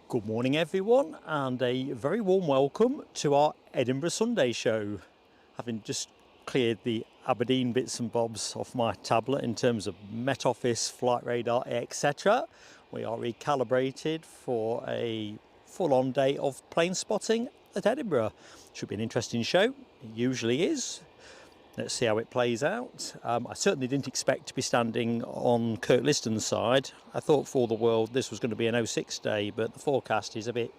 Good morning everyone, and a very warm welcome to our Edinburgh Sunday show. Having just cleared the Aberdeen bits and bobs off my tablet in terms of Met Office, flight radar, etc. We are recalibrated for a full-on day of plane spotting at Edinburgh. Should be an interesting show, it usually is. Let's see how it plays out. I certainly didn't expect to be standing on Kirkliston's side. I thought for the world this was going to be an 06 day, but the forecast is a bit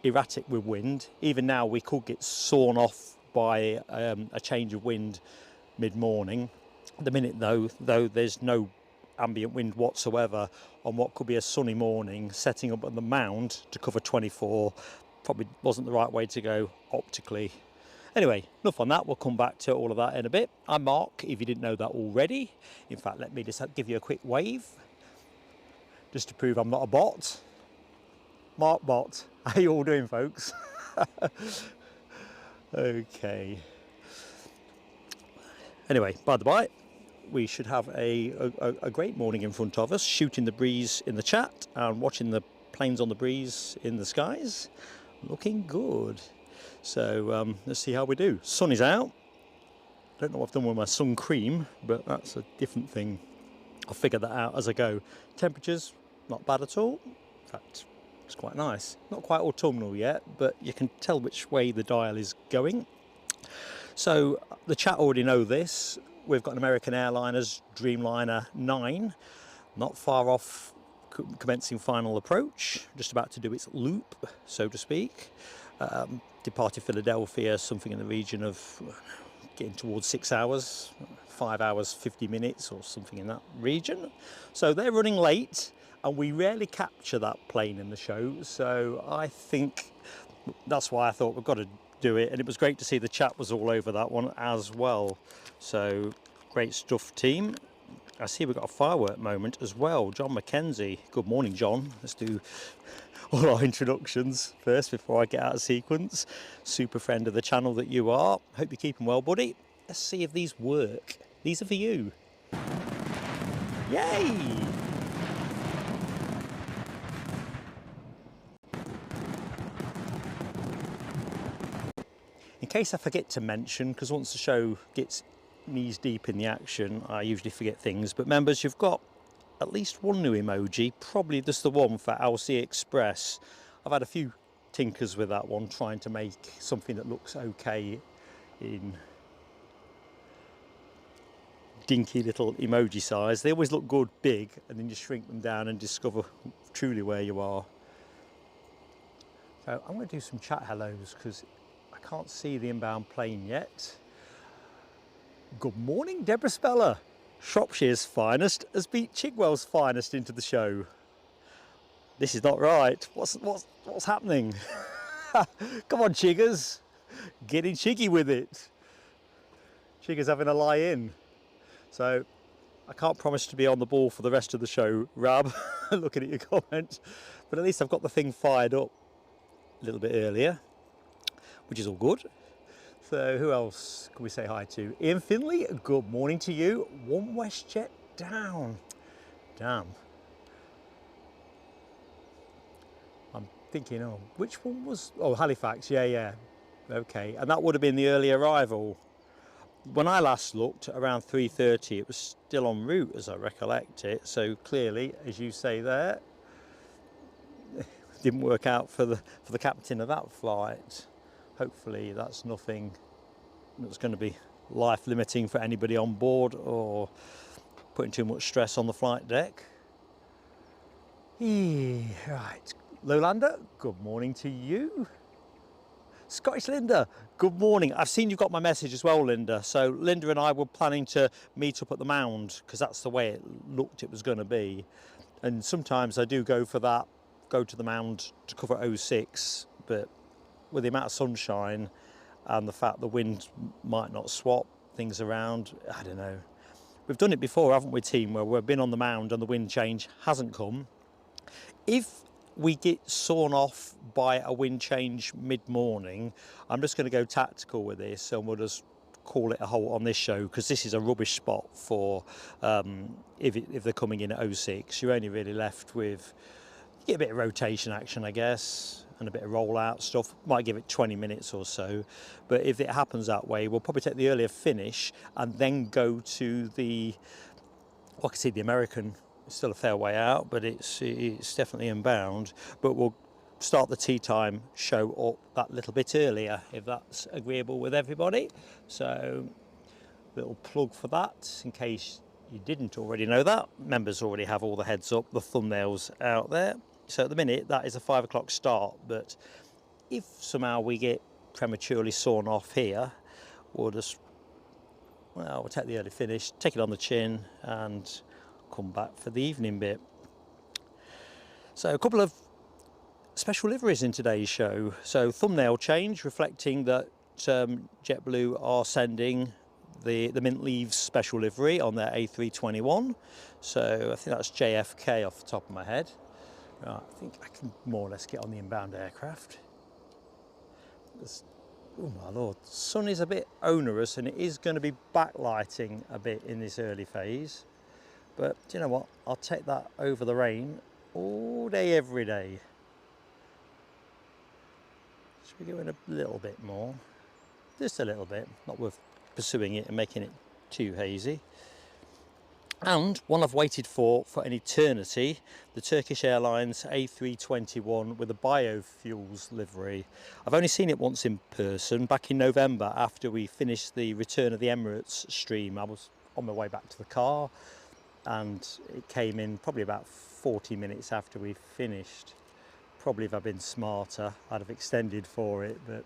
erratic with wind. Even now we could get sawn off by a change of wind mid-morning. At the minute though there's no ambient wind whatsoever on what could be a sunny morning. Setting up at the Mound to cover 24 probably wasn't the right way to go optically. Anyway, enough on that, we'll come back to all of that in a bit. I'm Mark, if you didn't know that already. In fact, let me just give you a quick wave, just to prove I'm not a bot. Mark Bot, how you all doing, folks? Okay. Anyway, by the by, we should have a great morning in front of us, shooting the breeze in the chat and watching the planes on the breeze in the skies. Looking good. So let's see how we do. Sun is out. Don't know what I've done with my sun cream, but that's a different thing. I'll figure that out as I go. Temperatures, not bad at all. In fact, it's quite nice. Not quite autumnal yet, but you can tell which way the dial is going. So the chat already know this. We've got an American Airliners Dreamliner 9, not far off commencing final approach, just about to do its loop, so to speak. Departed Philadelphia, something in the region of getting towards 6 hours, 5 hours 50 minutes or something in that region. So they're running late, and we rarely capture that plane in the show, so I think that's why I thought we've got to do it. And it was great to see the chat was all over that one as well. So great stuff, team. I see we've got a firework moment as well. John Mackenzie, good morning John. Let's do all our introductions first before I get out of sequence. Super friend of the channel that you are. Hope you're keeping well, buddy. Let's see if these work. These are for you. Yay! In case I forget to mention, because once the show gets knees deep in the action, I usually forget things, but members, you've got at least one new emoji, probably just the one for LC Express. I've had a few tinkers with that one, trying to make something that looks okay in dinky little emoji size. They always look good big, and then you shrink them down and discover truly where you are. So I'm going to do some chat hellos because I can't see the inbound plane yet. Good morning, Deborah Speller. Shropshire's finest has beat Chigwell's finest into the show. This is not right. What's happening? Come on, Chiggers. Getting chiggy with it. Chiggers having a lie in. So I can't promise to be on the ball for the rest of the show, Rab, looking at your comment. But at least I've got the thing fired up a little bit earlier, which is all good. So who else can we say hi to? Ian Finley, good morning to you. One WestJet down. Damn. I'm thinking, oh, which one was? Oh, Halifax, yeah. Okay, and that would have been the early arrival. When I last looked, around 3:30, it was still en route as I recollect it. So clearly, as you say there, it didn't work out for the captain of that flight. Hopefully that's nothing that's going to be life limiting for anybody on board or putting too much stress on the flight deck. Right, Lowlander, good morning to you. Scottish Linda, good morning. I've seen you've got my message as well, Linda. So Linda and I were planning to meet up at the Mound because that's the way it looked it was going to be. And sometimes I do go for that, go to the Mound to cover 06, but with the amount of sunshine and the fact the wind might not swap things around, I don't know. We've done it before, haven't we, team, where we've been on the Mound and the wind change hasn't come. If we get sawn off by a wind change mid-morning, I'm just going to go tactical with this and we'll just call it a halt on this show, because this is a rubbish spot for if they're coming in at 06. You're only really left with get a bit of rotation action, I guess, and a bit of rollout stuff. Might give it 20 minutes or so, but if it happens that way, we'll probably take the earlier finish and then go to the, well, I can see the American. It's still a fair way out, but it's definitely inbound. But we'll start the tea time show up that little bit earlier, if that's agreeable with everybody. So, little plug for that, in case you didn't already know that. Members already have all the heads up, the thumbnails out there. So at the minute, that is a 5 o'clock start, but if somehow we get prematurely sawn off here, we'll just, well, we'll take the early finish, take it on the chin, and come back for the evening bit. So a couple of special liveries in today's show. So thumbnail change, reflecting that JetBlue are sending the Mint Leaves special livery on their A321. So I think that's JFK off the top of my head. Right, I think I can more or less get on the inbound aircraft. Oh my lord, the sun is a bit onerous and it is going to be backlighting a bit in this early phase. But do you know what? I'll take that over the rain all day, every day. Should we go in a little bit more? Just a little bit, not worth pursuing it and making it too hazy. And one I've waited for an eternity, the Turkish Airlines A321 with a biofuels livery. I've only seen it once in person, back in November after we finished the Return of the Emirates stream. I was on my way back to the car and it came in probably about 40 minutes after we finished. Probably if I'd been smarter, I'd have extended for it, but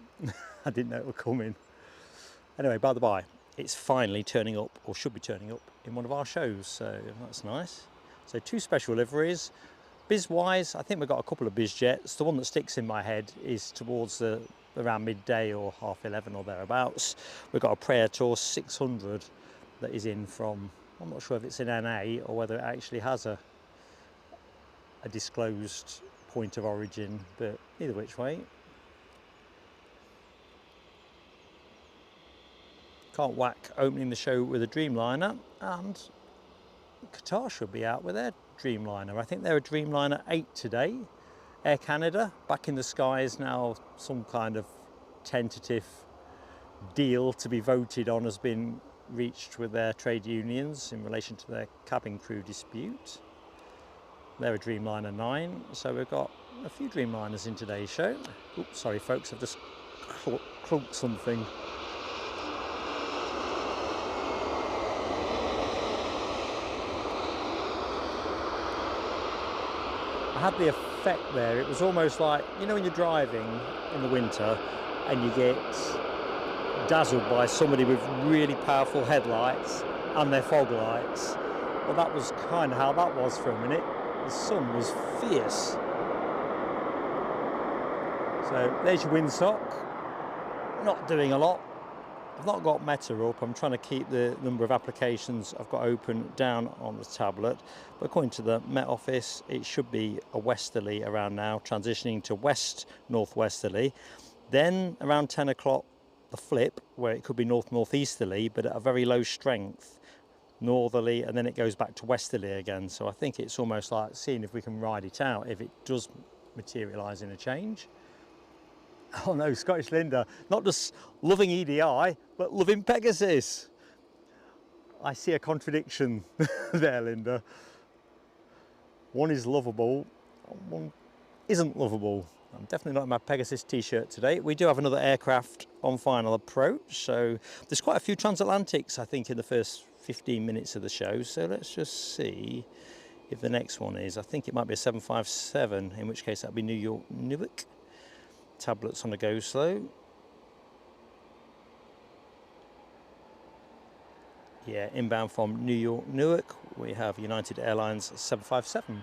I didn't know it was coming. Anyway, by the by, it's finally turning up, or should be turning up, in one of our shows, so that's nice. So 2 special liveries. Biz-wise, I think we've got a couple of BizJets. The one that sticks in my head is towards around midday or 11:30 or thereabouts. We've got a Praetor 600 that is in from, I'm not sure if it's in NA or whether it actually has a disclosed point of origin, but either which way. Can't whack opening the show with a Dreamliner, and Qatar should be out with their Dreamliner. I think they're a Dreamliner 8 today. Air Canada, back in the skies now. Some kind of tentative deal to be voted on has been reached with their trade unions in relation to their cabin crew dispute. They're a Dreamliner 9, so we've got a few Dreamliners in today's show. Oops, sorry folks, I've just clunked something. I had the effect there, it was almost like, you know when you're driving in the winter and you get dazzled by somebody with really powerful headlights and their fog lights. Well, that was kind of how that was for a minute. The sun was fierce. So there's your windsock. Not doing a lot. I've not got Meta up. I'm trying to keep the number of applications I've got open down on the tablet. But according to the Met Office, it should be a westerly around now, transitioning to west northwesterly. Then around 10 o'clock, the flip, where it could be north-northeasterly, but at a very low strength, northerly, and then it goes back to westerly again. So I think it's almost like seeing if we can ride it out, if it does materialise in a change. Oh no, Scottish Linda, not just loving EDI, but loving Pegasus. I see a contradiction there, Linda. One is lovable, one isn't lovable. I'm definitely not in my Pegasus t-shirt today. We do have another aircraft on final approach, so there's quite a few transatlantics, I think, in the first 15 minutes of the show. So let's just see if the next one is. I think it might be a 757, in which case that'd be New York, Newark. Tablets on the go slow. Yeah, inbound from New York, Newark, we have United Airlines 757.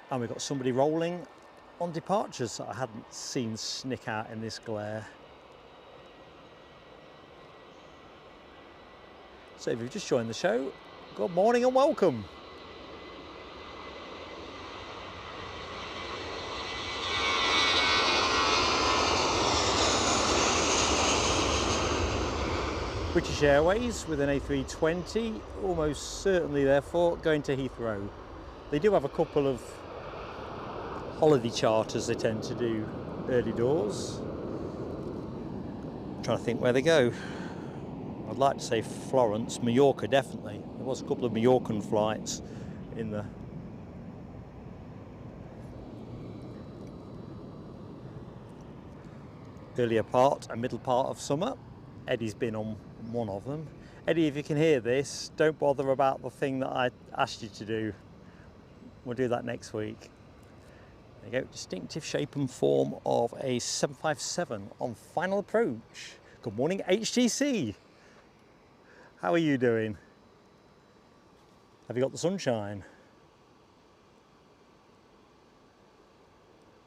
And we've got somebody rolling on departures that I hadn't seen snick out in this glare. So if you've just joined the show, good morning and welcome. British Airways with an A320, almost certainly therefore going to Heathrow. They do have a couple of holiday charters they tend to do early doors. I'm trying to think where they go. I'd like to say Florence, Mallorca definitely. There was a couple of Mallorcan flights in the earlier part and middle part of summer. Eddie's been on one of them. Eddie, if you can hear this, don't bother about the thing that I asked you to do. We'll do that next week. There you go, distinctive shape and form of a 757 on final approach. Good morning, HTC. How are you doing? Have you got the sunshine?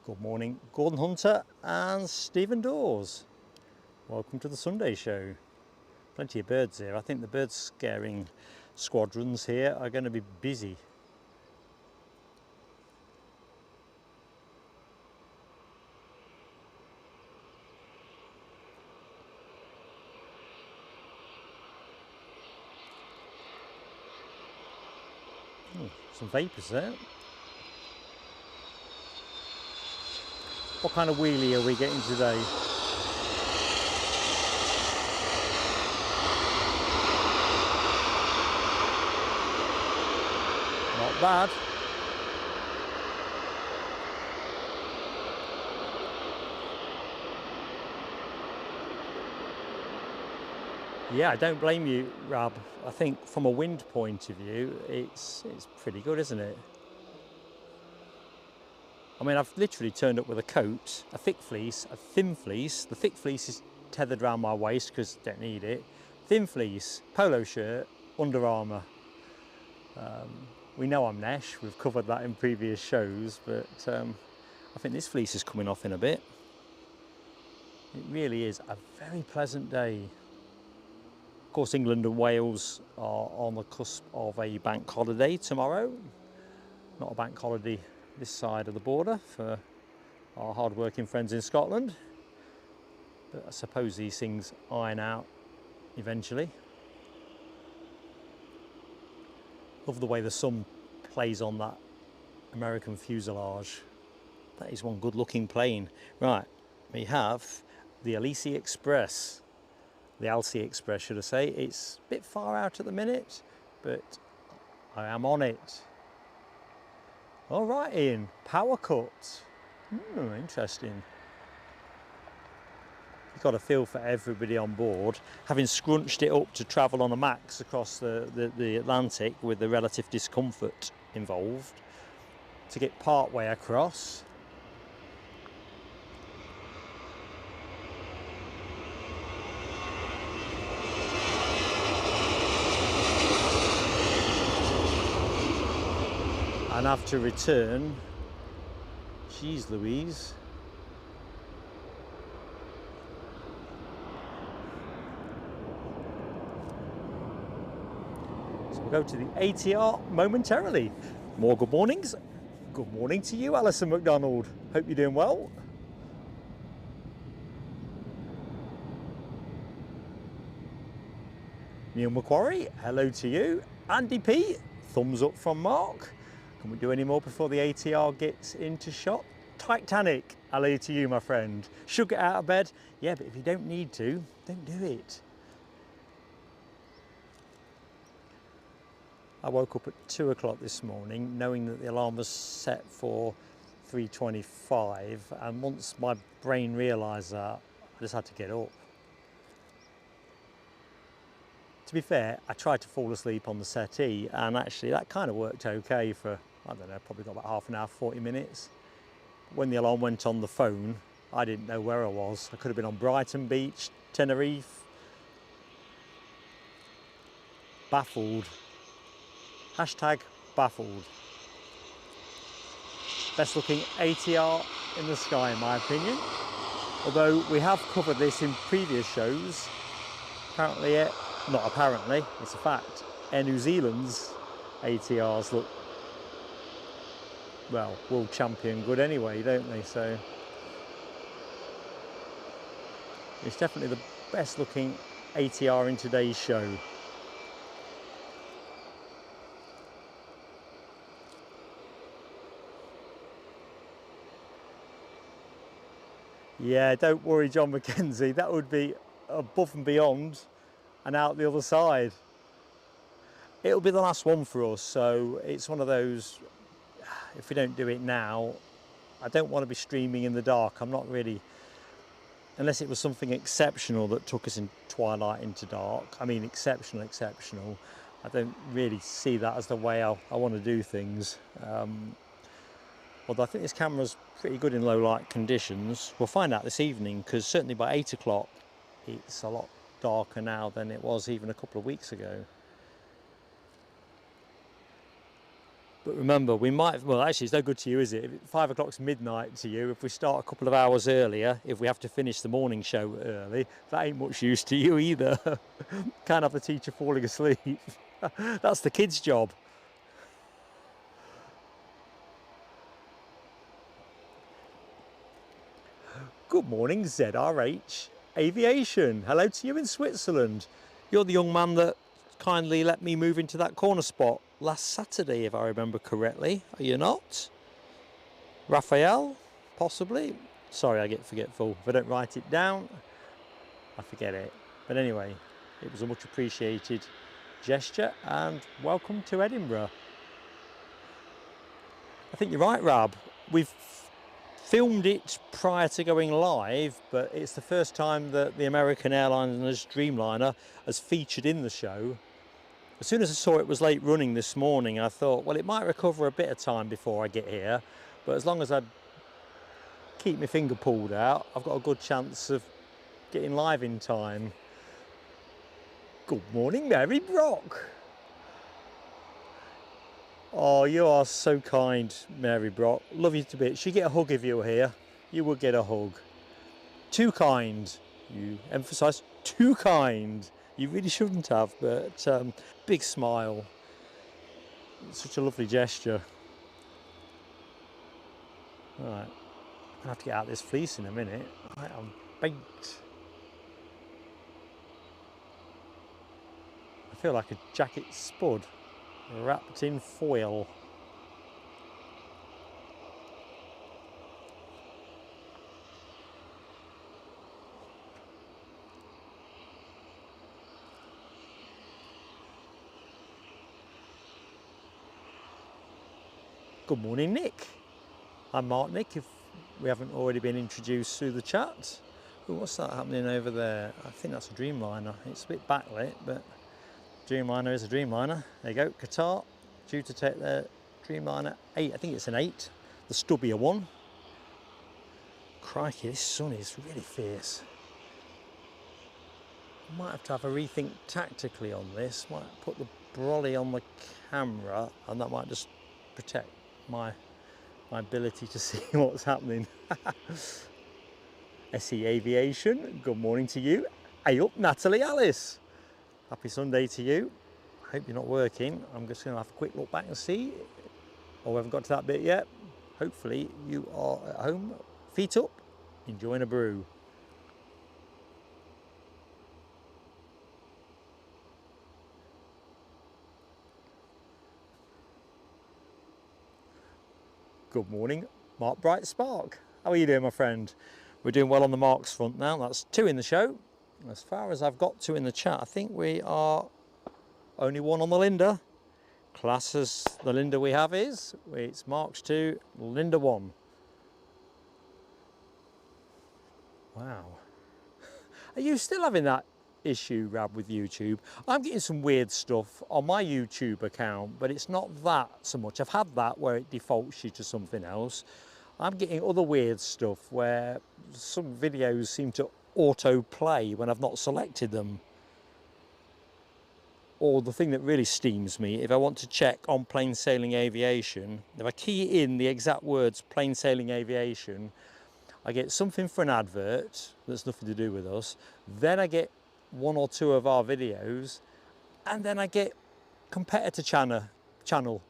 Good morning, Gordon Hunter and Stephen Dawes. Welcome to the Sunday show. Plenty of birds here. I think the bird scaring squadrons here are going to be busy. Some vapours there. What kind of wheelie are we getting today? Not bad. Yeah, I don't blame you, Rab. I think from a wind point of view, it's pretty good, isn't it? I mean, I've literally turned up with a coat, a thick fleece, a thin fleece. The thick fleece is tethered around my waist because I don't need it. Thin fleece, polo shirt, Under Armour. We know I'm Nesh, we've covered that in previous shows, but I think this fleece is coming off in a bit. It really is a very pleasant day. Of course, England and Wales are on the cusp of a bank holiday tomorrow. Not a bank holiday this side of the border for our hard-working friends in Scotland. But I suppose these things iron out eventually. Love the way the sun plays on that American fuselage. That is one good-looking plane. Right, we have the Elise Express. The Alcee Express, should I say. It's a bit far out at the minute, but I am on it. All right, Ian, power cut. Interesting. You've got a feel for everybody on board. Having scrunched it up to travel on a max across the Atlantic with the relative discomfort involved, to get part way across. And have to return. Jeez Louise. So we'll go to the ATR momentarily. More good mornings. Good morning to you, Alison McDonald. Hope you're doing well. Neil Macquarie, hello to you. Andy P, thumbs up from Mark. Can we do any more before the ATR gets into shot? Titanic, hello to you, my friend. Should get out of bed? Yeah, but if you don't need to, don't do it. I woke up at 2 o'clock this morning knowing that the alarm was set for 3:25, and once my brain realised that, I just had to get up. To be fair, I tried to fall asleep on the settee, and actually that kind of worked okay for, I don't know, probably got about half an hour, 40 minutes. When the alarm went on the phone, I didn't know where I was. I could have been on Brighton Beach, Tenerife. Baffled. Hashtag baffled. Best looking ATR in the sky, in my opinion. Although we have covered this in previous shows. Apparently, not apparently, it's a fact, Air New Zealand's ATRs look, well, world champion good anyway, don't they? So it's definitely the best looking ATR in today's show. Yeah, don't worry, John McKenzie, that would be above and beyond and out the other side. It'll be the last one for us, so it's one of those, if we don't do it now, I don't want to be streaming in the dark. I'm not really, unless it was something exceptional that took us in twilight into dark. I mean, exceptional. I don't really see that as the way I want to do things. Although I think this camera's pretty good in low light conditions. We'll find out this evening, because certainly by 8 o'clock it's a lot darker now than it was even a couple of weeks ago. But remember, we might, well actually it's no good to you, is it? 5 o'clock's midnight to you. If we start a couple of hours earlier, if we have to finish the morning show early, that ain't much use to you either. Can't have the teacher falling asleep. That's the kid's job. Good morning, ZRH Aviation. Hello to you in Switzerland. You're the young man that kindly let me move into that corner spot last Saturday, if I remember correctly. Are you not? Raphael, possibly. Sorry, I get forgetful. If I don't write it down, I forget it. But anyway, it was a much appreciated gesture, and welcome to Edinburgh. I think you're right, Rab. We've filmed it prior to going live, but it's the first time that the American Airlines Dreamliner has featured in the show. As soon as I saw it was late running this morning, I thought, well, it might recover a bit of time before I get here, but as long as I keep my finger pulled out, I've got a good chance of getting live in time. Good morning, Mary Brock. Oh, you are so kind, Mary Brock. Love you to bits. You get a hug if you were here. You would get a hug. Too kind. You emphasise too kind. You really shouldn't have, but big smile. It's such a lovely gesture. Right, I'm gonna have to get out this fleece in a minute. I am baked. I feel like a jacket spud wrapped in foil. Good morning, Nick. I'm Mark Nick, if we haven't already been introduced through the chat. Ooh, what's that happening over there? I think that's a Dreamliner. It's a bit backlit, but Dreamliner is a Dreamliner. There you go, Qatar, due to take their Dreamliner 8, I think it's an 8, the stubbier one. Crikey, this sun is really fierce. Might have to have a rethink tactically on this. Might put the brolly on the camera, and that might just protect my ability to see what's happening. SE Aviation, good morning to you. Hey up, Natalie Alice. Happy Sunday to you. I hope you're not working. I'm just going to have a quick look back and see. Oh, we haven't got to that bit yet. Hopefully you are at home, feet up, enjoying a brew. Good morning, Mark Bright Spark. How are you doing, my friend? We're doing well on the Marks front now. That's 2 in the show. As far as I've got to in the chat, I think we are only 1 on the Linda. Class as the Linda we have is, it's Marks 2, Linda 1. Wow. Are you still having that issue, Rab, with YouTube? I'm getting some weird stuff on my YouTube account, but it's not that so much. I've had that where it defaults you to something else. I'm getting other weird stuff where some videos seem to auto-play when I've not selected them. Or the thing that really steams me, if I want to check on plain sailing aviation, if I key in the exact words plain sailing aviation, I get something for an advert that's nothing to do with us, then I get 1 or 2 of our videos, and then I get competitor channel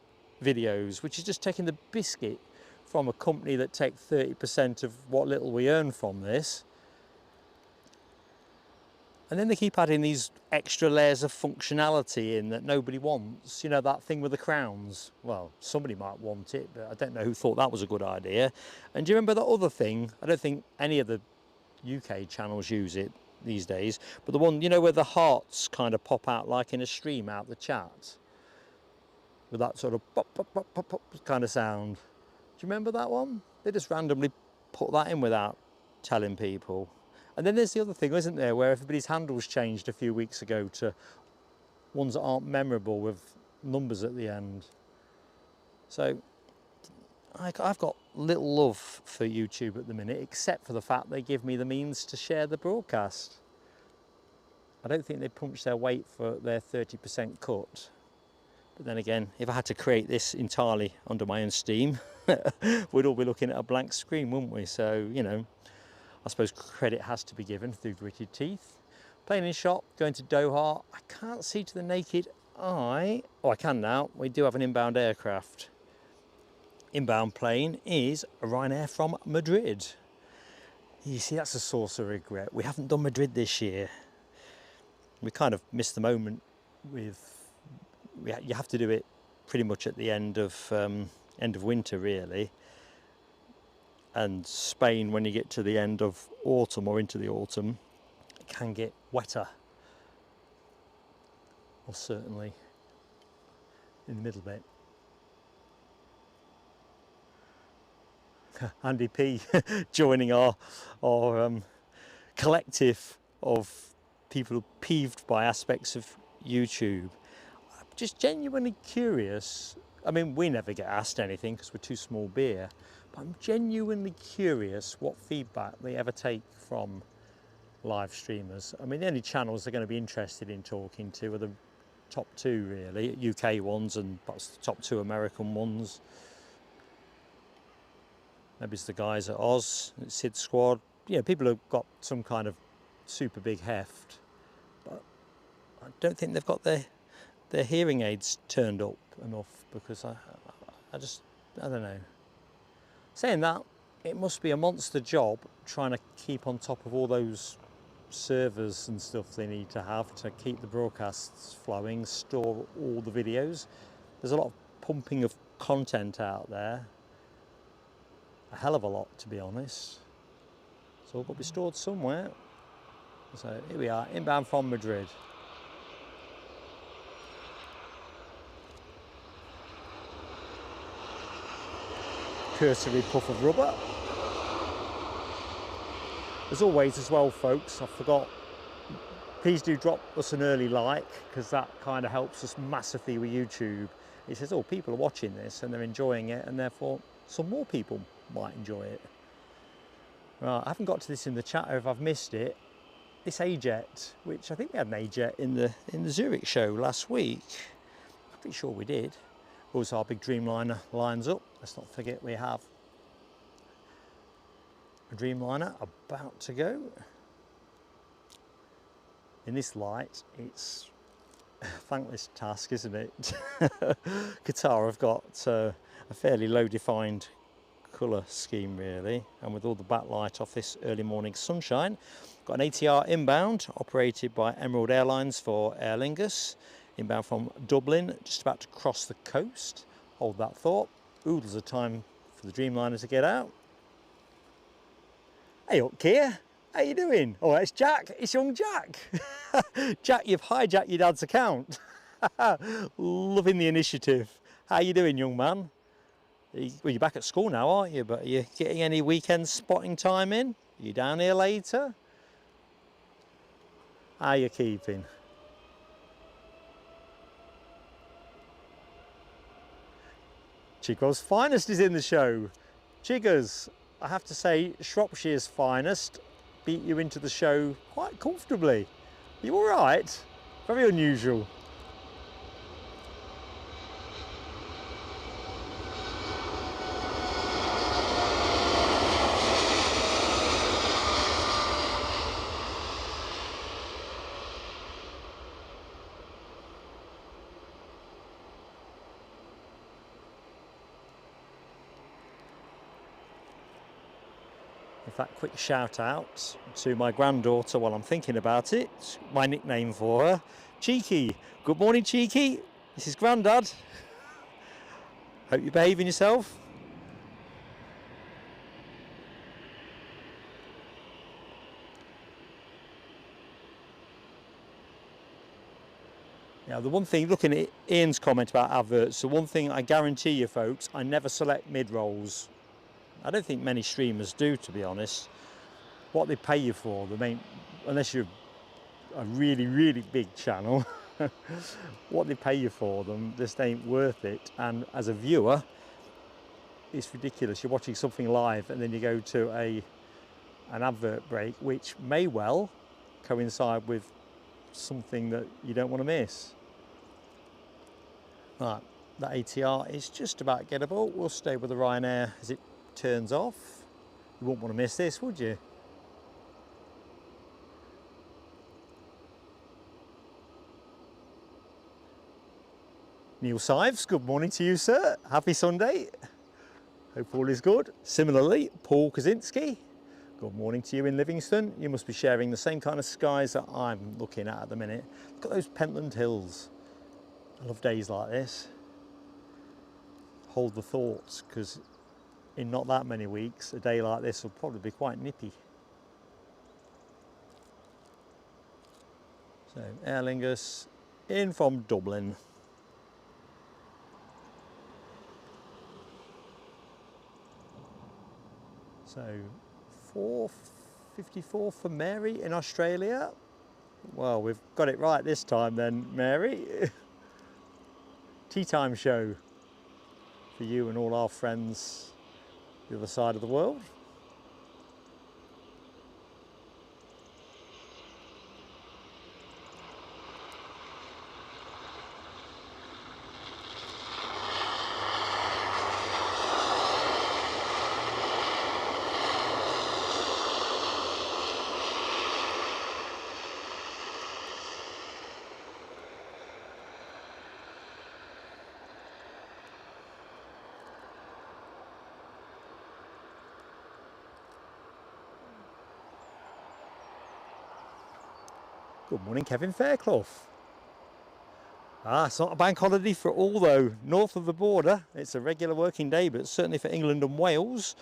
videos, which is just taking the biscuit from a company that take 30% of what little we earn from this. And then they keep adding these extra layers of functionality in that nobody wants. You know, that thing with the crowns. Well, somebody might want it, but I don't know who thought that was a good idea. And do you remember that other thing? I don't think any of the UK channels use it these days, but the one, you know, where the hearts kind of pop out like in a stream out the chat, with that sort of pop, pop, pop, pop, pop kind of sound. Do you remember that one? They just randomly put that in without telling people. And then there's the other thing, isn't there, where everybody's handles changed a few weeks ago to ones that aren't memorable with numbers at the end. So I've got little love for YouTube at the minute, except for the fact they give me the means to share the broadcast. I don't think they punch their weight for their 30% cut. But then again, if I had to create this entirely under my own steam, we'd all be looking at a blank screen, wouldn't we? So, you know, I suppose credit has to be given through gritted teeth. Plane in shot, going to Doha. I can't see to the naked eye. Oh, I can now. We do have an inbound aircraft. Inbound plane is a Ryanair from Madrid. You see, that's a source of regret. We haven't done Madrid this year. We kind of missed the moment with... You have to do it pretty much at the end of winter, really. And Spain, when you get to the end of autumn or into the autumn, it can get wetter. Or certainly in the middle bit. Andy P joining our collective of people peeved by aspects of YouTube. I'm just genuinely curious. I mean, we never get asked anything because we're too small beer. I'm genuinely curious what feedback they ever take from live streamers. I mean, the only channels they're going to be interested in talking to are the top two, really, UK ones, and perhaps the top two American ones. Maybe it's the guys at Oz, Sid Squad. You know, people who've got some kind of super big heft, but I don't think they've got their hearing aids turned up enough, because I don't know. Saying that, it must be a monster job trying to keep on top of all those servers and stuff they need to have to keep the broadcasts flowing, store all the videos. There's a lot of pumping of content out there. A hell of a lot, to be honest. It's all got to be stored somewhere. So here we are, inbound from Madrid. Cursory puff of rubber. As always as well, folks, I forgot, please do drop us an early like, because that kind of helps us massively with YouTube. It says, oh, people are watching this and they're enjoying it, and therefore some more people might enjoy it. Right, I haven't got to this in the chat, or if I've missed it, this EasyJet, which I think we had an EasyJet in the Zurich show last week. I'm pretty sure we did. Also, our big Dreamliner lines up. Let's not forget we have a Dreamliner about to go. In this light, it's a thankless task, isn't it? Qatar have got a fairly low defined colour scheme, really, and with all the backlight off this early morning sunshine. Got an ATR inbound operated by Emerald Airlines for Aer Lingus, inbound from Dublin, just about to cross the coast. Hold that thought. Ooh, there's a time for the Dreamliner to get out. Hey up, Keir. How you doing? Oh, it's Jack. It's young Jack. Jack, you've hijacked your dad's account. Loving the initiative. How you doing, young man? Well, you're back at school now, aren't you? But are you getting any weekend spotting time in? Are you down here later? How you keeping? Chico's Finest is in the show. Chiggers, I have to say, Shropshire's Finest beat you into the show quite comfortably. Are you all right? Very unusual. In fact, quick shout out to my granddaughter while I'm thinking about it. My nickname for her, Cheeky. Good morning, Cheeky. This is Grandad. Hope you're behaving yourself. Now, the one thing, looking at Ian's comment about adverts, the one thing I guarantee you folks, I never select mid-rolls. I don't think many streamers do, to be honest. What they pay you for, unless you're a really, really big channel, what they pay you for them just ain't worth it. And as a viewer, it's ridiculous. You're watching something live and then you go to an advert break, which may well coincide with something that you don't want to miss. Right, that ATR is just about gettable. We'll stay with the Ryanair as it turns off. You wouldn't want to miss this, would you? Neil Sives, good morning to you, sir. Happy Sunday. Hope all is good. Similarly, Paul Kaczynski, good morning to you in Livingston. You must be sharing the same kind of skies that I'm looking at the minute. Look at those Pentland Hills. I love days like this. Hold the thoughts, because in not that many weeks, a day like this will probably be quite nippy. So, Aer Lingus in from Dublin. So 4:54 for Mary in Australia. Well, we've got it right this time then, Mary. Tea time show for you and all our friends the other side of the world. Good morning, Kevin Fairclough. It's not a bank holiday for all though. North of the border, it's a regular working day, but certainly for England and Wales,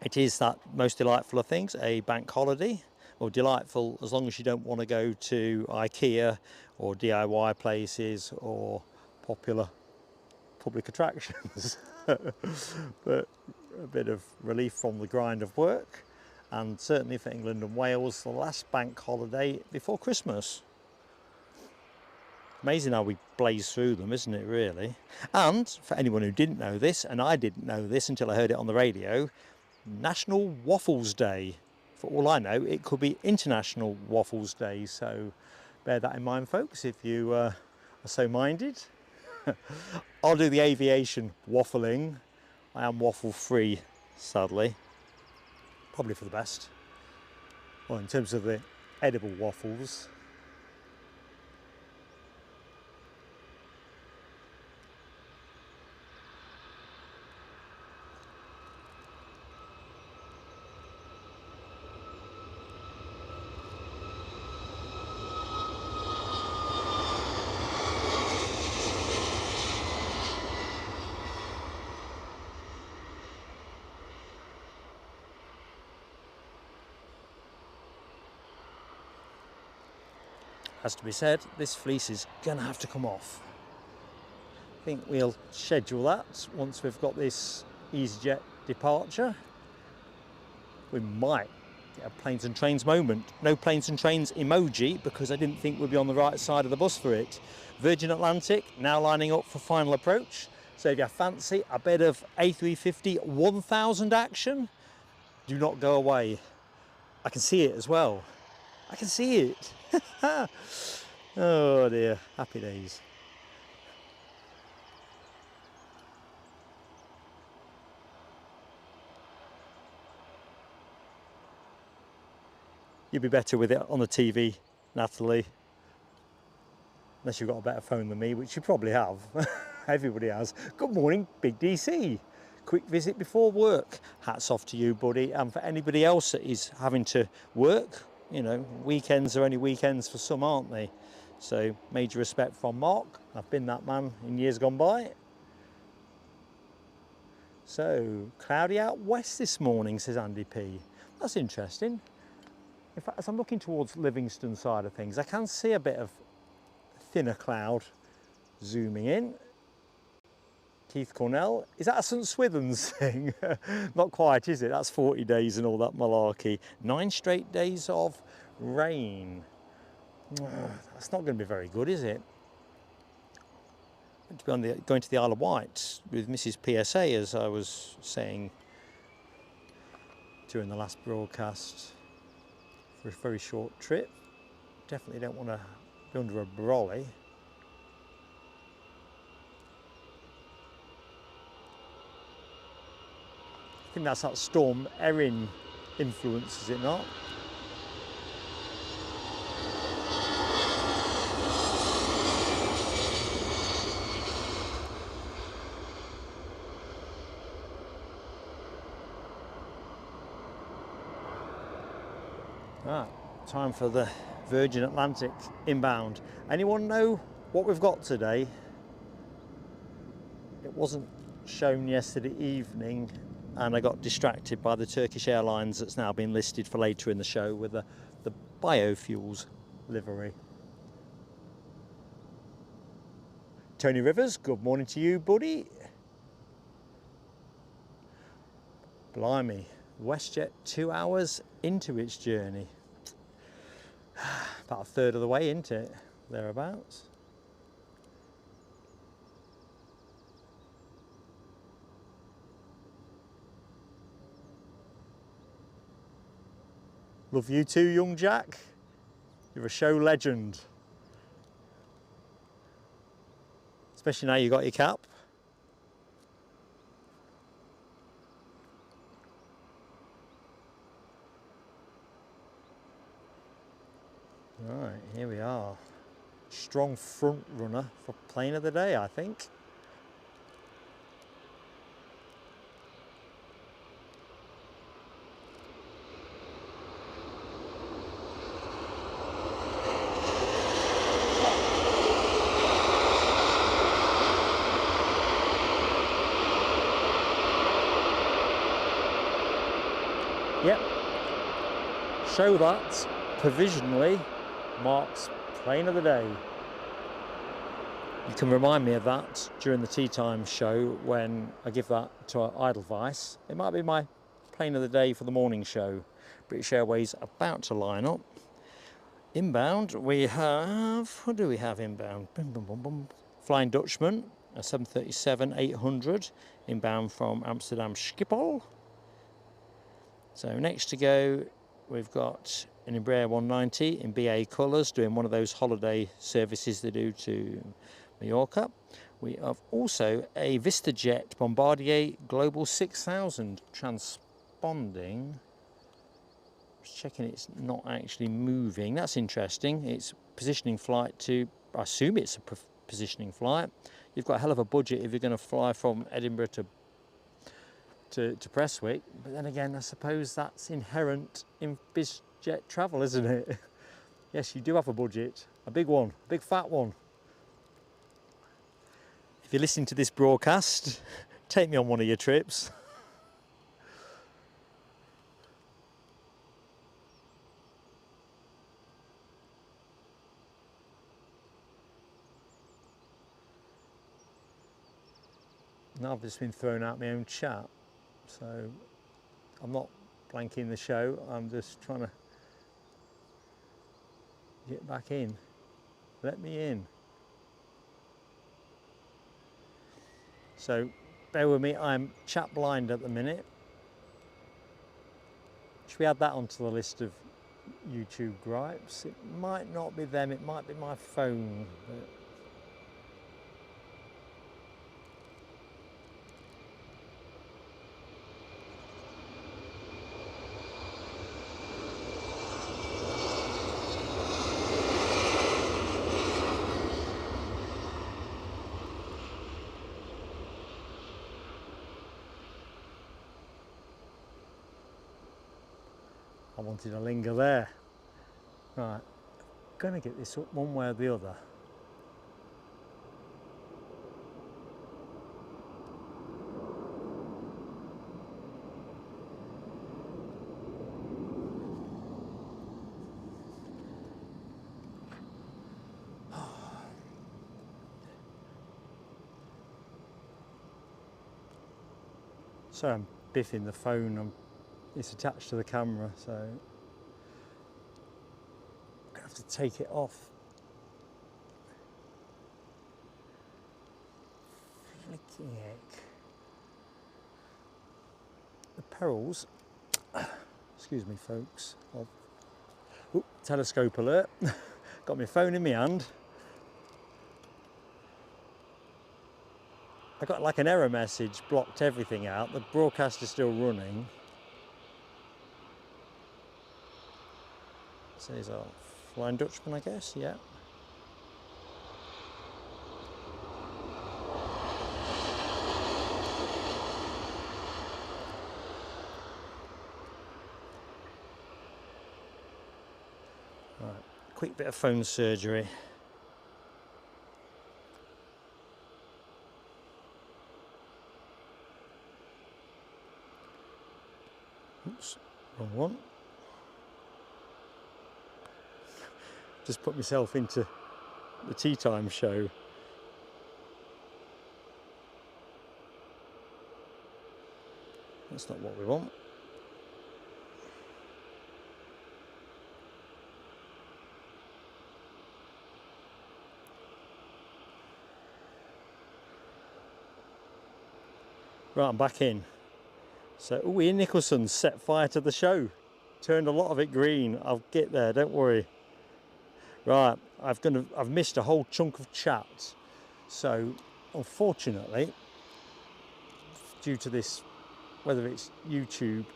it is that most delightful of things, a bank holiday. Or delightful as long as you don't want to go to IKEA or DIY places or popular public attractions. But a bit of relief from the grind of work. And certainly for England and Wales, the last bank holiday before Christmas. Amazing how we blaze through them, isn't it, really? And for anyone who didn't know this, and I didn't know this until I heard it on the radio, National Waffles Day. For all I know, it could be International Waffles Day, so bear that in mind, folks, if you are so minded. I'll do the aviation waffling. I am waffle free, sadly. Probably for the best. Well, in terms of the edible waffles. Has to be said, this fleece is going to have to come off. I think we'll schedule that once we've got this EasyJet departure. We might get a planes and trains moment. No planes and trains emoji because I didn't think we'd be on the right side of the bus for it. Virgin Atlantic now lining up for final approach. So if you fancy a bit of A350 1000 action, do not go away. I can see it as well. I can see it. Oh dear, happy days. You'd be better with it on the TV, Natalie. Unless you've got a better phone than me, which you probably have. Everybody has. Good morning, Big DC. quick visit before work. Hats off to you, buddy, and for anybody else that is having to work. You know, weekends are only weekends for some, aren't they? So major respect from Mark. I've been that man in years gone by. So cloudy out west this morning, says Andy P. That's interesting. In fact, as I'm looking towards Livingston side of things, I can see a bit of thinner cloud zooming in. Keith Cornell, is that a St Swithun's thing? Not quite, is it? That's 40 days and all that malarkey. 9 straight days of rain. That's not going to be very good, is it? To be going to the Isle of Wight with Mrs PSA, as I was saying during the last broadcast, for a very short trip. Definitely don't want to be under a brolly. I think that's that storm Erin influence, is it not? Time for the Virgin Atlantic inbound. Anyone know what we've got today? It wasn't shown yesterday evening, and I got distracted by the Turkish Airlines that's now been listed for later in the show with the biofuels livery. Tony Rivers, good morning to you, buddy. Blimey, WestJet 2 hours into its journey. About a third of the way, isn't it? Thereabouts. Love you too, young Jack. You're a show legend. Especially now you got your cap. Right, here we are. Strong front runner for plane of the day, I think. Yep. Show that provisionally marks plane of the day. You can remind me of that during the tea time show when I give that to Edelweiss. It might be my plane of the day for the morning show. British Airways about to line up. Inbound we have, what do we have inbound? Boom, boom, boom, boom. Flying Dutchman, a 737-800 inbound from Amsterdam Schiphol. So next to go we've got an Embraer 190 in BA colours, doing one of those holiday services they do to Mallorca. We have also a VistaJet Bombardier Global 6000 transponding. Just checking it's not actually moving. That's interesting. It's positioning flight to, I assume it's a positioning flight. You've got a hell of a budget if you're going to fly from Edinburgh to Prestwick, but then again I suppose that's inherent in BizJet travel, isn't it? Yes, you do have a budget, a big one, a big fat one. If you're listening to this broadcast, take me on one of your trips. Now I've just been thrown out my own chat. So I'm not blanking the show, I'm just trying to get back in. Let me in. So bear with me, I'm chat blind at the minute. Should we add that onto the list of YouTube gripes? It might not be them, it might be my phone. But I wanted to linger there. Right, gonna get this up one way or the other. So I'm biffing the phone, it's attached to the camera, so I'm gonna have to take it off. Flicky heck. The perils, excuse me folks, of telescope alert. Got my phone in my hand. I got like an error message, blocked everything out. The broadcast is still running. So these are Flying Dutchman, I guess, yeah. Right, quick bit of phone surgery. Oops, wrong one. Just put myself into the tea time show. That's not what we want. Right, I'm back in. So, Ian Nicholson set fire to the show. Turned a lot of it green. I'll get there, don't worry. Right, I've missed a whole chunk of chat. So, unfortunately, due to this, whether it's YouTube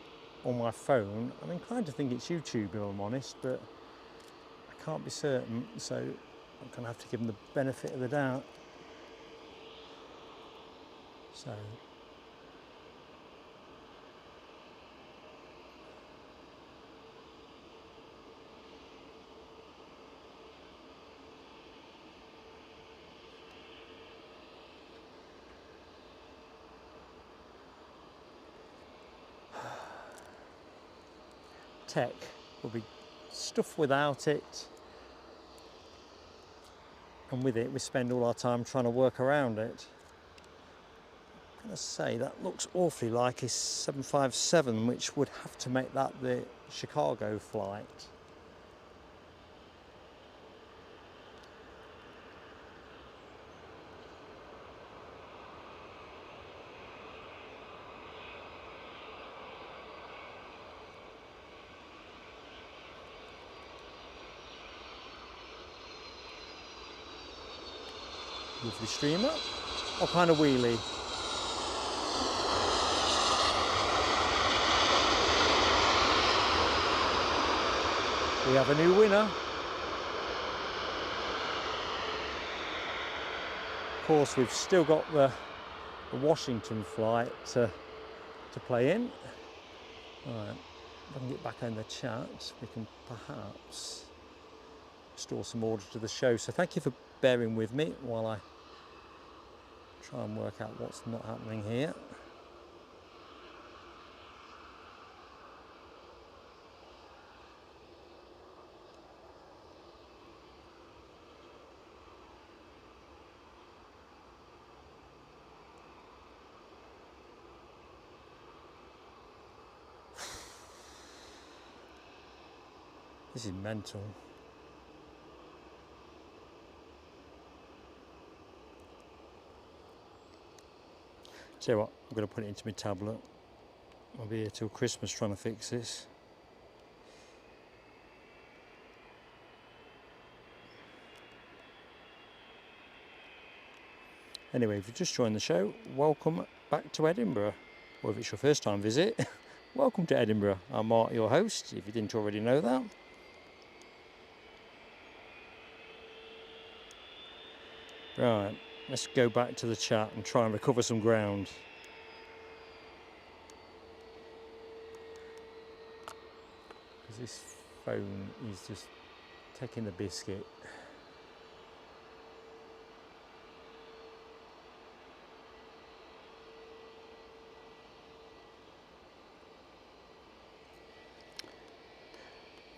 or my phone, I'm inclined to think it's YouTube if I'm honest, but I can't be certain, so I'm gonna have to give them the benefit of the doubt. So, tech will be stuff without it, and with it we spend all our time trying to work around it. I'm going to say that looks awfully like a 757, which would have to make that the Chicago flight. Lovely streamer. What kind of wheelie? We have a new winner. Of course, we've still got the Washington flight to play in. Right, if I can get back in the chat, we can perhaps restore some order to the show. So thank you for bearing with me while I try and work out what's not happening here. This is mental. Tell you what, I'm going to put it into my tablet. I'll be here till Christmas trying to fix this. Anyway, if you've just joined the show, welcome back to Edinburgh. Or if it's your first time visit, welcome to Edinburgh. I'm Mark, your host, if you didn't already know that. Right, let's go back to the chat and try and recover some ground. Because This phone is just taking the biscuit.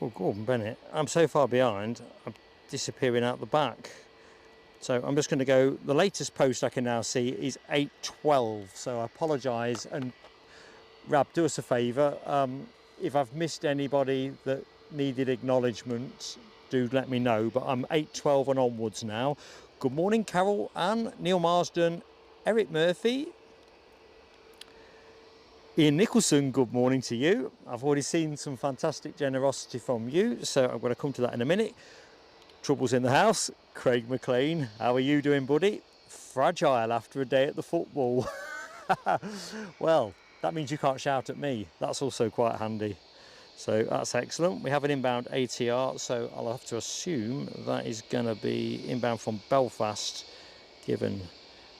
Oh, Gordon Bennett, I'm so far behind, I'm disappearing out the back. So I'm just going to go, the latest post I can now see is 8:12, so I apologise, and Rab, do us a favour, if I've missed anybody that needed acknowledgement, do let me know, but I'm 8:12 and onwards now. Good morning, Carol Ann, Neil Marsden, Eric Murphy, Ian Nicholson, good morning to you. I've already seen some fantastic generosity from you, so I'm going to come to that in a minute. Troubles in the house, Craig McLean, how are you doing, buddy? Fragile after a day at the football. Well, that means you can't shout at me. That's also quite handy. So that's excellent. We have an inbound ATR, so I'll have to assume that is going to be inbound from Belfast, given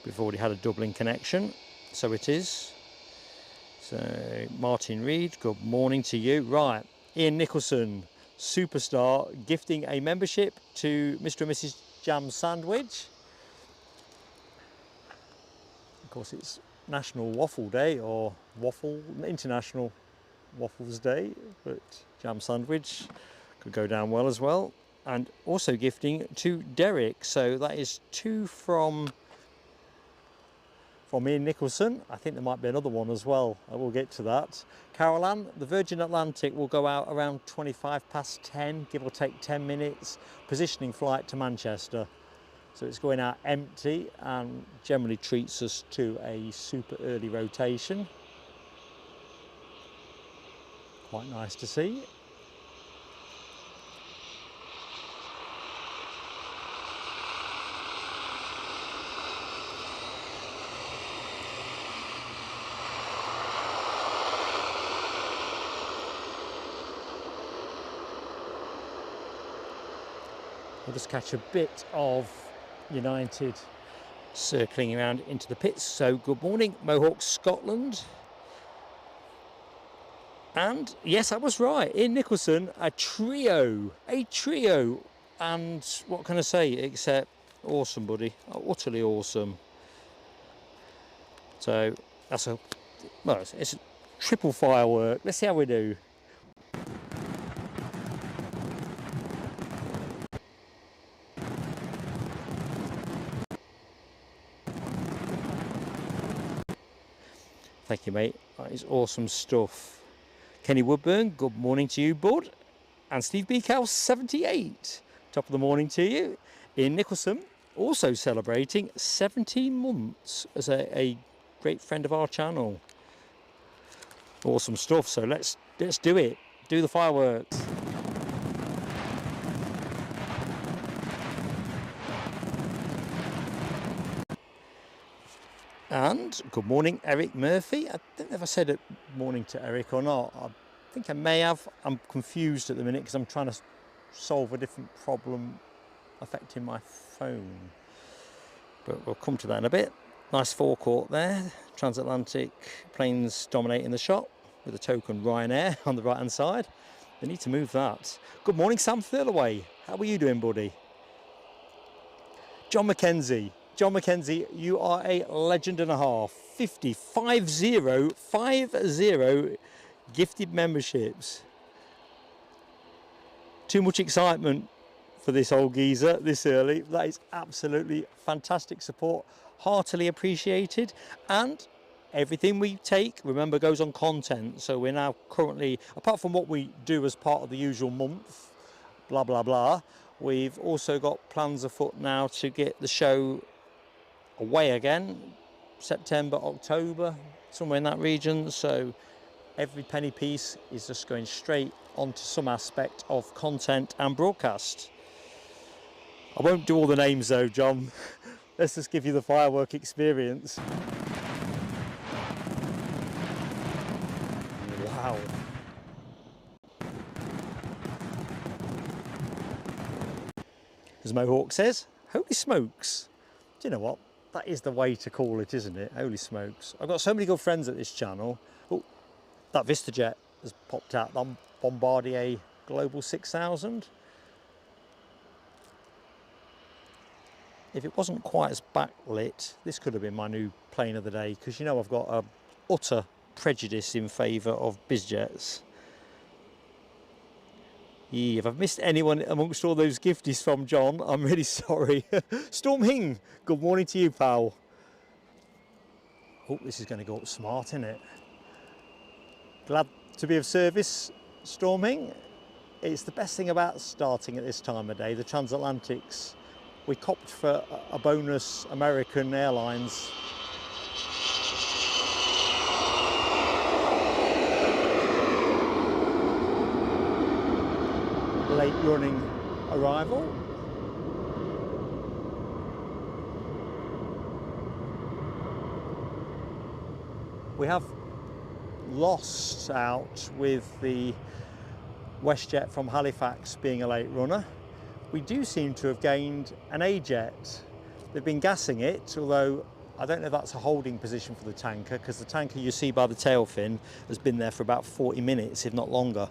we've already had a Dublin connection. So it is. So Martin Reed, good morning to you. Right, Ian Nicholson, superstar, gifting a membership to Mr. and Mrs. Jam Sandwich. Of course, it's National Waffle Day, or International Waffles Day, but Jam Sandwich could go down well as well. And also gifting to Derek, so that is 2 from Ian Nicholson. I think there might be another one as well. I will get to that. Carol Ann, the Virgin Atlantic will go out around 10, give or take 10 minutes. Positioning flight to Manchester. So it's going out empty and generally treats us to a super early rotation. Quite nice to see. We'll just catch a bit of United circling around into the pits. So good morning, Mohawk, Scotland. And yes, I was right, Ian Nicholson, a trio, and what can I say except awesome, buddy, utterly awesome. So that's it's a triple firework. Let's see how we do. Thank you, mate. That is awesome stuff. Kenny Woodburn, good morning to you, bud. And Steve Beekhouse, 78. Top of the morning to you. Ian Nicholson, also celebrating 17 months as a great friend of our channel. Awesome stuff. So let's do it. Do the fireworks. And good morning, Eric Murphy. I don't know if I said good morning to Eric or not. I think I may have. I'm confused at the minute because I'm trying to solve a different problem affecting my phone. But we'll come to that in a bit. Nice forecourt there. Transatlantic planes dominating the shot with a token Ryanair on the right hand side. They need to move that. Good morning, Sam Thirlaway. How are you doing, buddy? John McKenzie. John McKenzie, you are a legend and a half. 50 gifted memberships. Too much excitement for this old geezer this early. That is absolutely fantastic support. Heartily appreciated. And everything we take, remember, goes on content. So we're now currently, apart from what we do as part of the usual month, blah, blah, blah, we've also got plans afoot now to get the show away again, September, October, somewhere in that region. So every penny piece is just going straight onto some aspect of content and broadcast. I won't do all the names though, John. Let's just give you the firework experience. Wow. As Mohawk says, holy smokes. Do you know what? That is the way to call it, isn't it? Holy smokes. I've got so many good friends at this channel. Oh, that VistaJet has popped out. That Bombardier Global 6000. If it wasn't quite as backlit, this could have been my new plane of the day, because you know I've got a utter prejudice in favour of bizjets. Yeah, if I've missed anyone amongst all those gifties from John, I'm really sorry. Storm Hing, good morning to you, pal. Oh, this is going to go up smart, isn't it? Glad to be of service, Storm Hing. It's the best thing about starting at this time of day. The Transatlantics, we copped for a bonus American Airlines. Late running arrival. We have lost out with the WestJet from Halifax being a late runner. We do seem to have gained an A-Jet. They've been gassing it, although I don't know if that's a holding position for the tanker, because the tanker you see by the tail fin has been there for about 40 minutes, if not longer.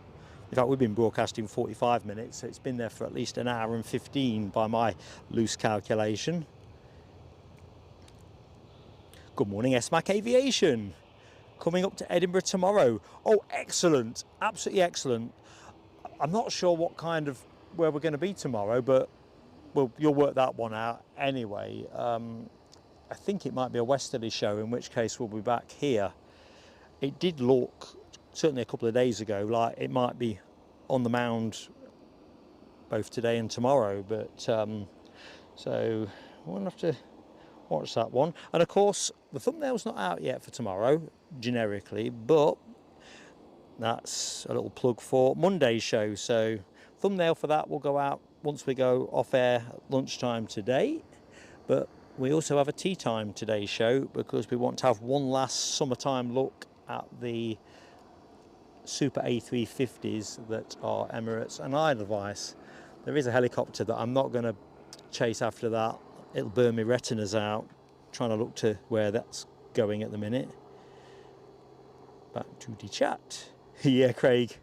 In fact, we've been broadcasting 45 minutes, so it's been there for at least an hour and 15 by my loose calculation. Good morning, SMAC Aviation. Coming up to Edinburgh tomorrow. Oh, excellent, absolutely excellent. I'm not sure what kind of, where we're going to be tomorrow, but you'll work that one out anyway. I think it might be a westerly show, in which case we'll be back here. It did look, certainly a couple of days ago, like it might be on the mound both today and tomorrow, but so we'll have to watch that one. And of course, the thumbnail's not out yet for tomorrow, generically, but that's a little plug for Monday's show. So thumbnail for that will go out once we go off air at lunchtime today. But we also have a tea time today's show, because we want to have one last summertime look at the Super A350s that are Emirates and Edelweiss. There is a helicopter that I'm not going to chase after that. It'll burn my retinas out trying to look to where that's going at the minute. Back to the chat. Yeah, Craig.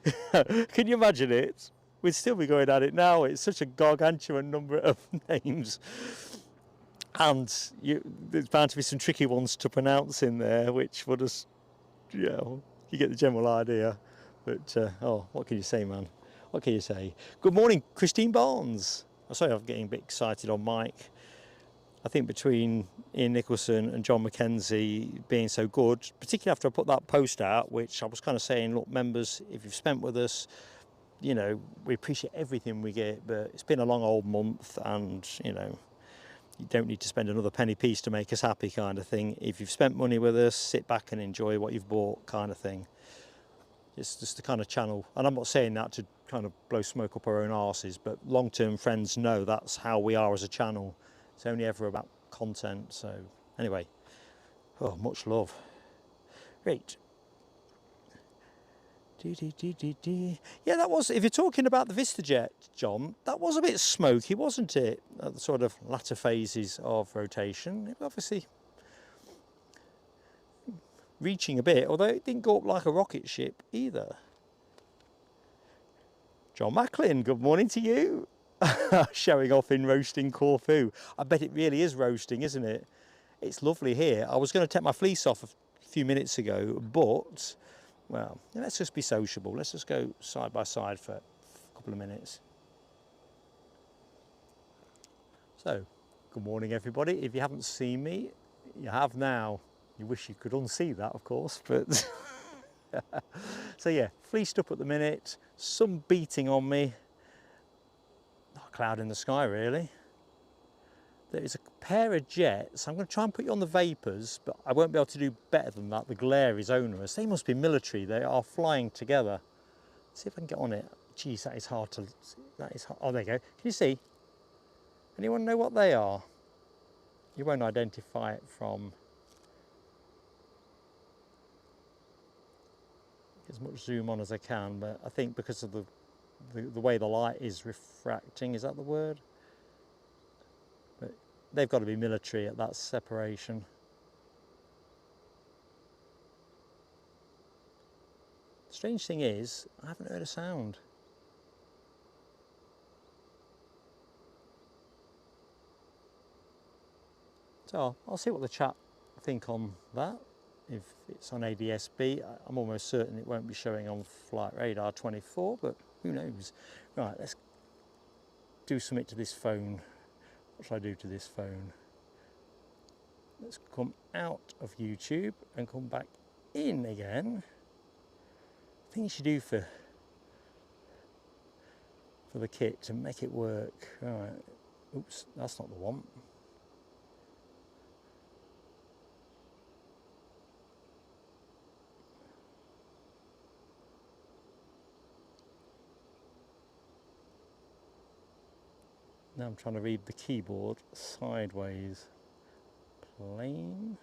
Can you imagine it? We'd still be going at it now. It's such a gargantuan number of names. And there's bound to be some tricky ones to pronounce in there, which will just, you know, you get the general idea. But, oh, what can you say, man? What can you say? Good morning, Christine Barnes. I'm sorry, I'm getting a bit excited on mic. I think between Ian Nicholson and John McKenzie being so good, particularly after I put that post out, which I was kind of saying, look, members, if you've spent with us, you know, we appreciate everything we get, but it's been a long old month, and, you know, you don't need to spend another penny piece to make us happy, kind of thing. If you've spent money with us, sit back and enjoy what you've bought, kind of thing. It's just the kind of channel, and I'm not saying that to kind of blow smoke up our own arses, but long-term friends know that's how we are as a channel. It's only ever about content. So anyway, oh, much love. Great. Yeah, that was, if you're talking about the VistaJet, John, that was a bit smoky, wasn't it? At the sort of latter phases of rotation. It obviously reaching a bit, although it didn't go up like a rocket ship either. John Macklin, good morning to you. Showing off in roasting Corfu. I bet it really is roasting, isn't it? It's lovely here. I was going to take my fleece off a few minutes ago, but, well, let's just be sociable. Let's just go side by side for a couple of minutes. So, good morning, everybody. If you haven't seen me, you have now. You wish you could unsee that, of course, but... So yeah, fleeced up at the minute, sun beating on me. Not a cloud in the sky, really. There is a pair of jets. I'm going to try and put you on the vapours, but I won't be able to do better than that. The glare is onerous. They must be military. They are flying together. Let's see if I can get on it. Geez, that is hard to... That is hard. Oh, there you go. Can you see? Anyone know what they are? You won't identify it from... as much zoom on as I can, but I think because of the way the light is refracting, is that the word? But they've got to be military at that separation. Strange thing is, I haven't heard a sound. So I'll see what the chat think on that. If it's on ADSB, I'm almost certain it won't be showing on Flight Radar 24, but who knows. Right, let's do something to this phone. What shall I do to this phone? Let's come out of YouTube and come back in again. I think you should do for the kit to make it work. Right. Oops, that's not the one. Now I'm trying to read the keyboard sideways. Plane.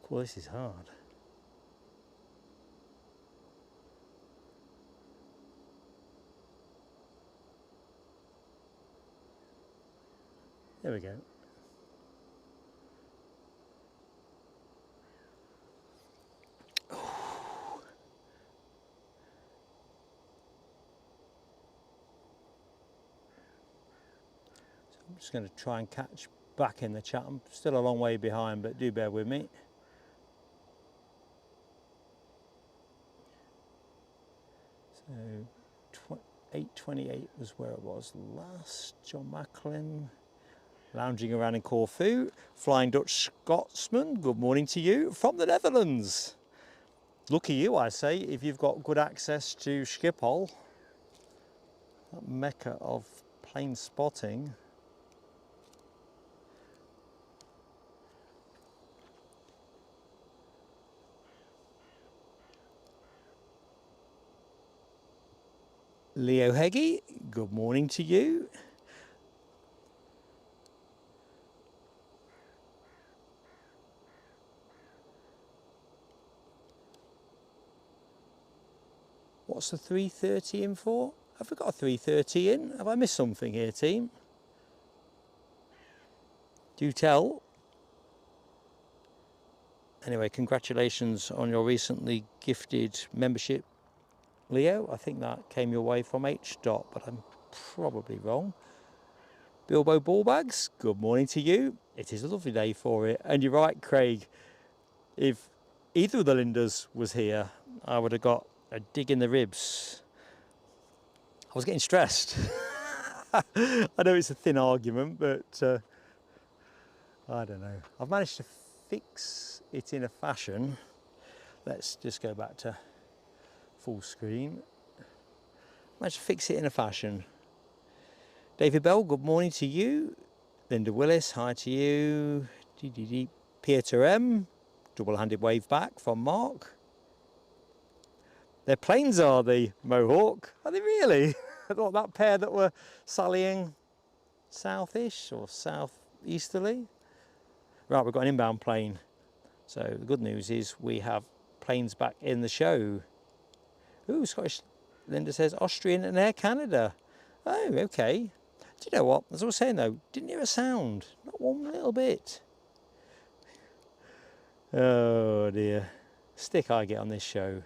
Well, this is hard. There we go. I'm just going to try and catch back in the chat. I'm still a long way behind, but do bear with me. So 8:28 was where it was last. John Macklin lounging around in Corfu. Flying Dutch Scotsman, good morning to you from the Netherlands. Lucky you, I say, if you've got good access to Schiphol, that mecca of plane spotting. Leo Heggie, good morning to you. What's the 3:30 in for? Have we got a 3:30 in? Have I missed something here, team? Do tell. Anyway, congratulations on your recently gifted membership, Leo. I think that came your way from H. But I'm probably wrong. Bilbo Ballbags, good morning to you. It is a lovely day for it. And you're right, Craig. If either of the Lindas was here, I would have got a dig in the ribs. I was getting stressed. I know it's a thin argument, but I don't know. I've managed to fix it in a fashion. Let's just go back to full screen. Managed to fix it in a fashion. David Bell, good morning to you. Linda Willis, hi to you. Peter M, double-handed wave back from Mark. Their planes are the Mohawk. Are they really? I thought that pair that were sallying southish or southeasterly. Right, we've got an inbound plane. So the good news is we have planes back in the show. Ooh, Scottish Linda says Austrian and Air Canada. Oh, okay. Do you know what? As I was saying though, didn't hear a sound. Not one little bit. Oh dear. Stick I get on this show.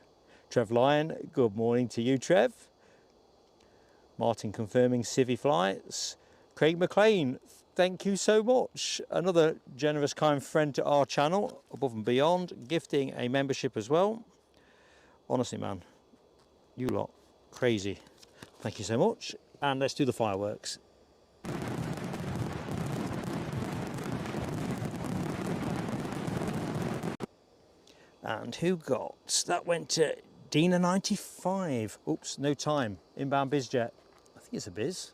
Trev Lyon, good morning to you, Trev. Martin confirming civvy flights. Craig McLean, thank you so much. Another generous, kind friend to our channel, above and beyond, gifting a membership as well. Honestly, man, you lot, crazy. Thank you so much. And let's do the fireworks. And who got? That went to Dina 95. Oops, no time. Inbound BizJet. I think it's a Biz.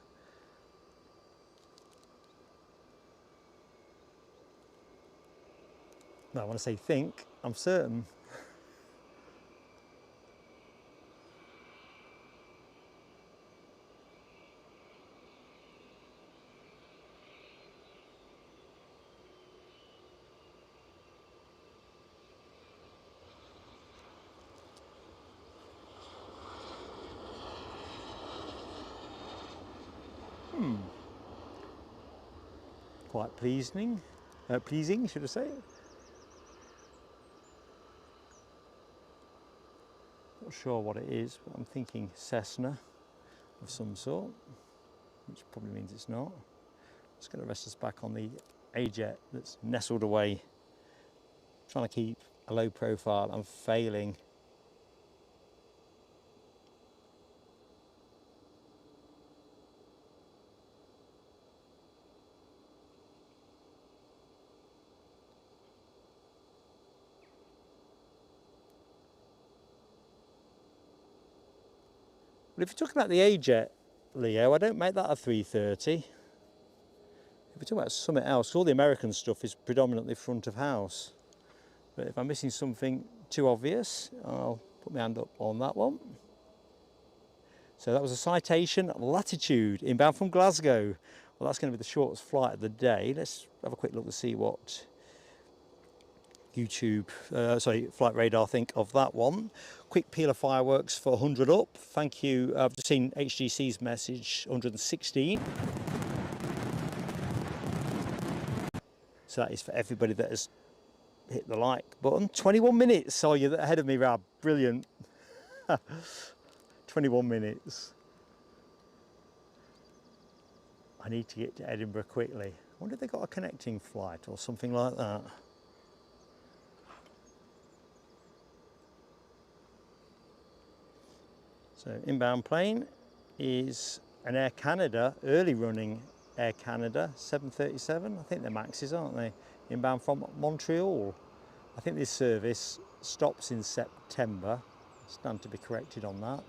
No, I want to say think. I'm certain. quite pleasing, should I say. Not sure what it is, but I'm thinking Cessna of some sort, which probably means it's not. Just going to rest us back on the EasyJet that's nestled away, trying to keep a low profile and failing. But if you're talking about the EasyJet, Leo, I don't make that a 330. If we're talking about something else, all the American stuff is predominantly front of house. But if I'm missing something too obvious, I'll put my hand up on that one. So that was a Citation Latitude, inbound from Glasgow. Well, that's going to be the shortest flight of the day. Let's have a quick look to see what Flight Radar think of that one. Quick peel of fireworks for 100 up. Thank you. I've just seen HGC's message, 116. So that is for everybody that has hit the like button. 21 minutes. Oh, you're ahead of me, Rab. Brilliant. 21 minutes. I need to get to Edinburgh quickly. I wonder if they got a connecting flight or something like that. So inbound plane is an Air Canada, early running Air Canada 737. I think they're maxes, aren't they? Inbound from Montreal. I think this service stops in September. Stand to be corrected on that.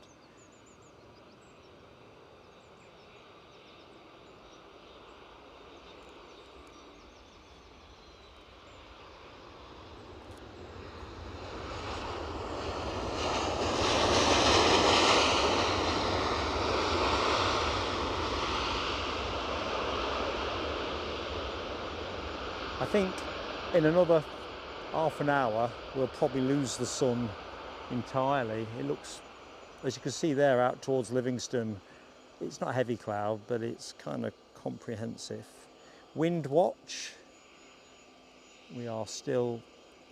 I think in another half an hour we'll probably lose the sun entirely. It looks, as you can see there, out towards Livingston, it's not a heavy cloud, but it's kind of comprehensive. Wind watch, we are still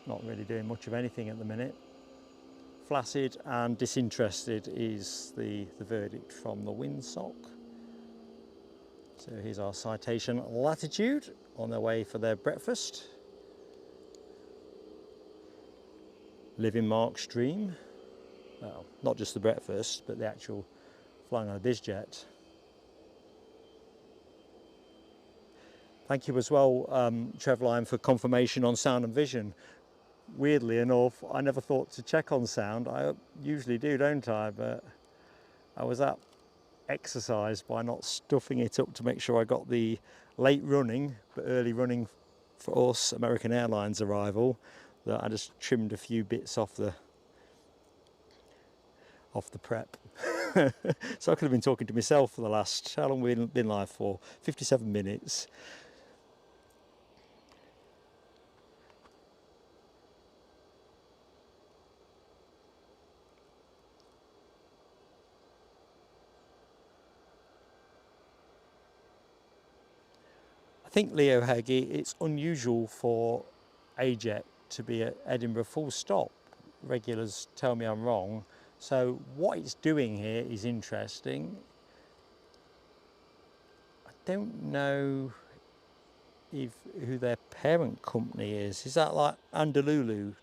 not really doing much of anything at the minute. Flaccid and disinterested is the verdict from the windsock. So here's our Citation Latitude on their way for their breakfast. Living Mark's dream. Well, not just the breakfast, but the actual flying on a BizJet. Thank you as well, Trevline, for confirmation on sound and vision. Weirdly enough, I never thought to check on sound. I usually do, don't I? But I was that exercised by not stuffing it up to make sure I got the late running but early running for us American Airlines arrival, that I just trimmed a few bits off the prep. So I could have been talking to myself for the last, how long have we been live for? 57 minutes. I think, Leo Haggy, it's unusual for EasyJet to be at Edinburgh full stop. Regulars tell me I'm wrong. So what it's doing here is interesting. I don't know who their parent company is. Is that like Andalulu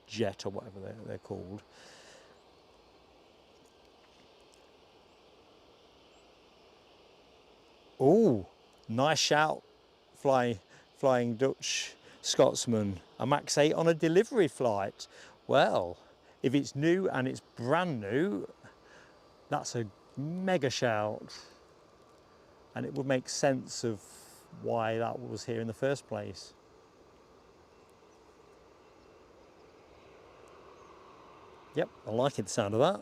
Jet or whatever they're called? Oh, nice shout. Flying Dutch Scotsman, a Max 8 on a delivery flight. Well, if it's new and it's brand new, that's a mega shout, and it would make sense of why that was here in the first place. Yep, I like the sound of that.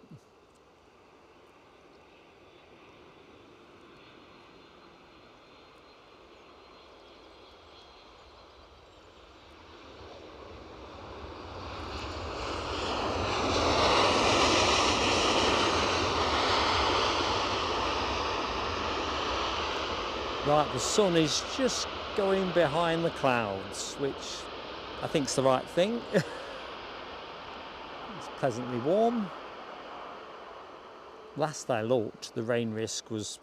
Right, the sun is just going behind the clouds, which I think is the right thing. It's pleasantly warm. Last I looked, the rain risk was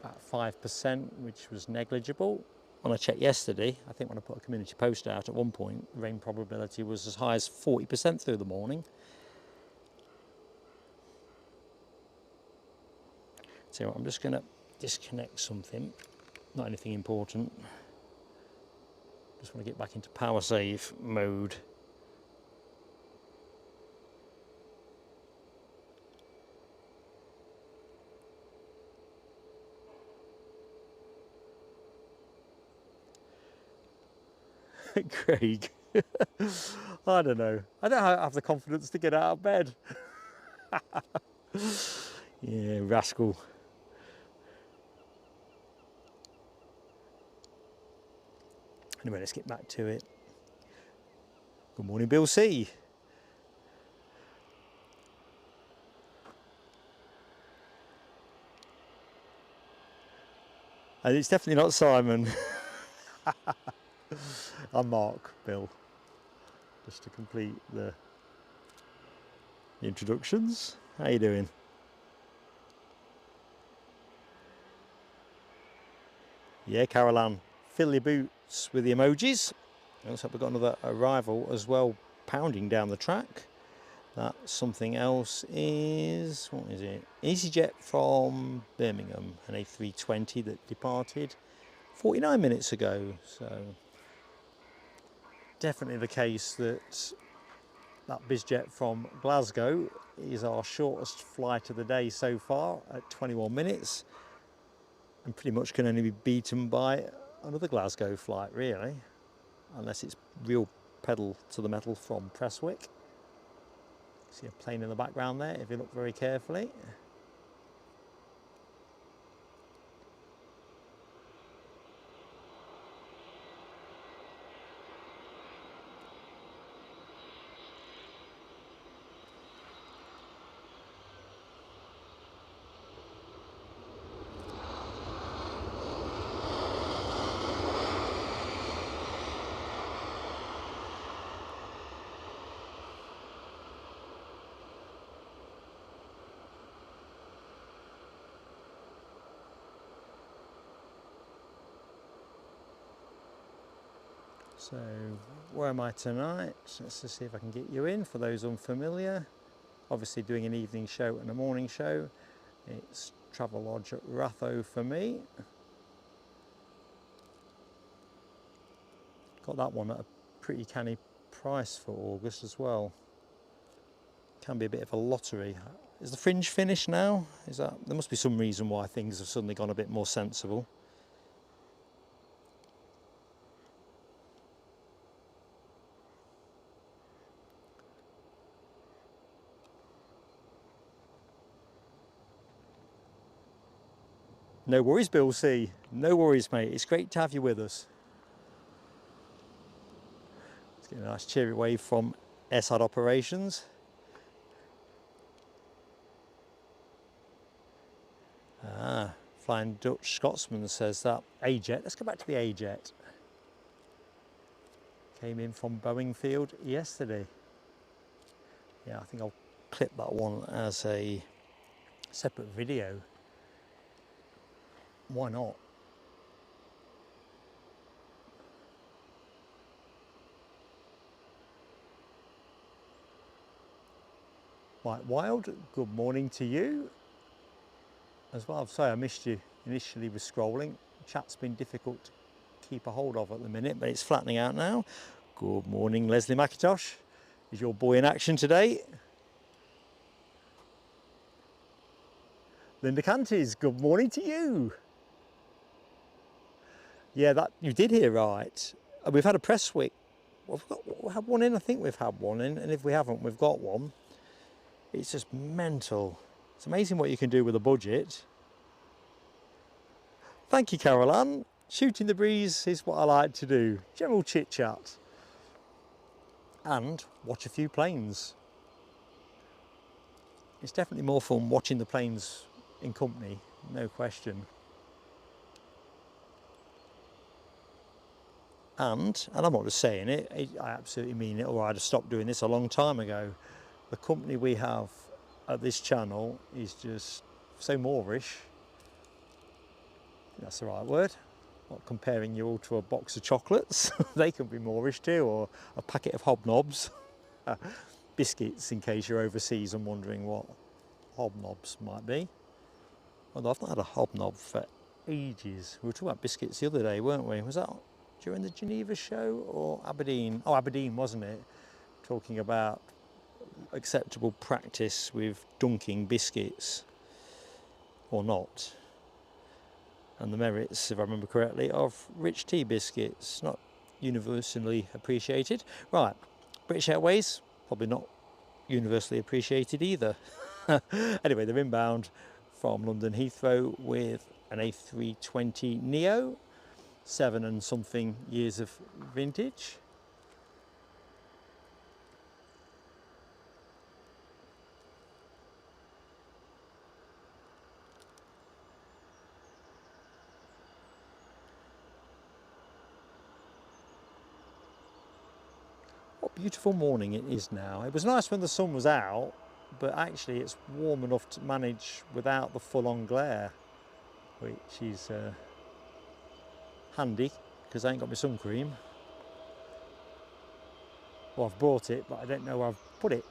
about 5%, which was negligible. When I checked yesterday, I think when I put a community post out at one point, the rain probability was as high as 40% through the morning. So I'm just going to disconnect something, not anything important. Just want to get back into power save mode. Craig, I don't know. I don't have the confidence to get out of bed. Yeah, rascal. Anyway, let's get back to it. Good morning, Bill C. And it's definitely not Simon. I'm Mark, Bill. Just to complete the introductions. How you doing? Yeah, Caroline, fill your boots with the emojis. Looks like we've got another arrival as well, pounding down the track. That something else is, what is it? EasyJet from Birmingham, an A320 that departed 49 minutes ago. So definitely the case that BizJet from Glasgow is our shortest flight of the day so far at 21 minutes, and pretty much can only be beaten by another Glasgow flight really, unless it's real pedal to the metal from Prestwick. See a plane in the background there if you look very carefully. So, where am I tonight? Let's just see if I can get you in for those unfamiliar. Obviously doing an evening show and a morning show. It's Travelodge at Ratho for me. Got that one at a pretty canny price for August as well. Can be a bit of a lottery. Is the fringe finished now? There must be some reason why things have suddenly gone a bit more sensible. No worries, Bill C. No worries, mate. It's great to have you with us. Let's get a nice cheery wave from airside operations. Ah, Flying Dutch Scotsman says that EasyJet. Let's go back to the EasyJet. Came in from Boeingfield yesterday. Yeah, I think I'll clip that one as a separate video. Why not? Mike Wild, good morning to you as well. Sorry I missed you initially with scrolling. Chat's been difficult to keep a hold of at the minute, but it's flattening out now. Good morning, Leslie McIntosh. Is your boy in action today? Linda Canties, good morning to you. Yeah, that you did hear right. We've had a Prestwick. We've had one in, I think we've had one in, and if we haven't, we've got one. It's just mental. It's amazing what you can do with a budget. Thank you, Caroline. Shooting the breeze is what I like to do. General chit chat. And watch a few planes. It's definitely more fun watching the planes in company, no question. And I'm not just saying it, I absolutely mean it, or I'd have stopped doing this a long time ago. The company we have at this channel is just so Moorish. That's the right word. Not comparing you all to a box of chocolates. They can be Moorish too, or a packet of hobnobs. Biscuits, in case you're overseas and wondering what hobnobs might be. Although I've not had a hobnob for ages. We were talking about biscuits the other day, weren't we? Was that during the Geneva show or Aberdeen? Oh, Aberdeen, wasn't it? Talking about acceptable practice with dunking biscuits or not. And the merits, if I remember correctly, of rich tea biscuits, not universally appreciated. Right, British Airways, probably not universally appreciated either. Anyway, they're inbound from London Heathrow with an A320neo, 7 and something years of vintage. What a beautiful morning it is now. It was nice when the sun was out, but actually it's warm enough to manage without the full-on glare, which is handy because I ain't got my sun cream. Well, I've brought it, but I don't know where I've put it.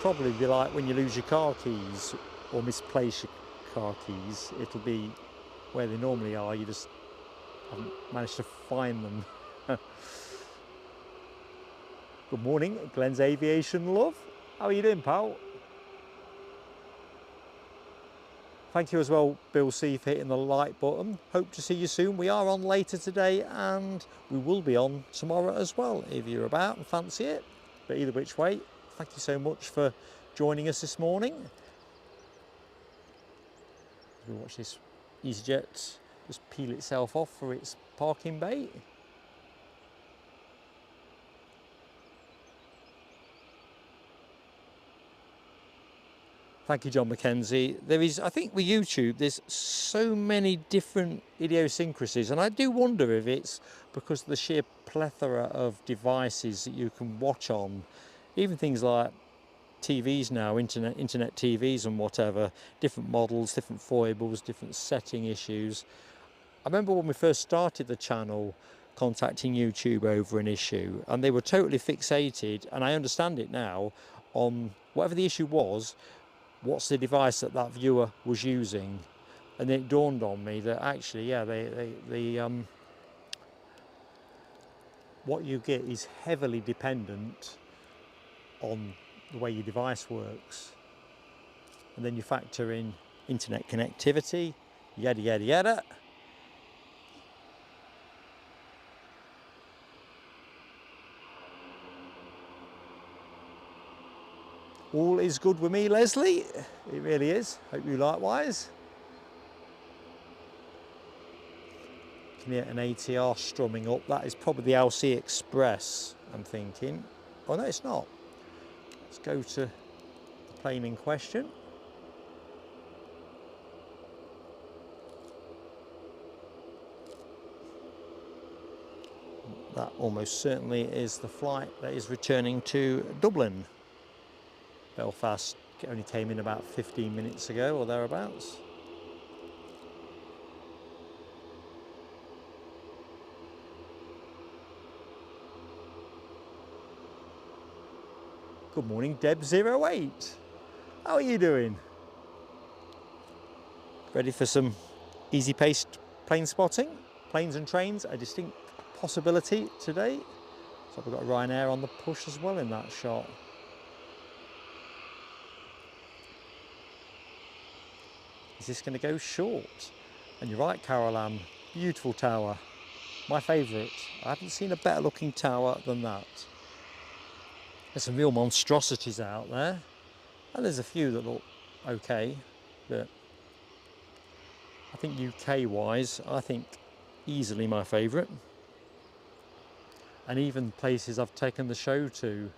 Probably be like when you lose your car keys or misplace your car keys. It'll be where they normally are, you just haven't managed to find them. Good morning, Glenn's Aviation love. How are you doing, pal? Thank you as well, Bill C, for hitting the like button. Hope to see you soon. We are on later today and we will be on tomorrow as well if you're about and fancy it. But either which way, thank you so much for joining us this morning. We watch this EasyJet just peel itself off for its parking bay. Thank you, John Mackenzie. There is, I think with YouTube, there's so many different idiosyncrasies, and I do wonder if it's because of the sheer plethora of devices that you can watch on, even things like TVs now, internet TVs and whatever, different models, different foibles, different setting issues. I remember when we first started the channel contacting YouTube over an issue, and they were totally fixated, and I understand it now, on whatever the issue was, what's the device that that viewer was using. And then it dawned on me that actually, yeah, what you get is heavily dependent on the way your device works. And then you factor in internet connectivity, yada, yada, yada. All is good with me, Leslie. It really is. Hope you likewise. You can hear an ATR strumming up. That is probably the LC Express, I'm thinking. Oh no, it's not. Let's go to the plane in question. That almost certainly is the flight that is returning to Dublin. Belfast only came in about 15 minutes ago or thereabouts. Good morning, Deb08. How are you doing? Ready for some easy-paced plane spotting? Planes and trains, a distinct possibility today. So we've got Ryanair on the push as well in that shot. Is this going to go short? And you're right, Carol Ann, beautiful tower. My favourite. I haven't seen a better looking tower than that. There's some real monstrosities out there. And there's a few that look okay. But I think UK wise, I think easily my favourite. And even places I've taken the show to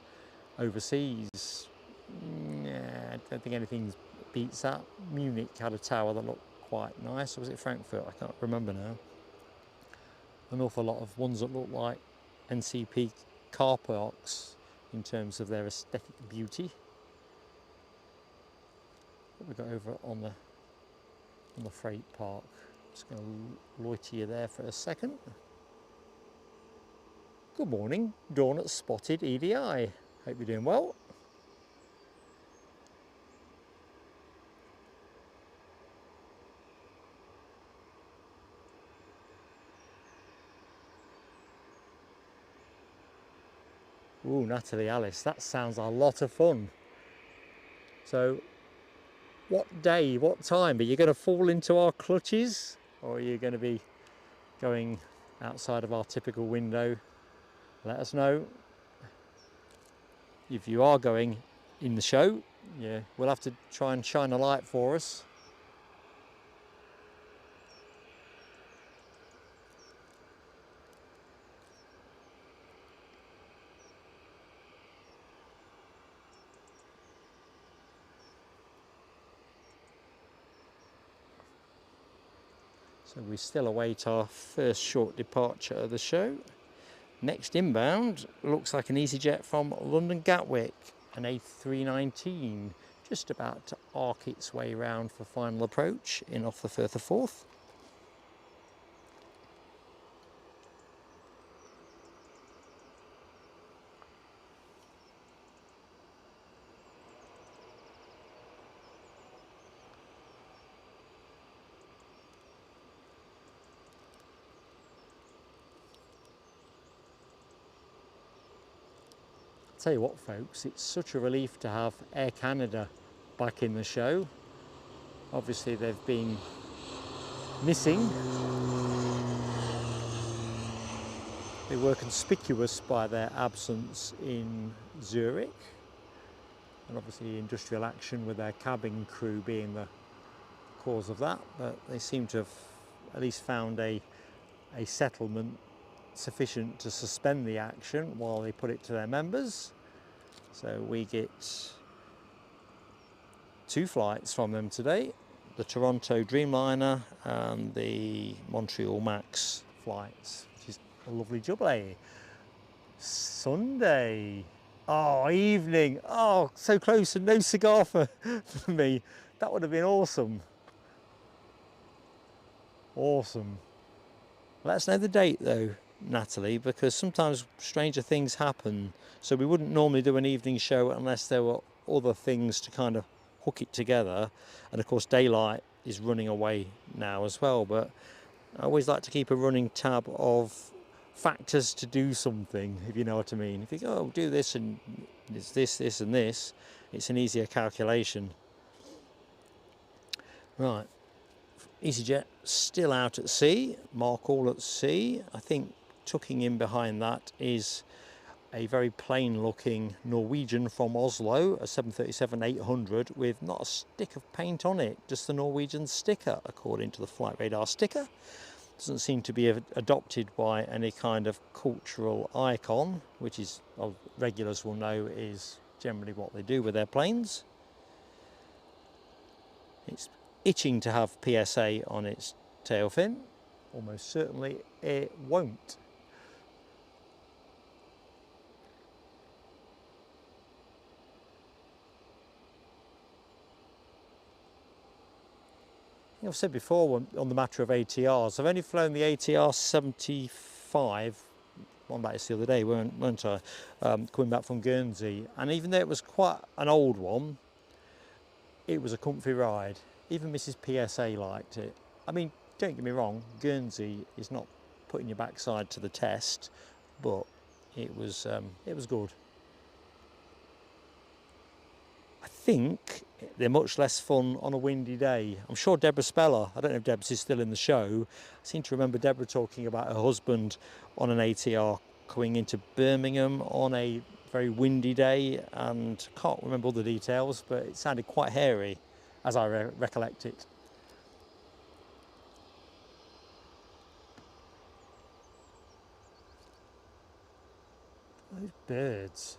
overseas, I don't think anything's beats that. Munich had a tower that looked quite nice, or was it Frankfurt? I can't remember now. An awful lot of ones that look like NCP car parks in terms of their aesthetic beauty. What we got over on the freight park? Just going to loiter you there for a second. Good morning, Dawn at Spotted EDI. Hope you're doing well. Ooh, Natalie Alice, that sounds a lot of fun. So, what day, what time? Are you going to fall into our clutches? Or are you going to be going outside of our typical window? Let us know. If you are going in the show, yeah, we'll have to try and shine a light for us. So we still await our first short departure of the show. Next inbound looks like an EasyJet from London Gatwick, an A319, just about to arc its way round for final approach in off the Firth of Forth. Tell you what, folks, it's such a relief to have Air Canada back in the show. Obviously they've been missing. They were conspicuous by their absence in Zurich, and obviously industrial action with their cabin crew being the cause of that, but they seem to have at least found a settlement sufficient to suspend the action while they put it to their members. So we get 2 flights from them today, the Toronto Dreamliner and the Montreal Max flights, which is a lovely jubilee. Sunday, oh, evening, oh, so close and no cigar for me. That would have been awesome. Awesome. Let us know the date though, Natalie, because sometimes stranger things happen. So we wouldn't normally do an evening show unless there were other things to kind of hook it together. And of course daylight is running away now as well, but I always like to keep a running tab of factors to do something, if you know what I mean. If you go, oh, do this and it's this and this, it's an easier calculation. Right. EasyJet still out at sea, mark all at sea. I think tucking in behind that is a very plain looking Norwegian from Oslo, a 737-800 with not a stick of paint on it, just the Norwegian sticker according to the flight radar sticker. Doesn't seem to be adopted by any kind of cultural icon, which is, regulars will know, is generally what they do with their planes. It's itching to have PSA on its tail fin. Almost certainly it won't. I've said before on the matter of ATRs, I've only flown the ATR 75 on that the other day, weren't I? Coming back from Guernsey, and even though it was quite an old one, it was a comfy ride. Even Mrs. PSA liked it. I mean, don't get me wrong, Guernsey is not putting your backside to the test, but it was good. I think they're much less fun on a windy day. I'm sure Deborah Speller, I don't know if Deborah's still in the show, I seem to remember Deborah talking about her husband on an ATR coming into Birmingham on a very windy day, and can't remember all the details, but it sounded quite hairy as I recollect it. Those birds.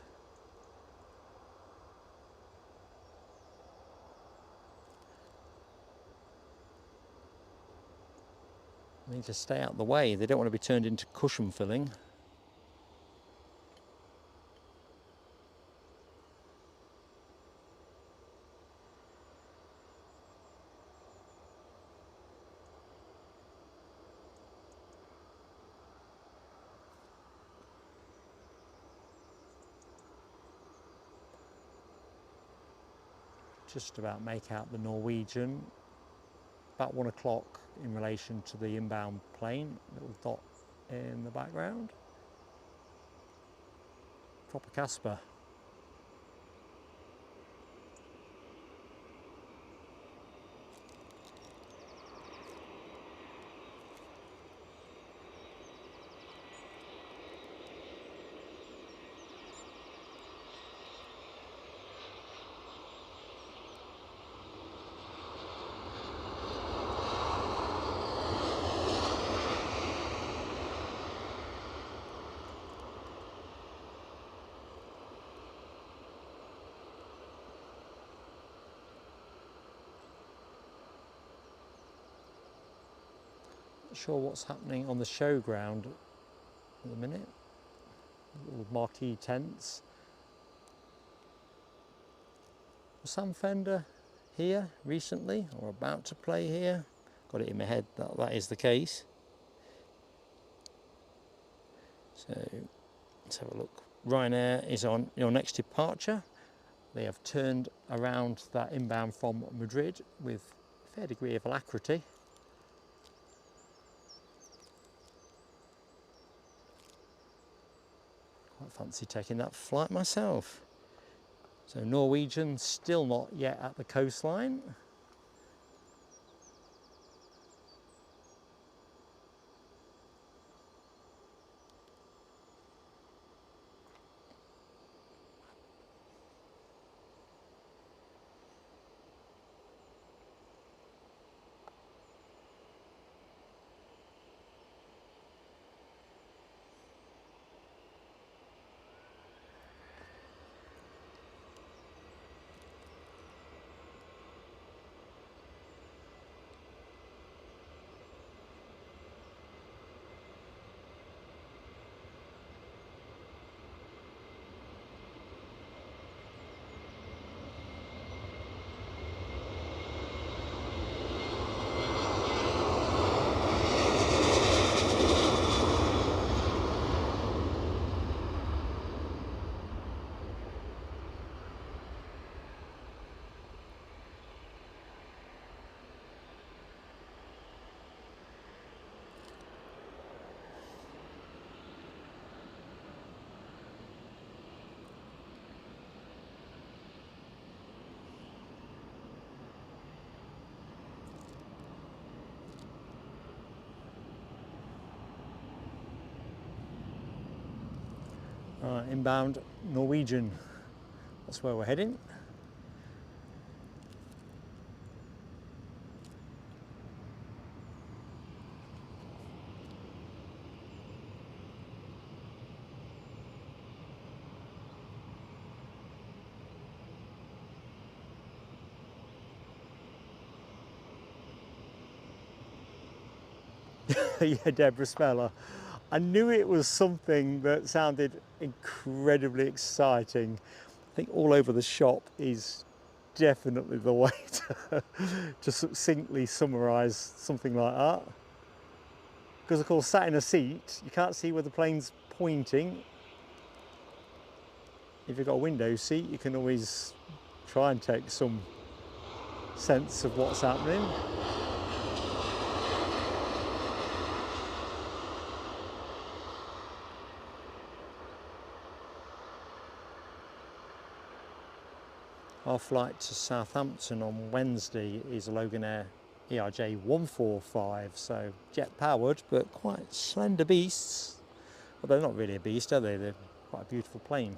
Need to stay out of the way. They don't want to be turned into cushion filling. Just about make out the Norwegian. About 1 o'clock in relation to the inbound plane, little dot in the background. Proper Casper. Not sure what's happening on the showground at the minute. Little marquee tents. Was Sam Fender here recently or about to play here? Got it in my head that that is the case. So let's have a look. Ryanair is on your next departure. They have turned around that inbound from Madrid with a fair degree of alacrity. Quite fancy taking that flight myself. So Norwegian still not yet at the coastline. Inbound Norwegian, that's where we're heading. Yeah, Deborah Speller. I knew it was something that sounded incredibly exciting. I think all over the shop is definitely the way to succinctly summarise something like that. Because of course, sat in a seat, you can't see where the plane's pointing. If you've got a window seat, you can always try and take some sense of what's happening. Our flight to Southampton on Wednesday is a Loganair ERJ 145, so jet powered but quite slender beasts. Well, they're not really a beast, are they? They're quite a beautiful plane,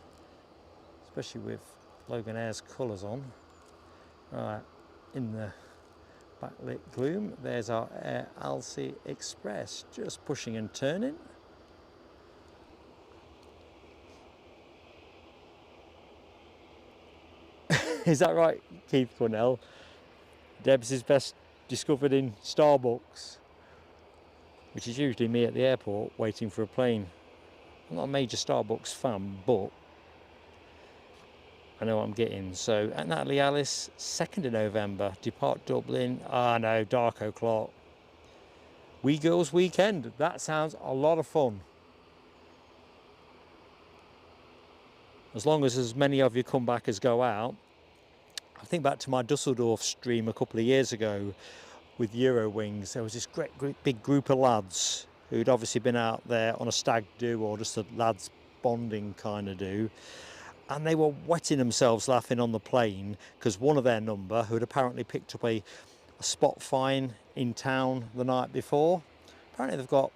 especially with Loganair's colours on. Right, in the backlit gloom, there's our Air Alsie Express just pushing and turning. Is that right, Keith Cornell? Debs is best discovered in Starbucks. which is usually me at the airport waiting for a plane. I'm not a major Starbucks fan, but I know what I'm getting. So at Natalie Alice, 2nd of November, depart Dublin. Ah no, dark o'clock. Wee Girls Weekend. That sounds a lot of fun. As long as many of you come back as go out. I think back to my Dusseldorf stream a couple of years ago with Eurowings. There was this great big group of lads who'd obviously been out there on a stag do or just a lads bonding kind of do. And they were wetting themselves laughing on the plane because one of their number, who had apparently picked up a spot fine in town the night before, apparently they've got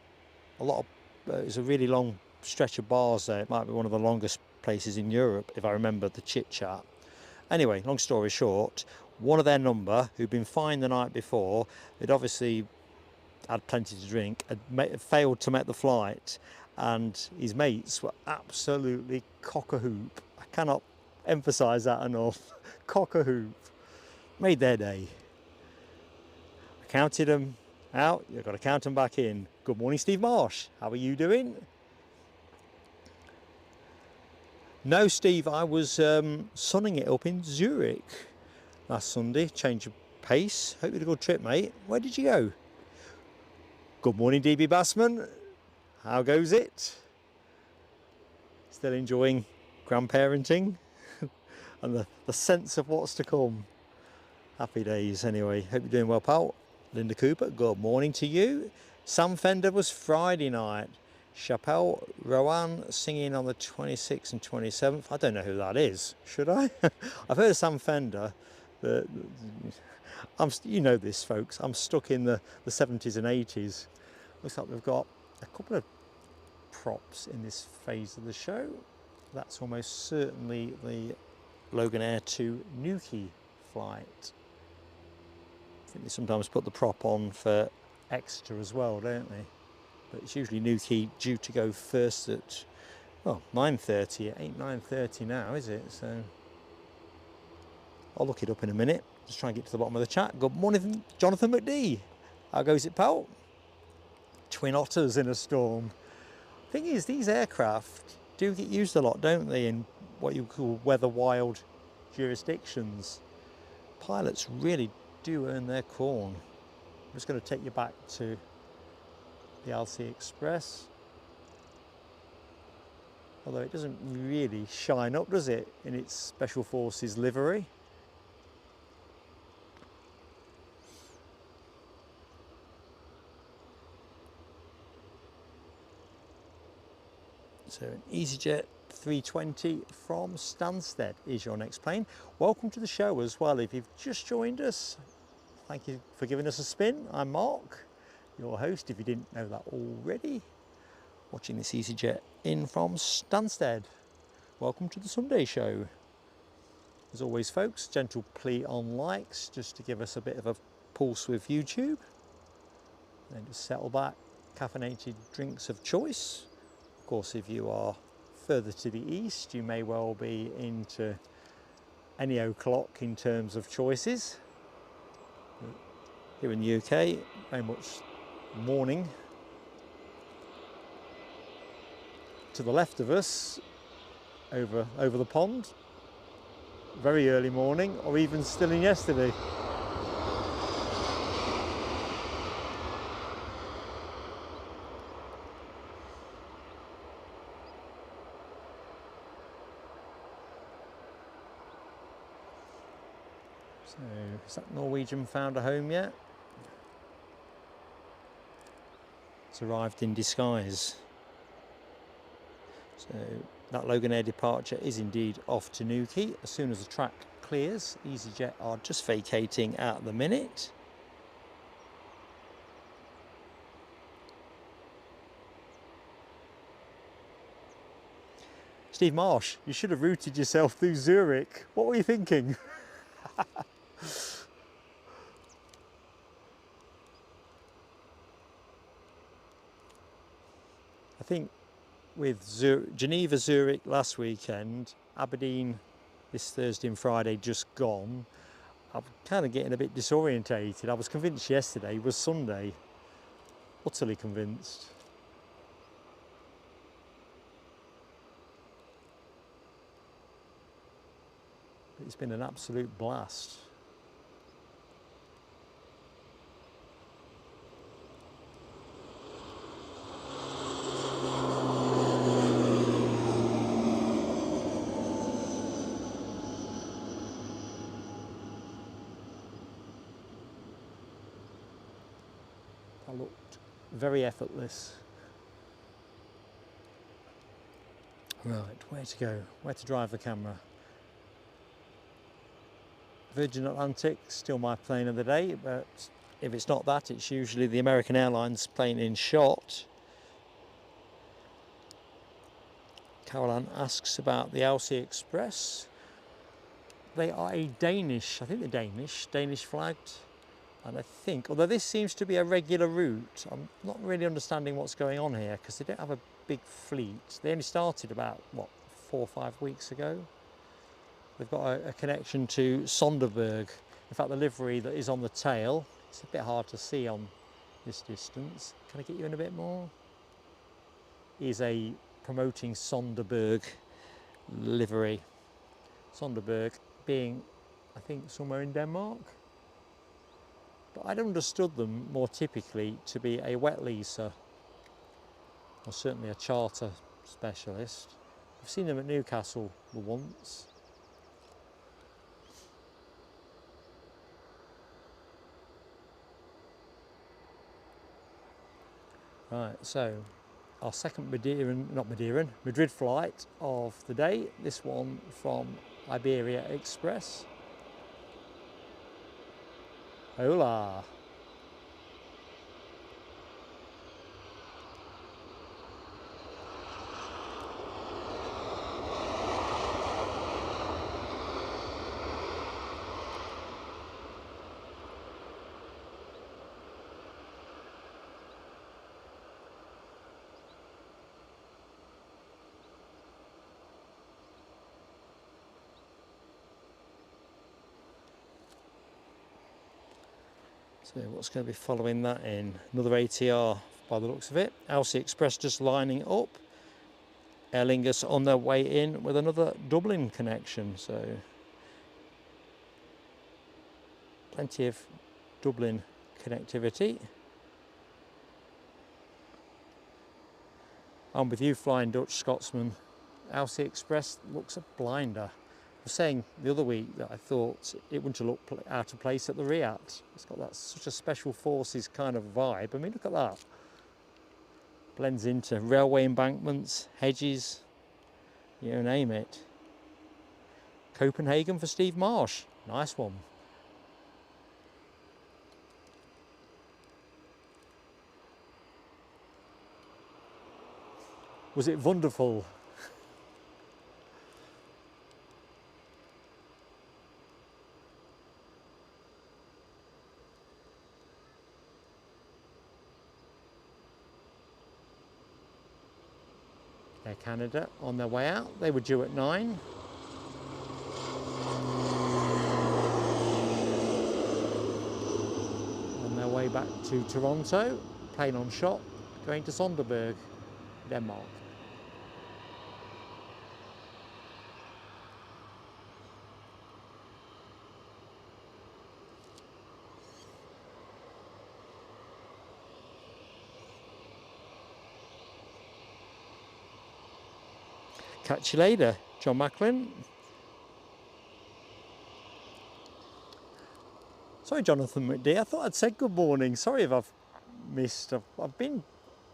a lot of, it's a really long stretch of bars there. It might be one of the longest places in Europe, if I remember the chit chat. Anyway, long story short, one of their number, who'd been fined the night before, had obviously had plenty to drink, had failed to make the flight, and his mates were absolutely cock-a-hoop. I cannot emphasise that enough. Cock-a-hoop. Made their day. I counted them out, you've got to count them back in. Good morning, Steve Marsh. How are you doing? No, Steve, I was sunning it up in Zurich last Sunday. Change of pace. Hope you had a good trip, mate. Where did you go? Good morning, DB Bassman. How goes it? Still enjoying grandparenting and the sense of what's to come. Happy days anyway. Hope you're doing well, pal. Linda Cooper, good morning to you. Sam Fender was Friday night. Chappelle Rowan singing on the 26th and 27th. I don't know who that is, should I? I've heard of Sam Fender, but you know this, folks. I'm stuck in the 70s and 80s. Looks like we've got a couple of props in this phase of the show. That's almost certainly the Logan Air to Newquay flight. I think they sometimes put the prop on for extra as well, don't they? But it's usually Newquay due to go first at, well, 9:30. It ain't 9:30 now, is it? So I'll look it up in a minute. Just try and get to the bottom of the chat. Good morning, Jonathan McD. How goes it, pal? Twin otters in a storm. Thing is, these aircraft do get used a lot, don't they, in what you call weather wild jurisdictions. Pilots really do earn their corn. I'm just going to take you back to the LC Express, although it doesn't really shine up, does it, in its Special Forces livery. So an EasyJet 320 from Stansted is your next plane. Welcome to the show as well. If you've just joined us, thank you for giving us a spin. I'm Mark, your host, if you didn't know that already, watching this EasyJet in from Stansted. Welcome to the Sunday show. As always, folks, gentle plea on likes just to give us a bit of a pulse with YouTube. Then just settle back, caffeinated drinks of choice. Of course, if you are further to the east, you may well be into any o'clock in terms of choices. Here in the UK, very much morning. To the left of us, over the pond, very early morning, or even still in yesterday. So, has that Norwegian found a home yet? It's arrived in disguise. So that Logan Air departure is indeed off to Newquay. As soon as the track clears, EasyJet are just vacating at the minute. Steve Marsh, you should have routed yourself through Zurich. What were you thinking? I think with Geneva, Zurich last weekend, Aberdeen this Thursday and Friday just gone, I'm kind of getting a bit disorientated. I was convinced yesterday was Sunday. utterly convinced. It's been an absolute blast. That looked very effortless. Right, where to go? Where to drive the camera? Virgin Atlantic, still my plane of the day, but if it's not that, it's usually the American Airlines plane in shot. Caroline asks about the LC Express. They are a Danish, I think they're Danish flagged. And I think, although this seems to be a regular route, I'm not really understanding what's going on here because they don't have a big fleet. They only started about, what, 4 or 5 weeks ago? They've got a connection to Sonderburg. In fact, the livery that is on the tail, it's a bit hard to see on this distance. Can I get you in a bit more? Is a promoting Sonderburg livery. Sonderburg being, I think, somewhere in Denmark. But I'd understood them more typically to be a wet leaser, or certainly a charter specialist. I've seen them at Newcastle once. Right, so our second Madrid flight of the day, this one from Iberia Express. Hola! So what's going to be following that in? Another ATR by the looks of it. LC Express just lining up. Aer Lingus on their way in with another Dublin connection. So plenty of Dublin connectivity. I'm with you, Flying Dutch Scotsman. LC Express looks a blinder. I was saying the other week that I thought it wouldn't have looked out of place at the Riad. It's got that such a special forces kind of vibe. I mean, look at that. Blends into railway embankments, hedges, you name it. Copenhagen for Steve Marsh. Nice one. Was it wonderful? Air Canada on their way out. They were due at 9. On their way back to Toronto, plane on shot, going to Sonderburg, Denmark. Catch you later, John Macklin. Sorry, Jonathan McD. I thought I'd said good morning. Sorry if I've missed. I've been,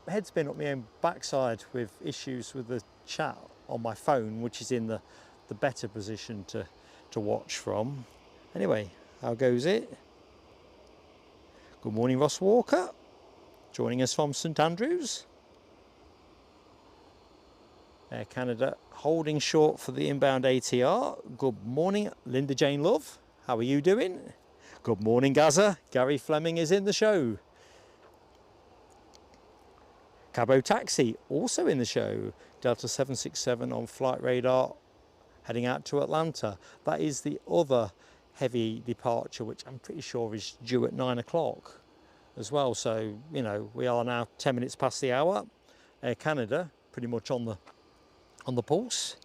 head's been up my own backside with issues with the chat on my phone, which is in the better position to watch from. Anyway, how goes it? Good morning, Ross Walker, joining us from St Andrews. Air Canada holding short for the inbound ATR. Good morning, Linda Jane Love. How are you doing? Good morning, Gaza. Gary Fleming is in the show. Cabo Taxi also in the show. Delta 767 on flight radar heading out to Atlanta. That is the other heavy departure, which I'm pretty sure is due at 9 o'clock as well. So, you know, we are now 10 minutes past the hour. Air Canada pretty much on the pulse.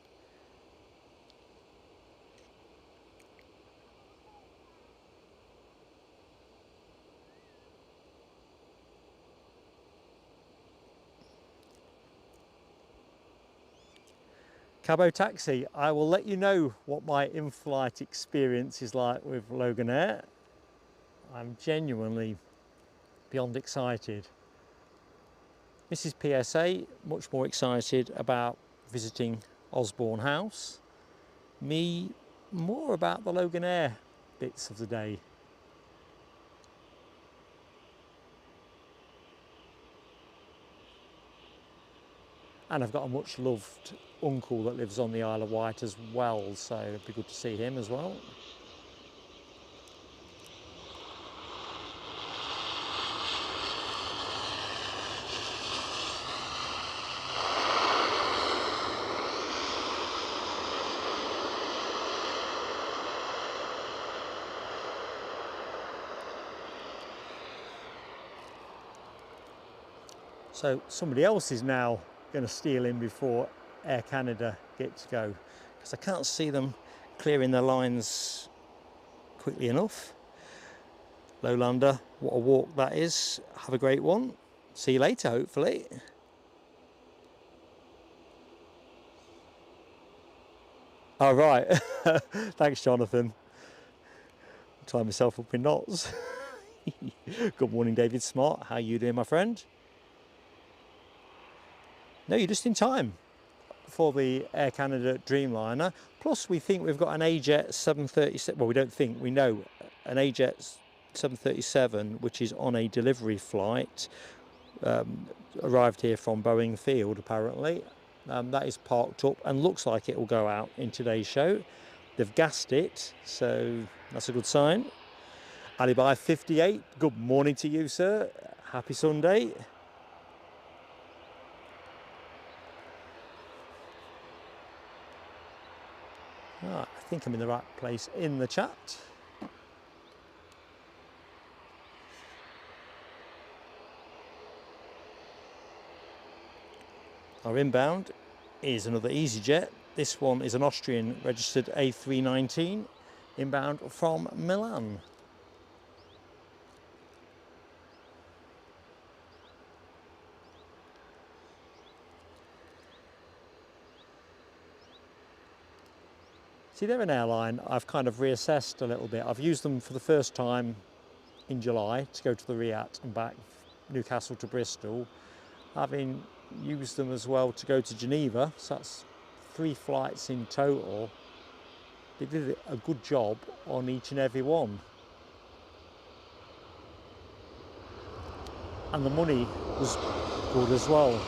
Cabo taxi, I will let you know what my in-flight experience is like with Loganair. I'm genuinely beyond excited. Mrs. PSA, much more excited about visiting Osborne House. Me, more about the Loganair bits of the day. And I've got a much loved uncle that lives on the Isle of Wight as well, so it'd be good to see him as well. So somebody else is now going to steal in before Air Canada get to go, because I can't see them clearing their lines quickly enough. Lowlander, what a walk that is. Have a great one. See you later, hopefully. All right. Thanks, Jonathan. Tie myself up in knots. Good morning, David Smart. How you doing, my friend? No, you're just in time for the Air Canada Dreamliner. Plus, we think we've got an EasyJet 737. Well, we don't think, we know an EasyJet 737, which is on a delivery flight, arrived here from Boeing Field, apparently. That is parked up and looks like it will go out in today's show. They've gassed it, so that's a good sign. Alibi 58, good morning to you, sir. Happy Sunday. Right, I think I'm in the right place in the chat. Our inbound is another EasyJet. This one is an Austrian registered A319 inbound from Milan. See, they're an airline I've kind of reassessed a little bit. I've used them for the first time in July to go to the Riyadh and back, Newcastle to Bristol. Having used them as well to go to Geneva, so that's 3 flights in total. They did a good job on each and every one. And the money was good as well.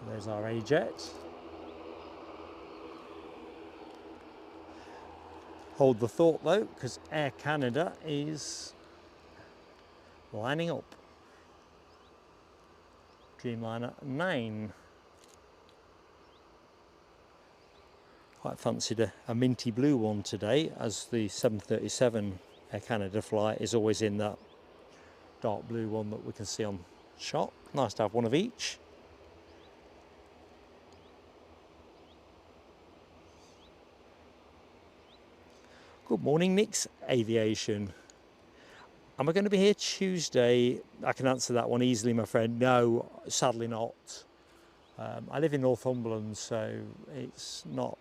There's our EasyJet. Hold the thought though, because Air Canada is lining up. Dreamliner 9. Quite fancied a minty blue one today, as the 737 Air Canada flight is always in that dark blue one that we can see on shot. Nice to have one of each. Good morning, Nick's Aviation. Am I going to be here Tuesday? I can answer that one easily, my friend. No, sadly not. I live in Northumberland, so it's not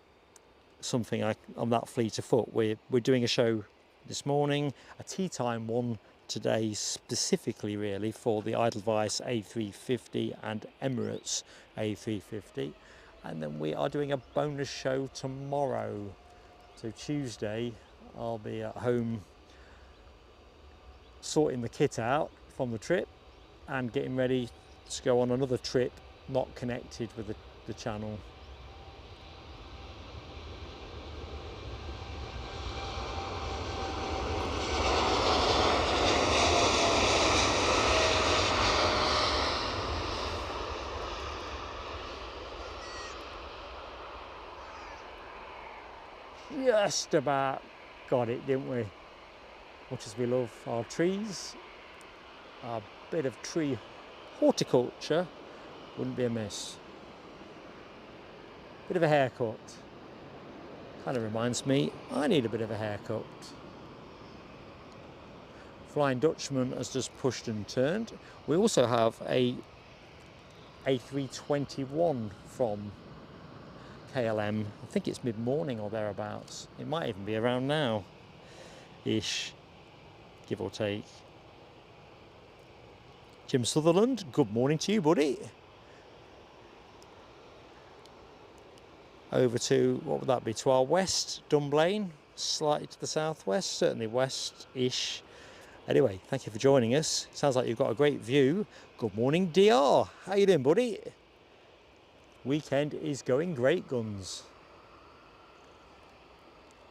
something I'm that fleet of foot. We're doing a show this morning, a tea time one today specifically really for the Edelweiss A350 and Emirates A350. And then we are doing a bonus show tomorrow. So Tuesday, I'll be at home sorting the kit out from the trip and getting ready to go on another trip not connected with the channel. just about got it, didn't we? Much as we love our trees, a bit of tree horticulture wouldn't be amiss. Bit of a haircut. Kind of reminds me, I need a bit of a haircut. Flying Dutchman has just pushed and turned. We also have a A321 from KLM. I think it's mid-morning or thereabouts. It might even be around now ish, give or take. Jim Sutherland, good morning to you, buddy. Over to, what would that be, to our west, Dunblane, slightly to the southwest, certainly west-ish. Anyway, thank you for joining us. Sounds like you've got a great view. Good morning, DR. How you doing, buddy? Weekend is going great guns.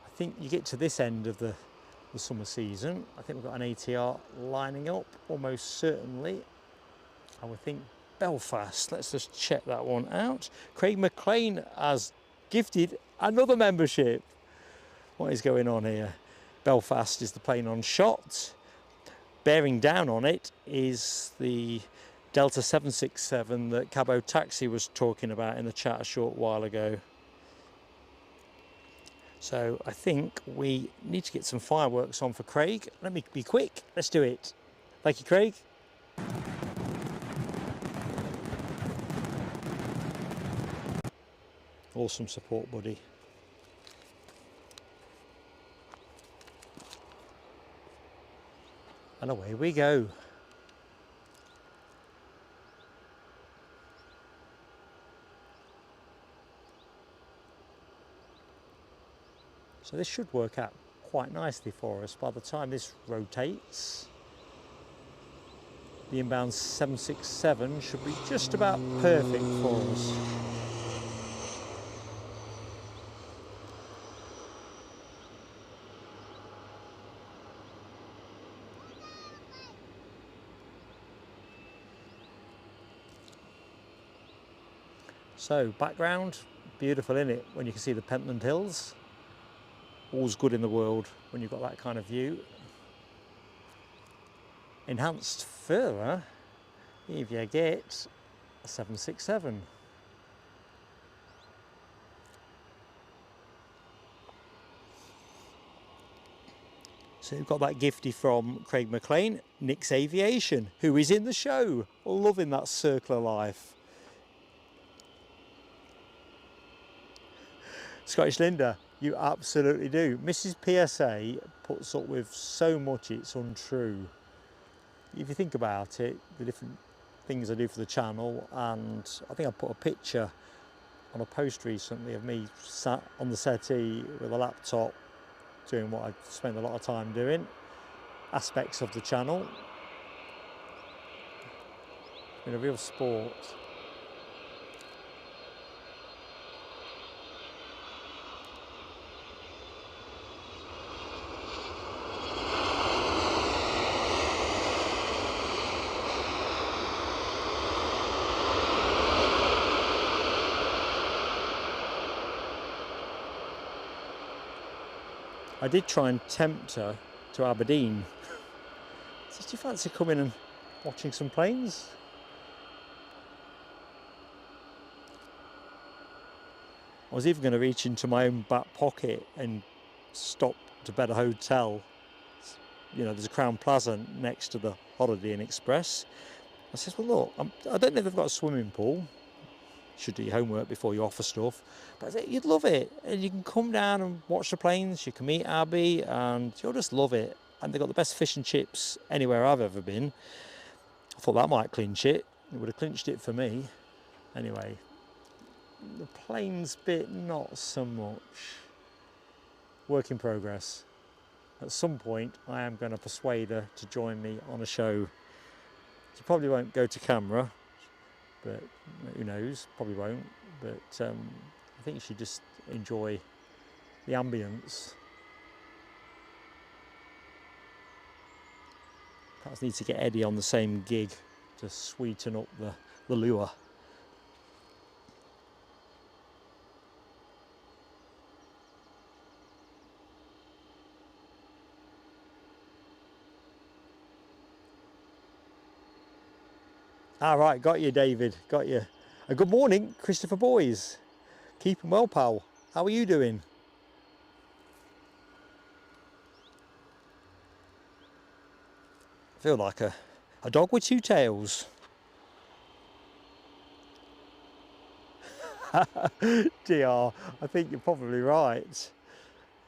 I think you get to this end of the summer season. I think we've got an ATR lining up, almost certainly. I would think Belfast. Let's just check that one out. Craig McLean has gifted another membership. What is going on here? Belfast is the plane on shot. Bearing down on it is the Delta 767 that Cabo Taxi was talking about in the chat a short while ago. So I think we need to get some fireworks on for Craig. Let me be quick. Let's do it. Thank you, Craig. Awesome support, buddy. And away we go. So this should work out quite nicely for us. By the time this rotates, the inbound 767 should be just about perfect for us. So background, beautiful in it when you can see the Pentland Hills. All's good in the world when you've got that kind of view. Enhanced further if you get a 767. So you've got that gifty from Craig McLean, Nick's Aviation, who is in the show. Loving that circle of life. Scottish Linda, you absolutely do. Mrs. PSA puts up with so much it's untrue. If you think about it, the different things I do for the channel, and I think I put a picture on a post recently of me sat on the settee with a laptop doing what I spend a lot of time doing, aspects of the channel. It's been a real sport. I did try and tempt her to Aberdeen. So, do you fancy coming and watching some planes? I was even going to reach into my own back pocket and stop to bed a hotel. You know, there's a Crown Plaza next to the Holiday Inn Express. I said, well, look, I don't know if they've got a swimming pool. You should do your homework before you offer stuff. But I said, you'd love it. And you can come down and watch the planes. You can meet Abby and you'll just love it. And they've got the best fish and chips anywhere I've ever been. I thought that might clinch it. It would have clinched it for me. Anyway, the planes bit, not so much. Work in progress. At some point, I am going to persuade her to join me on a show. She probably won't go to camera, but who knows, probably won't. But I think she'd just enjoy the ambience. Perhaps need to get Eddie on the same gig to sweeten up the lure. All right, got you, David, got you. Good morning, Christopher Boys. Keeping well, pal. How are you doing? I feel like a dog with two tails. DR, I think you're probably right.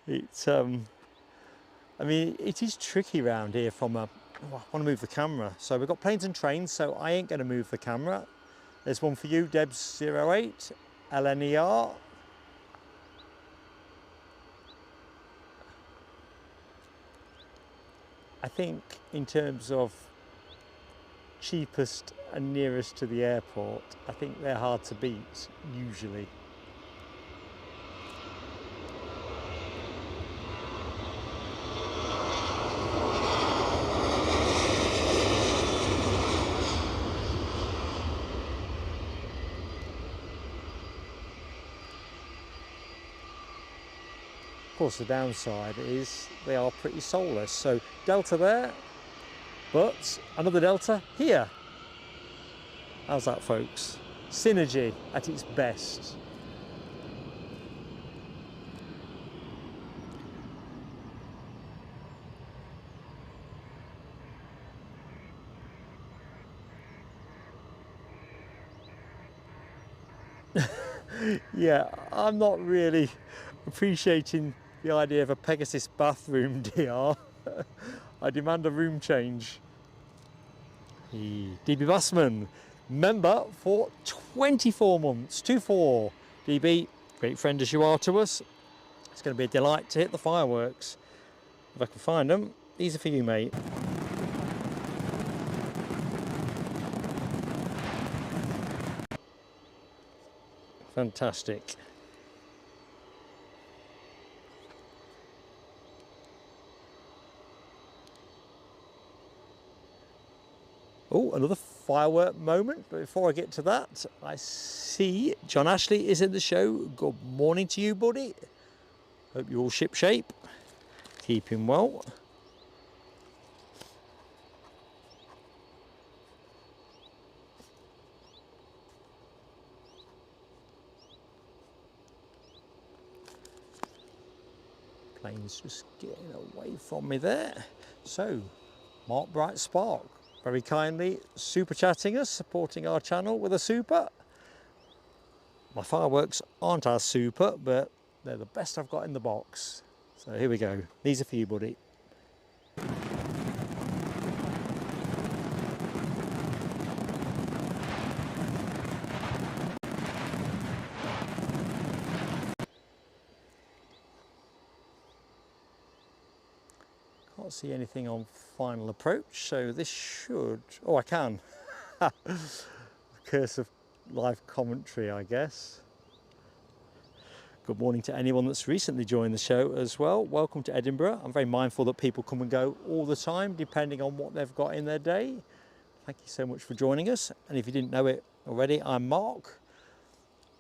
It's I mean, it is tricky around here from a, oh, I want to move the camera. So we've got planes and trains, so I ain't going to move the camera. There's one for you, Debs08, LNER. I think in terms of cheapest and nearest to the airport, I think they're hard to beat, usually. Of course, the downside is they are pretty soulless. So Delta there, but another Delta here. How's that, folks? Synergy at its best. Yeah, I'm not really appreciating the idea of a Pegasus bathroom, DR. I demand a room change. DB Bassman, member for 24 months. 2-4. DB, great friend as you are to us. It's going to be a delight to hit the fireworks. If I can find them, these are for you, mate. Fantastic. Oh, another firework moment. But before I get to that, I see John Ashley is in the show. Good morning to you, buddy. Hope you're all ship shape. Keeping well. Plane's just getting away from me there. So, Mark Bright Spark, very kindly super chatting us, supporting our channel with a super. My fireworks aren't as super, but they're the best I've got in the box. So here we go. These are for you, buddy. Can't see anything on final approach, so this should... Oh, I can. The curse of live commentary, I guess. Good morning to anyone that's recently joined the show as well. Welcome to Edinburgh. I'm very mindful that people come and go all the time, depending on what they've got in their day. Thank you so much for joining us. And if you didn't know it already, I'm Mark.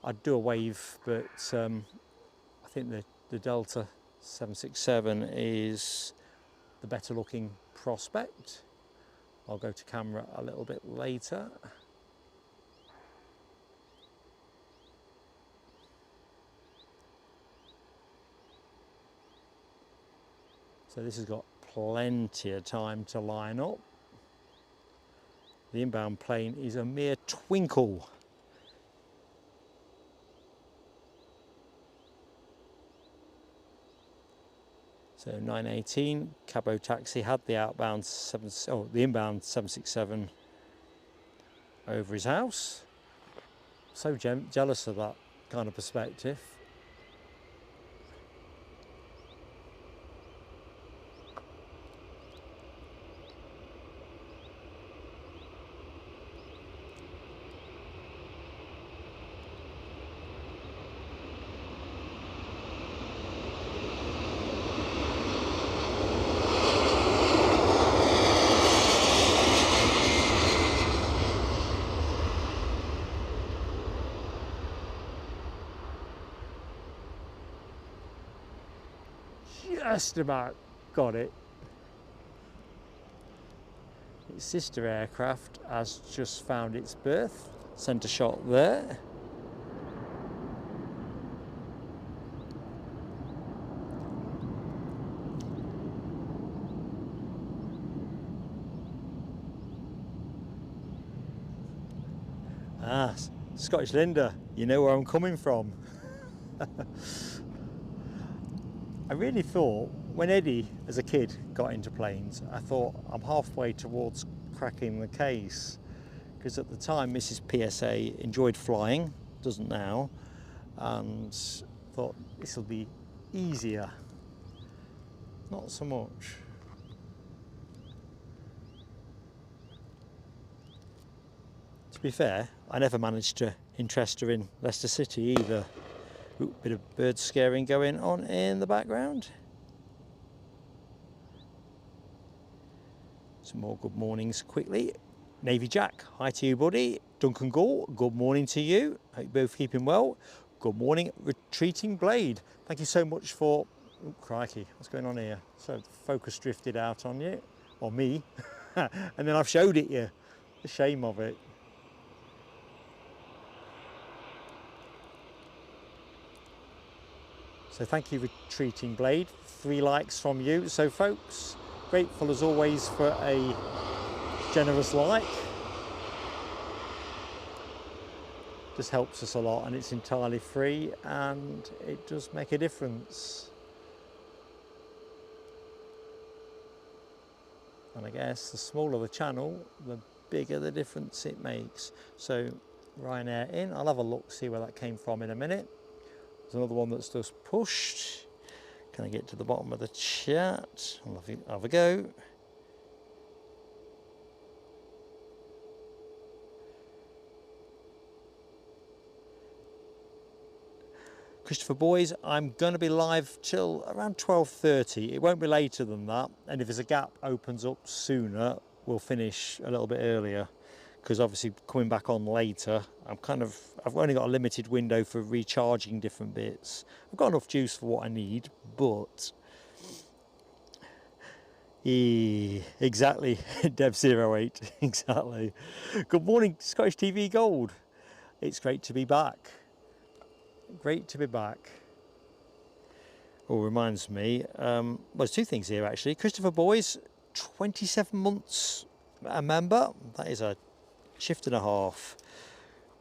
I'd do a wave, but I think the Delta 767 is the better looking prospect. I'll go to camera a little bit later. So this has got plenty of time to line up. The inbound plane is a mere twinkle. So 9:18, Cabo Taxi had the inbound 767 over his house. So jealous of that kind of perspective. Just about got it. Its sister aircraft has just found its berth. Centre shot there. Ah, Scottish Linda, you know where I'm coming from. I really thought, when Eddie, as a kid, got into planes, I thought I'm halfway towards cracking the case. Because at the time, Mrs. PSA enjoyed flying, doesn't now, and thought this will be easier. Not so much. To be fair, I never managed to interest her in Leicester City either. Ooh, bit of bird scaring going on in the background. Some more good mornings quickly. Navy Jack, hi to you, buddy. Duncan Gore, good morning to you. Hope you're both keeping well. Good morning, Retreating Blade. Thank you so much for... Oh, crikey, what's going on here? So the focus drifted out on you, or me, and then I've showed it you. The shame of it. So thank you, Retreating Blade. 3 likes from you. So folks, grateful as always for a generous like. Just helps us a lot, and it's entirely free, and it does make a difference. And I guess the smaller the channel, the bigger the difference it makes. So Ryanair in, I'll have a look, see where that came from in a minute. There's another one that's just pushed. Can I get to the bottom of the chat? I'll have a go. Christopher Boys, I'm going to be live till around 12:30. It won't be later than that, and if there's a gap opens up sooner, we'll finish a little bit earlier, because obviously coming back on later, I've only got a limited window for recharging different bits. I've got enough juice for what I need, but exactly, Dev08, exactly. Good morning, Scottish TV Gold. It's great to be back. Great to be back. Oh, reminds me, well, there's 2 things here actually. Christopher Boys, 27 months a member. That is a shift and a half.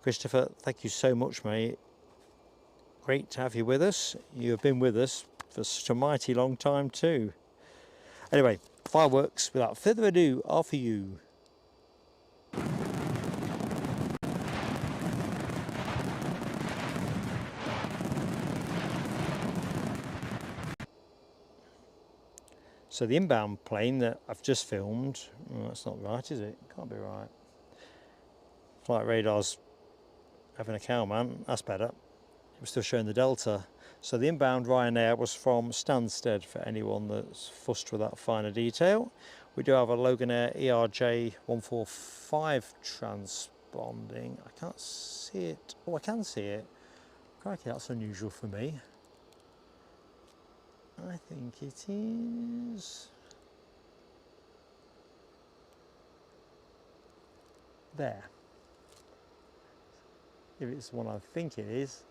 Christopher, thank you so much, mate. Great to have you with us. You have been with us for such a mighty long time too. Anyway, fireworks, without further ado, are for you. So the inbound plane that I've just filmed, oh, that's not right, is it? Can't be right. Flight radar's having a cow, man. That's better. It was still showing the delta. So the inbound Ryanair was from Stansted, for anyone that's fussed with that finer detail. We do have a Loganair ERJ 145 transponding. I can't see it. Oh, I can see it. Crikey, that's unusual for me. I think it is there. If it's the one I think it is,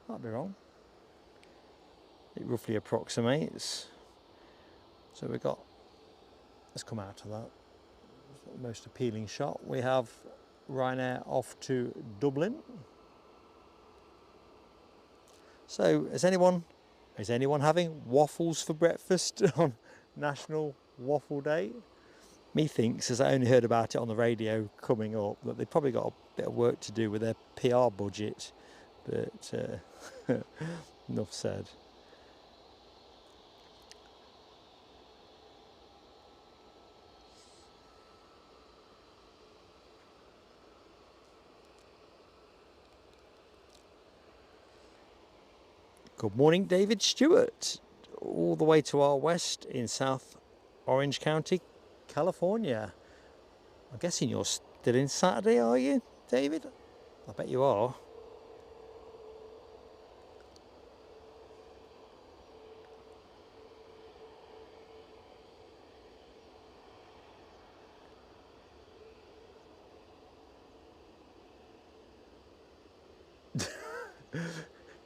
might be wrong. It roughly approximates. So we've got, let's come out of that. That's the most appealing shot. We have Ryanair off to Dublin. So is anyone having waffles for breakfast on National Waffle Day? Methinks, as I only heard about it on the radio coming up, that they've probably got a bit of work to do with their PR budget, but enough said. Good morning, David Stewart, all the way to our west in South Orange County, California. I'm guessing you're still in Saturday, are you, David? I bet you are.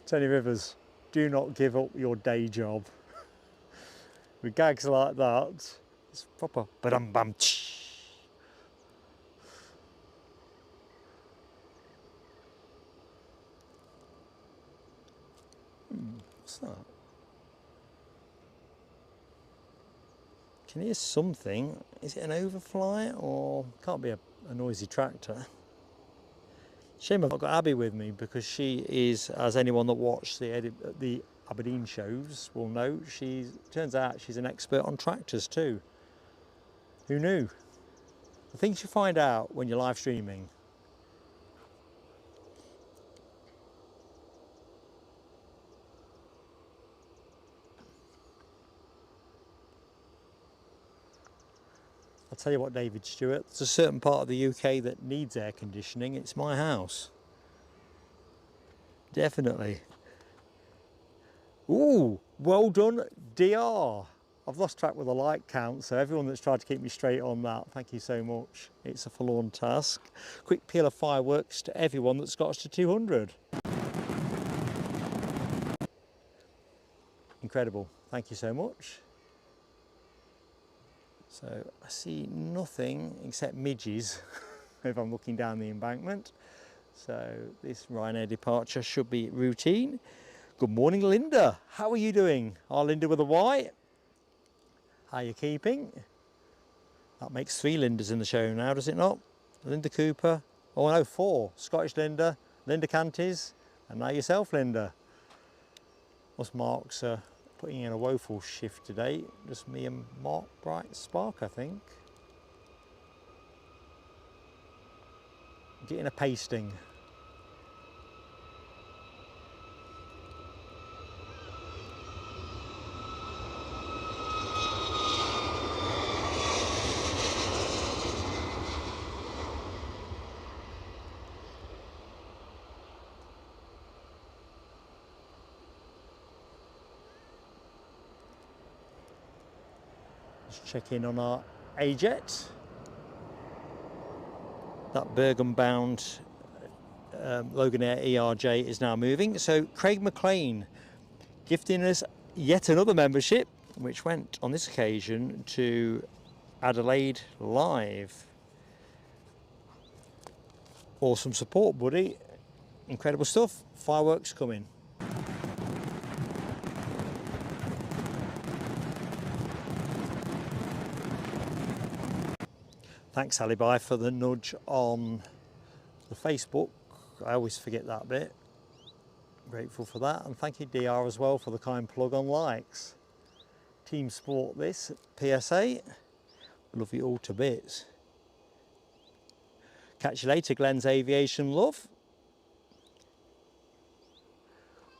Tony Rivers, do not give up your day job. With gags like that, it's proper ba-dum-bum. What's that? Can hear something. Is it an overflight or can't be a noisy tractor? Shame I've not got Abby with me because she is, as anyone that watched the Aberdeen shows will know, turns out she's an expert on tractors too. Who knew? The things you find out when you're live streaming. I'll tell you what, David Stewart, there's a certain part of the UK that needs air conditioning. It's my house. Definitely. Ooh, well done, DR. I've lost track with the like count, so everyone that's tried to keep me straight on that, thank you so much. It's a forlorn task. Quick peal of fireworks to everyone that's got us to 200. Incredible, thank you so much. So I see nothing except midges if I'm looking down the embankment. So this Ryanair departure should be routine. Good morning, Linda. How are you doing? Our Linda with a Y. How are you keeping? That makes 3 Lindas in the show now, does it not? Linda Cooper. Oh no, 4. Scottish Linda, Linda Canties, and now yourself, Linda. Us Mark's putting in a woeful shift today. Just me and Mark Bright Spark, I think. Getting a pasting. Check in on our EasyJet. That Bergen-bound Loganair ERJ is now moving. So Craig McLean gifting us yet another membership, which went on this occasion to Adelaide Live. Awesome support, buddy. Incredible stuff. Fireworks coming. Thanks, Alibi, for the nudge on the Facebook. I always forget that bit. Grateful for that. And thank you, DR, as well, for the kind plug on likes. Team Sport this at PSA. Love you all to bits. Catch you later, Glenn's Aviation love.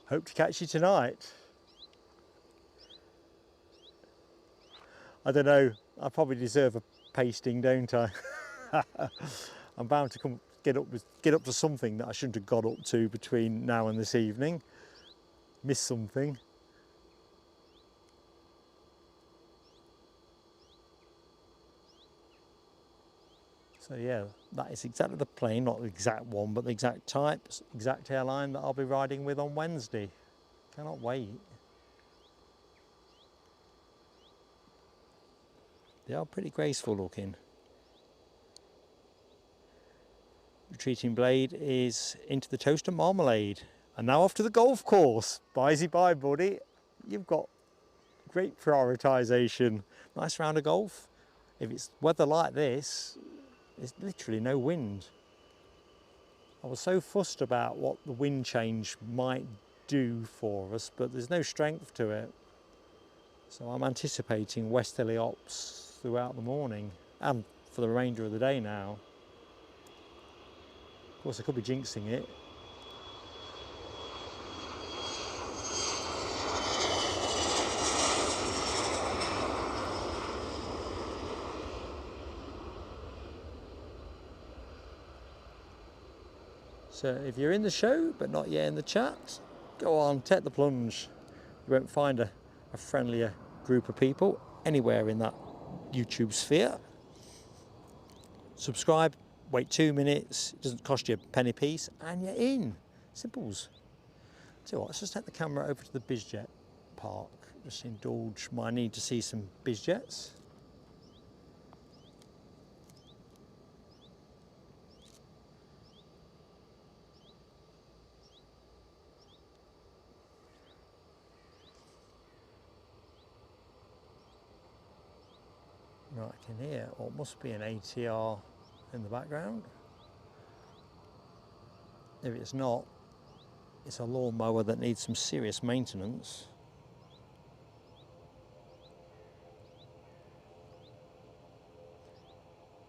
Hope to catch you tonight. I don't know, I probably deserve a pasting, don't I? I'm bound to get up to something that I shouldn't have got up to between now and this evening. Miss something. So yeah, that is exactly the plane, not the exact one, but the exact type, exact airline that I'll be riding with on Wednesday. Cannot wait. They are pretty graceful looking. Retreating blade is into the toast and marmalade. And now off to the golf course. Bye-zy bye, buddy. You've got great prioritisation. Nice round of golf. If it's weather like this, there's literally no wind. I was so fussed about what the wind change might do for us, but there's no strength to it. So I'm anticipating westerly ops throughout the morning and for the remainder of the day now. Of course, I could be jinxing it. So if you're in the show but not yet in the chat, go on, take the plunge. You won't find a friendlier group of people anywhere in that YouTube sphere. Subscribe, wait 2 minutes, it doesn't cost you a penny piece, and you're in. Simples. So what, let's just take the camera over to the BizJet park. Just indulge my need to see some BizJets. Right, I can hear what must be an ATR in the background. If it's not, it's a lawnmower that needs some serious maintenance.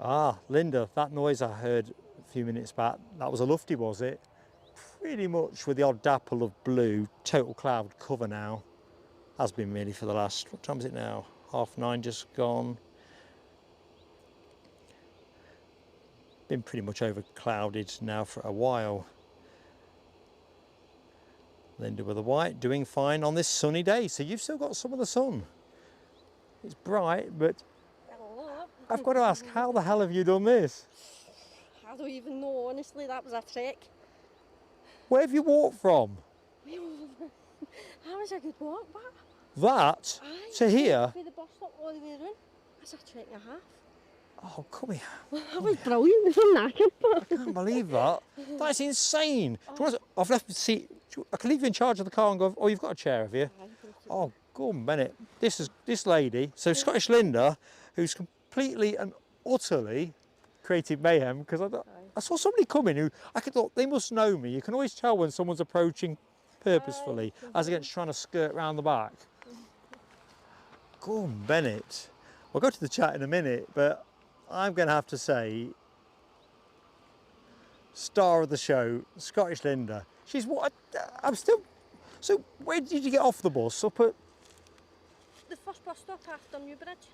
Ah, Linda, that noise I heard a few minutes back, that was a lufty, was it? Pretty much with the odd dapple of blue, total cloud cover now. Has been really for the last, what time is it now? 9:30 just gone. Been pretty much over clouded now for a while. Linda with the white, doing fine on this sunny day. So you've still got some of the sun. It's bright, but I've got to ask, how the hell have you done this? I don't even know, honestly, that was a trek. Where have you walked from? How was a good walk, but That to here? For the bus stop all the way around. That's a trek and a half. Oh, come here. That was brilliant, I'm knackered, but I can't believe that. That's insane. Do you want to, I've left the seat. I can leave you in charge of the car and go, oh, you've got a chair, have you? Oh, go on, Bennett. This lady, so Scottish Linda, who's completely and utterly created mayhem, because I saw somebody coming who I could thought they must know me. You can always tell when someone's approaching purposefully, as against trying to skirt round the back. Go on, Bennett. We'll go to the chat in a minute, but I'm going to have to say, star of the show, Scottish Linda. She's what? I'm still. So, where did you get off the bus? Up at the first bus stop after Newbridge.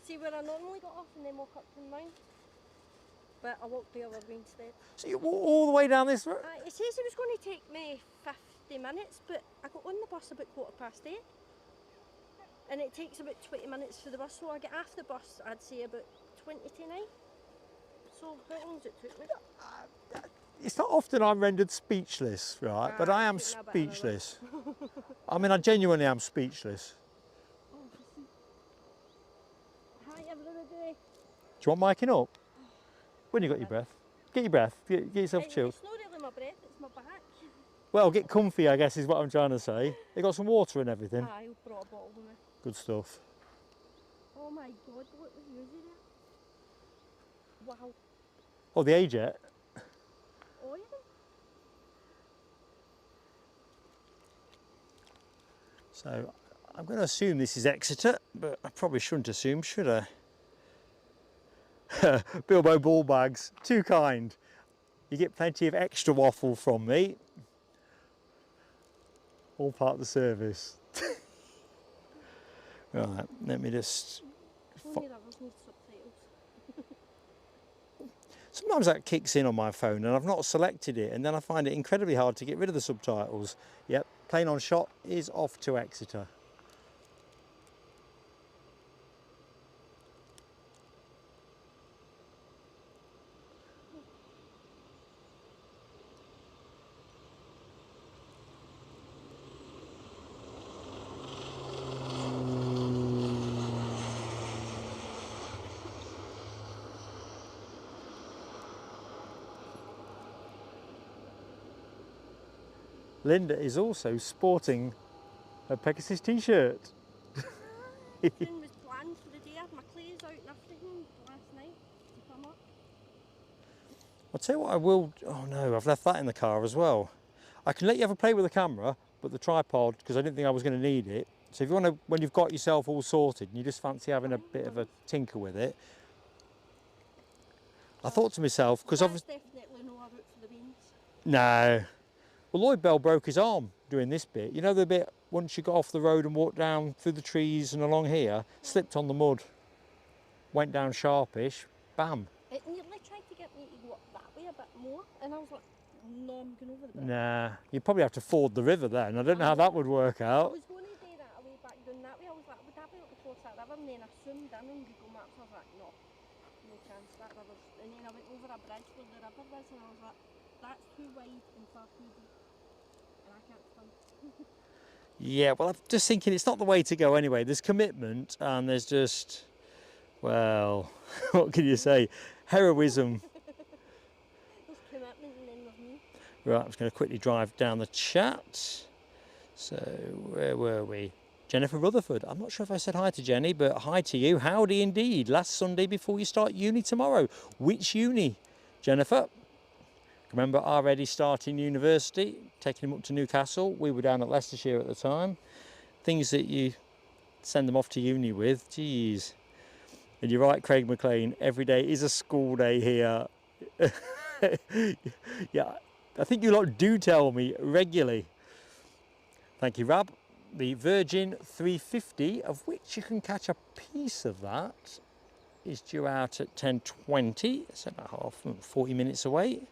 See where I normally got off and then walk up from mine. But I walked the other way instead. So you walked all the way down this road? It says it was going to take me 50 minutes, but I got on the bus about 8:15. And it takes about 20 minutes for the bus, so I get off the bus, I'd say about 20 to 9. So how long does it take me? It's not often I'm rendered speechless, right? But I am speechless. I mean, I genuinely am speechless. Hi everybody. Do you want miking up? When you got your breath? Get your breath, get yourself chilled. It's not really my breath, it's my back. Well, get comfy, I guess, is what I'm trying to say. They got some water and everything. I brought a bottle with me. Good stuff. Oh my god, what was yours there? Wow. Oh, the EasyJet. Oh, yeah. So, I'm going to assume this is Exeter, but I probably shouldn't assume, should I? Bilbo ball bags, too kind. You get plenty of extra waffle from me. All part of the service. Right, let me just... Sometimes that kicks in on my phone and I've not selected it, and then I find it incredibly hard to get rid of the subtitles. Yep, plane on shot is off to Exeter. Linda is also sporting a Pegasus t-shirt. Everything was planned for the day. I had my clothes out and everything last night to come up. I'll tell you what I will... Oh no, I've left that in the car as well. I can let you have a play with the camera, but the tripod, because I didn't think I was going to need it. So if you want to, when you've got yourself all sorted and you just fancy having a bit of a tinker with it, I thought to myself, because obviously... definitely no route for the beans. No. Well, Lloyd Bell broke his arm doing this bit. You know the bit once you got off the road and walked down through the trees and along here, slipped on the mud, went down sharpish, bam. It nearly tried to get me to go up that way a bit more, and I was like, no, I'm going over the bit. Nah, you'd probably have to ford the river then. I don't know how that would work I out. was going to do that away back down that way. I was like, would I be able to cross that river? And then I zoomed in on Google Maps. I was like, no chance, that river's... And then I went over a bridge where the river was, and I was like, that's too wide and far too deep. and I can't stand. Yeah, well, I'm just thinking it's not the way to go anyway. There's commitment and there's just, well, what can you say? Heroism. There's commitment and then there's me. Right, I'm just going to quickly drive down the chat. So, where were we? Jennifer Rutherford. I'm not sure if I said hi to Jenny, but hi to you. Howdy indeed. Last Sunday before you start uni tomorrow. Which uni, Jennifer? Remember already starting university, taking him up to Newcastle. We were down at Leicestershire at the time. Things that you send them off to uni with, geez. And you're right, Craig McLean, every day is a school day here. Yeah, I think you lot do tell me regularly. Thank you, Rab. The Virgin 350, of which you can catch a piece of that, is due out at 10:20. It's about 40 minutes away.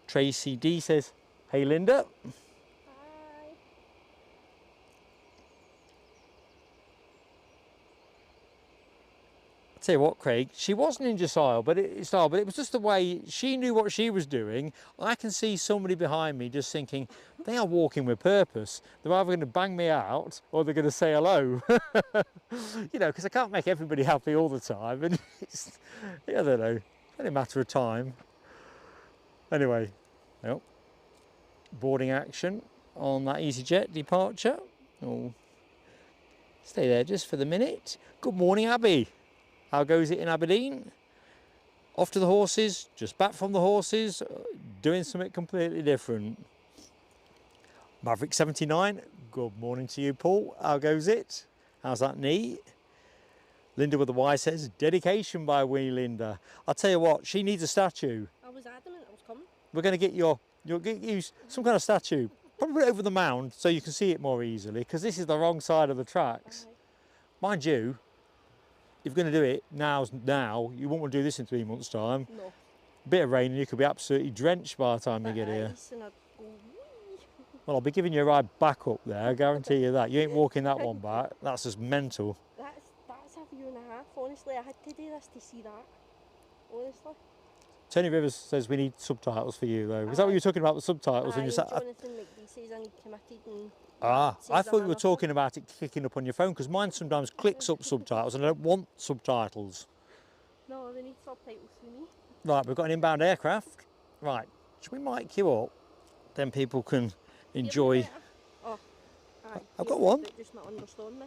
Tracy D says, hey Linda. Hi. Tell you what, Craig, she was ninja style, but it was just the way she knew what she was doing. I can see somebody behind me just thinking, they are walking with purpose. They're either going to bang me out or they're going to say hello. You know, because I can't make everybody happy all the time. And it's, I don't know, it's only a matter of time. Anyway, well, boarding action on that EasyJet departure. Oh, stay there just for the minute. Good morning, Abby. How goes it in Aberdeen? Off to the horses, just back from the horses, doing something completely different. Maverick 79, good morning to you, Paul. How goes it? How's that knee? Linda with the Y says, dedication by Winnie Linda. I'll tell you what, she needs a statue. I was adamant I was coming. We're going to get you'll get you some kind of statue. Probably over the mound so you can see it more easily, because this is the wrong side of the tracks. Mind you, if you're going to do it now, you won't want to do this in 3 months' time. No. Bit of rain and you could be absolutely drenched by the time you get here. Well, I'll be giving you a ride back up there, I guarantee you that. You ain't walking that one back. That's just mental. That's a view and a half, honestly. I had to do this to see that, honestly. Tony Rivers says we need subtitles for you, though. Is that what you were talking about, the subtitles? When you sat? Jonathan McDee says I need committed and... I thought you were talking about it kicking up on your phone, because mine sometimes clicks up subtitles and I don't want subtitles. No, they need subtitles for me. Right, we've got an inbound aircraft. Right, should we mic you up? Then people can enjoy... Oh, aye. I've got one. Just not understand me.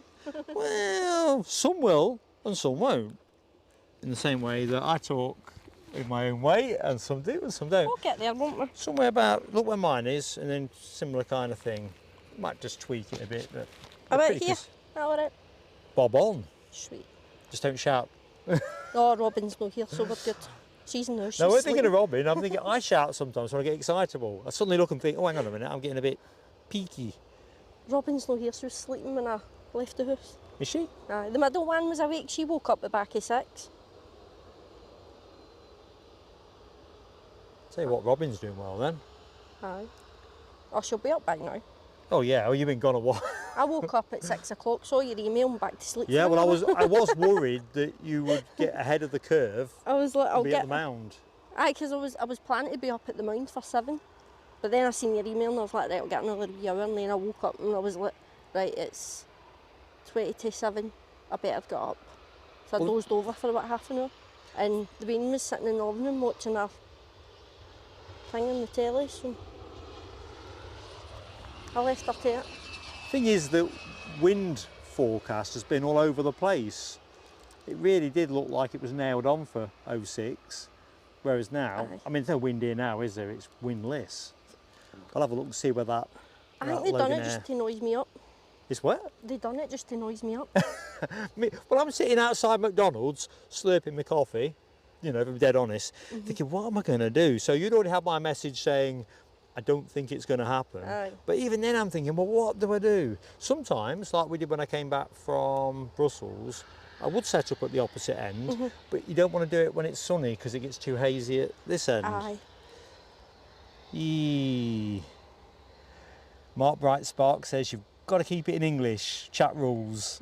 Well, some will and some won't. In the same way that I talk in my own way, and some do and some don't. We'll get there, won't we? Somewhere about, look where mine is, and then similar kind of thing. Might just tweak it a bit, but... About here? Alright. Bob on. Sweet. Just don't shout. No, Robin's not here, so we're good. She's in there, she's No, I'm thinking sleeping. of Robin. I'm thinking, I shout sometimes when I get excitable. I suddenly look and think, oh, hang on a minute, I'm getting a bit peaky. Robin's not here, she was sleeping when I left the house. Is she? Aye, the middle one was awake, she woke up at back of 6. Tell you what, Robin's doing well then. Aye. Oh, she'll be up by now. Oh yeah, oh, you've been gone a while. I woke up at 6 o'clock, saw your email and back to sleep. Yeah, well, I was worried that you would get ahead of the curve. I was like, I'll be get at the mound. Aye, because I was planning to be up at the mound for 7, but then I seen your email and I was like, right, I'll get another wee hour, and then I woke up and I was like, right, it's 20 to 7, I better get up. So I dozed over for about half an hour, and the Bean was sitting in the living room watching a thing on the telly, so I left her to it. Thing is, the wind forecast has been all over the place. It really did look like it was nailed on for 06, whereas now, I mean, there's no wind here now, is there? It's windless. I'll have a look and see where that. I think they done it just to noise me up. It's what? They done it just to noise me up. Well, I'm sitting outside McDonald's, slurping my coffee, you know, if I'm dead honest, thinking, what am I going to do? So you'd already had my message saying, I don't think it's going to happen. Aye. But even then I'm thinking, well, what do I do? Sometimes, like we did when I came back from Brussels, I would set up at the opposite end, but you don't want to do it when it's sunny because it gets too hazy at this end. Aye. Eee. Mark Bright Spark says you've got to keep it in English, chat rules.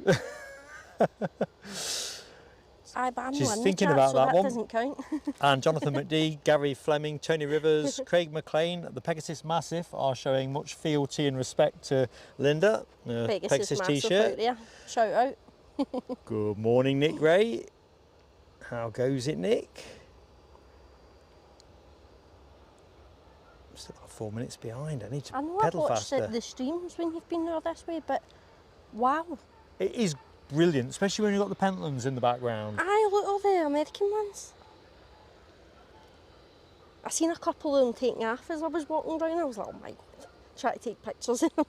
Aye, but I'm She's on the thinking chat, about so that one. doesn't count. And Jonathan McD, Gary Fleming, Tony Rivers, Craig McLean, the Pegasus Massive are showing much fealty and respect to Linda. Pegasus massive t-shirt. out there. Shout out. Good morning, Nick Ray. How goes it, Nick? I'm still about 4 minutes behind. I need to I know I've pedal watched faster. the streams when you've been there this way, but wow. It is brilliant, especially when you've got the Pentlands in the background. Aye, look at all the American ones. I seen a couple of them taking off as I was walking down. I was like, oh my god, try to take pictures of them.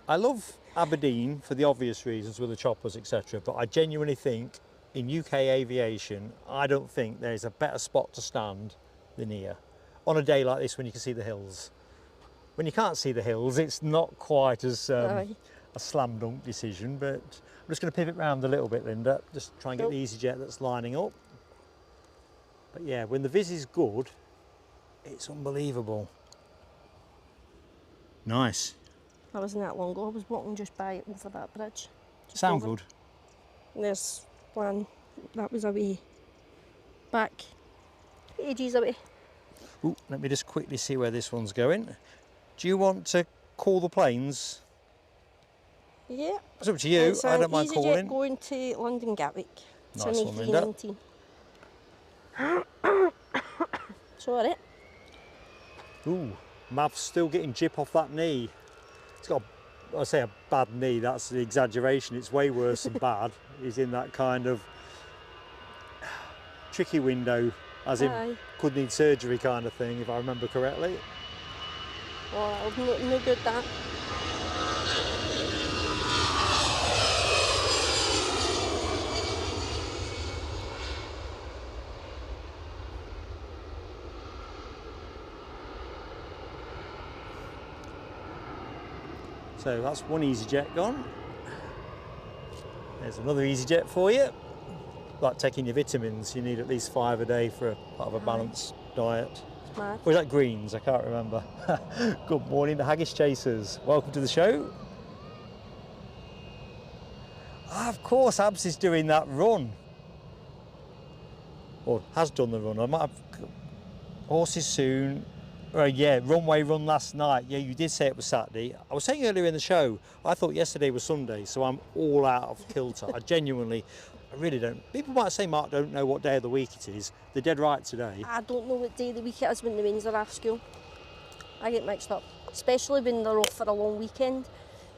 I love Aberdeen for the obvious reasons with the choppers, etc. But I genuinely think in UK aviation, I don't think there is a better spot to stand than here. On a day like this when you can see the hills. When you can't see the hills, it's not quite as a slam dunk decision, but I'm just going to pivot round a little bit, Linda, just try and get the EasyJet that's lining up. But yeah, when the vis is good, it's unbelievable. Nice. That wasn't that long ago. I was walking just by over that bridge. Sound good? There's one that was away back ages away. Ooh, let me just quickly see where this one's going. Do you want to call the planes? Yeah. It's up to you. It's I don't mind EasyJet calling. going to London Gatwick. It's Nice an one, Linda. A319. Sorry. Ooh, Mav's still getting jip off that knee. It's got, I say a bad knee, that's the exaggeration. It's way worse than bad. He's in that kind of tricky window, as in could need surgery kind of thing, if I remember correctly. Oh, no good that. So that's one EasyJet gone. There's another EasyJet for you. Like taking your vitamins, you need at least 5 a day for part of a balanced diet. Mad. Or is that greens? I can't remember. Good morning, the Haggis Chasers. Welcome to the show. Ah, of course, Abs is doing that run. Or has done the run. I might have horses soon. Yeah, runway run last night. Yeah, you did say it was Saturday. I was saying earlier in the show, I thought yesterday was Sunday, so I'm all out of kilter. I really don't. People might say Mark don't know what day of the week it is. They're dead right today. I don't know what day of the week it is when the Wains are off school. I get mixed up, especially when they're off for a long weekend.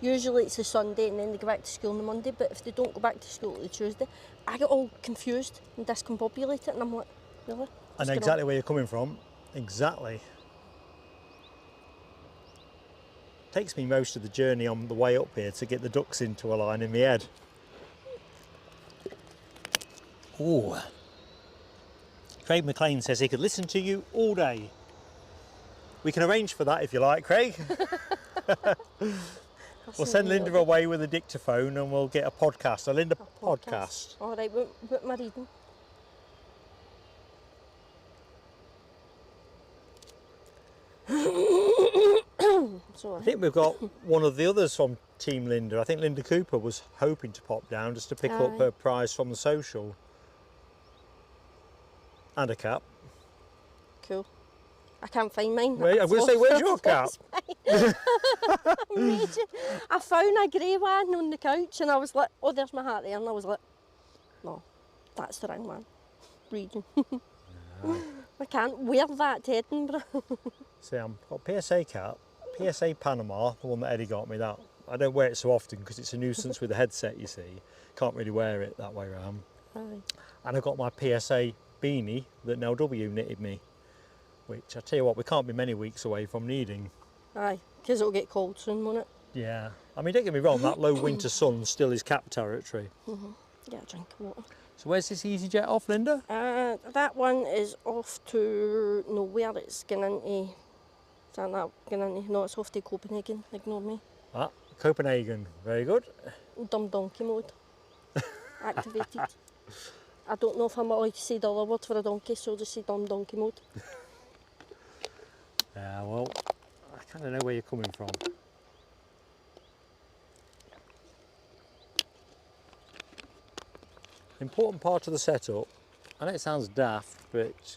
Usually it's a Sunday and then they go back to school on the Monday, but if they don't go back to school on the Tuesday, I get all confused and discombobulated and I'm like, really? I know exactly where you're coming from. Exactly. Takes me most of the journey on the way up here to get the ducks into a line in my head. Ooh. Craig McLean says he could listen to you all day. We can arrange for that if you like, Craig. We'll send Linda away with a dictaphone and we'll get a podcast, a Linda podcast. All right, what am I reading? I think we've got one of the others from Team Linda. I think Linda Cooper was hoping to pop down just to pick up her prize from the social. And a cap. Cool. I can't find mine. Wait, I'm going to say, where's your cap? I found a grey one on the couch and I was like, oh, there's my hat there. And I was like, no, that's the wrong one. Reading. I can't wear that to Edinburgh. See, I've got PSA cap, PSA Panama, the one that Eddie got me. That I don't wear it so often because it's a nuisance with the headset, you see. Can't really wear it that way around. Aye. And I've got my PSA beanie that Nell W knitted me, which I tell you what, we can't be many weeks away from needing. Aye, because it'll get cold soon, won't it? Yeah. I mean, don't get me wrong, that low winter sun still is cap territory. Get a drink of water. So where's this EasyJet off, Linda? That one is off to nowhere. It's going into... Is that going into? No, it's off to Copenhagen. Ignore me. Ah, Copenhagen. Very good. Dumb donkey mode. Activated. I don't know if I'm allowed to say the other word for a donkey, so I'll just say dumb donkey mode. Yeah, well, I kind of know where you're coming from. Important part of the setup, I know it sounds daft, but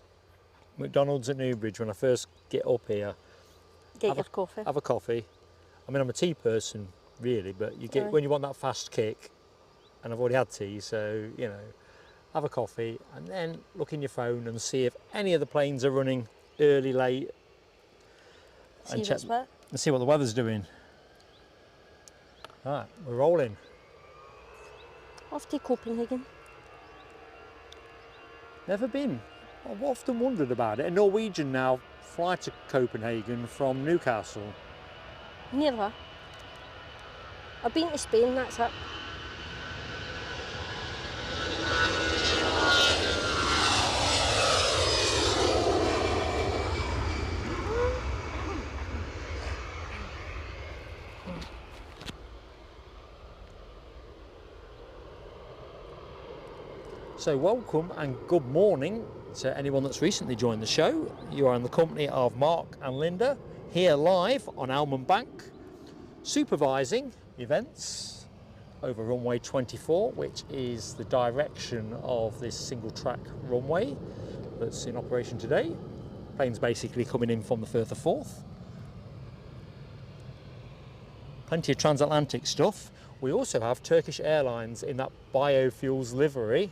McDonald's at Newbridge, when I first get up here, Get your coffee. have a coffee. I mean, I'm a tea person, really, but you get when you want that fast kick, and I've already had tea, so, you know, have a coffee, and then look in your phone and see if any of the planes are running early, late, and check and see what the weather's doing. Right, we're rolling. Off to Copenhagen. Never been. I've often wondered about it. A Norwegian now fly to Copenhagen from Newcastle. Never. I've been to Spain, that's it. So welcome and good morning to anyone that's recently joined the show. You are in the company of Mark and Linda, here live on Almond Bank, supervising events over runway 24, which is the direction of this single track runway that's in operation today. Planes basically coming in from the Firth of Forth. Plenty of transatlantic stuff. We also have Turkish Airlines in that biofuels livery.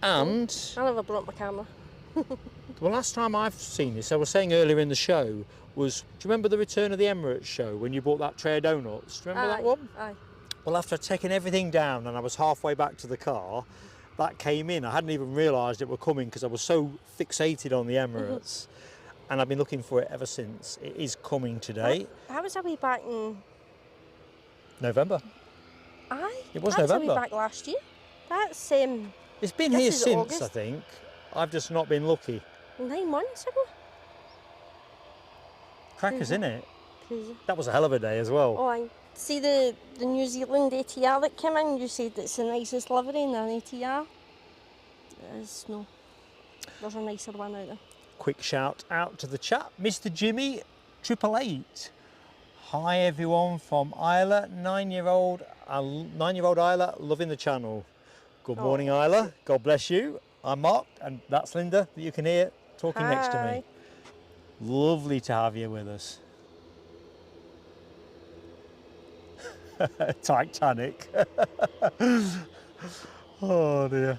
And I never brought my camera. the last time I've seen this, I was saying earlier in the show, was, do you remember the return of the Emirates show when you bought that tray of donuts? Do you remember that one? Aye. Well, after I'd taken everything down and I was halfway back to the car, that came in. I hadn't even realised it were coming because I was so fixated on the Emirates. And I've been looking for it ever since. It is coming today. How was I way back in... November. Aye. It was That's November. way back last year. That's It's been this here is since, August. I think. I've just not been lucky. 9 months ago. Crackers, innit? Crazy. That was a hell of a day as well. Oh, I see the New Zealand ATR that came in. You said it's the nicest livery in an ATR. No. There's a nicer one out there. Quick shout out to the chat. Mr. Jimmy 888. Hi everyone from Isla, 9-year-old Isla, loving the channel. Good morning, Isla. God bless you. I'm Mark, and that's Linda that you can hear talking next to me. Lovely to have you with us. Titanic. Oh dear.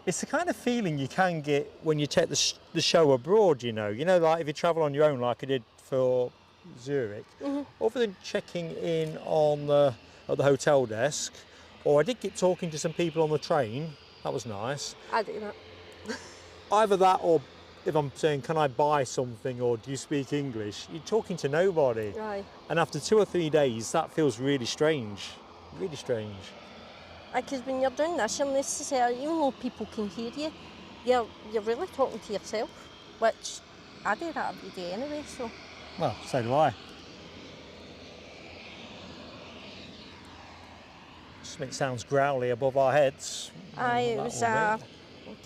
It's the kind of feeling you can get when you take the show abroad, you know. You know, like if you travel on your own like I did for Zurich, other than checking in on at the hotel desk, or I did get talking to some people on the train. That was nice. I do that. Either that, or if I'm saying, can I buy something, or do you speak English? You're talking to nobody. Aye. And after 2 or 3 days, that feels really strange. Really strange. Because when you're doing this, you're necessarily, even though people can hear you, you're really talking to yourself, which I do that every day anyway, so. Well, so do I. Something sounds growly above our heads. Aye, it was I'll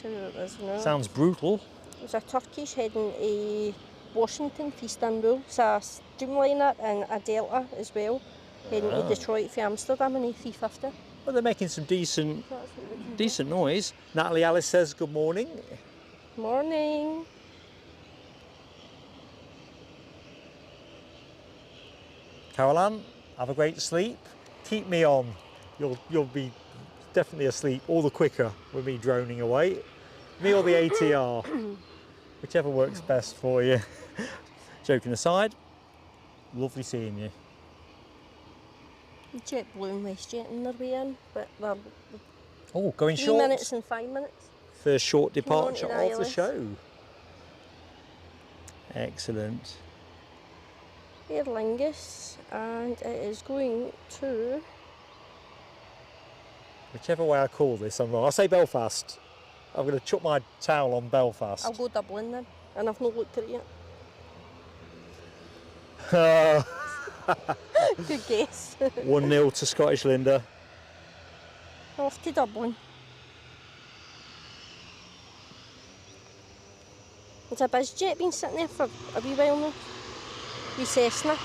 tell you what it is now. Sounds brutal. It was a Turkish heading to Washington for Istanbul. It's a Streamliner and a Delta as well, heading to Detroit for Amsterdam in A350. Well, they're making some decent noise. Natalie Alice says good morning. Morning. Caroline, have a great sleep. Keep me on. You'll be definitely asleep all the quicker with me droning away. Me or the ATR, whichever works best for you. Joking aside, lovely seeing you. JetBlue and WestJet on their way in, but they're Going 3 short. minutes and 5 minutes. First short departure to of the Ireland. show. Excellent. Airlines, and it is going to... Whichever way I call this, I'm wrong. I'll say Belfast. I'm going to chuck my towel on Belfast. I'll go Dublin then, and I've not looked at it yet. Good guess. 1-0 to Scottish Linda. Off to Dublin. It's a BizJet been sitting there for a wee while now. Wee Cessna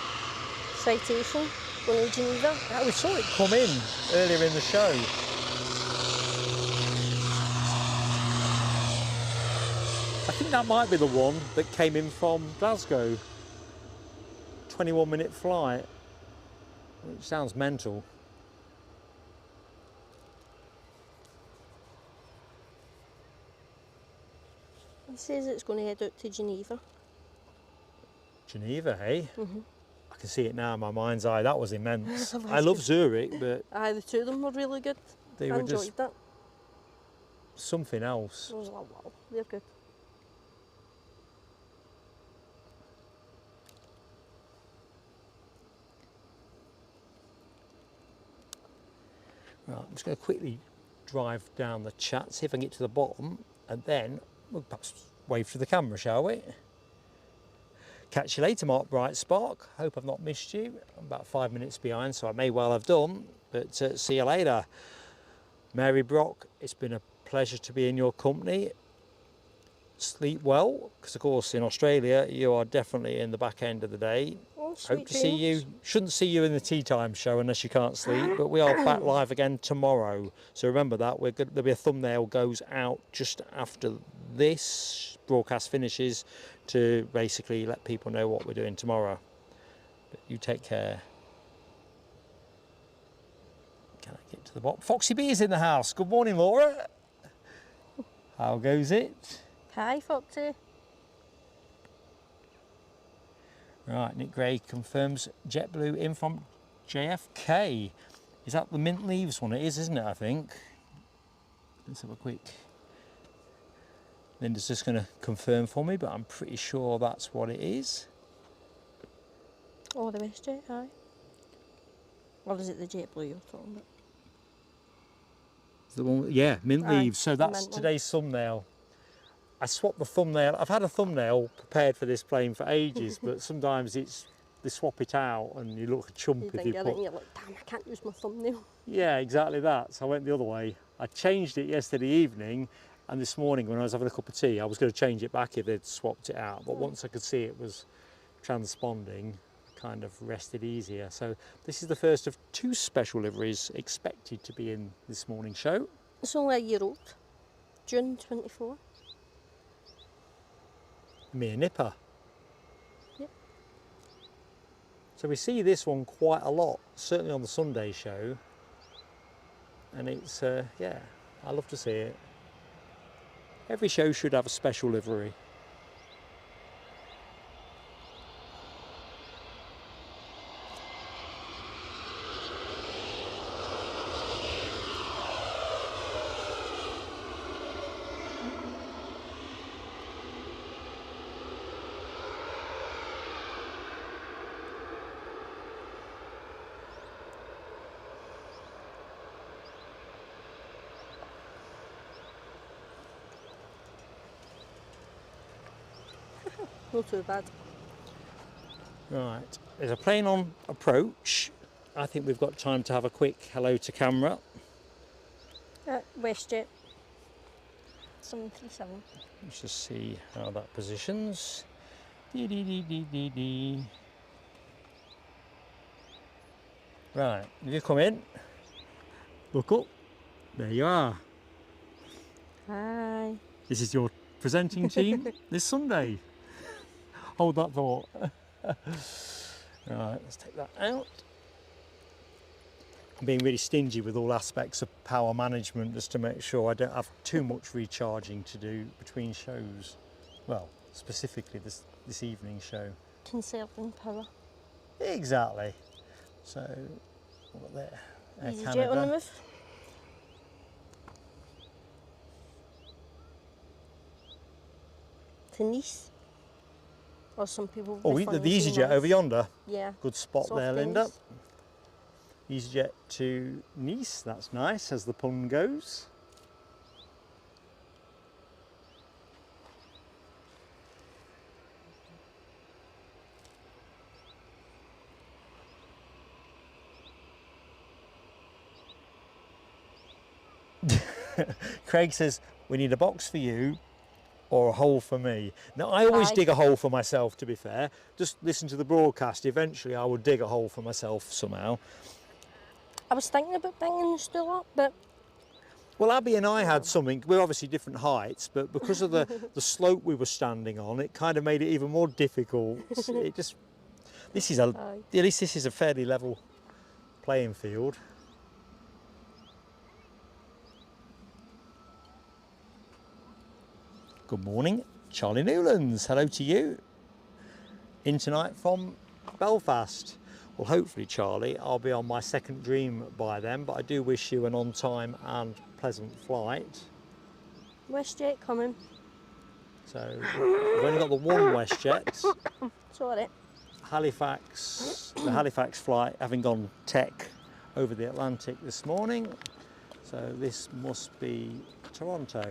citation going to Geneva. Yeah, we saw it come in earlier in the show. I think that might be the one that came in from Glasgow. 21-minute flight, which sounds mental. It says it's going to head out to Geneva. Geneva, hey? Mm-hmm. I can see it now in my mind's eye. That was immense. That was I love good. Zurich, but Aye, the two of them were really good. they I were enjoyed just that. something else. I was like, wow, they're good. Right, I'm just going to quickly drive down the chat, see if I can get to the bottom, and then we'll perhaps wave to the camera, shall we? Catch you later, Mark Bright Spark. Hope I've not missed you. I'm about 5 minutes behind, so I may well have done, but see you later. Mary Brock, it's been a pleasure to be in your company. Sleep well, because of course in Australia you are definitely in the back end of the day. Oh, Hope to see you. Shouldn't see you in the tea time show unless you can't sleep, but we are back live again tomorrow. So remember that there'll be a thumbnail goes out just after this broadcast finishes to basically let people know what we're doing tomorrow. But you take care. Can I get to the bottom? Foxy B is in the house. Good morning, Laura. How goes it? Hi, Foxy. Right, Nick Gray confirms JetBlue in from JFK. Is that the Mint Leaves one? It is, isn't it, I think? Let's have a quick... Linda's just going to confirm for me, but I'm pretty sure that's what it is. Oh, the WestJet, aye. Or is it the JetBlue you're talking about? The one, yeah, Mint Aye, Leaves. So the that's mint one. today's thumbnail. I swapped the thumbnail. I've had a thumbnail prepared for this plane for ages, but sometimes they swap it out and you look a chump You if didn't you get it put... and you're like, damn, I can't use my thumbnail. Yeah, exactly that. So I went the other way. I changed it yesterday evening, and this morning when I was having a cup of tea, I was going to change it back if they'd swapped it out. But once I could see it was transponding, I kind of rested easier. So this is the first of 2 special liveries expected to be in this morning's show. It's only a year old. June 24. Mere nipper. Yep. So we see this one quite a lot, certainly on the Sunday show. And it's, yeah, I love to see it. Every show should have a special livery. Not too bad. Right, there's a plane on approach. I think we've got time to have a quick hello to camera. WestJet 737. Let's just see how that positions. Dee, dee, dee, dee, dee, dee. Right, if you come in, look up, there you are. Hi. This is your presenting team this Sunday. Hold that thought. Right, let's take that out. I'm being really stingy with all aspects of power management just to make sure I don't have too much recharging to do between shows. Well, specifically this evening's show. Conserving power. Exactly. So, what there? Air EasyJet on Canada. the move. To Nice. Or some people. Oh, the EasyJet over yonder. Yeah. Good spot Soft there, Linda. things. EasyJet to Nice, that's nice as the pun goes. Craig says, we need a box for you or a hole for me. Now, I always Aye. dig a hole for myself, to be fair. Just listen to the broadcast. Eventually, I would dig a hole for myself somehow. I was thinking about bringing the stool up, but Well, Abby and I had something. We're obviously different heights, but because of the slope we were standing on, it kind of made it even more difficult. It just, this is at least this is a fairly level playing field. Good morning, Charlie Newlands. Hello to you. In tonight from Belfast. Well, hopefully, Charlie, I'll be on my second dream by then, but I do wish you an on-time and pleasant flight. WestJet coming. So, we've only got the one WestJet. Sorry. The Halifax flight having gone tech over the Atlantic this morning. So this must be Toronto.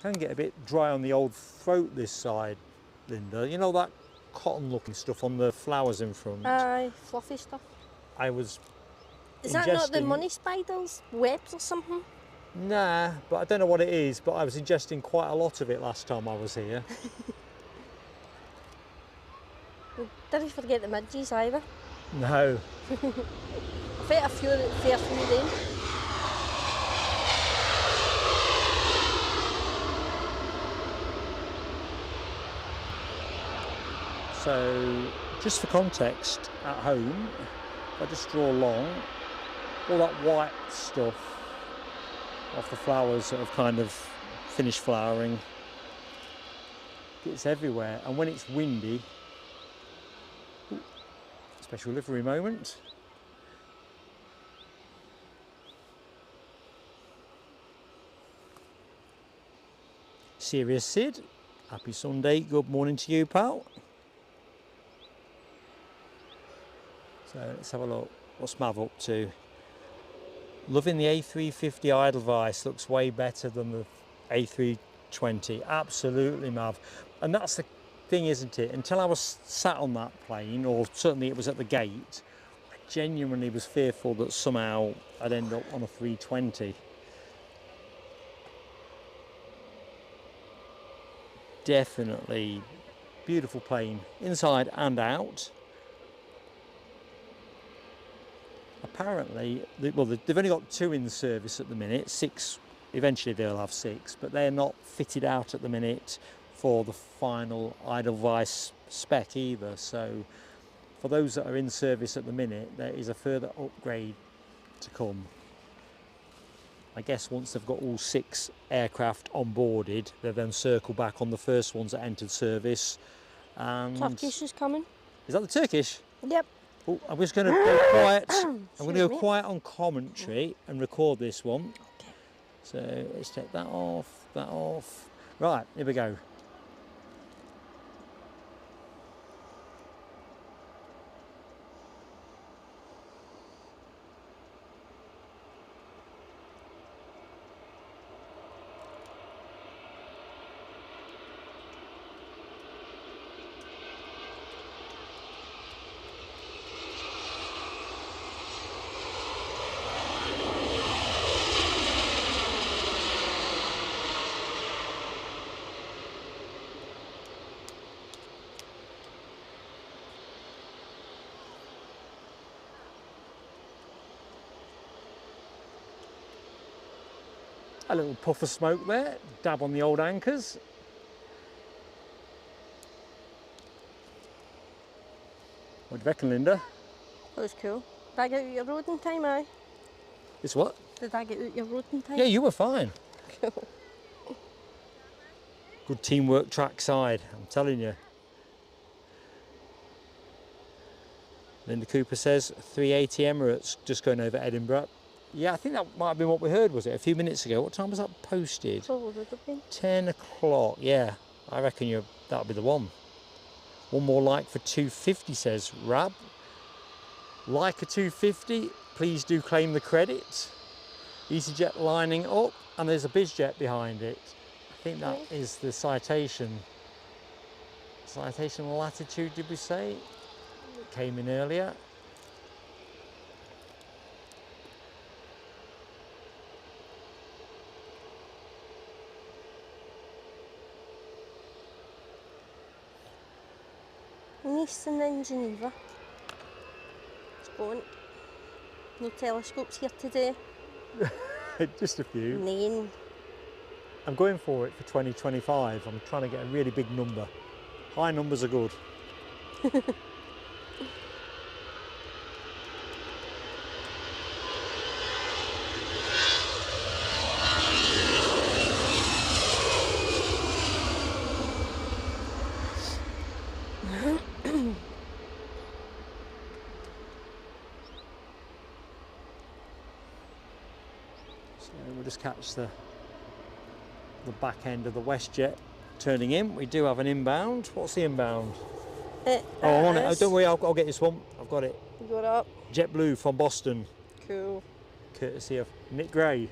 Can get a bit dry on the old throat this side, Linda. You know that cotton looking stuff on the flowers in front? Aye, fluffy stuff. I was Is that not the money spiders? Webs or something? Nah, but I don't know what it is, but I was ingesting quite a lot of it last time I was here. Didn't forget the midges either. No. I bet a few then. So, just for context, at home, if I just draw along, all that white stuff off the flowers that have kind of finished flowering, it's everywhere. And when it's windy, special livery moment. Serious Sid, happy Sunday, good morning to you, pal. So let's have a look. What's Mav up to? Loving the A350 Edelweiss, looks way better than the A320. Absolutely, Mav. And that's the thing, isn't it? Until I was sat on that plane, or certainly it was at the gate, I genuinely was fearful that somehow I'd end up on a 320. Definitely beautiful plane, inside and out. Apparently, well, they've only got 2 in service at the minute, 6, eventually they'll have 6, but they're not fitted out at the minute for the final Edelweiss spec either. So for those that are in service at the minute, there is a further upgrade to come. I guess once they've got all 6 aircraft onboarded, they'll then circle back on the first ones that entered service. And Turkish is coming. Is that the Turkish? Yep. Oh, I'm just going to go quiet. I'm going to go quiet on commentary and record this one. Okay. So let's take that off, that off. Right, here we go. A little puff of smoke there, dab on the old anchors. What do you reckon, Linda? That was cool. Did I get out your road in time, aye? It's what? Did I get out your road in time? Yeah, you were fine. Good teamwork trackside, I'm telling you. Linda Cooper says 380 Emirates just going over Edinburgh. Yeah, I think that might have been what we heard, was it? A few minutes ago. What time was that posted? So would it have been? 10 o'clock, yeah. I reckon that'll be the one. One more like for 250, says Rab. Like a 250, please do claim the credit. EasyJet lining up, and there's a BizJet behind it. I think that is the citation. Citation latitude, did we say? It came in earlier. Nice and then Geneva. It's going. No telescopes here today. Just a few. Nine. I'm going for it for 2025. I'm trying to get a really big number. High numbers are good. So we'll just catch the back end of the WestJet turning in. We do have an inbound. What's the inbound? I'm on it. Oh, don't worry, I'll get this one. I've got it. You got it up. JetBlue from Boston. Cool. Courtesy of Nick Gray.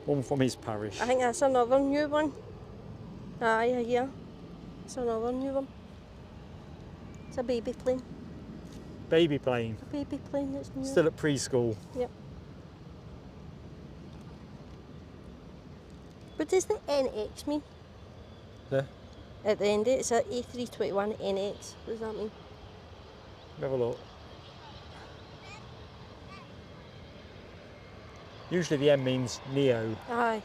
One from his parish. I think that's another new one. Aye, yeah. It's another new one. It's a baby plane. Baby plane. A baby plane that's new. Still at preschool. Yep. What does the NX mean? There. At the end, it's a A321 NX. What does that mean? Have a look. Usually the M means Neo. Aye.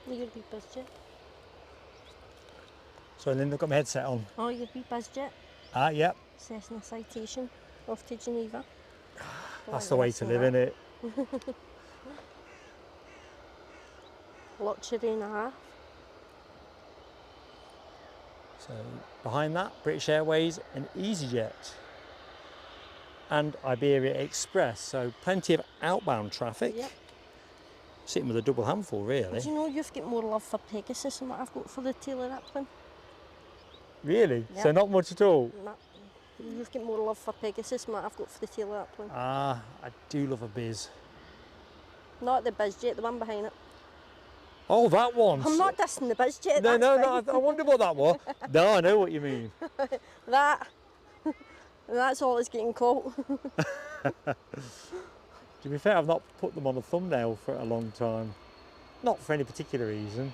You're going to be busiest. Sorry, Linda, I've got my headset on. Oh, you'll be busiest. Ah, yep. Cessna Citation off to Geneva. That's the way to live, isn't it? Luxury and a half. So behind that, British Airways and EasyJet and Iberia Express. So plenty of outbound traffic. Yep. Sitting with a double handful, really. Do you know you've got more love for Pegasus than what I've got for the Taylor Aplin? Really? Yep. So not much at all? No. You've got more love for Pegasus than what I've got for the Taylor Aplin. Ah, I do love a biz. Not the BizJet, the one behind it. Oh, that one. I'm not dissing the BizJet. No, no, that's no. I wonder what that was. No, I know what you mean. That. That's all it's getting called. To be fair, I've not put them on a thumbnail for a long time. Not for any particular reason.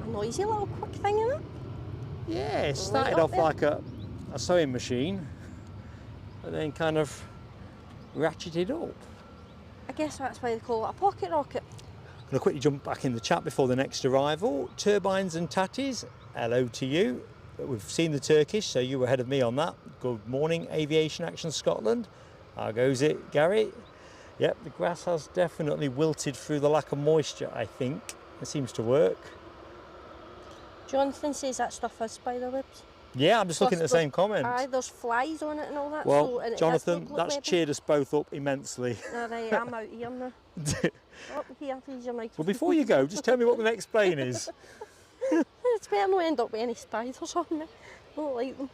A noisy little quick thing, isn't it? Yeah, it started Right up off there. like a sewing machine, but then kind of ratcheted up. I guess that's why they call it a pocket rocket. I'm going to quickly jump back in the chat before the next arrival. Turbines and Tatties, hello to you. We've seen the Turkish, so you were ahead of me on that. Good morning, Aviation Action Scotland. How goes it, Gary? Yep, the grass has definitely wilted through the lack of moisture, I think. It seems to work. Jonathan says that stuff has spider webs. Yeah, I'm just looking at the Plus same comment. Aye, there's flies on it and all that. Well, so, and it does Jonathan, look that's webby. cheered us both up immensely. Alright, I'm out here now. Up here, here's your microphone. Well, before you go, just tell me what the next plane is. It's better not end up with any spiders on me. I don't like them.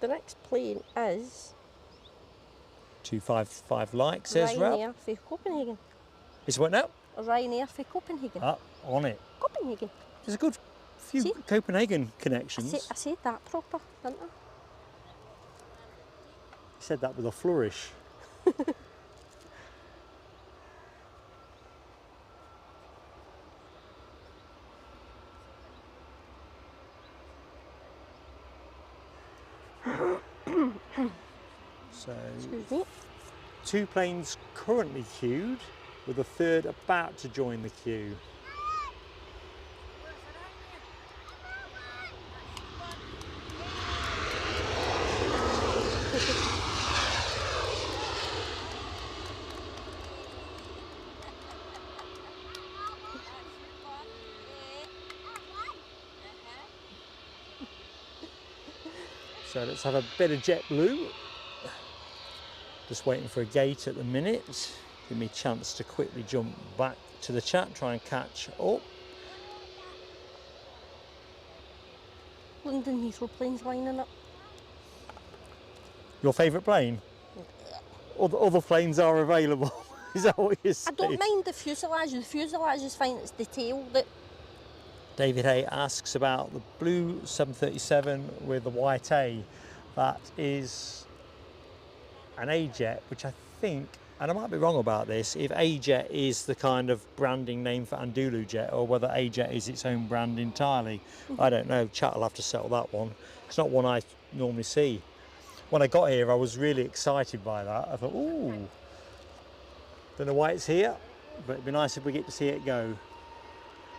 The next plane is... 255 likes, says Rab. Ryanair for Copenhagen. Is what now? Ryanair for Copenhagen. Ah, on it. Copenhagen. There's a good few See? Copenhagen connections. I said that proper, didn't I? You said that with a flourish. So, Excuse me. 2 planes currently queued, with a 3rd about to join the queue. So let's have a bit of JetBlue. Just waiting for a gate at the minute. Give me a chance to quickly jump back to the chat, try and catch up. London Heathrow planes lining up. Your favourite plane? Other planes are available. Is that what you're saying? I don't mind the fuselage. The fuselage is fine. It's the tail that. David A asks about the blue 737 with the white A. That is an A-Jet, which I think, and I might be wrong about this, if A-Jet is the kind of branding name for Andalu Jet, or whether A-Jet is its own brand entirely. I don't know. Chat will have to settle that one. It's not one I normally see. When I got here, I was really excited by that. I thought, ooh, don't know why it's here, but it'd be nice if we get to see it go.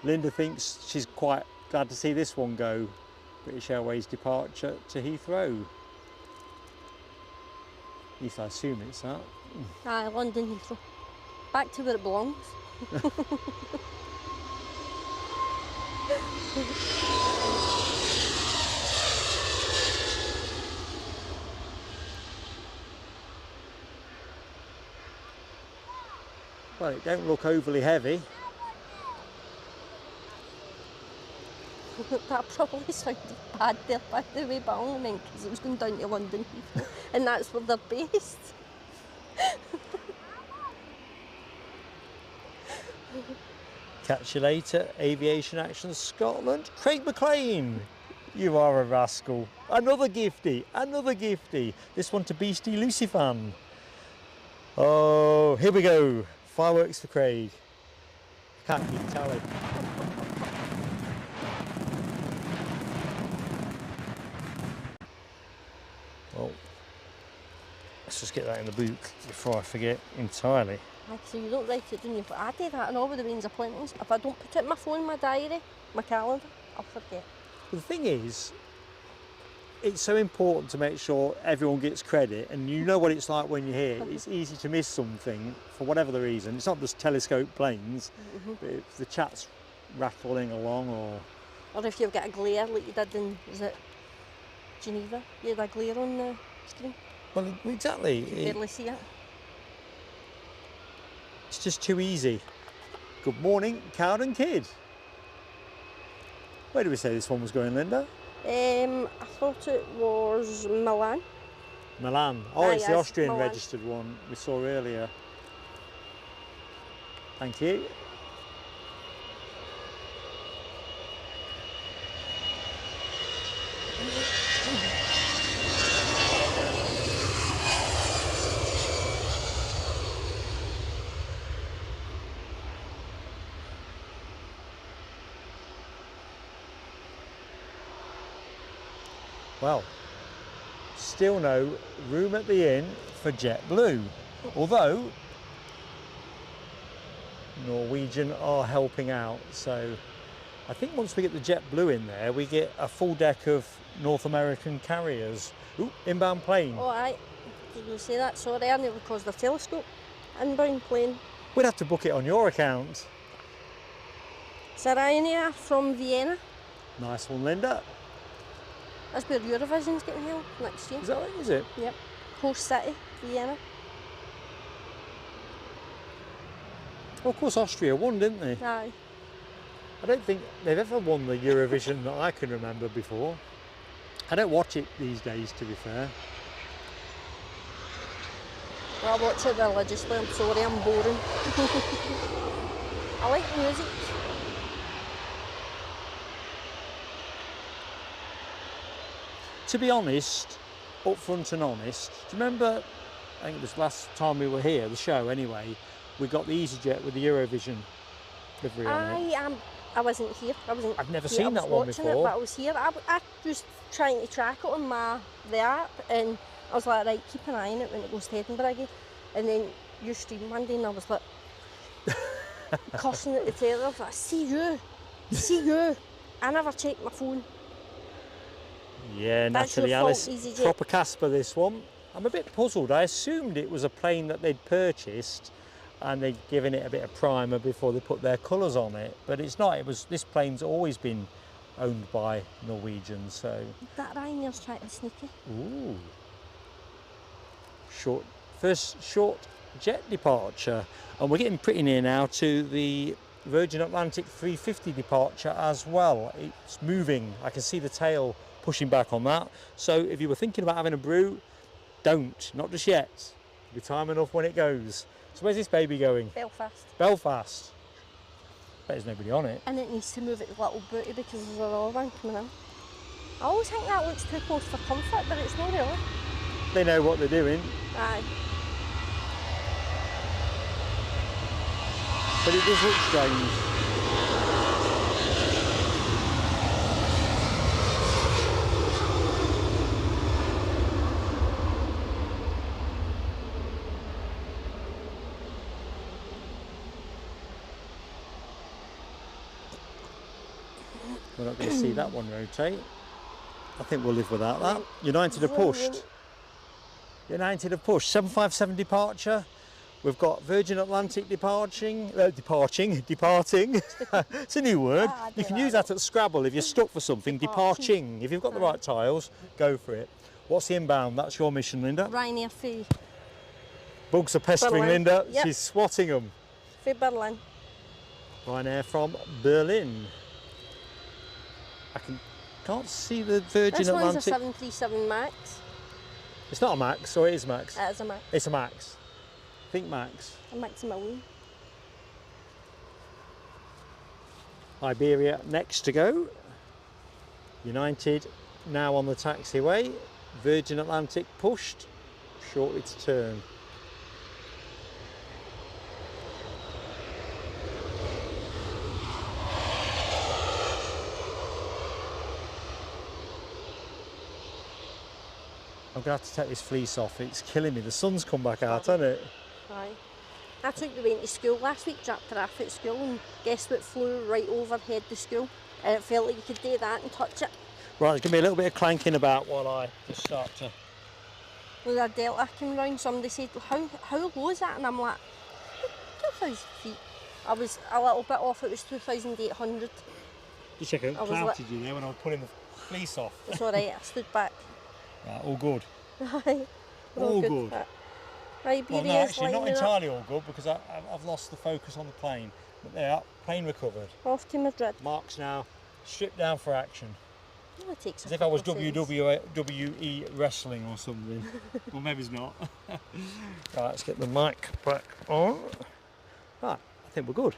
Linda thinks she's quite glad to see this one go. British Airways departure to Heathrow. At least I assume it's that. Aye, London Heathrow. Back to where it belongs. Well, it don't look overly heavy. That probably sounded bad there, by the way, but I only meant because it was going down to London Heathrow, and that's where they're based. Catch you later. Aviation Action Scotland. Craig McLean, you are a rascal. Another gifty, another gifty. This one to Beastie Lucy fan. Oh, here we go. Fireworks for Craig. I can't keep tally. Well, let's just get that in the book before I forget entirely. Actually, you don't write it down, but I do that and all with the means of appointments. If I don't put it in my phone, my diary, my calendar, I'll forget. But the thing is, it's so important to make sure everyone gets credit, and you know what it's like when you're here. It's easy to miss something for whatever the reason. It's not just telescope planes, but if the chat's rattling along, or if you've got a glare like you did in, is it Geneva? You had a glare on the screen. well, exactly. You barely see it. It's just too easy. Good morning, Cowden Kid. Where did we say this one was going, Linda? I thought it was Milan. Milan. Oh, it's the yes, Austrian Milan. registered one we saw earlier. Thank you. Well, still no room at the inn for JetBlue, although Norwegian are helping out. So I think once we get the JetBlue in there, we get a full deck of North American carriers. Ooh, inbound plane. Oh, aye. Did you say that? Sorry, I nearly caused a telescope. Inbound plane. We'd have to book it on your account. It's a Ryanair from Vienna. Nice one, Linda. That's where Eurovision's getting held next year. Is that right, is it? Yep. Host city, Vienna. Well, of course, Austria won, didn't they? Aye. I don't think they've ever won the Eurovision that I can remember before. I don't watch it these days, to be fair. I watch it religiously, I'm sorry, I'm boring. I like music. To be honest, upfront and honest, do you remember, I think it was last time we were here, the show anyway, we got the EasyJet with the Eurovision livery on it. I wasn't here. I've never here. seen that one Watching before. it, but I was here. I was trying to track it on the app, and I was like, right, keep an eye on it when it goes to Edinburgh. And then you streamed one day, and I was like, cussing at the tail. I was like, see you. I never checked my phone. Yeah, That's Natalie your fault, Alice, EasyJet. proper Casper this one. I'm a bit puzzled. I assumed it was a plane that they'd purchased and they'd given it a bit of primer before they put their colours on it, but it's not. This plane's always been owned by Norwegian, so. That Ryanair's trying to be sneaky. Ooh. First short jet departure, and we're getting pretty near now to the Virgin Atlantic 350 departure as well. It's moving. I can see the tail pushing back on that. So if you were thinking about having a brew, don't, not just yet. It'll be time enough when it goes. So where's this baby going? Belfast. Belfast. Bet there's nobody on it. And it needs to move its little booty because there's a raw one coming in. I always think that looks too close for comfort, but it's not really. They know what they're doing. Aye. But it does look strange. We're not going to see that one rotate. I think we'll live without that. United have pushed. United have pushed. 757 departure. We've got Virgin Atlantic departing. It's a new word. You can use that at Scrabble if you're stuck for something. Departing. If you've got the right tiles, go for it. What's the inbound? That's your mission, Linda. Ryanair fee. Bugs are pestering Berlin. Linda. Yep. She's swatting them. For Berlin. Ryanair from Berlin. Can't see the Virgin This Atlantic. one's a 737 MAX. It's not a Max, or it is Max? It is a MAX. It's a Max. Think Max. A Maximilian. Iberia next to go. United now on the taxiway. Virgin Atlantic pushed. Shortly to turn. I'm going to have to take this fleece off. It's killing me. The sun's come back out, hasn't it? Aye. I took the way to school last week, dropped her off at school, and guess what flew right overhead the school? And it felt like you could do that and touch it. Right, there's going to be a little bit of clanking about while I just start to... With a Delta came round, somebody said, how low is that? And I'm like, 2,000 feet. I was a little bit off, it was 2,800. Just check how I was clouted you there when I was pulling the fleece off. It's alright, I stood back. Right, all good. Aye. All good. Right, Well, no, actually, not entirely all good because I've lost the focus on the plane. But there, plane recovered. Off to Madrid. Mark's now stripped down for action. Well, it takes As if I was WWE wrestling or something. Well, maybe it's not. Right, let's get the mic back on. Right, I think we're good.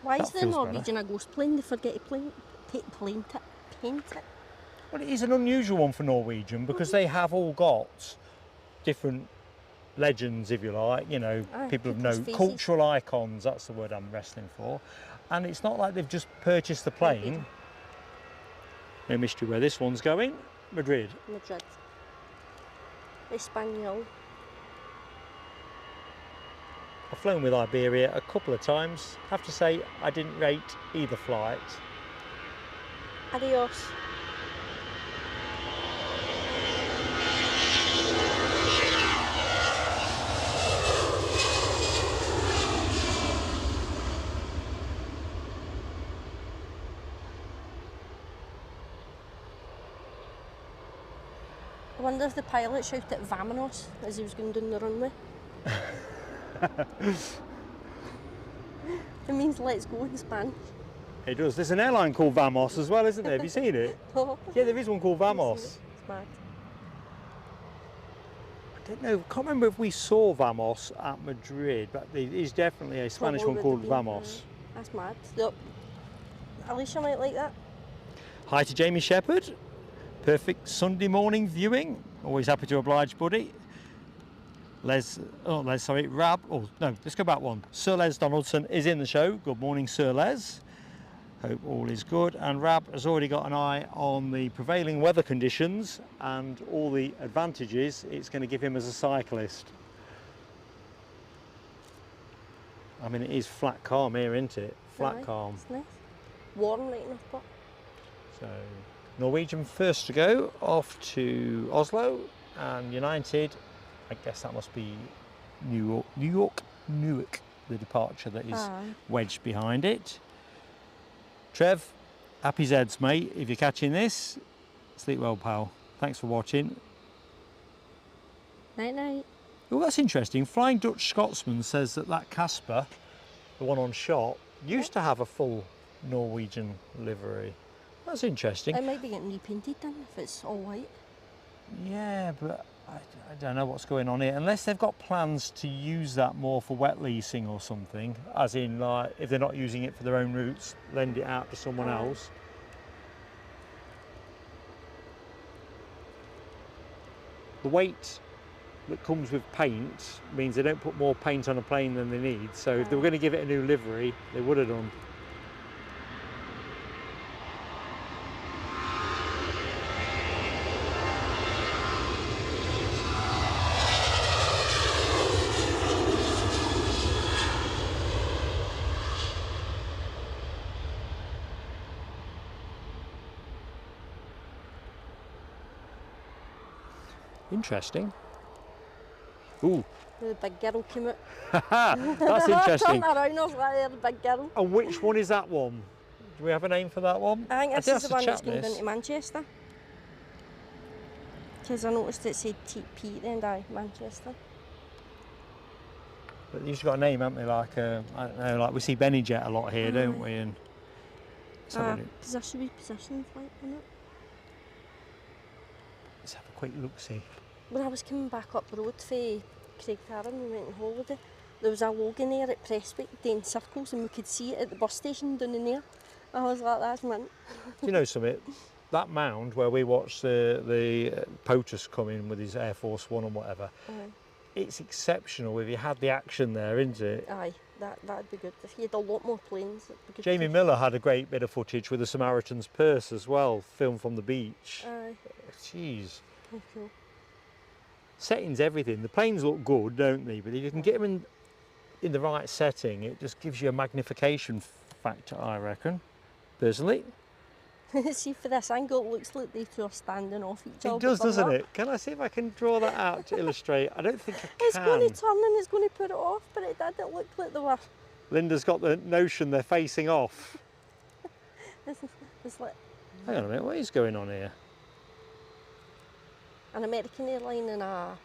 Why is That the feels Norwegian a ghost plane? They forget to paint it. Well, it is an unusual one for Norwegian because they have all got different legends, if you like, you know, people of note, cultural icons, that's the word I'm wrestling for. And it's not like they've just purchased the plane. No mystery where this one's going. Madrid. Madrid. Espanol. I've flown with Iberia a couple of times. I have to say I didn't rate either flight. Adios. I wonder if the pilot shouted "Vámonos" as he was going down the runway. It means "let's go" in Spanish. It does. There's an airline called Vamos as well, isn't there? Have you seen it? Oh. Yeah, there is one called Vamos. It's mad. don't know, can't remember if we saw Vamos at Madrid, but there is definitely a Spanish Probably one called would have been, Vamos. That's mad. Yep. Alicia might like that. Hi to Jamie Shepherd. Perfect Sunday morning viewing. Always happy to oblige, buddy. Rab. Oh, no, let's go back one. Sir Les Donaldson is in the show. Good morning, Sir Les. Hope all is good. And Rab has already got an eye on the prevailing weather conditions and all the advantages it's going to give him as a cyclist. I mean, it is flat calm here, isn't it? Flat calm. It's nice. Warm right enough, but. So, Norwegian first to go, off to Oslo, and United, I guess that must be Newark, the departure that is wedged behind it. Trev, happy Zeds, mate. If you're catching this, sleep well, pal. Thanks for watching. Night night. Oh, that's interesting. Flying Dutch Scotsman says that Casper, the one on shot, used to have a full Norwegian livery. That's interesting. It might be getting repainted then if it's all white. Yeah, but I don't know what's going on here. Unless they've got plans to use that more for wet leasing or something, as in, like, if they're not using it for their own routes, lend it out to someone else. The weight that comes with paint means they don't put more paint on a plane than they need. So if they were going to give it a new livery, they would have done. Interesting. Ooh. The big girl came out. That's interesting. Turned around, I was like, the big girl. And which one is that one? Do we have a name for that one? I think this is the one that's going this. down to Manchester. Because I noticed it said TP at the end, Manchester. But you've got a name, haven't they? Like, I don't know, like we see EasyJet a lot here, don't we? And position flight, isn't it? Let's have a quick look-see. When I was coming back up the road for Craigtarran, we went on holiday, there was a Logan there at Prestwick doing circles and we could see it at the bus station down in there. I was like, that's mint. Do you know something? That mound where we watched the POTUS come in with his Air Force One and whatever, it's exceptional if you had the action there, isn't it? Aye, that'd be good. If you had a lot more planes, it'd be good. Jamie Miller had a great bit of footage with the Samaritan's Purse as well, filmed from the beach. Aye. Jeez. Oh, cool. Settings, everything. The planes look good, don't they? But if you can get them in the right setting, it just gives you a magnification factor, I reckon, personally. See, for this angle, it looks like they two are standing off each other. It does, doesn't it? Can I see if I can draw that out to illustrate? I don't think I can. It's going to turn and it's going to put it off, but it did. It looked like they were. Linda's got the notion they're facing off. It's like... Hang on a minute, what is going on here? An American airline and a...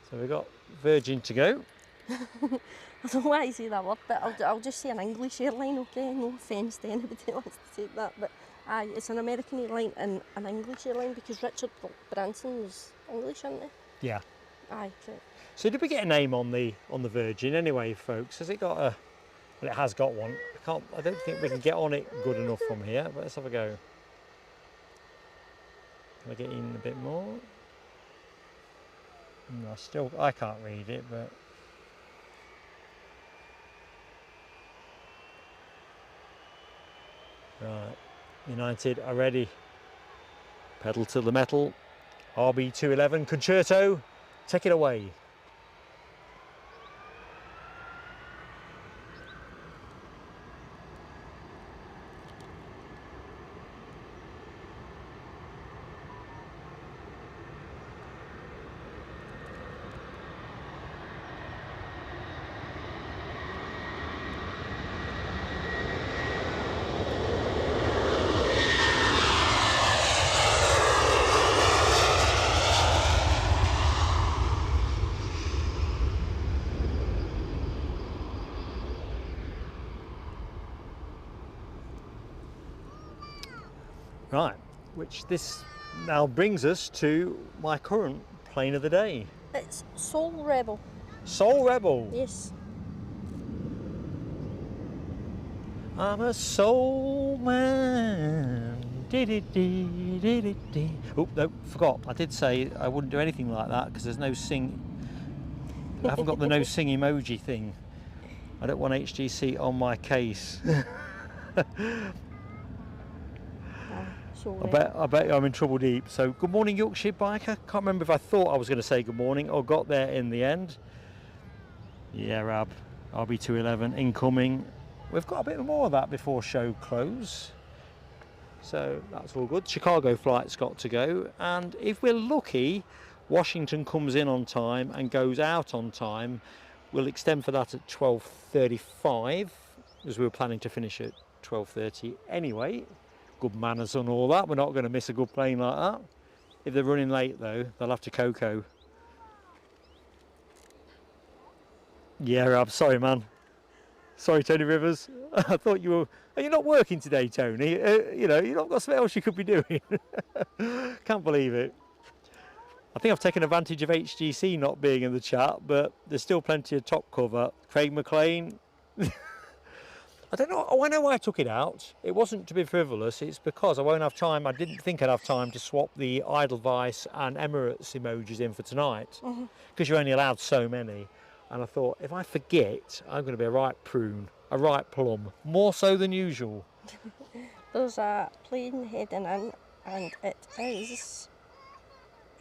So we've got Virgin to go. I don't know why I say that word, but I'll just say an English airline, okay? No offence to anybody who wants to say that, but aye, it's an American airline and an English airline because Richard Branson was English, isn't he? Yeah. Aye, right. So did we get a name on the Virgin anyway, folks? Has it got a... Well, it has got one. I don't think we can get on it good enough from here, but let's have a go. Can I get in a bit more? No, I can't read it, but... Right, United are ready. Pedal to the metal. RB211 Concerto, take it away. Right, which this now brings us to my current plane of the day. It's Soul Rebel. Soul Rebel. Yes. I'm a soul man. Oh, no, forgot. I did say I wouldn't do anything like that because there's no sing. I haven't got the no sing emoji thing. I don't want HGC on my case. I bet I'm in trouble deep. So, good morning, Yorkshire biker. Can't remember if I thought I was going to say good morning or got there in the end. Yeah, Rab. RB211 incoming. We've got a bit more of that before show close. So that's all good. Chicago flight's got to go. And if we're lucky, Washington comes in on time and goes out on time. We'll extend for that at 12:35 as we were planning to finish at 12:30 anyway. Good manners and all that. We're not going to miss a good plane like that. If they're running late though, they'll have to cocoa. Yeah, Rab, sorry man. Sorry, Tony Rivers. I thought you were... Are you not working today, Tony? You know, you've not got something else you could be doing. Can't believe it. I think I've taken advantage of HGC not being in the chat, but there's still plenty of top cover. Craig McLean. I don't know. Oh, I know why I took it out. It wasn't to be frivolous. It's because I won't have time. I didn't think I'd have time to swap the Edelweiss and Emirates emojis in for tonight because you're only allowed so many. And I thought, if I forget, I'm going to be a right prune, a right plum, more so than usual. There's a plane heading in, and it is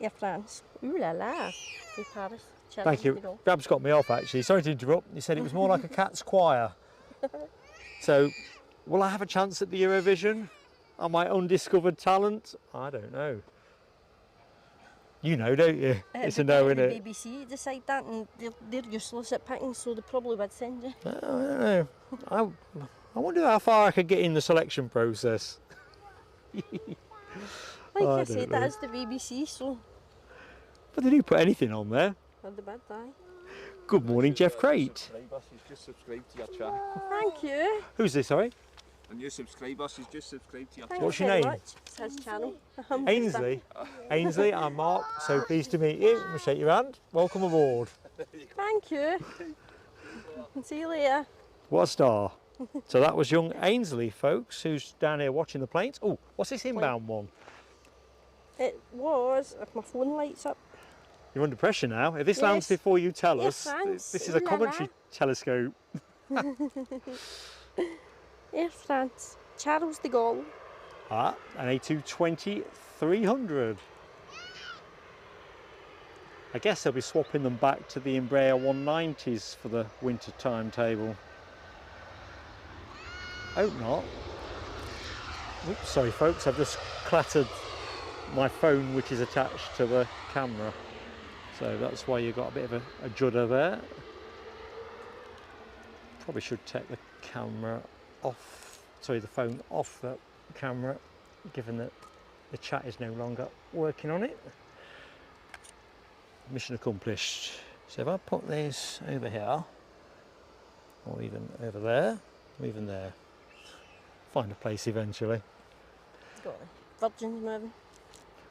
Air France. Ooh la la, to Paris. Thank you. Rab's got me off actually. Sorry to interrupt. He said it was more like a cat's choir. So, will I have a chance at the Eurovision? Am I undiscovered talent? I don't know. You know, don't you? It's a no, innit? The BBC decide that, and they're useless at picking, so they probably would send you. I don't know. I wonder how far I could get in the selection process. Like I said, that is the BBC, so... But they do put anything on there. Not the bad guy. Good morning, Jeff Crate. He's just subscribed to your channel. Thank you. Who's this, sorry? A new subscriber, he's just subscribed to your Thanks channel. What's your very name? much. It's his channel. Ainsley. Ainsley, I'm Mark, so pleased to meet you. I'll shake your hand. Welcome aboard. Thank you. See you later. What a star. So that was young Ainsley, folks, who's down here watching the planes. Oh, what's this inbound one? It was, if my phone lights up. You're under pressure now. If this lands before you tell us, France. this is a commentary telescope. Air France, Charles de Gaulle. Ah, an A220-300. I guess they'll be swapping them back to the Embraer 190s for the winter timetable. Hope not. Oops, sorry folks, I've just clattered my phone which is attached to the camera. So that's why you've got a bit of a judder there. Probably should take the camera off, sorry, the phone off the camera, given that the chat is no longer working on it. Mission accomplished. So if I put this over here, or even over there, or even there, find a place eventually. Got the Virgin's moving.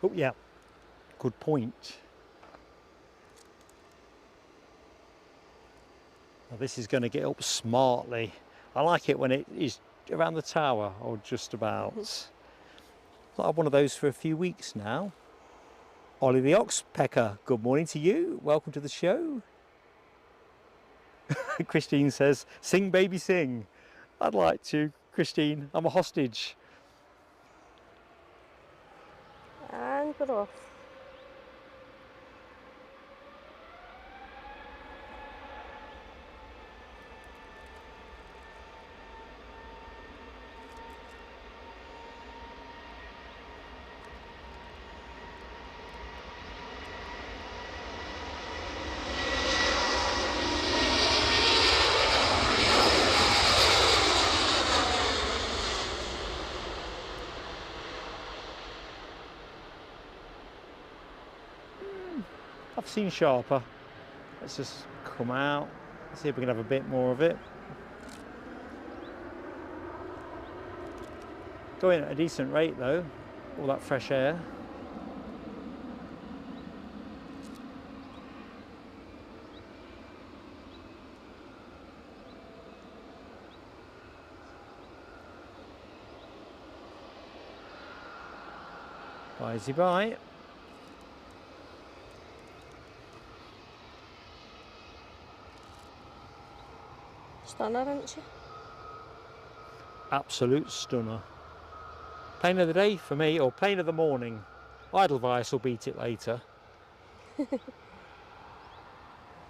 Oh yeah, good point. Well, this is going to get up smartly. I like it when it is around the tower or just about. I've had one of those for a few weeks now. Ollie the Oxpecker, good morning to you. Welcome to the show. Christine says, sing baby sing. I'd like to, Christine, I'm a hostage. And we're off. I've seen sharper. Let's just come out, see if we can have a bit more of it. Going at a decent rate though, all that fresh air. Bye, bye. Stunner, isn't she? Absolute stunner. Plane of the day for me, or plane of the morning. Edelweiss will beat it later.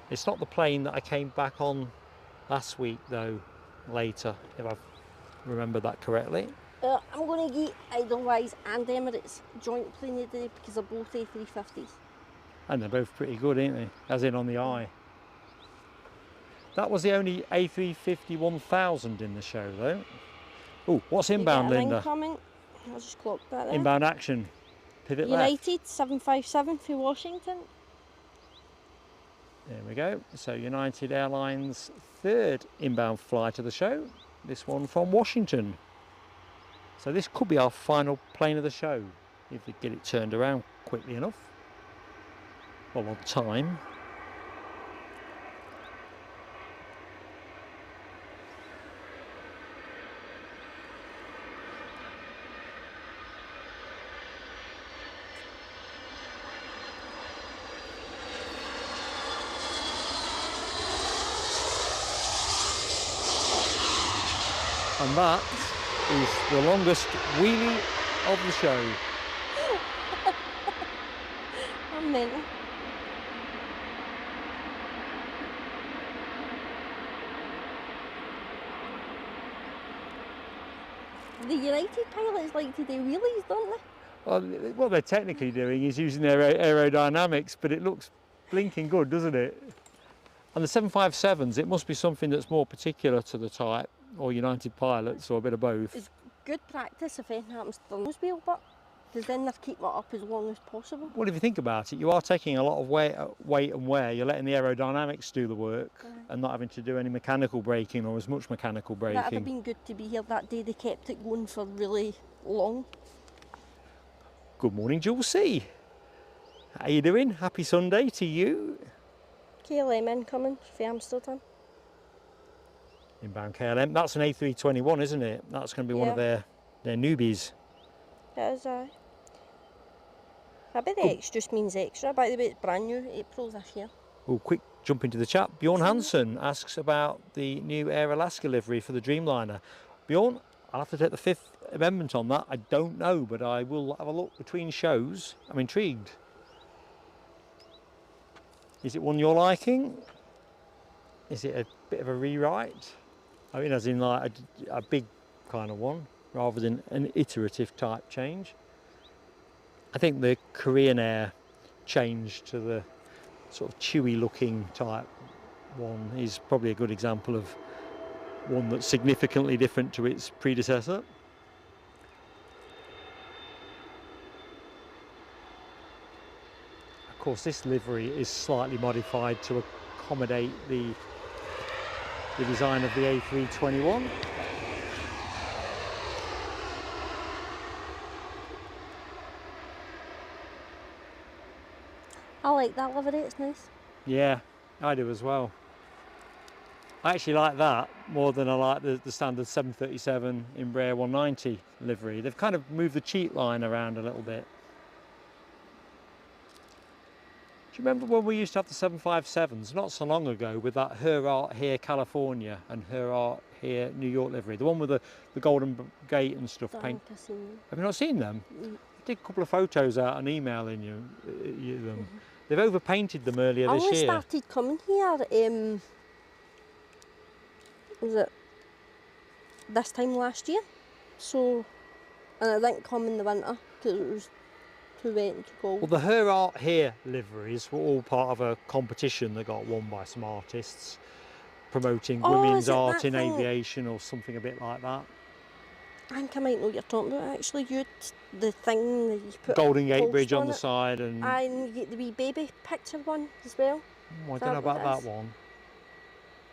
It's not the plane that I came back on last week though, later, if I remember that correctly. I'm going to get Edelweiss and Emirates joint plane of the day because they're both A350s. And they're both pretty good, ain't they? As in on the eye. That was the only A350 1000 in the show though. Oh, what's inbound, Linda? Incoming. I'll just clock that there. Inbound action. Pivot left. United 757 for Washington. There we go. So United Airlines' third inbound flight of the show. This one from Washington. So this could be our final plane of the show if we get it turned around quickly enough. Well, on time. And that is the longest wheelie of the show. I'm mental. The United pilots like to do wheelies, don't they? Well, what they're technically doing is using their aerodynamics, but it looks blinking good, doesn't it? And the 757s, it must be something that's more particular to the type, or United pilots, or a bit of both. It's good practice if anything happens to the nose wheel, but because then they're keeping it up as long as possible. Well, if you think about it, you are taking a lot of weight and wear. You're letting the aerodynamics do the work and not having to do any mechanical braking or as much mechanical braking. That'd have been good to be here that day. They kept it going for really long. Good morning, Jules C. How you doing? Happy Sunday to you. KLM incoming for Amsterdam. Inbound KLM. That's an A321, isn't it? That's going to be one of their newbies. It is, aye. I bet the X just means extra. By the way, it's brand new, April this year. Oh, quick jump into the chat. Bjorn Hansen asks about the new Air Alaska livery for the Dreamliner. Bjorn, I'll have to take the Fifth Amendment on that. I don't know, but I will have a look between shows. I'm intrigued. Is it one you're liking? Is it a bit of a rewrite? I mean, as in like a big kind of one, rather than an iterative type change. I think the Korean Air change to the sort of chewy looking type one is probably a good example of one that's significantly different to its predecessor. Of course, this livery is slightly modified to accommodate the design of the A321. I like that livery, it's nice. Yeah, I do as well. I actually like that more than I like the standard 737 Embraer 190 livery. They've kind of moved the cheat line around a little bit. Do you remember when we used to have the 757s not so long ago with that Her Art Here California and Her Art Here New York livery? The one with the golden gate and stuff. Have you not seen them? I did a couple of photos out and emailing you them. They've overpainted them earlier this year. I only started coming here, was it this time last year? So, and I didn't come in the winter because it was too wet and too cold. Well, the Her Art Here liveries were all part of a competition that got won by some artists promoting women's art in aviation or something a bit like that. I think I might know what you're talking about actually. You had the thing that you put Golden Gate Bridge on the side and you get the wee baby picture one as well. I don't know about that one.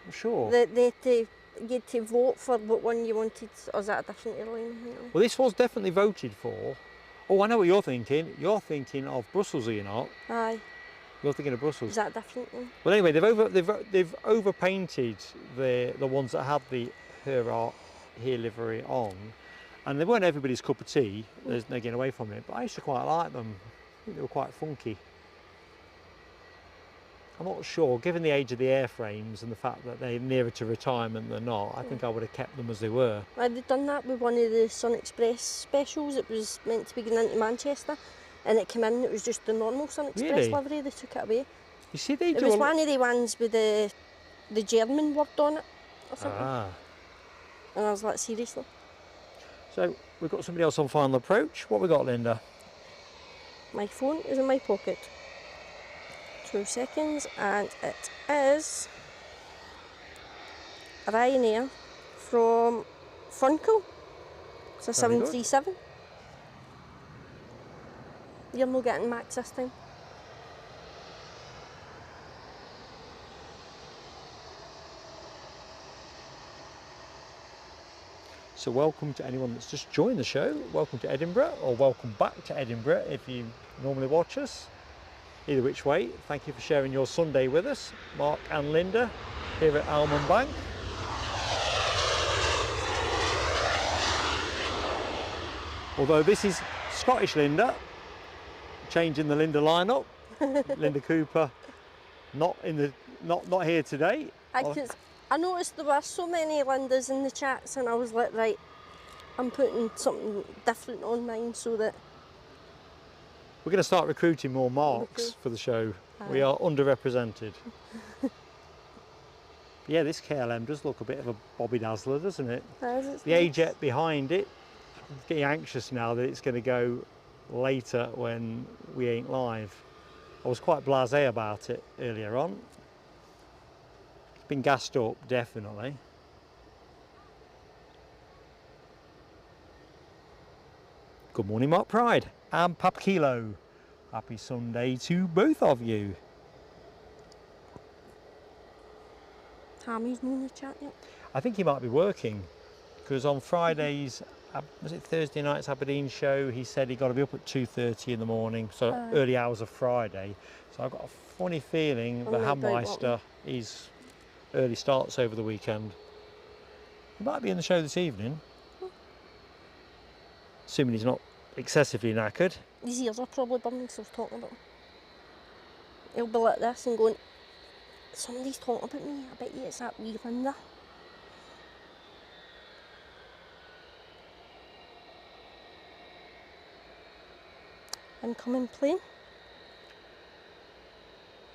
I'm sure. You had to vote for what one you wanted, or is that a different airline? Well, this was definitely voted for. Oh, I know what you're thinking. You're thinking of Brussels, are you not? Aye. You're thinking of Brussels. Is that a different one? Well, anyway, they've overpainted the ones that had the Her Art Here livery on, And they weren't everybody's cup of tea, there's no getting away from it, but I used to quite like them. I think they were quite funky. I'm not sure, given the age of the airframes and the fact that they're nearer to retirement than not, I think I would have kept them as they were. I'd done that with one of the Sun Express specials. It was meant to be going into Manchester, and it came in, it was just the normal Sun Express Really? livery, they took it away. You see, they It do was a lot- one of the ones with the German word on it, or something. Ah. And I was like, seriously? So, we've got somebody else on final approach. What we got, Linda? My phone is in my pocket. 2 seconds, and it is a Ryanair from Funko. It's a Very good. 737. You're not getting max this time. So welcome to anyone that's just joined the show. Welcome to Edinburgh, or welcome back to Edinburgh if you normally watch us. Either which way, thank you for sharing your Sunday with us. Mark and Linda here at Almond Bank. Although this is Scottish Linda, changing the Linda lineup. Linda Cooper not here today. I noticed there were so many Lindas in the chats, and I was like, right, I'm putting something different on mine so that... We're going to start recruiting more Marks for the show. We are underrepresented. Yeah, this KLM does look a bit of a Bobby Dazzler, doesn't it? It's The EasyJet behind it, I'm getting anxious now that it's going to go later when we ain't live. I was quite blasé about it earlier on. It's been gassed up, definitely. Good morning, Mark Pride and Papa Kilo. Happy Sunday to both of you. Tammy's not in the chat yet. I think he might be working, because on Fridays, was it Thursday night's Aberdeen show, he said he got to be up at 2:30 in the morning, so early hours of Friday. So I've got a funny feeling the Hammeister is early starts over the weekend. He might be in the show this evening, assuming he's not excessively knackered. His ears are probably burning because I was talking about him. He'll be like this and going, somebody's talking about me, I bet you it's that wee Linda. Incoming plane.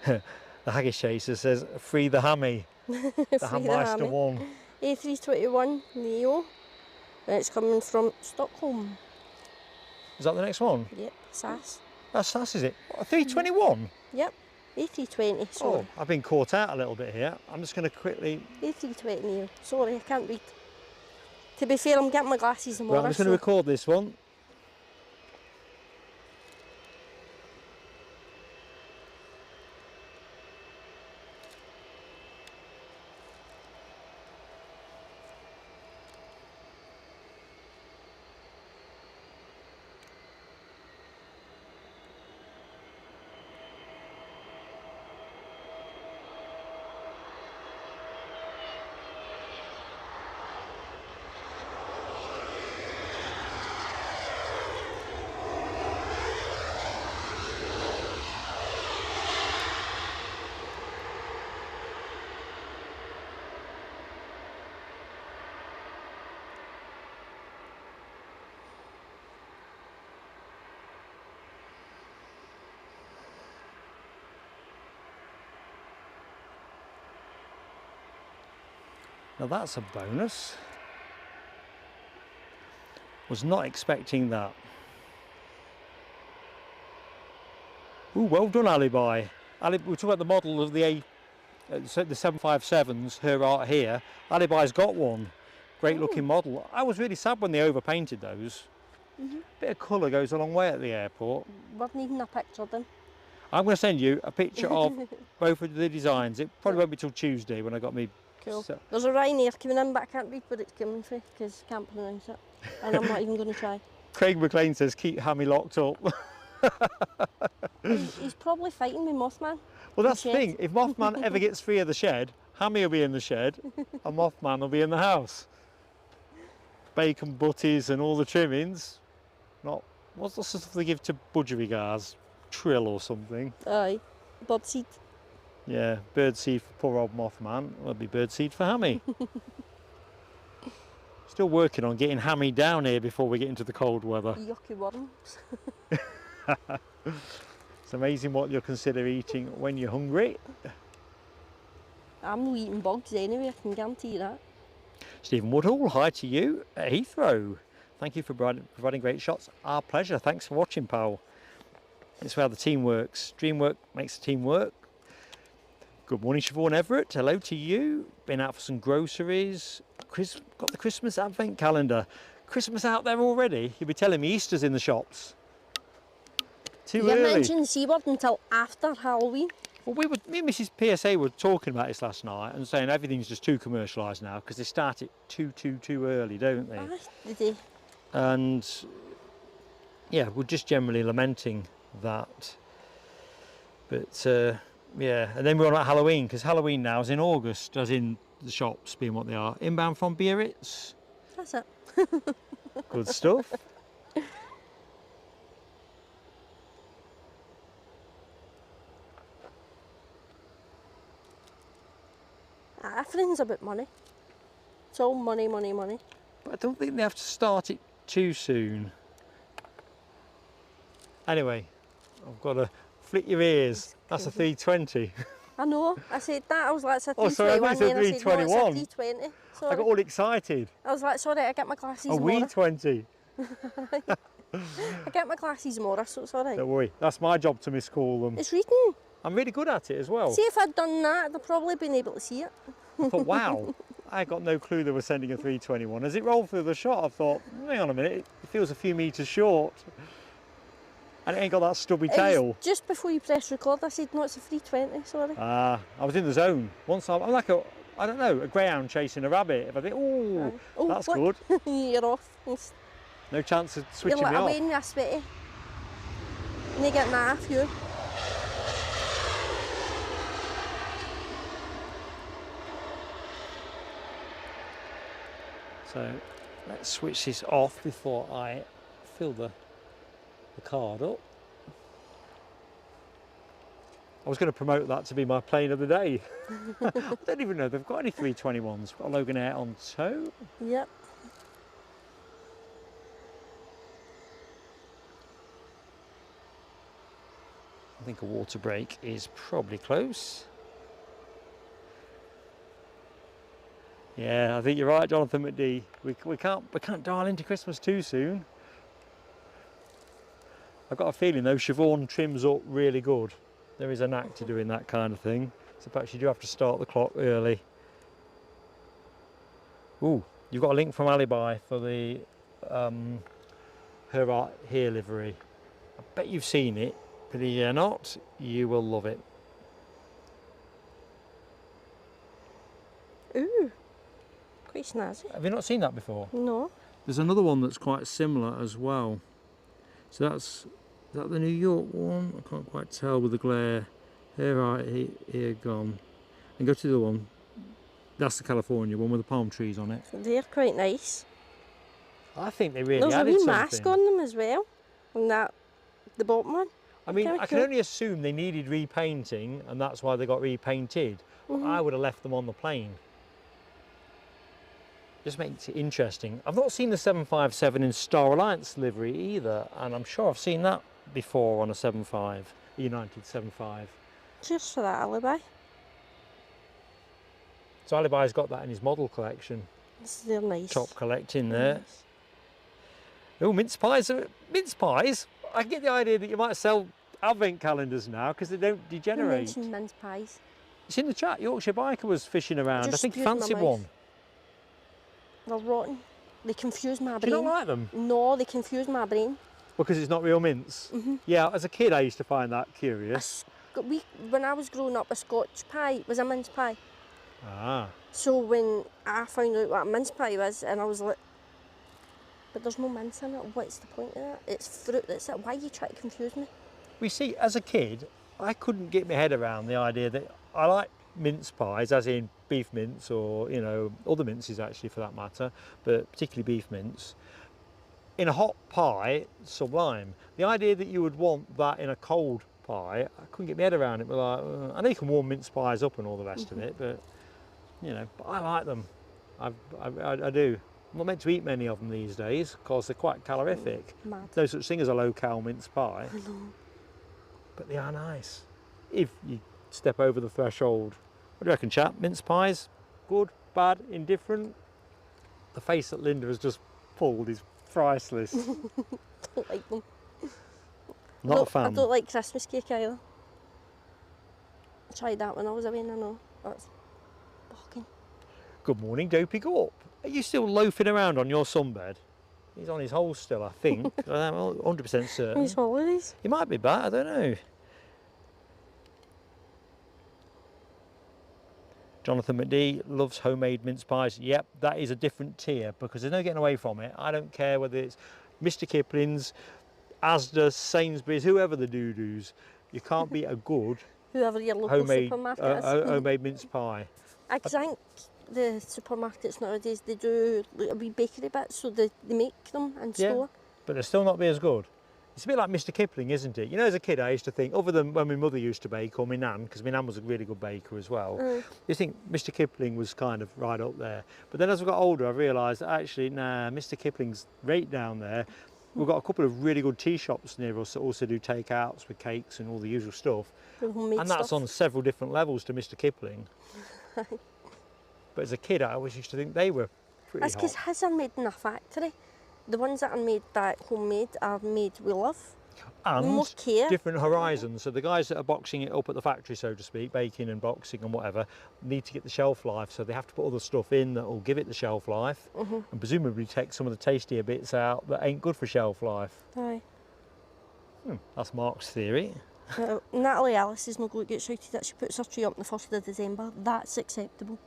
The Haggis Chaser says, free the hammy. The Hammeister one. A321 Neo. And it's coming from Stockholm. Is that the next one? Yep, SAS. That's SAS, is it? What, a 321? Yep, A320, sorry. Oh, I've been caught out a little bit here. I'm just going to quickly... A320 Neo. Sorry, I can't read. To be fair, I'm getting my glasses tomorrow. Right, I'm just going to record this one. Now that's a bonus. Was not expecting that. Ooh, well done, Alibi. We're talking about the model of the 757s, her art here. Alibi's got one. Great looking model. I was really sad when they overpainted those. Bit of colour goes a long way at the airport. We're needing a picture then. I'm going to send you a picture of both of the designs. It probably won't be till Tuesday when I got me. Cool. So, There's a Ryanair coming in, but I can't read where it's coming from because I can't pronounce it. And I'm not even going to try. Craig McLean says keep Hammy locked up. He's probably fighting with Mothman. Well, that's the thing. If Mothman ever gets free of the shed, Hammy will be in the shed and Mothman will be in the house. bacon butties and all the trimmings. Not what's the stuff they give to budgerigars? Trill or something. Aye, birdseed. Yeah, birdseed for poor old Mothman. That'll be birdseed for Hammy. Still working on getting Hammy down here before we get into the cold weather. Yucky worms. It's amazing what you'll consider eating when you're hungry. I'm not eating bugs anyway, I can guarantee you that. Stephen Woodhall, hi to you at Heathrow. Thank you for providing great shots. Our pleasure. Thanks for watching, pal. It's how the team works. Dreamwork makes the team work. Good morning, Siobhan Everett. Hello to you. Been out for some groceries. Got the Christmas advent calendar. Christmas out there already? You'll be telling me Easter's in the shops. Too You early. didn't mention the C word until after Halloween. Well, me and Mrs. PSA were talking about this last night and saying everything's just too commercialised now because they start it too early, don't they? Aye, did they? And yeah, we're just generally lamenting that. But yeah, and then we're on about Halloween because Halloween now is in August, as in the shops being what they are. Inbound from Biarritz. That's it. Good stuff. Everything's about money. It's all money, money, money. But I don't think they have to start it too soon. Anyway, I've got to flick your ears. That's a 320. I know. I said that. I was like, it's a Oh, sorry, I 321. think Then it's a I said, no, it's a 321. 320. I Sorry. got all excited. I was like, sorry, I get my glasses A tomorrow. wee 20. I get my glasses tomorrow, so it's alright. Don't worry, that's my job to miscall them. It's reading. I'm really good at it as well. See, if I'd done that, I'd probably been able to see it. I thought, wow, I got no clue they were sending a 321. As it rolled through the shot, I thought, hang on a minute, it feels a few metres short. And it ain't got that stubby It tail. was just before you press record, I said, no, it's a 320, sorry. Ah, I was in the zone. Once I'm like I don't know, a greyhound chasing a rabbit. If I think, oh, Oh, that's look. good. You're off. No chance of switching You're me like off. away and you're sweaty. And you get an half you. So let's switch this off before I fill the card up. I was going to promote that to be my plane of the day. I don't even know they've got any 321s. Got a Logan Air on tow. Yep. I think a water break is probably close. Yeah, I think you're right, Jonathan McD. We can't dial into Christmas too soon. I've got a feeling though Siobhan trims up really good. There is a knack to doing that kind of thing. So perhaps you do have to start the clock early. Ooh, you've got a link from Alibi for the Her Art Here livery. I bet you've seen it, but if you're not, you will love it. Ooh. Quite snazzy. Have you not seen that before? No. There's another one that's quite similar as well. So is that the New York one? I can't quite tell with the glare. Here gone. And go to the one. That's the California one with the palm trees on it. They're quite nice. I think they really There's a added wee something. mask on them as well. And that, the bottom one. I mean, Very I can cool. only assume they needed repainting and that's why they got repainted. But I would have left them on the plane. Just makes it interesting. I've not seen the 757 in Star Alliance livery either, and I'm sure I've seen that before on a 75, a United 75. Just for that alibi. So Alibi's got that in his model collection. They're nice. Top collecting there. Oh, mince pies. Mince pies? I get the idea that you might sell advent calendars now because they don't You degenerate. mentioned mince pies. It's in the chat. Yorkshire Biker was fishing around. Just I think he spewed in my fancied mouth. one. They're rotten. They confuse my Do you brain. not like them? No, they confuse my brain. Because it's not real mince? Yeah, as a kid I used to find that curious. When I was growing up, a Scotch pie was a mince pie. Ah. So when I found out what a mince pie was, and I was like, but there's no mince in it, what's the point of that? It's fruit, that's it. Why are you trying to confuse me? We see, as a kid, I couldn't get my head around the idea that I like mince pies, as in beef mince or, you know, other minces actually for that matter, but particularly beef mince, in a hot pie, sublime. The idea that you would want that in a cold pie, I couldn't get my head around it. But like, I know you can warm mince pies up and all the rest of it, but you know, but I like them. I do. I'm not meant to eat many of them these days because they're quite calorific. Mad. No such thing as a low-cal mince pie. I know. But they are nice if you step over the threshold. What do you reckon, chap? Mince pies? Good, bad, indifferent? The face that Linda has just pulled is priceless. Don't like them. Not a fan. I don't like Christmas cake either. I tried that when I was away and I know that's bocking. Good morning, Dopey Gorp. Are you still loafing around on your sunbed? He's on his hole still, I think. I'm 100% certain. His holidays. He might be back, I don't know. Jonathan McD loves homemade mince pies. Yep, that is a different tier because there's no getting away from it. I don't care whether it's Mr. Kipling's, Asda, Sainsbury's, whoever the doo-doos. You can't beat a good Whoever your local homemade, supermarket is. homemade mince pie. I think the supermarkets nowadays, they do like a wee bakery bit, so they make them in Yeah. store. But they'll still not be as good. It's a bit like Mr. Kipling, isn't it? You know, as a kid, I used to think, other than when my mother used to bake, or my nan, because my nan was a really good baker as well, you think Mr. Kipling was kind of right up there. But then as I got older, I realised that actually, nah, Mr. Kipling's right down there. We've got a couple of really good tea shops near us that also do takeouts with cakes and all the usual stuff. The homemade And that's stuff. on several different levels to Mr. Kipling. But as a kid, I always used to think they were pretty That's because hot. his are made in a factory. The ones that are made back homemade are made with love. More And care. different horizons. So the guys that are boxing it up at the factory, so to speak, baking and boxing and whatever, need to get the shelf life. So they have to put other stuff in that will give it the shelf life, and presumably take some of the tastier bits out that ain't good for shelf life. Aye. That's Mark's theory. Natalie Ellis is not going to get shouted that she puts her tree up on the 1st of December. That's acceptable.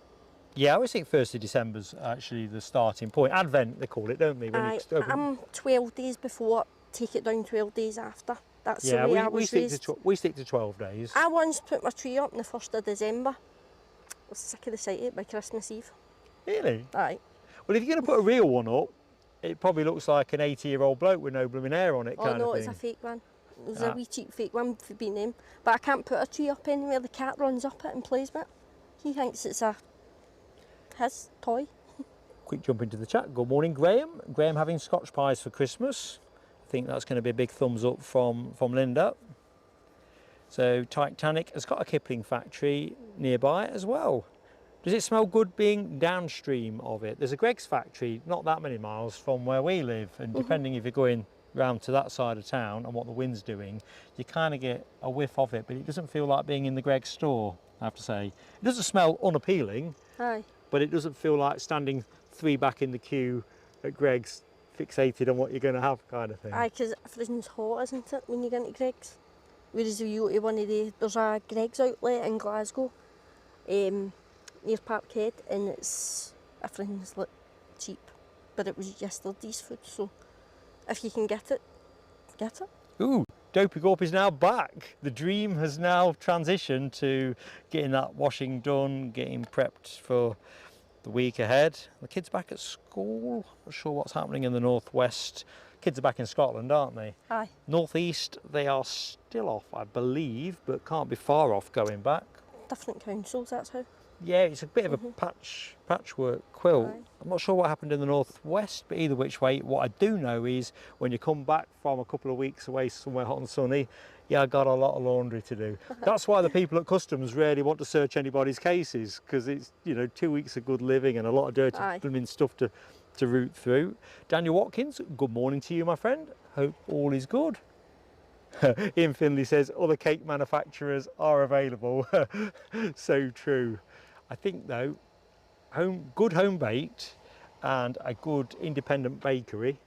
Yeah, I always think 1st of December's actually the starting point. Advent, they call it, don't they? When Aye, it's open. I'm 12 days before, take it down 12 days after. That's Yeah, the way I we was stick raised. we stick to 12 days. I once put my tree up on the 1st of December. I was sick of the sight of it by Christmas Eve. Really? Aye. Well, if you're going to put a real one up, it probably looks like an 80-year-old bloke with no blooming hair on it, Oh kind no, of it's thing. a fake one. It was a wee cheap fake one for being him. But I can't put a tree up anywhere. The cat runs up it and plays with it. He thinks it's his toy. Quick jump into the chat. Good morning, Graham. Graham having Scotch pies for Christmas. I think that's going to be a big thumbs up from Linda. So Titanic has got a Kipling factory nearby as well. Does it smell good being downstream of it? There's a Greggs factory not that many miles from where we live, and depending if you're going round to that side of town and what the wind's doing, you kind of get a whiff of it, but it doesn't feel like being in the Greggs store, I have to say. It doesn't smell unappealing, Aye. but it doesn't feel like standing 3 back in the queue at Greggs, fixated on what you're going to have, kind of thing. Aye, because everything's hot, isn't it, when you get into Greggs? Whereas if you go to one of there's a Greggs outlet in Glasgow, near Parkhead, and everything's like cheap. But it was yesterday's food, so if you can get it, get it. Ooh, Dopey Gorp is now back. The dream has now transitioned to getting that washing done, getting prepped for the week ahead. The kids back at school. Not sure what's happening in the northwest. Kids are back in Scotland, aren't they? Aye. Northeast, they are still off, I believe, but can't be far off going back. Different councils, that's how. Yeah, it's a bit of a patchwork quilt. Aye. I'm not sure what happened in the northwest, but either which way, what I do know is when you come back from a couple of weeks away somewhere hot and sunny, yeah, I got a lot of laundry to do. That's why the people at customs rarely want to search anybody's cases, because it's, you know, 2 weeks of good living and a lot of dirty Aye. blooming stuff to root through. Daniel Watkins, good morning to you, my friend. Hope all is good. Ian Finley says other cake manufacturers are available. So true. I think though, good home baked and a good independent bakery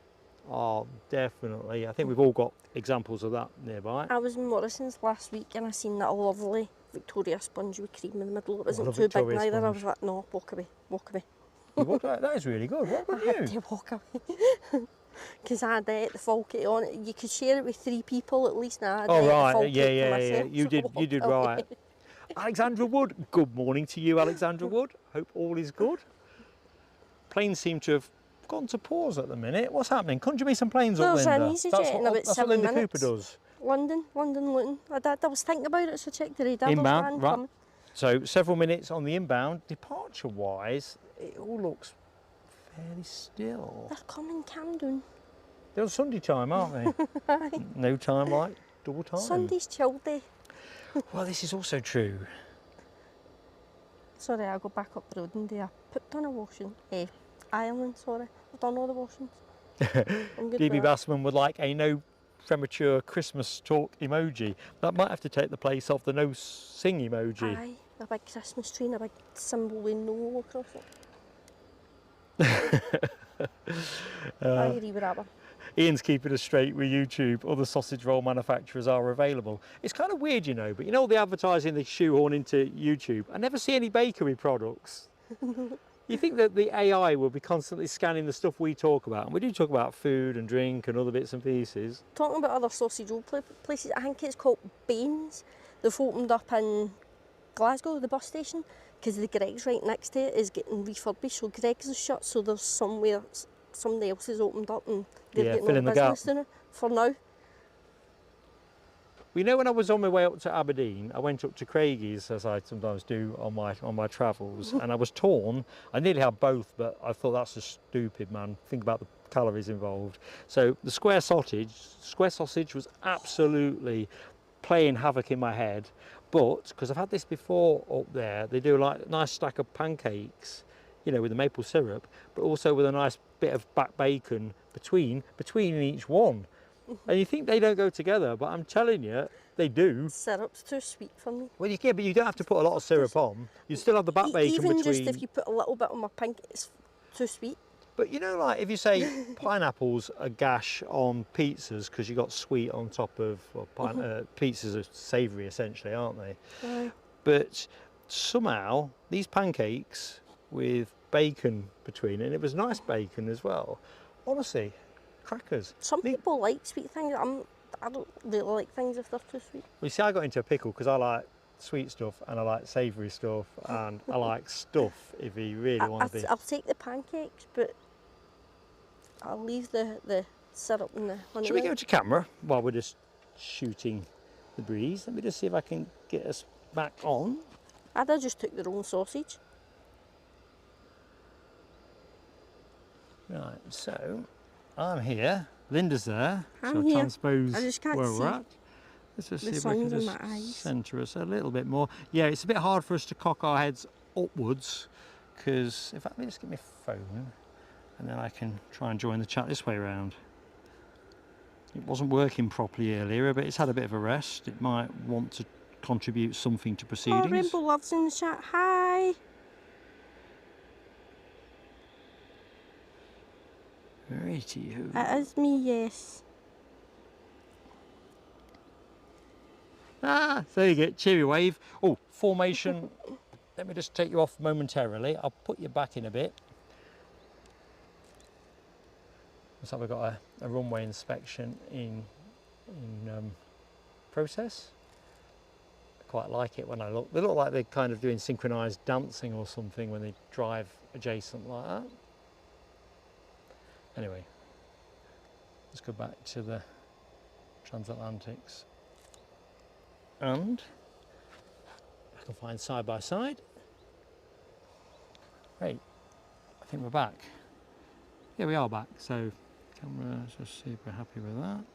are definitely, I think we've all got examples of that nearby. I was in Morrison's last week and I seen that lovely Victoria sponge with cream in the middle. It wasn't love too big Victoria neither. I sponge. was like, no, walk away, walk away. You walked out, that is really good. What I about had you? to walk away. Because I had the falky on it. You could share it with 3 people at least. Now I had Oh the right, falky yeah, for yeah, yeah. myself, You so I did walked right. away. Alexandra Wood. Good morning to you, Alexandra Wood. Hope all is good. Planes seem to have gone to pause at the minute. What's happening? Conjure me some planes up, There's Linda. an EasyJet in about That's what 7 Linda minutes. Cooper does. London, Luton. I was thinking about it, so check the radar. Inbound, There's one right. coming. So several minutes on the inbound. Departure-wise, it all looks fairly still. They're coming, Camden. They're on Sunday time, aren't they? No time like double time. Sunday's chill day. Well, this is also true. Sorry, I'll go back up the road and do I put down a washing. Ireland, sorry. I've done all the washings. I'm good DB with that. Bassman would like a no premature Christmas talk emoji. That might have to take the place of the no sing emoji. Aye, a big Christmas tree and a big symbol with no across it. I agree with that one. Ian's keeping us straight with YouTube. Other sausage roll manufacturers are available. It's kind of weird, you know, but you know all the advertising they shoehorn into YouTube? I never see any bakery products. You think that the AI will be constantly scanning the stuff we talk about, and we do talk about food and drink and other bits and pieces. Talking about other sausage roll places, I think it's called Baines. They've opened up in Glasgow, the bus station, because the Greggs right next to it is getting refurbished, so Greggs is shut, so there's somewhere somebody else has opened up and they're getting filling all the business gap. in it for now. We know when I was on my way up to Aberdeen, I went up to Craigie's, as I sometimes do on my travels, and I was torn. I nearly had both, but I thought that's just stupid, man. Think about the calories involved. So the square sausage was absolutely playing havoc in my head. But because I've had this before up there, they do like a nice stack of pancakes, you know, with the maple syrup, but also with a nice bit of back bacon between each one. And you think they don't go together, but I'm telling you, they do. Syrup's too sweet for me. Well, but you don't have to put a lot of syrup on. You still have the back bacon Even between. just if you put a little bit on my pancake, it's too sweet. But you know, like if you say pineapples are gash on pizzas because you got sweet on top of pizzas are savoury essentially, aren't they? Aye. But somehow these pancakes with bacon between it, and it was nice bacon as well. Honestly, crackers. Some people like sweet things. I don't really like things if they're too sweet. Well, you see, I got into a pickle because I like sweet stuff and I like savoury stuff and I like stuff if you really want to be. I'll take the pancakes, but I'll leave the syrup and the honey. Shall we go to camera while we're just shooting the breeze? Let me just see if I can get us back on. I'd have just took the wrong sausage. Right, so I'm here, Linda's there, I'm so I'll here. transpose I just can't where we're see at. Let's just the see if I can sun's in my eyes. just centre us a little bit more. Yeah, it's a bit hard for us to cock our heads upwards because, in fact, let me just get my phone and then I can try and join the chat this way around. It wasn't working properly earlier, but it's had a bit of a rest. It might want to contribute something to proceedings. Oh, Rainbow Love's in the chat. Hi. Righty-ho. It is me, yes. Ah, there you go, cheery wave. Oh, formation. Let me just take you off momentarily. I'll put you back in a bit. Looks like we've got a runway inspection in process. I quite like it when I look. They look like they're kind of doing synchronised dancing or something when they drive adjacent like that. Anyway, let's go back to the Transatlantics. And I can find side by side. Great, I think we're back. Yeah, we are back. So camera, let's just see if we're happy with that.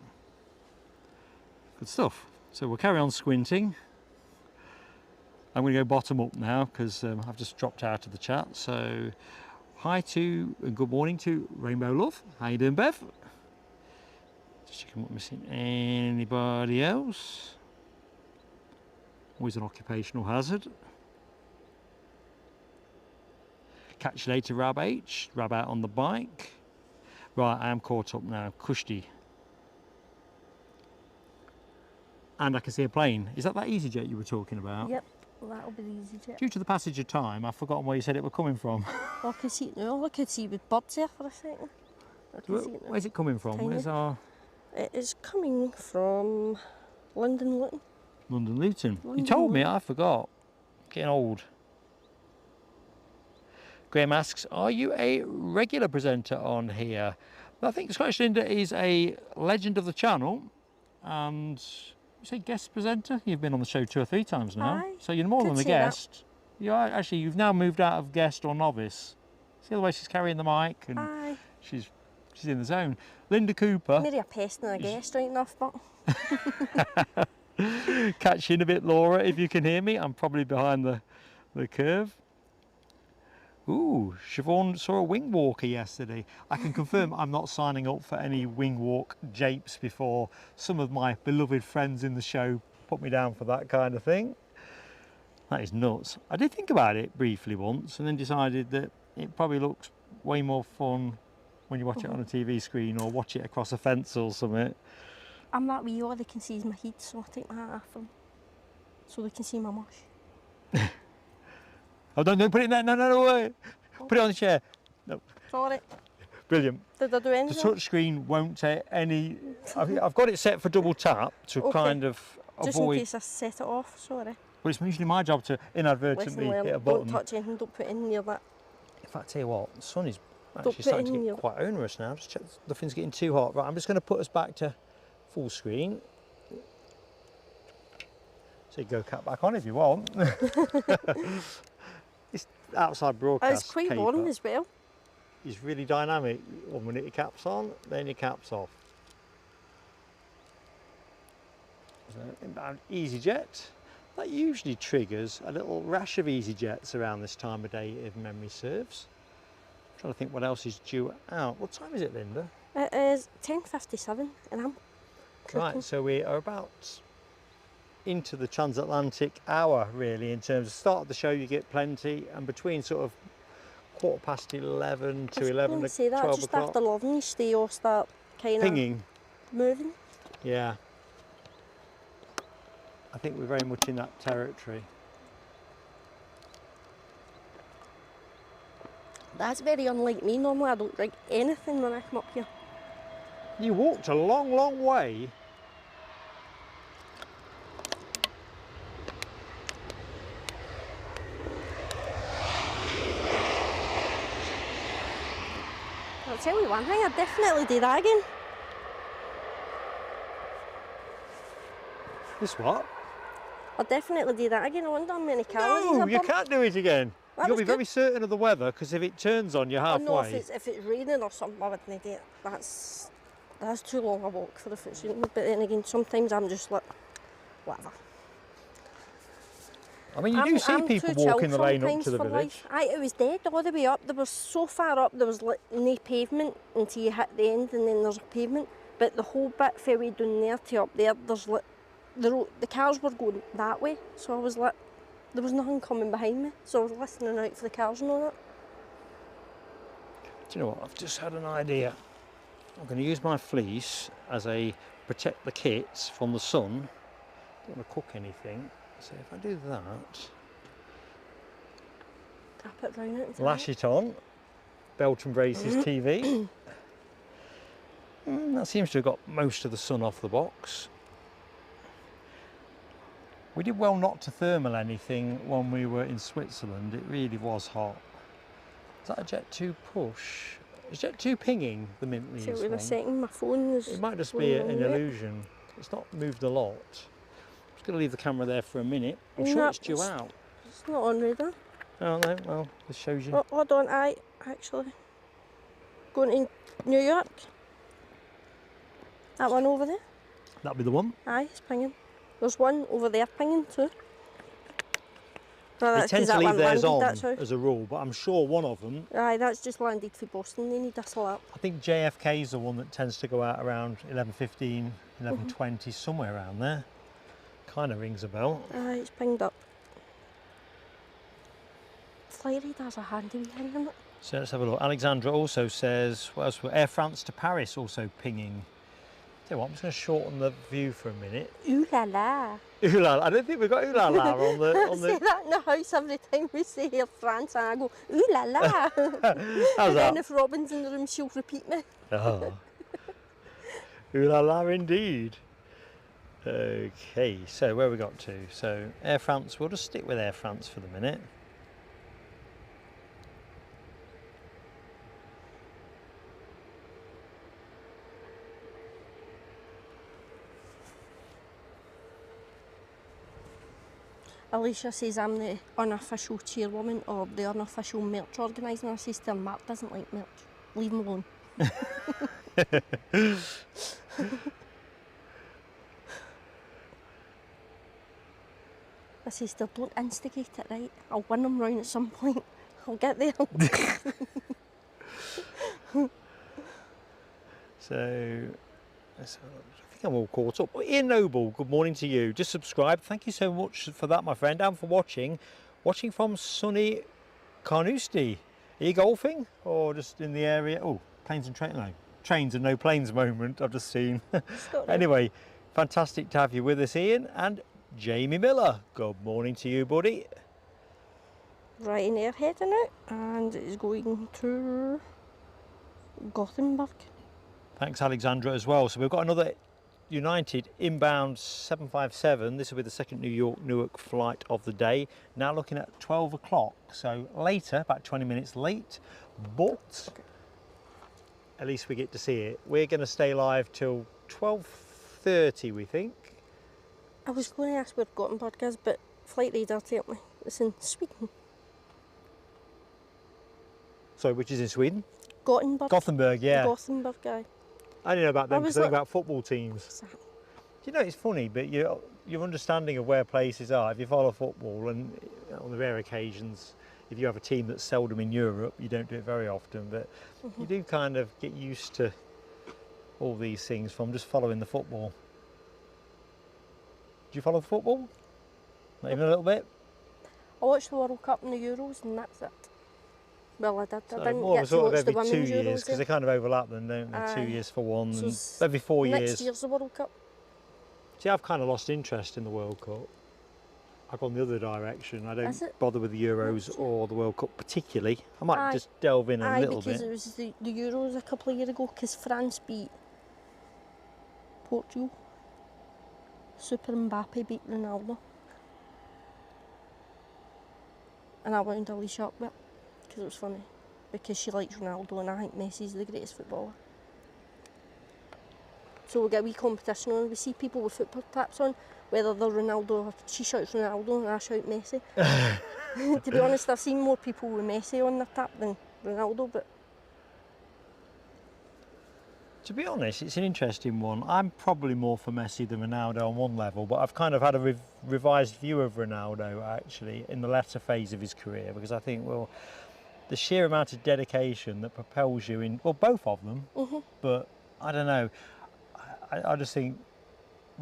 Good stuff. So we'll carry on squinting. I'm going to go bottom up now because I've just dropped out of the chat. So hi to and good morning to Rainbow Love. How you doing, Bev? Just checking what I'm missing. Anybody else? Always an occupational hazard. Catch you later, Rab H. Rab out on the bike. Right, I am caught up now. Kushti. And I can see a plane. Is that EasyJet you were talking about? Yep, that'll be the EasyJet. Due to the passage of time, I've forgotten where you said it were coming from. Oh, I can see it now. I could see with birds there for a second. I can see it now. Where's it coming from? Tiny. Where's our It is coming from London, Luton. London Luton? You London told me, Luton. I forgot. Getting old. Graham asks, are you a regular presenter on here? Well, I think Scottish Linda is a legend of the channel, and you say guest presenter? You've been on the show 2 or 3 times now. Aye, So you're more could than a say that. guest. You are, actually, you've now moved out of guest or novice. See the way she's carrying the mic, and Aye. she's in the zone. Linda Cooper. Maybe a pest and a guest, right enough, but Catch you in a bit, Laura, if you can hear me. I'm probably behind the curve. Ooh, Siobhan saw a wing walker yesterday. I can confirm I'm not signing up for any wing walk japes before. Some of my beloved friends in the show put me down for that kind of thing. That is nuts. I did think about it briefly once and then decided that it probably looks way more fun when you watch it on a TV screen or watch it across a fence or something. I'm that wee, all they can see is my head, so I take my hat off them so they can see my mush. Oh, don't put it in there. No, way. Put it on the chair. No. Sorry. Brilliant. Did I do The anything? touch screen won't take any. I've got it set for double tap to Okay. kind of Just avoid. in case I set it off, sorry. Well, it's usually my job to inadvertently Listen, hit a don't button. touch anything, don't put it in near that. In fact, tell you what, the sun is Don't actually put starting it to in get your- quite onerous now. Just check nothing's getting too hot. Right, I'm just going to put us back to full screen. So you go cat back on if you want. It's outside broadcast. It's quite caper. warm as well. It's really dynamic. 1 minute your cap's on, then your cap's off. So inbound EasyJet. That usually triggers a little rash of EasyJets around this time of day if memory serves. I'm trying to think what else is due out. What time is it, Linda? It is 10:57 and I'm cooking. Right, so we are about into the transatlantic hour really in terms of start of the show you get plenty, and between sort of 11:15 to 11 to say that, 12 just o'clock. after 11 they all start kind of Pinging. moving. Yeah. I think we're very much in that territory. That's very unlike me. Normally I don't drink anything when I come up here. You walked a long, long way. I'll tell you one thing, I'd definitely do that again. This what? I'd definitely do that again. I wonder how many calories No, I you burnt. can't do it again. That You've got to was be very good. certain of the weather, because if it turns on, you're I halfway. know if it's raining or something, I wouldn't do it. That's too long a walk for if it's raining. But then again, sometimes I'm just like, whatever. I mean, you do see I'm people too chill walking the lane up sometimes to the for village. life. Aye, it was dead all the way up. There was so far up, there was like no pavement until you hit the end, and then there's a pavement. But the whole bit from way down there to up there, there's like the cars were going that way. So I was like, there was nothing coming behind me. So I was listening out for the cars and all that. Do you know what? I've just had an idea. I'm going to use my fleece as a protect the kits from the sun. Don't want to cook anything. So if I do that, Tap it round it. lash it on, belt and braces TV. That seems to have got most of the sun off the box. We did well not to thermal anything when we were in Switzerland. It really was hot. Is that a Jet 2 push? Is Jet 2 pinging the mint leaves So with a one? second, my phone is. It might just be an going on it. illusion. It's not moved a lot. I'm just going to leave the camera there for a minute. I'm No, sure it's due it's- out. It's not on radar. Oh no, well, this shows you. Oh, hold on, actually. Going to New York. That one over there. That'll be the one. Aye, it's pinging. There's one over there pinging too. No, They that's 'cause tend to that leave one theirs landed, on that's how. as a rule, but I'm sure one of them, Aye, that's just landed for Boston. They need a slap. I think JFK's the one that tends to go out around 11:15, 11:20, somewhere around there. Kind of rings a bell. Aye, it's pinged up. Flight radar's a handy wee thing, isn't it? So let's have a look. Alexandra also says, what else? Air France to Paris also pinging. Tell you what, I'm just going to shorten the view for a minute. Ooh la la. Ooh la la. I don't think we've got ooh la la on the. I say that in the house every time we say Air France and I go, ooh la la. How's And then that? if Robin's in the room, she'll repeat me. Oh. Ooh la la indeed. Okay, so where we got to? So Air France, we'll just stick with Air France for the minute. Alicia says I'm the unofficial chairwoman or the unofficial merch organiser. I says to her, Mark doesn't like merch. Leave him alone. I says to her, don't instigate it, right? I'll win him round at some point. I'll get there. So I think I'm all caught up. Ian Noble, good morning to you. Just subscribe. Thank you so much for that, my friend, and for watching. Watching from sunny Carnoustie. Are you golfing or just in the area? Oh, planes and trains. No, trains and no planes moment I've just seen. Anyway, fantastic to have you with us, Ian. And Jamie Miller, good morning to you, buddy. Ryanair heading out and it's going to Gothenburg. Thanks, Alexandra, as well. So we've got another United inbound 757. This will be the second Newark flight of the day. Now looking at 12 o'clock, so later, about 20 minutes late, but at least we get to see it. We're going to stay live till 12:30, we think. I was going to ask where Gothenburg is, but flight radar told me it's in Sweden. Sorry, which is in Sweden? Gothenburg. Gothenburg, yeah. Gothenburg guy. I don't know about them because I think like, about football teams. Exactly. You know, it's funny, but your understanding of where places are, if you follow football, and on the rare occasions, if you have a team that's seldom in Europe, you don't do it very often, but you do kind of get used to all these things from just following the football. Do you follow the football? Not even a little bit? I watched the World Cup and the Euros and that's it. Well, I did. So I didn't more get of a sort to of watch the every 2 women's years, Euros. because they kind of overlap them, don't they? 2 years for one, So and every 4 years. Next year's the World Cup. See, I've kind of lost interest in the World Cup. I've gone the other direction. I don't bother with the Euros or the World Cup particularly. I might just delve in a little bit. Because it was the Euros a couple of years ago, because France beat Portugal. Super Mbappe beat Ronaldo. And I wound Alicia up with it, because it was funny. Because she likes Ronaldo and I think Messi's the greatest footballer. So we get a wee competition on, we see people with football taps on, whether they're Ronaldo or she shouts Ronaldo and I shout Messi. To be honest, I've seen more people with Messi on their tap than Ronaldo, but... To be honest, it's an interesting one. I'm probably more for Messi than Ronaldo on one level, but I've kind of had a revised view of Ronaldo, actually, in the latter phase of his career, because I think, well, the sheer amount of dedication that propels you in, well, both of them, but I don't know. I just think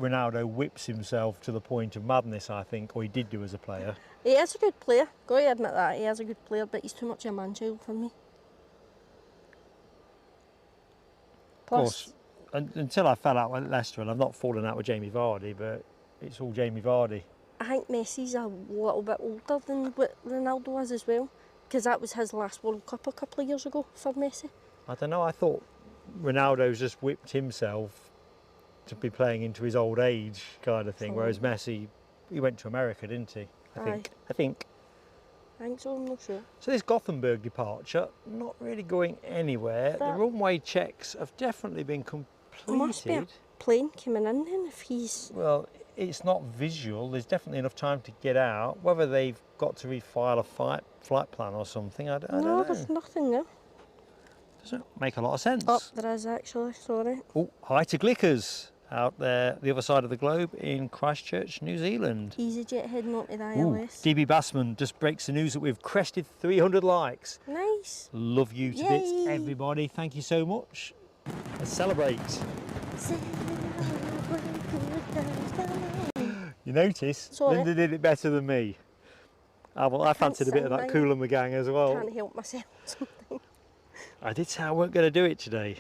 Ronaldo whips himself to the point of madness, I think, or he did do as a player. He is a good player, got to admit that, he is a good player, but he's too much a man-child for me. Plus, of course, until I fell out with Leicester, and I've not fallen out with Jamie Vardy, but it's all Jamie Vardy. I think Messi's a little bit older than what Ronaldo is as well, because that was his last World Cup a couple of years ago for Messi. I don't know, I thought Ronaldo's just whipped himself to be playing into his old age kind of thing, whereas Messi, he went to America, didn't he? I think So, I'm not sure. So this Gothenburg departure, not really going anywhere. The runway checks have definitely been completed. There must be a plane coming in then if he's... Well, it's not visual, there's definitely enough time to get out. Whether they've got to refile a flight plan or something, I don't know. No, there's nothing there. Doesn't make a lot of sense. Oh, there is actually, sorry. Oh, hi to Glickers out there, the other side of the globe in Christchurch, New Zealand. EasyJet heading on to the ILS. DB Bassman just breaks the news that we've crested 300 likes. Nice. Love you to bits, everybody. Thank you so much. Let's celebrate. You notice? Sorry. Linda did it better than me. I fancied a bit of that Kool and the Gang as well. Can't help myself sometimes. I did say I weren't going to do it today.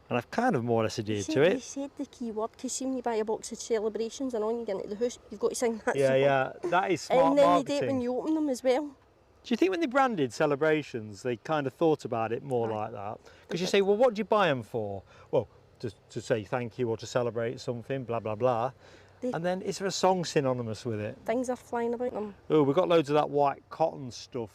And I've kind of more or less adhered to it. You said the key word, because when you buy a box of celebrations and on you get into the house, you've got to sing that song. Yeah, that is smart and then marketing. you do it when you open them as well. Do you think when they branded celebrations, they kind of thought about it more like that? Because you say, well, what do you buy them for? Well, to say thank you or to celebrate something, blah, blah, blah. And then is there a song synonymous with it? Things are flying about them. Oh, we've got loads of that white cotton stuff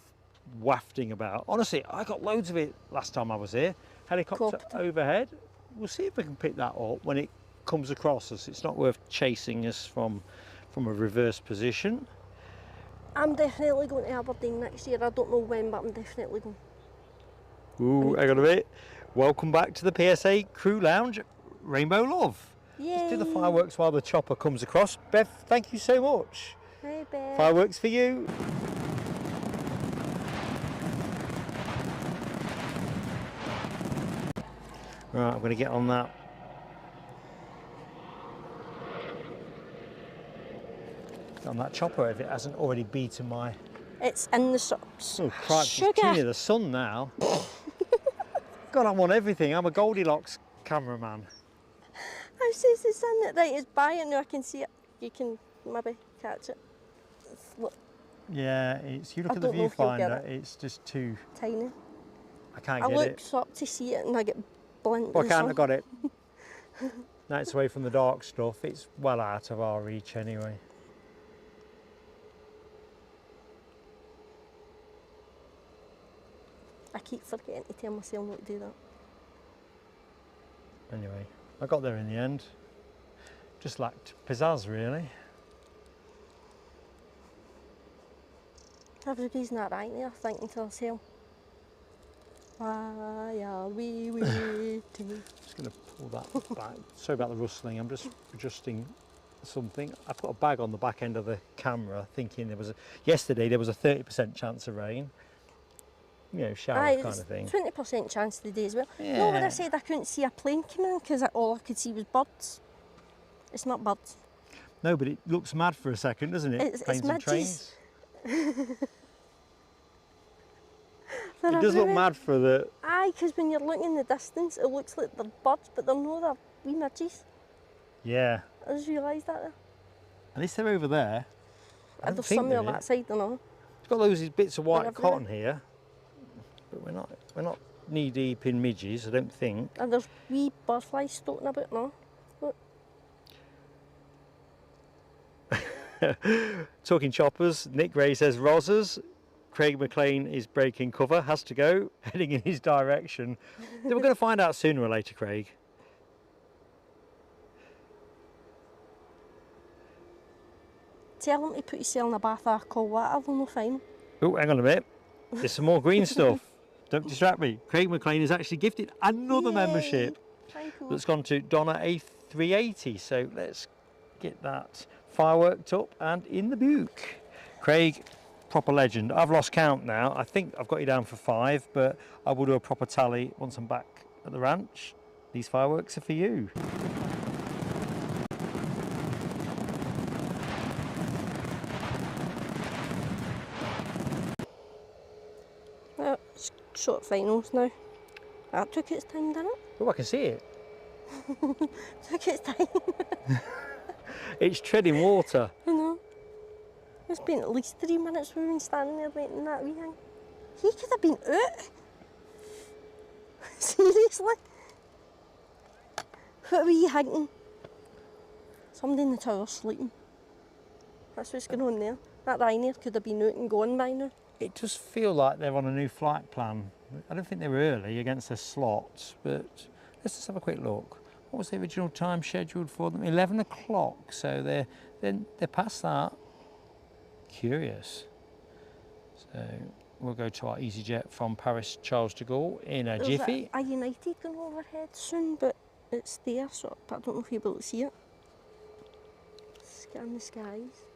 wafting about. Honestly, I got loads of it last time I was here. Helicopter overhead. We'll see if we can pick that up when it comes across us. It's not worth chasing us from a reverse position. I'm definitely going to Aberdeen next year. I don't know when, but I'm definitely going. Ooh, hang on a minute. Welcome back to the PSA Crew Lounge, Rainbow Love. Yay. Let's do the fireworks while the chopper comes across. Bev, thank you so much. Hey, Bev. Fireworks for you. Right, I'm going to get on that. Get on that chopper if it hasn't already beaten my... It's in the shops. Oh, crikey, it's too near the sun now. God, I'm on everything. I'm a Goldilocks cameraman. I says the sun that right is by it now. I can see it. You can maybe catch it. Look, Yeah, it's you look I at the don't know if you'll get viewfinder. It's just too. tiny. I can't I get look it. up to see it and I get blinked. Oh, I can't. I got it. Now it's away from the dark stuff. It's well out of our reach anyway. I keep forgetting to tell myself not to do that. Anyway, I got there in the end. Just lacked pizzazz, really. Everybody's not right there thinking to themselves, why are we waiting? Just going to pull that back. Sorry about the rustling. I'm just adjusting something. I put a bag on the back end of the camera, thinking yesterday there was a 30% chance of rain. You know, shower kind of thing. 20% chance today as well. Yeah. No, when I said I couldn't see a plane coming in because all I could see was birds. It's not birds. No, but it looks mad for a second, doesn't it? It's Planes and midges. trains. It does look mad for the... Aye, because when you're looking in the distance, it looks like they're birds, but they're not, they're wee midges. Yeah. I just realised that there. At least they're over there. I don't There's think somewhere on they're that side, I don't know. It's got those bits of white Whatever. cotton here, but we're not knee deep in midges, I don't think. And there's wee butterflies floating about now. Look. Talking choppers, Nick Gray says Rozzers. Craig McLean is breaking cover, has to go, heading in his direction. Then we're going to find out sooner or later, Craig. Tell him to put yourself in a bath of cold water, they'll not find him. Oh, hang on a minute. There's some more green stuff. Don't distract me. Craig McLean has actually gifted another Yay. membership Thank you. that's gone to Donna A380. So let's get that fireworked up and in the buke. Craig, proper legend. I've lost count now. I think I've got you down for 5, but I will do a proper tally once I'm back at the ranch. These fireworks are for you. It's short finals now. That took its time, didn't it? Oh, I can see it. Took its time. It's treading water. I know. It's been at least 3 minutes we've been standing there waiting that wee thing. He could have been out. Seriously. What were you thinking? Somebody in the tower sleeping. That's what's going on there. That Ryanair could have been out and gone by now. It does feel like they're on a new flight plan. I don't think they were early against their slots, but let's just have a quick look. What was the original time scheduled for them? 11 o'clock, so they're past that. Curious. So we'll go to our EasyJet from Paris Charles de Gaulle in a jiffy. A United going overhead soon, but it's there, so but I don't know if you'll be able to see it. Scan the skies.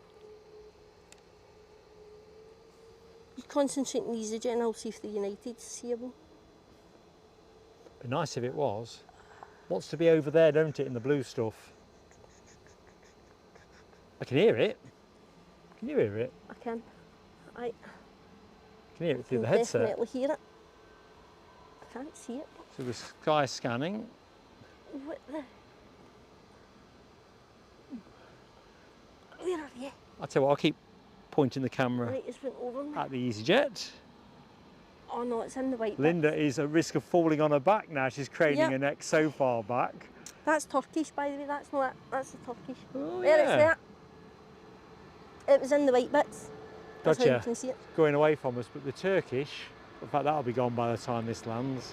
You concentrate on EasyJet and I'll see if the United's seeable. Be nice if it was. Wants to be over there, don't it, in the blue stuff? I can hear it. Can you hear it? I can. I Can you hear it through can the headset? definitely hear it. I can't see it. So the sky scanning. What the? Where are you? I'll tell you what, I'll keep pointing the camera Right, it's went over me. at the EasyJet. Oh no, it's in the white Linda bits. is at risk of falling on her back now. She's craning Yep. her neck so far back. That's Turkish, by the way. That's not it. That's the Turkish. Oh, There, it's yeah. there. It was in the white bits. That's how you Gotcha. can see it. Going away from us, but the Turkish, in fact, that'll be gone by the time this lands.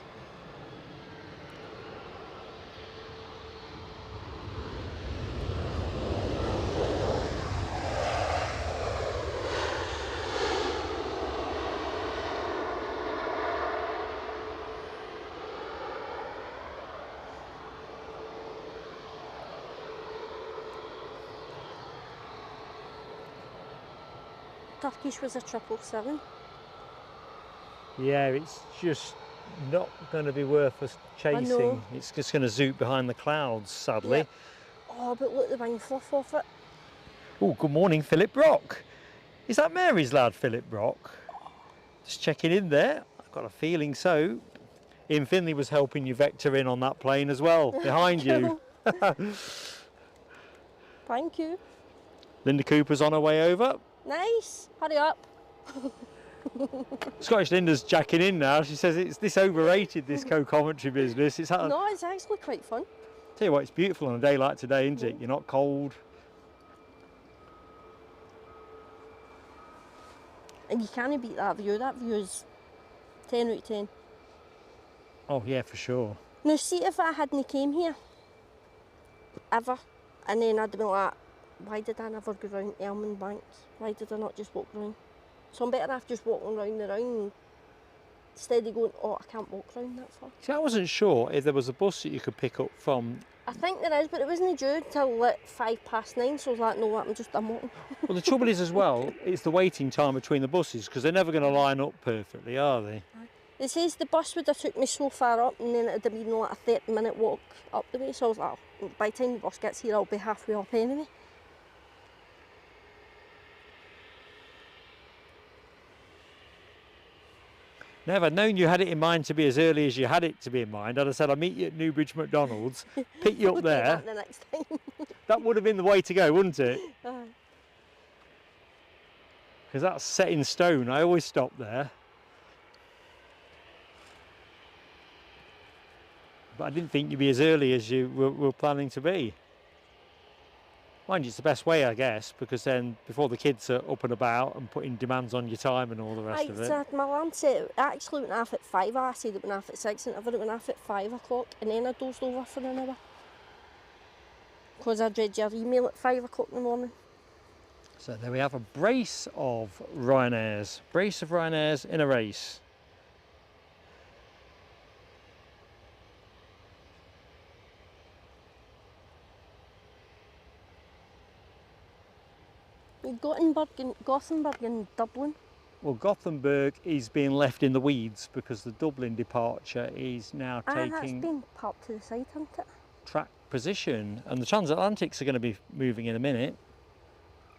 Turkish was a 777. Yeah, it's just not going to be worth us chasing. know. It's just going to zoot behind the clouds, sadly. Yep. Oh, but look at the wing fluff off it. Oh, good morning, Philip Brock. Is that Mary's lad, Philip Brock? Just checking in there. I've got a feeling so. Ian Finley was helping you vector in on that plane as well, behind you. Thank you. Linda Cooper's on her way over. Nice. Hurry up. Scottish Linda's jacking in now. She says it's this overrated, this co-commentary business. It's No, it's actually quite fun. Tell you what, it's beautiful on a day like today, isn't it? You're not cold. And you can't beat that view. That view is 10 out of 10. Oh yeah, for sure. Now see if I hadn't came here, ever, and then I'd been like, why did I never go round Elman Banks? Why did I not just walk round? So I'm better off just walking round the round instead of going, oh, I can't walk round that far. See, I wasn't sure if there was a bus that you could pick up from. I think there is, but it wasn't due until like 9:05, so I was like, no, I'm walking. Well, the trouble is as well, it's the waiting time between the buses because they're never going to line up perfectly, are they? It says the bus would have took me so far up and then it would have been like a 30-minute walk up the way, so I was like, oh, by the time the bus gets here I'll be halfway up anyway. Now, if I'd known you had it in mind to be as early as you had it to be in mind, I'd have said I'll meet you at Newbridge McDonald's, pick you up We'll do there. that the next time. That would have been the way to go, wouldn't it? Aye. Because that's set in stone. I always stop there. But I didn't think you'd be as early as you were planning to be. Mind you, it's the best way, I guess, because then before the kids are up and about and putting demands on your time and all the rest of it. My alarm set it actually went off at 5. I said it went off at 6, and it went off at 5 o'clock, and then I dozed over for an hour. Because I read your email at 5 o'clock in the morning. So there we have a brace of Ryanairs. Brace of Ryanairs in a race. Gothenburg and Dublin. Well, Gothenburg is being left in the weeds because the Dublin departure is now That's taking been parked to the side, hasn't it? track position, and the Transatlantics are going to be moving in a minute.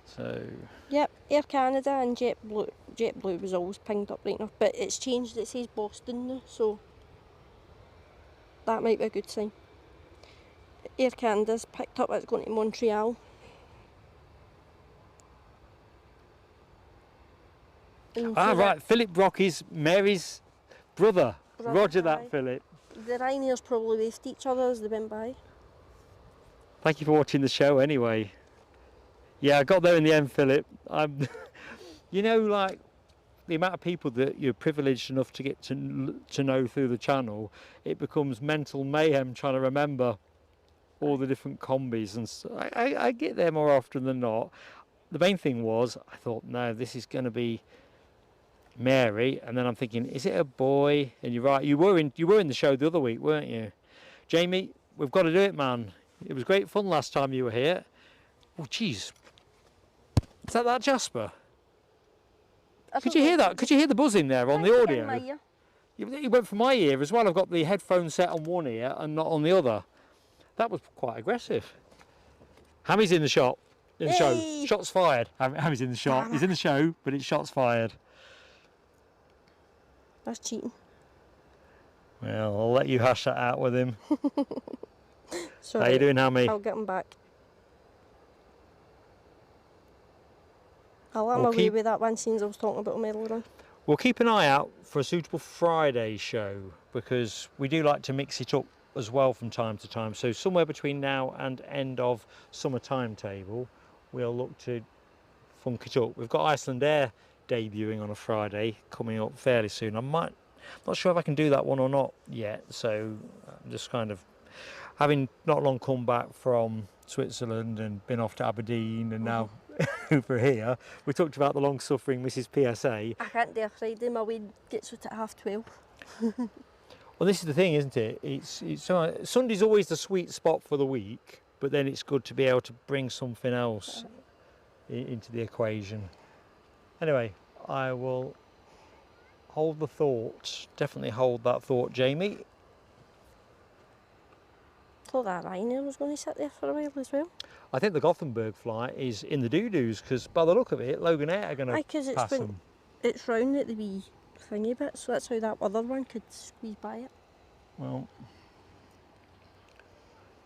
So Yep, Air Canada and JetBlue. JetBlue was always pinged up right enough, but it's changed. It says Boston now, so that might be a good sign. Air Canada's picked up. It's going to Montreal. right, Philip Brock is Mary's brother. Roger that, aye. Philip. The Ryanair's probably waved to each other as they went by. Thank you for watching the show anyway. Yeah, I got there in the end, Philip. You know, like the amount of people that you're privileged enough to get to know through the channel, it becomes mental mayhem trying to remember all the different combis, and so I get there more often than not. The main thing was, I thought, no, this is going to be Mary, and then I'm thinking, is it a boy? And you're right, you were in the show the other week, weren't you? Jamie, we've got to do it, man. It was great fun last time you were here. Oh, jeez. Is that Jasper? Could you hear that? Could you hear the buzzing there on the audio? It went from my ear as well. I've got the headphones set on one ear and not on the other. That was quite aggressive. Hammy's in the shot. In the show. Shots fired. Hammy's in the shot. He's in the show, but it's shots fired. That's cheating. Well, I'll let you hash that out with him. Sorry, how you doing, Hammy? I'll get him back. I'll let him away with that one since I was talking about him earlier on. We'll keep an eye out for a suitable Friday show because we do like to mix it up as well from time to time. So somewhere between now and end of summer timetable, we'll look to funk it up. We've got Iceland Air debuting on a Friday coming up fairly soon. Not sure if I can do that one or not yet. So I'm just kind of, having not long come back from Switzerland and been off to Aberdeen and now over here, we talked about the long-suffering Mrs. PSA. I can't do a Friday, my weed gets out at 12:30. Well, this is the thing, isn't it? Sunday's always the sweet spot for the week, but then it's good to be able to bring something else into the equation. Anyway, I will hold the thought, definitely hold that thought, Jamie. Thought that Ryanair was going to sit there for a while as well. I think the Gothenburg flight is in the doo-doos because by the look of it, Logan Air are going to pass them. It's round at the wee thingy bit, so that's how that other one could squeeze by it. Well,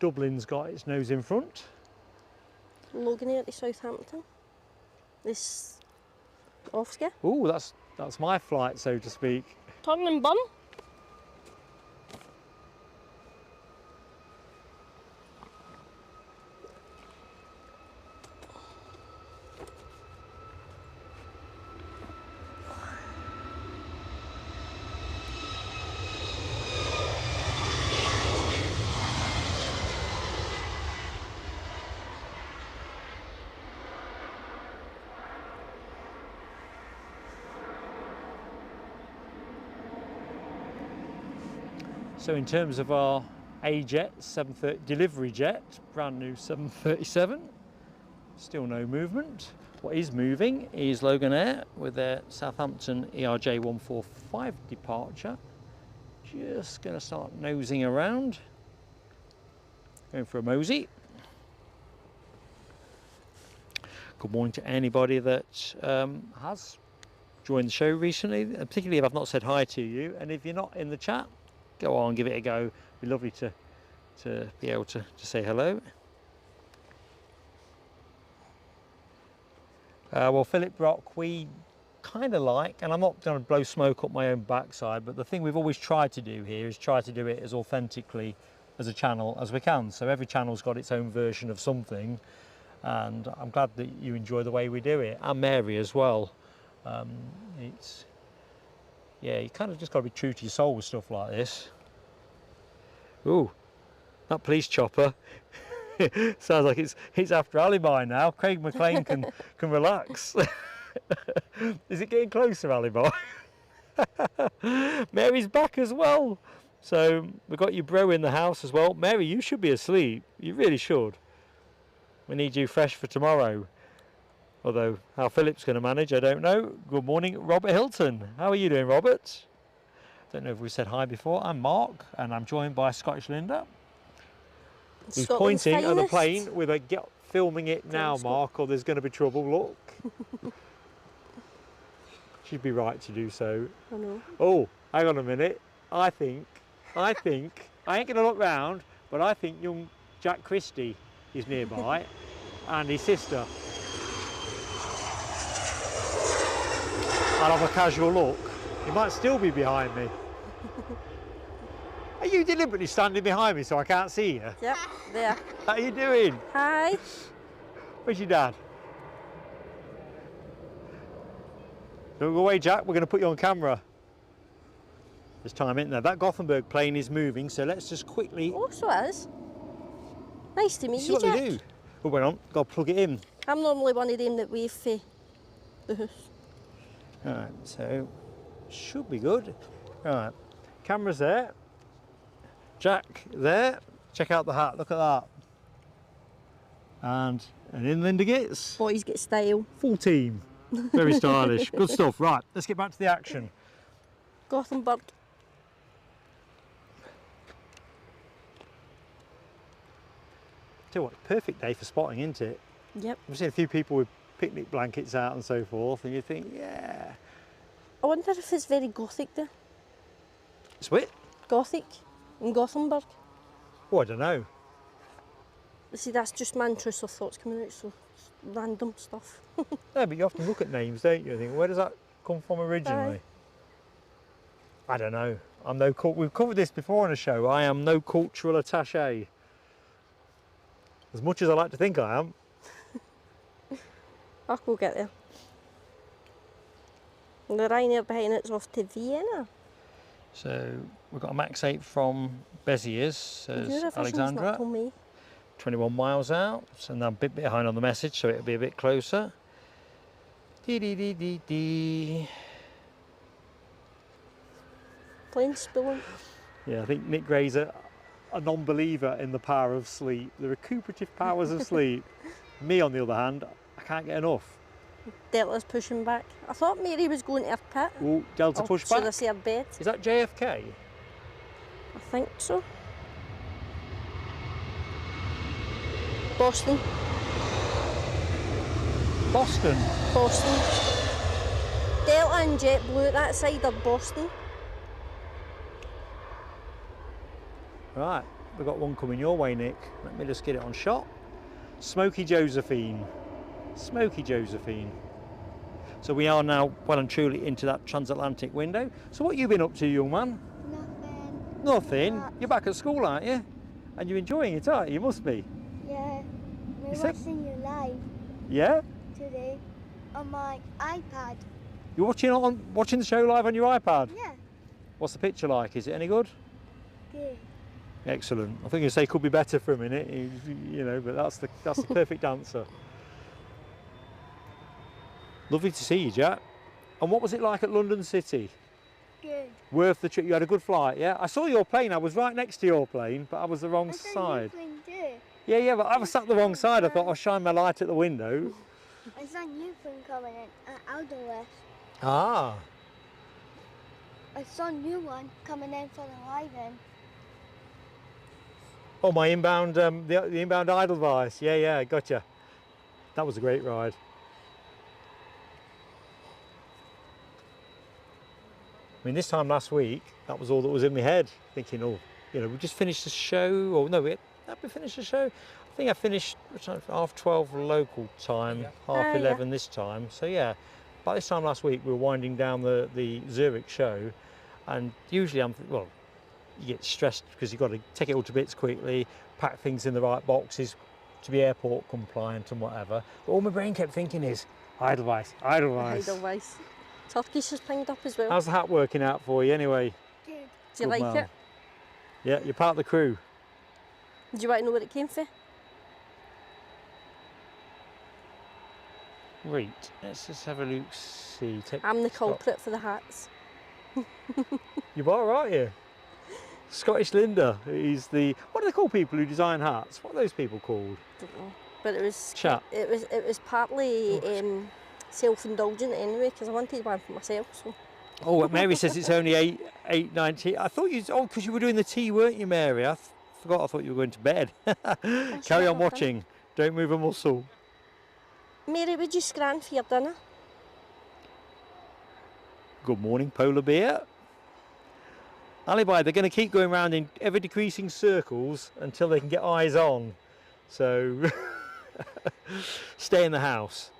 Dublin's got its nose in front. Logan Air to Southampton. This off-ski. Ooh, that's my flight, so to speak. Turn and burn. So in terms of our A-Jet 730 delivery jet, brand new 737, still no movement. What is moving is Logan Air with their Southampton ERJ 145 departure. Just going to start nosing around, going for a mosey. Good morning to anybody that has joined the show recently, particularly if I've not said hi to you, and if you're not in the chat, go on, give it a go. It'd be lovely to be able to say hello. Well, Philip Brock, we kind of like, and I'm not going to blow smoke up my own backside, but the thing we've always tried to do here is try to do it as authentically as a channel as we can. So every channel's got its own version of something, and I'm glad that you enjoy the way we do it, and Mary as well. Yeah, you kind of just got to be true to your soul with stuff like this. Ooh, that police chopper sounds like it's after Alibi now. Craig McLean can relax. Is it getting closer, Alibi? Mary's back as well. So we've got your bro in the house as well. Mary, you should be asleep. You really should. We need you fresh for tomorrow. Although how Philip's going to manage, I don't know. Good morning, Robert Hilton. How are you doing, Robert? Don't know if we said hi before. I'm Mark, and I'm joined by Scottish Linda, who's Scotland's pointing at the finest. plane with a get filming it now, Mark, or there's going to be trouble. Look. She'd be right to do so. I know. Oh, hang on a minute. I think, I ain't going to look round, but I think young Jack Christie is nearby, and his sister. I'll have a casual look. He might still be behind me. Are you deliberately standing behind me so I can't see you? Yep, there. How are you doing? Hi. Where's your dad? Don't go away, Jack. We're going to put you on camera. There's time, isn't there? That Gothenburg plane is moving, so let's just quickly... Oh, so it is. Nice to meet This is you, what Jack. they do. Oh, wait on. Got to plug it in. I'm normally one of them that wave for the house. Right, so should be good. Right, camera's there. Jack there. Check out the hat. Look at that. And in Linda gets. Boys get style. Full team. Very stylish. Good stuff. Right, let's get back to the action. Gothenburg. Tell you what, perfect day for spotting, isn't it? Yep. I've seen a few people with picnic blankets out and so forth, and you think, yeah. I wonder if it's very Gothic there. Sweet. Gothic in Gothenburg. Oh, I don't know. See, that's just my intrusive thoughts coming out, so it's random stuff. No, but you often look at names, don't you? And think, where does that come from originally? I don't know. We've covered this before on a show. I am no cultural attaché. As much as I like to think I am. I'll go get there. And the Ryanair behind it's off to Vienna. So we've got a max 8 from Béziers, says Eurovision's Alexandra. not till May. 21 miles out, so now I'm a bit behind on the message, so it'll be a bit closer. Dee dee dee dee dee. Plane spilling. Yeah, I think Nick Gray's a non-believer in the power of sleep, the recuperative powers of sleep. Me, on the other hand, I can't get enough. Delta's pushing back. I thought Mary was going to her pit. Oh, Delta push back. Should I say her bed? Is that JFK? I think so. Boston. Boston. Boston. Delta and JetBlue at that side are Boston. Right, we've got one coming your way, Nick. Let me just get it on shot. Smoky Josephine. Smoky Josephine. So we are now well and truly into that transatlantic window. So what have you been up to, young man? Nothing. Nothing? You're back at school, aren't you? And you're enjoying it, aren't you? You must be. Yeah. We're You said- watching you live Yeah? today on my iPad. You're watching the show live on your iPad? Yeah. What's the picture like? Is it any good? Good. Excellent. I think you say could be better for a minute, you know, but that's the perfect answer. Lovely to see you, Jack. And what was it like at London City? Good. Worth the trip. You had a good flight, yeah? I saw your plane. I was right next to your plane, but I was the wrong I saw side. you plane too. Yeah, but I was sat the wrong side. I thought I'll shine my light at the window. I saw new plane coming in Outdoors. Ah, I saw a new one coming in for the live-in. oh, my inbound, the inbound Edelweiss. Yeah, gotcha. That was a great ride. I mean, this time last week, that was all that was in my head. Thinking, oh, you know, we just finished the show. Or no, have we finished the show? I think I finished 12:30 local time, half yeah. 11 this time. So yeah, by this time last week, we were winding down the Zurich show, and usually you get stressed because you've got to take it all to bits quickly, pack things in the right boxes to be airport compliant and whatever. But all my brain kept thinking is Edelweiss. Edelweiss. Turkish has pinged up as well. How's the hat working out for you anyway? Good. Do you Good like man. it? Yeah, you're part of the crew. Do you want to know where it came from? Right, let's just have a look, see. I'm the Stop. culprit for the hats. You are, aren't you? Scottish Linda is what do they call people who design hats? What are those people called? Don't know. But it was Chat. It was partly self-indulgent anyway, because I wanted one for myself. So Oh, Mary says it's only 8:90. I thought because you were doing the tea, weren't you, Mary? I forgot. I thought you were going to bed. Carry on watching. Don't move a muscle. Mary, would you scran for your dinner? Good morning, polar bear. Alibi, they're going to keep going round in ever decreasing circles until they can get eyes on. So stay in the house.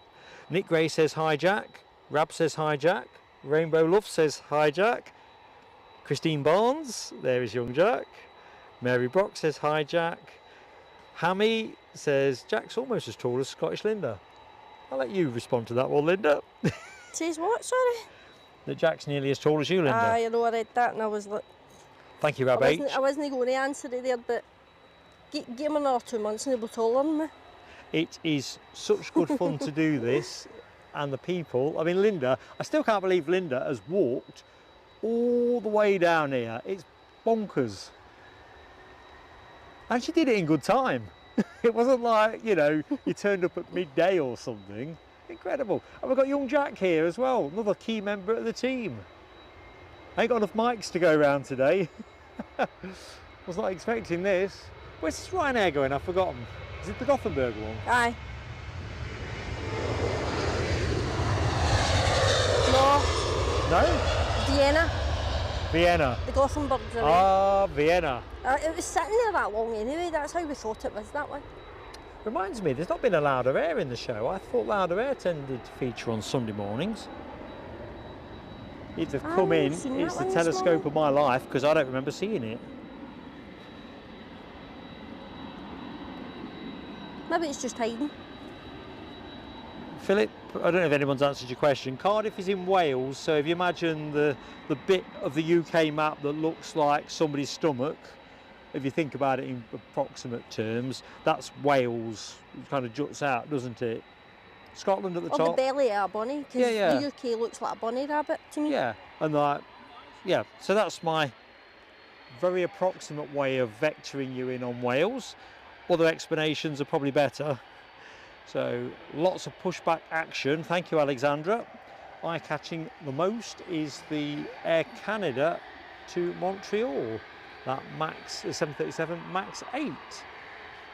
Nick Gray says hi, Jack. Rab says hi, Jack. Rainbow Love says hi, Jack. Christine Barnes, there is young Jack. Mary Brock says hi, Jack. Hammy says Jack's almost as tall as Scottish Linda. I'll let you respond to that one, Linda. Says what, sorry? That Jack's nearly as tall as you, Linda. I know, I read that and I was like, Thank you, Rab H. I wasn't going to answer it there, but give him another 2 months and he'll be taller than me. It is such good fun to do this, and the people, I mean, Linda, I still can't believe Linda has walked all the way down here. It's bonkers. And she did it in good time. It wasn't like, you know, you turned up at midday or something. Incredible. And we've got young Jack here as well, another key member of the team. I ain't got enough mics to go around today. Was not expecting this. Where's this Ryanair going? I've forgotten. Is it the Gothenburg one? Aye. No, No? Vienna. Vienna. The Gothenburg's away. Ah, Vienna. It was sitting there that long anyway, that's how we thought it was, that one. Reminds me, there's not been a Louder Air in the show. I thought Louder Air tended to feature on Sunday mornings. If they've I've come never in, seen it's that the one this telescope morning. of my life because I don't remember seeing it. Maybe it's just hiding. Philip, I don't know if anyone's answered your question. Cardiff is in Wales, so if you imagine the bit of the UK map that looks like somebody's stomach, if you think about it in approximate terms, that's Wales. It kind of juts out, doesn't it? Scotland at the Or the top. belly of a bunny, because Yeah, yeah. the UK looks like a bunny rabbit to me. Yeah, and like, yeah, so that's my very approximate way of vectoring you in on Wales. Other explanations are probably better. So lots of pushback action. Thank you, Alexandra. Eye-catching the most is the Air Canada to Montreal. That Max 737 Max 8.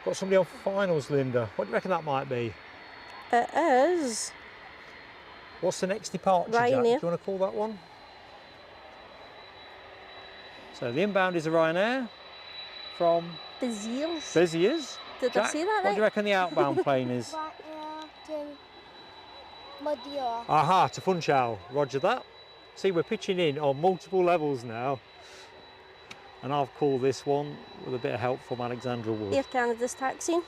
Got somebody on finals, Linda. What do you reckon that might be? It is. What's the next departure, Jack? Do Ryanair. you want to call that one? So the inbound is a Ryanair from Busiest. Beziers. Did Jack, I say that what do you right? reckon the outbound plane is? Ryanair to Madeira. Aha, to Funchal. Roger that. See, we're pitching in on multiple levels now. And I've called this one with a bit of help from Alexandra Wood. Air Canada's taxiing.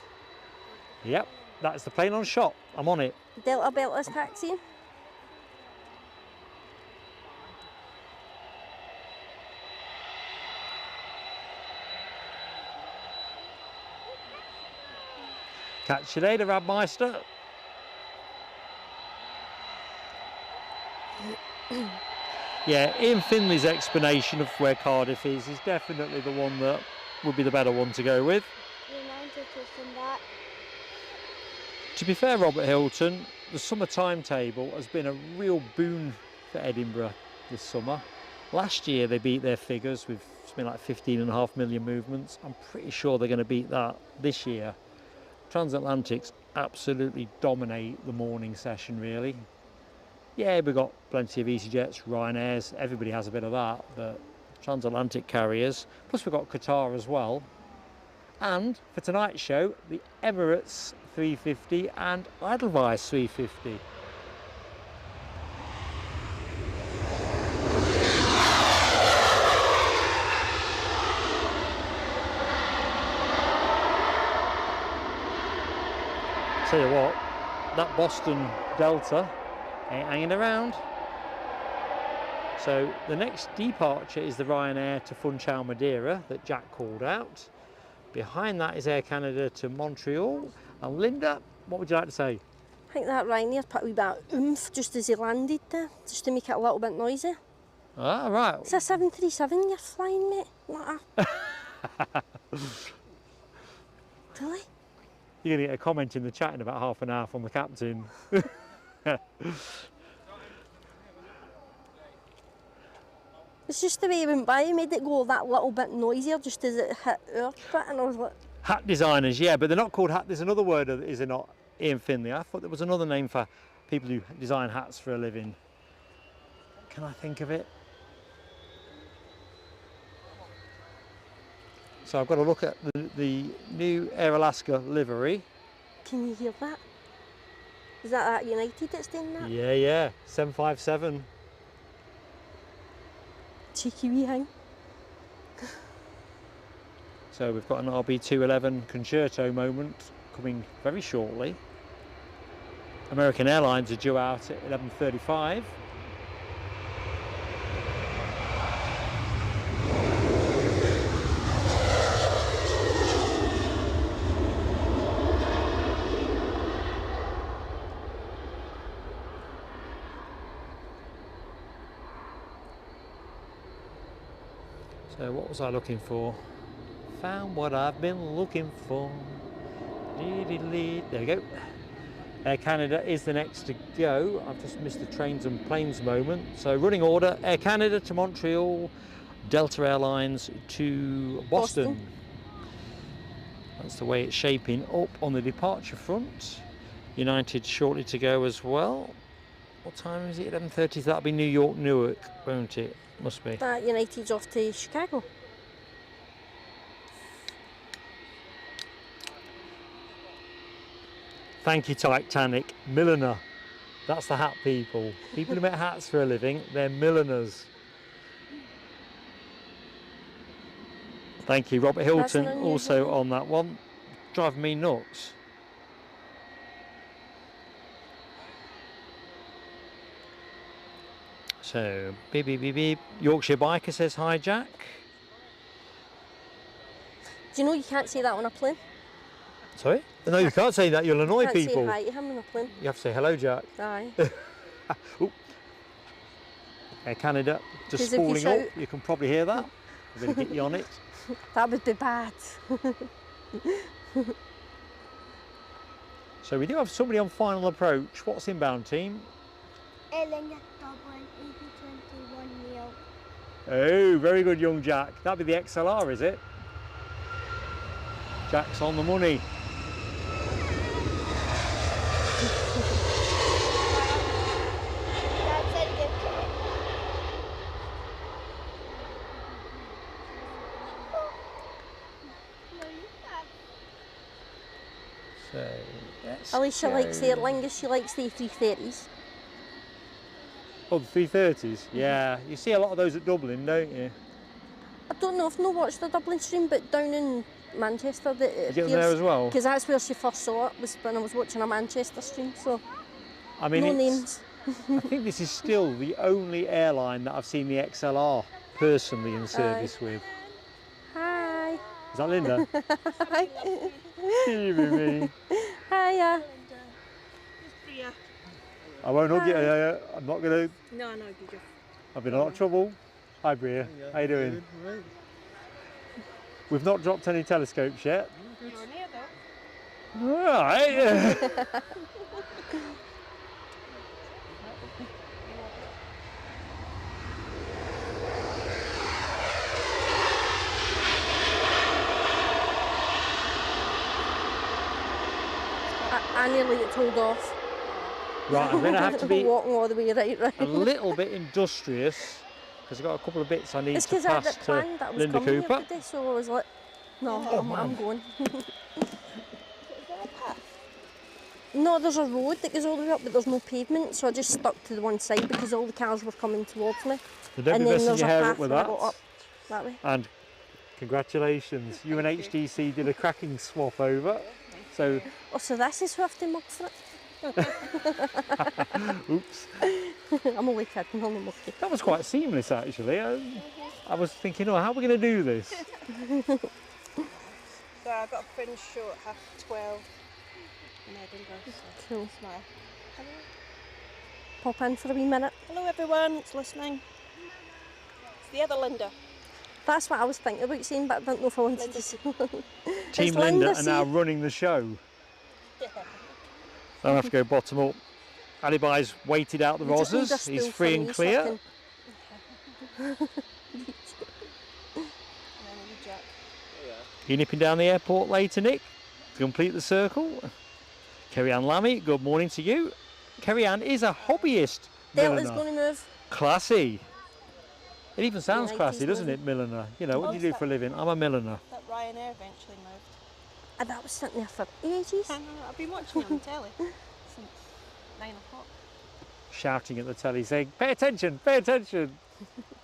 Yep, that's the plane on shot. I'm on it. Delta Belta's taxiing. Catch you later, Radmeister. Yeah, Ian Finley's explanation of where Cardiff is definitely the one that would be the better one to go with. United is in that. To be fair, Robert Hilton, the summer timetable has been a real boon for Edinburgh this summer. Last year they beat their figures with something like 15.5 million movements. I'm pretty sure they're going to beat that this year. Transatlantics absolutely dominate the morning session, really. Yeah, we've got plenty of EasyJets, Ryanairs, everybody has a bit of that, but transatlantic carriers. Plus we've got Qatar as well. And for tonight's show, the Emirates 350 and Edelweiss 350. Tell you what, that Boston Delta ain't hanging around. So the next departure is the Ryanair to Funchal, Madeira that Jack called out. Behind that is Air Canada to Montreal. And Linda, what would you like to say? I think that Ryanair put a wee bit of oomph just as he landed there, just to make it a little bit noisy. Ah, right. It's a 737 you're flying, mate. Not a... Really? You're going to get a comment in the chat in about half an hour from the captain. It's just the way it went by, it made it go that little bit noisier just as it hit our bit, and I was like... Hat designers, yeah, but they're not called hat. There's another word, is there not, Ian Finley? I thought there was another name for people who design hats for a living. Can I think of it? So I've got to look at the new Air Alaska livery. Can you hear that? Is that United that's doing that? Yeah, yeah, 757. Cheeky wee thing. So we've got an RB211 concerto moment coming very shortly. American Airlines are due out at 11:35. So what was I looking for? Found what I've been looking for. There we go. Air Canada is the next to go. I've just missed the trains and planes moment. So running order, Air Canada to Montreal, Delta Airlines to Boston. That's the way it's shaping up on the departure front. United shortly to go as well. What time is it? 11:30. That'll be New York, Newark, won't it? Must be. That United's off to Chicago. Thank you, Titanic. Milliner. That's the hat people. People who make hats for a living, they're milliners. Thank you, Robert Hilton, unusual also one. on that one. Driving me nuts. So, beep, beep, beep, beep. Yorkshire Biker says hi, Jack. Do you know you can't say that on a plane? Sorry? No, you can't say that, you'll annoy You can't people. say hi to him on a plane. You have to say hello, Jack. Aye. Ooh. Air Canada just 'Cause if you spooling up. shout- You can probably hear that. I'm going to get you on it. That would be bad. So we do have somebody on final approach. What's inbound, team? Airlines Dublin, 8021 Neil. Oh, very good, young Jack. That'd be the XLR, is it? Jack's on the money. Dad said give to it. No, you can't. So, let's Alicia go. likes the Aer Lingus, she likes the A330s. Oh, the 330s? Yeah. You see a lot of those at Dublin, don't you? I don't know, I've not watched the Dublin stream, but down in Manchester, You get them there as well? because that's where she first saw it, was when I was watching a Manchester stream, so I mean, no it's- names. I think this is still the only airline that I've seen the XLR personally in service with. Hi. Is that Linda? Hi. Me. Hiya. I won't hug you. I'm not going to. No, no, you just. I've been in a lot of trouble. Hi, Bria. How you doing? We've not dropped any telescopes yet. You were near though. All right. I nearly get told off. Right, I'm going to have to be walking all the way right. a little bit industrious because I've got a couple of bits I need It's to because I had pass it to planned that I was Linda coming Cooper. here today, so I was like, no, I'm going. No, there's a road that goes all the way up, but there's no pavement, so I just stuck to the one side because all the cars were coming towards me. So don't and be then messing there's your a hair path up with where I that. got up that way. And congratulations, you and HDC did a cracking swap over. So, Oh, so this is who I have to mug for it? oops. I'm only kidding, I'm only mucky. That was quite seamless actually. I was thinking, oh, how are we going to do this? So I've got a fringe show at 12:30 in Edinburgh. So Cool. tomorrow. Pop in for a wee minute. Hello everyone that's listening. It's the other Linda. That's what I was thinking about saying, but I didn't know if I wanted to say. Team It's Linda Linda, are now see? running the show. Yeah. I don't have to go bottom up. Alibi's weighted out the You just need a rozzers. stool He's for free me and so I clear. can- And then you Jack. You nipping down the airport later, Nick, to complete the circle? Kerry-Ann Lammy, good morning to you. Kerry-Ann is a hobbyist Delta's milliner. going to move. Classy. It even sounds Yeah, classy, 90s doesn't it, milliner? You know, what do you do for a living? I'm a milliner. That Ryanair eventually moved. And that was sitting there for ages. I know, I've been watching it on telly since 9 o'clock. Shouting at the telly saying, pay attention, pay attention.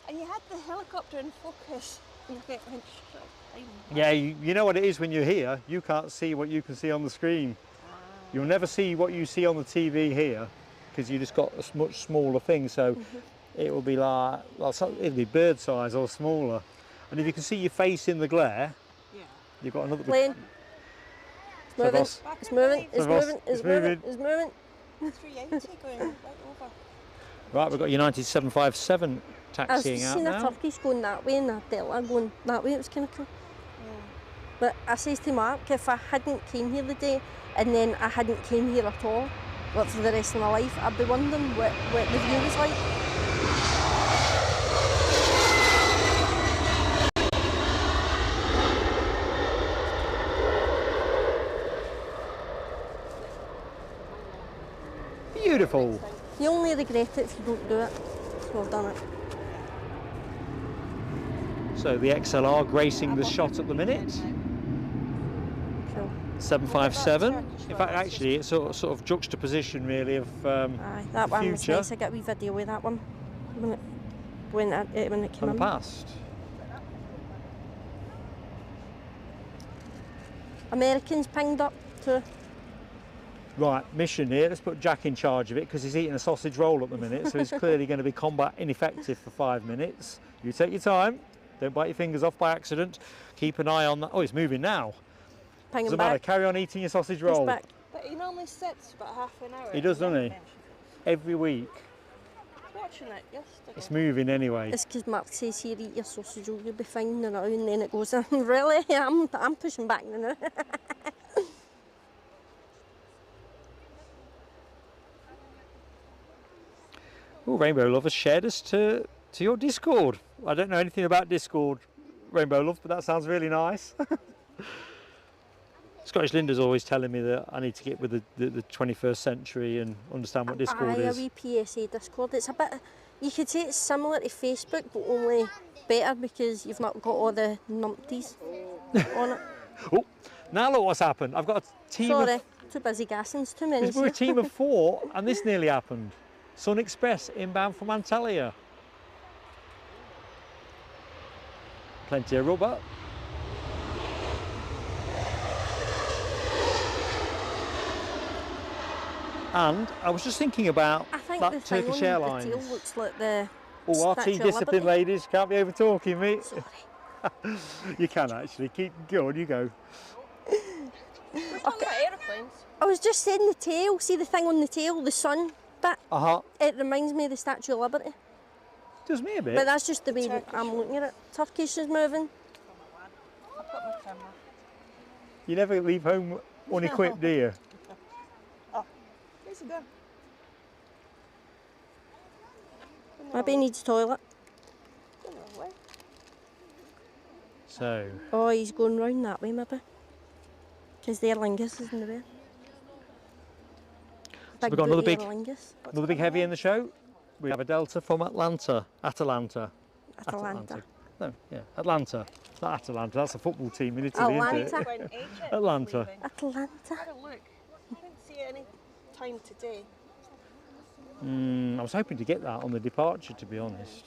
And you had the helicopter in focus. And it went shut. Yeah, you know what it is when you're here, you can't see what you can see on the screen. You'll never see what you see on the TV here because you just got a much smaller thing, so it will be like, well, it'll be bird size or smaller. And if you can see your face in the glare, Yeah. you've got another... Plane. It's So moving. boss. Back It's in the moving. day, It's boss, moving. it's It's moving. moving. It's moving. 380 going right over. Right, we've got United 757 I was taxiing out seeing a now. Turkish going that way and a Delta going that way. It was kind of cool. But I says to Mark, if I hadn't came here the day and then I hadn't came here at all, like for the rest of my life, I'd be wondering what the view was like. Beautiful. You only regret it if you don't do it. So I've done it. So the XLR gracing the shot at the minute. Cool. 757. Turkish In one, fact, it's actually, it's sort of juxtaposition really of Aye, that the one was future nice. I got a wee video with that one when it came and the in. past. Americans pinged up too. Right, mission here. Let's put Jack in charge of it because he's eating a sausage roll at the minute, so he's clearly going to be combat ineffective for 5 minutes. You take your time. Don't bite your fingers off by accident. Keep an eye on that. Oh, he's moving now. Ping him Doesn't matter. back. Carry on eating your sausage He's roll. back. But he normally sits about half an hour. He does, doesn't he? I Every week. was watching it yesterday. It's moving anyway. It's because Mark says here, eat your sausage roll, you'll be fine now, and then it goes in. Really? I'm pushing back now. Oh, Rainbow Love has shared us to your Discord. I don't know anything about Discord, Rainbow Love, but that sounds really nice. Scottish Linda's always telling me that I need to get with the 21st century and understand what Discord Aye, is. a wee PSA Discord. It's a bit, you could say it's similar to Facebook, but only better because you've not got all the numpties on it. Oh, now look what's happened. I've got a team Sorry, of... too busy gassing, it's too many. We're a team of 4 and this nearly happened. Sun Express inbound from Antalya. Plenty of rubber. And I was just thinking about I think that the thing Turkish on Airlines. the tail looks like the Oh, Statue RT of discipline, Liberty. ladies. Can't be over talking me. Sorry. You can actually. Keep going, you go. We're talking about aeroplanes. I was just saying the tail, see the thing on the tail, the sun bit, Uh-huh. it reminds me of the Statue of Liberty. Does me a bit. But that's just the way Turkish I'm looking at it. Turkish is moving. I've got my camera. You never leave home unequipped, do you? Where's he going? Maybe he needs toilet. Don't know where. So, Oh, he's going round that way maybe. Because the Aer Lingus is in the way. we've got another booty big- Aer Lingus. another big heavy in the show. We have a Delta from Atlanta. Atalanta. No, yeah, Atlanta. It's not Atalanta, that's a football team in Italy, isn't Atlanta. it? When EasyJet was Atlanta. leaving. Atlanta. Had a look. I didn't see any time today. I was hoping to get that on the departure, to be honest.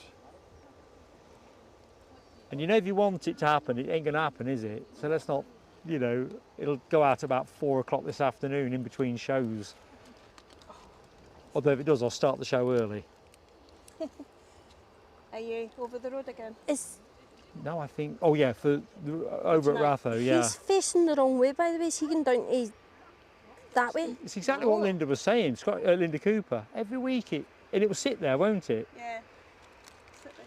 And you know, if you want it to happen, it ain't going to happen, is it? So let's not, you know, it'll go out about 4 o'clock this afternoon in between shows. Although if it does, I'll start the show early. Are you over the road again? Is No, I think, oh yeah, for over at Tonight. Ratho, yeah. He's facing the wrong way, by the way. Is he going down to that way? It's exactly what Linda was saying, Linda Cooper. Every week and it will sit there, won't it? Yeah. Sit there.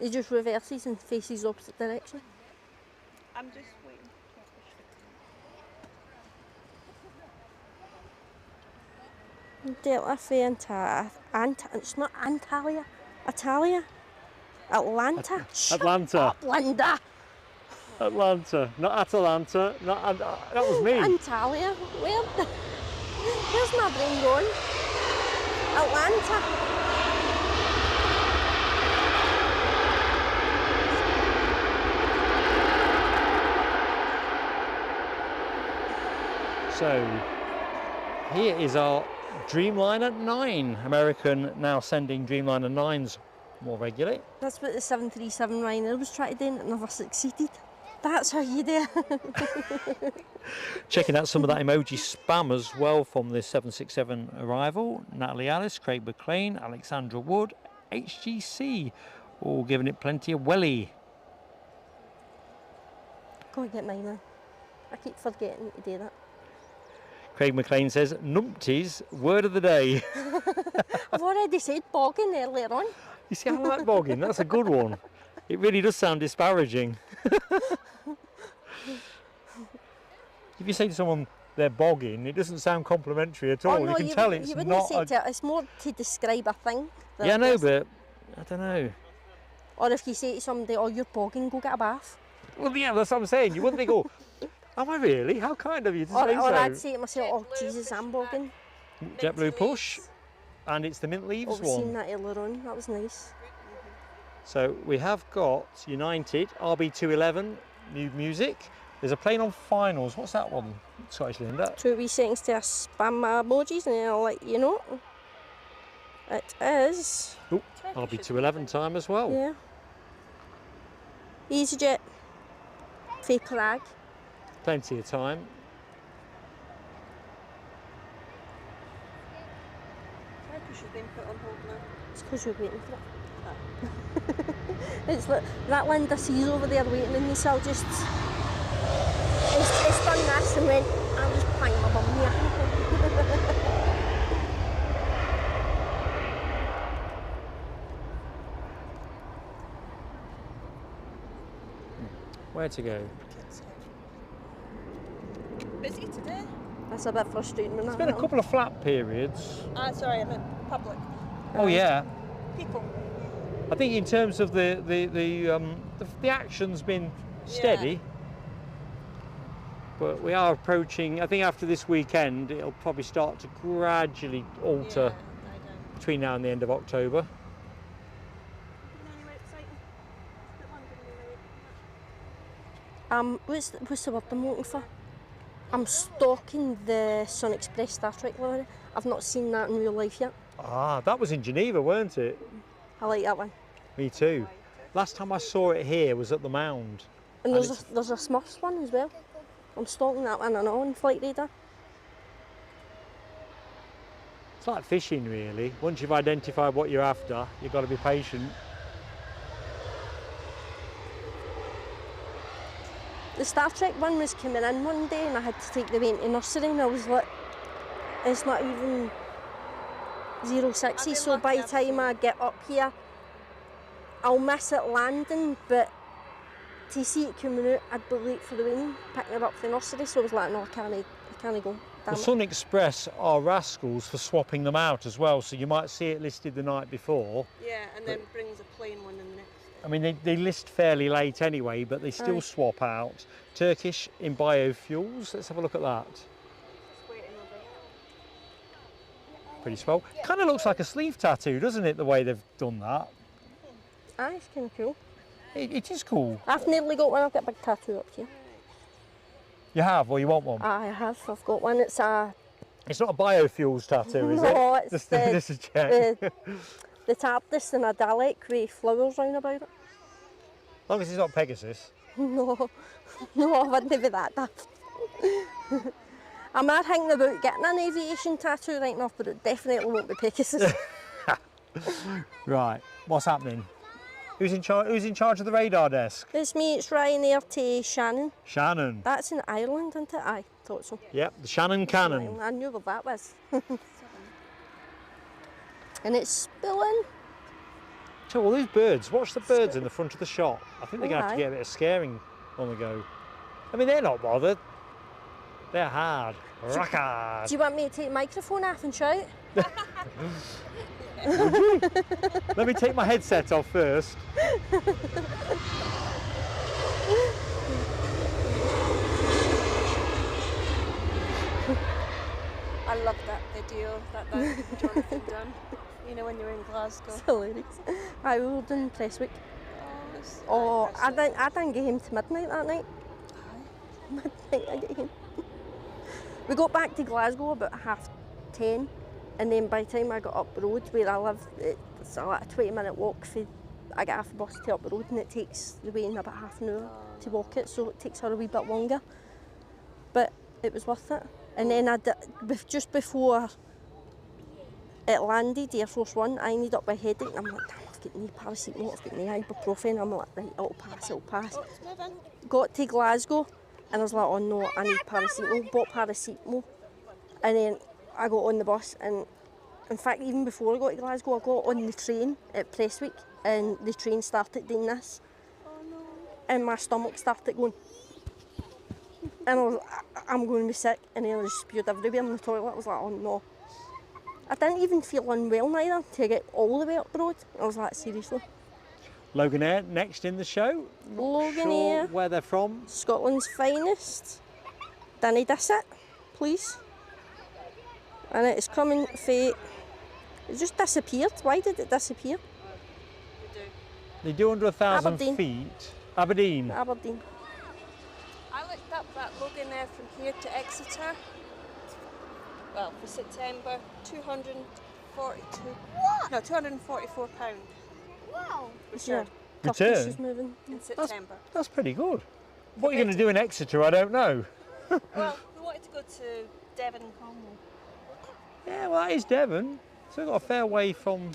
He just reverses and faces the opposite direction. I'm just waiting. Delta it's not Antalya. Atalia? Atlanta? Shut Atlanta. up, Linda. Atlanta, not Atalanta, that was me. Antalya? Where's my brain going? Atlanta. So, here is our Dreamliner 9. American now sending Dreamliner 9s more regularly. That's what the 737 Ryanair was trying to do and it never succeeded. That's how you do it. Checking out some of that emoji spam as well from the 767 arrival. Natalie Alice, Craig McLean, Alexandra Wood, HGC, all giving it plenty of welly. Go and get mine now. I keep forgetting to do that. Craig McLean says, numpties, word of the day. I've already said bogging earlier on. You see, I like bogging, that's a good one. It really does sound disparaging. If you say to someone they're bogging, it doesn't sound complimentary at all. Oh, no, you can tell it's you wouldn't not say it's more to describe a thing. Yeah, no, but I don't know. Or if you say to somebody, oh, you're bogging, go get a bath. Well, yeah, that's what I'm saying. You wouldn't think, oh, am I really? How kind of you to say Or so. I'd say to myself, oh, Jesus, I'm bogging. JetBlue push, and it's the mint leaves Oh, we've seen one. that earlier on, that was nice. So we have got United, RB211, new music, There's a plane on finals. What's that one, Scottish Linda? 2 wee seconds to spam my emojis and then I'll let you know. It is... Oh, I'll be 2:11 time as well. Yeah. EasyJet. For Prague. Plenty of time. Turkish has been put on hold now. It's because you're waiting for it. It's like that Linda sees over there waiting and this I'll just... It's done this and went, I'll just pang my bum here. Where to go? Busy today? That's a bit frustrating when There's that been a couple of flat periods. Sorry, I meant public. Oh yeah. People. I think in terms of the action's been steady. But we are approaching, I think after this weekend, it'll probably start to gradually alter between now and the end of October. What's the word I'm looking for? I'm stalking the Sun Express Star Trek livery. I've not seen that in real life yet. Ah, that was in Geneva, weren't it? I like that one. Me too. Last time I saw it here was at the Mound. And there's a Smurfs one as well. I'm stalking that one on Flight Radar. It's like fishing really. Once you've identified what you're after, you've got to be patient. The Star Trek one was coming in one day and I had to take the way into nursery and I was like, it's not even 06, so by the time I get up here, I'll miss it landing, but to see it coming out, I'd be late for the wing, picking it up for the nursery, so I was like, no, I can't go. The Sun Express are rascals for swapping them out as well, so you might see it listed the night before. Yeah, and then brings a plain one in the next. I mean, they list fairly late anyway, but they still swap out. Turkish in biofuels, let's have a look at that. Pretty swell. Kind of looks like a sleeve tattoo, doesn't it, the way they've done that? Aye, it's kind of cool. It is cool. I've nearly got one, I've got a big tattoo up here. You have, or you want one? I have, I've got one, it's a... It's not a biofuels tattoo, is it? No, it's just a check. The TARDIS in a Dalek with flowers round about it. As long as it's not Pegasus. No, I wouldn't be that daft. I'm not thinking about getting an aviation tattoo right now, but it definitely won't be Pegasus. Right, what's happening? Who's in charge of the radar desk? It's me, it's Ryanair to Shannon. Shannon. That's in Ireland, isn't it? Aye, thought so. Yep, the Shannon Cannon. I knew what that was. And it's spilling. So all these birds, watch the birds in the front of the shot. I think they're going to have to Aye. get a bit of scaring on the go. I mean, they're not bothered. They're hard. Rock hard. Do you want me to take the microphone off and shout? Let me take my headset off first. I love that video that Jonathan done. You know, when you were in Glasgow. It's hilarious. I was doing press week. Oh, I didn't get him to midnight that night. Midnight I get him. We got back to Glasgow about 10:30, and then by the time I got up the road where I live, it's like a 20-minute walk. I get off the bus to up the road, and it takes the way in about half an hour to walk it, so it takes her a wee bit longer. But it was worth it. And then just before it landed, Air Force One, I ended up with a headache, and I'm like, damn, I've got no paracetamol, I've got no ibuprofen. I'm like, right, it'll pass. it's moving. Got to Glasgow, and I was like, oh no, I need paracetamol. Bought paracetamol, and then I got on the bus, and in fact, even before I got to Glasgow, I got on the train at Presswick, and the train started doing this, and my stomach started going. And I was like, I'm going to be sick, and then I just spewed everywhere in the toilet. I was like, oh no. I didn't even feel unwell neither to get all the way up the road. I was like, seriously. Loganair next in the show. Not Loganair. sure where they're from. Scotland's finest. Danny Dissett, please. And it's coming for... It just disappeared. Why did it disappear? They do under 1,000 Aberdeen. feet. Aberdeen. Aberdeen. I looked up that Loganair from here to Exeter. Well, for September, 242. What? No, £244 Wow. return Return? She's moving. in September. That's pretty good. What are you going to do in Exeter, I don't know. Well, we wanted to go to Devon and Cornwall. Yeah, well, that is Devon. So we've got a fair way from...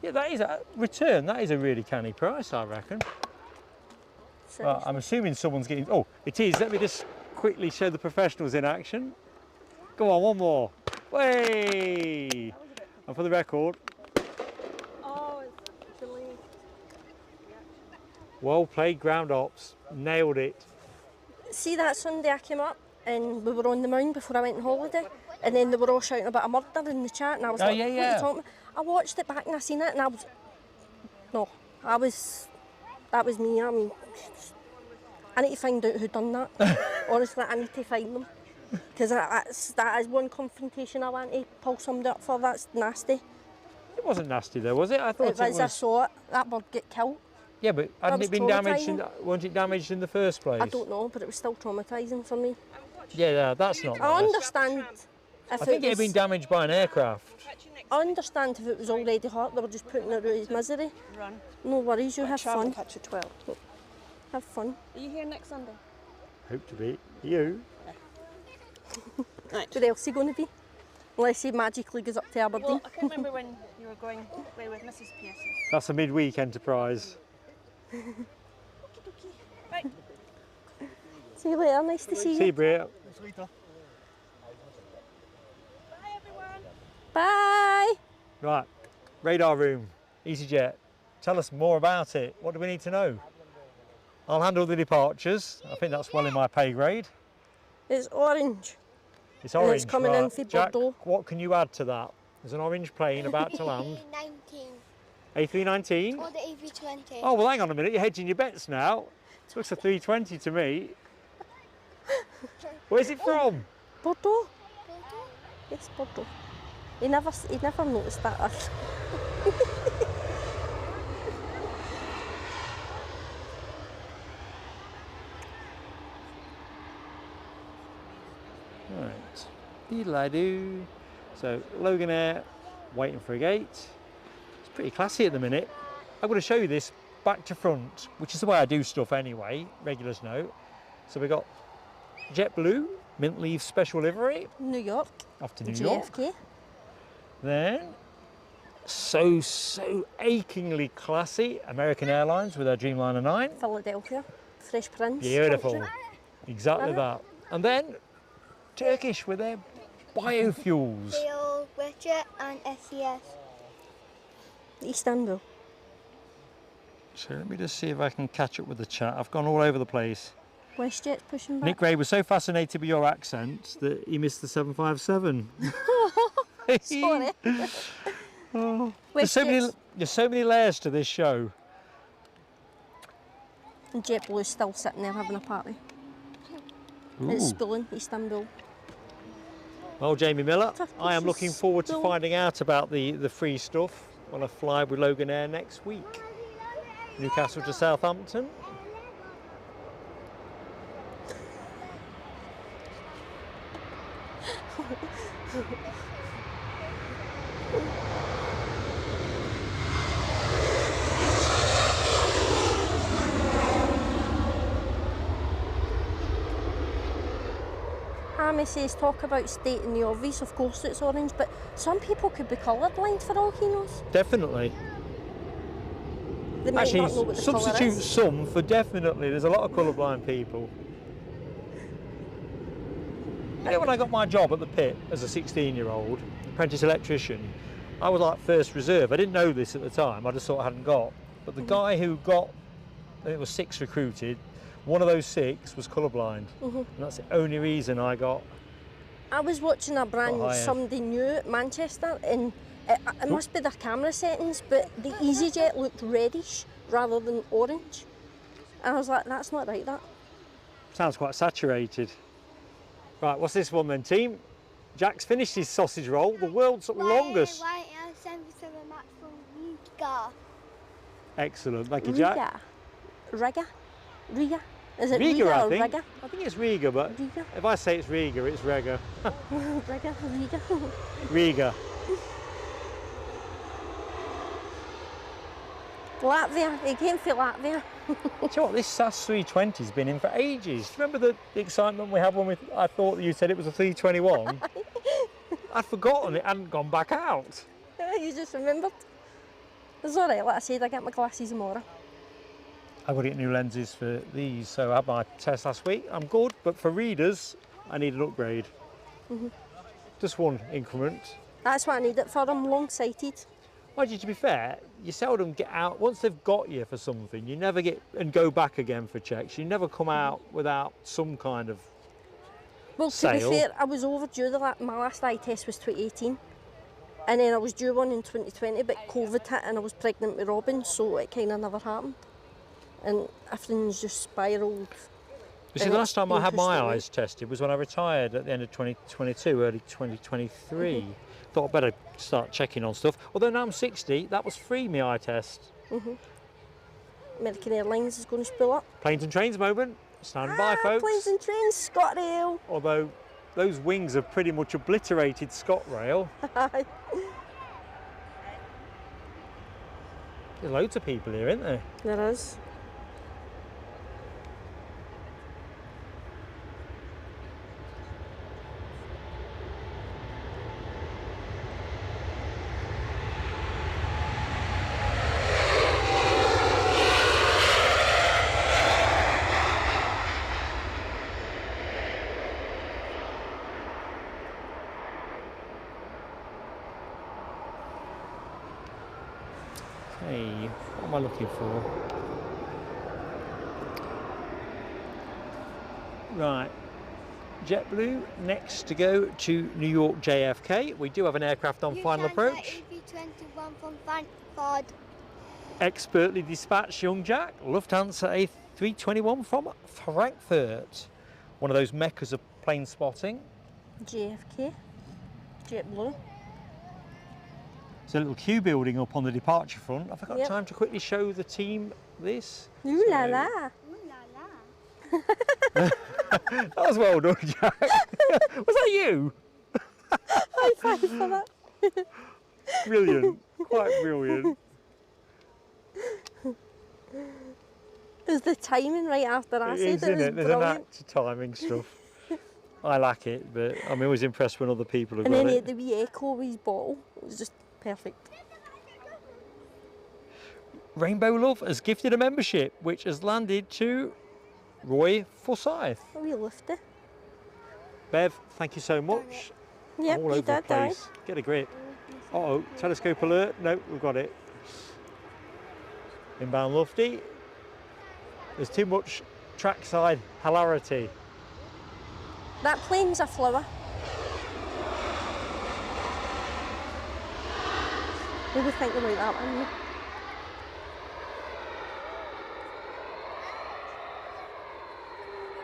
Yeah, that is a return. That is a really canny price, I reckon. Right, I'm assuming someone's getting... Oh, it is. Let me just quickly show the professionals in action. Go on, one more. Way! And for the record, Oh, it's delayed. well played, ground ops. Nailed it. See that Sunday I came up and we were on the mound before I went on holiday, and then they were all shouting about a murder in the chat, and I was Oh, like, yeah, what yeah. are you talking about? I watched it back and I seen it and I was... No, that was me. I need to find out who done that. Honestly, I need to find them. Because that is one confrontation I want to pull somebody up for. That's nasty. It wasn't nasty though, was it? I thought It was. I was... saw it. That bird get killed. Yeah, but hadn't was it been damaged? traumatising. Wasn't it damaged in the first place? I don't know, but it was still traumatising for me. Yeah, that's not I nice. understand I if think it had been damaged by an aircraft. I understand if it was already hot, they were just putting it out of his misery. Run. No worries, you have Travel fun. catch at 12. Have fun. Are you here next Sunday? Hope to be. You? Right. Where else is he going to be? Unless he magically goes up to Aberdeen. Well, I can't remember when you were going away with Mrs. Pearson. That's a midweek enterprise. Right. See you later, nice to see See you, you. Bria. Bye, everyone. Bye! Right, radar room, EasyJet. Tell us more about it. What do we need to know? I'll handle the departures. I think that's well in my pay grade. It's orange. It's And orange. it's coming right. in for Jack, Bordeaux. what can you add to that? There's an orange plane about to land. 19. A319. Or the AV20. Oh, well, hang on a minute. You're hedging your bets now. It looks a 320 to me. Where's it from? Bordeaux? Yes, Bordeaux. He never noticed that. Right. Diddle-I-do. So, Loganair, waiting for a gate. It's pretty classy at the minute. I'm going to show you this back to front, which is the way I do stuff anyway, regulars know. So we've got JetBlue, mint leaf special livery, New York. off to New York. JFK. Then, so achingly classy, American Airlines with their Dreamliner 9. Philadelphia. Fresh Prince. Beautiful. Exactly Love it. that. And then, Turkish with their biofuels. Bill, Richard, and SES. Istanbul. So let me just see if I can catch up with the chat. I've gone all over the place. WestJet's pushing back. Nick Ray was so fascinated with your accent that he missed the 757. Sorry. Oh. WestJet's There's so many layers to this show. and JetBlue's still sitting there having a party. It's Ooh. spilling Istanbul. Well, Jamie Miller, Turkish I am looking forward to still- finding out about the free stuff when I fly with Loganair next week. Newcastle to Southampton. Hammy says, talk about stating the obvious, of course it's orange, but some people could be colourblind for all he knows. Definitely. They might Actually, not know what the colour substitute is. some for definitely. There's a lot of colourblind people. You know, when I got my job at the pit as a 16-year-old, apprentice electrician, I was like first reserve. I didn't know this at the time. I just thought I hadn't got. But the guy who got, I think it was 6 recruited, one of those 6 was colourblind. And that's the only reason I got. I was watching a brand Oh, yeah. somebody new at Manchester, and it must be their camera settings, but the EasyJet looked reddish rather than orange. And I was like, that's not right, that. Sounds quite saturated. Right, what's this one then, team? Jack's finished his sausage roll, the world's longest. Ryanair 77 Max from Riga. Excellent, thank you, Jack. Riga. Riga? Is it Riga, Riga I or think. Riga? I think it's Riga, but Riga? if I say it's Riga, it's Riga. Riga, Riga. Riga. Latvia, he came for Latvia. Do you know what, this SAS 320's been in for ages. Remember the excitement we had when I thought you said it was a 321? I'd forgotten it hadn't gone back out. You just remembered. It's alright, like I said, I get my glasses tomorrow. I've got to get new lenses for these, so I had my test last week. I'm good, but for readers, I need an upgrade. Just one increment. That's what I need it for, I'm long-sighted. Mind you, to be fair, you seldom get out. Once they've got you for something, you never get and go back again for checks. You never come out without some kind of Well, to be fair, I was overdue. My last eye test was 2018. And then I was due one in 2020, but COVID hit and I was pregnant with Robin, so it kind of never happened. And everything's just spiralled. You see, the last time I had my eyes tested was when I retired at the end of 2022, early 2023. Thought I'd better start checking on stuff. Although now I'm 60, that was free, my eye test. American Airlines is going to spill up. Planes and trains moment. Stand by, folks. Planes and trains, ScotRail. Although those wings have pretty much obliterated ScotRail. There's loads of people here, isn't there? There is. Hey, what am I looking for? Right, JetBlue, next to go to New York JFK. We do have an aircraft on final approach. AV21 from Frankfurt. Expertly dispatched young Jack, Lufthansa A321 from Frankfurt. One of those meccas of plane spotting. JFK, JetBlue. There's a little queue building up on the departure front. Have I got time to quickly show the team this? Ooh la la. Ooh la la. That was well done, Jack. Was that you? High five for that. Brilliant, quite brilliant. There's the timing right after I It said is, it isn't was it? There's an brilliant. act to timing stuff. I lack it, but I'm always impressed when other people have And got then he it. had the wee echo with his bottle. It was just perfect. Rainbow Love has gifted a membership, which has landed to Roy Forsyth. A wee lifty. Bev, thank you so much. Yep, All you over the did, place. Get a grip. Uh-oh, telescope alert. No, we've got it. Inbound lofty. There's too much trackside hilarity. That plane's a flower. Maybe think about that one.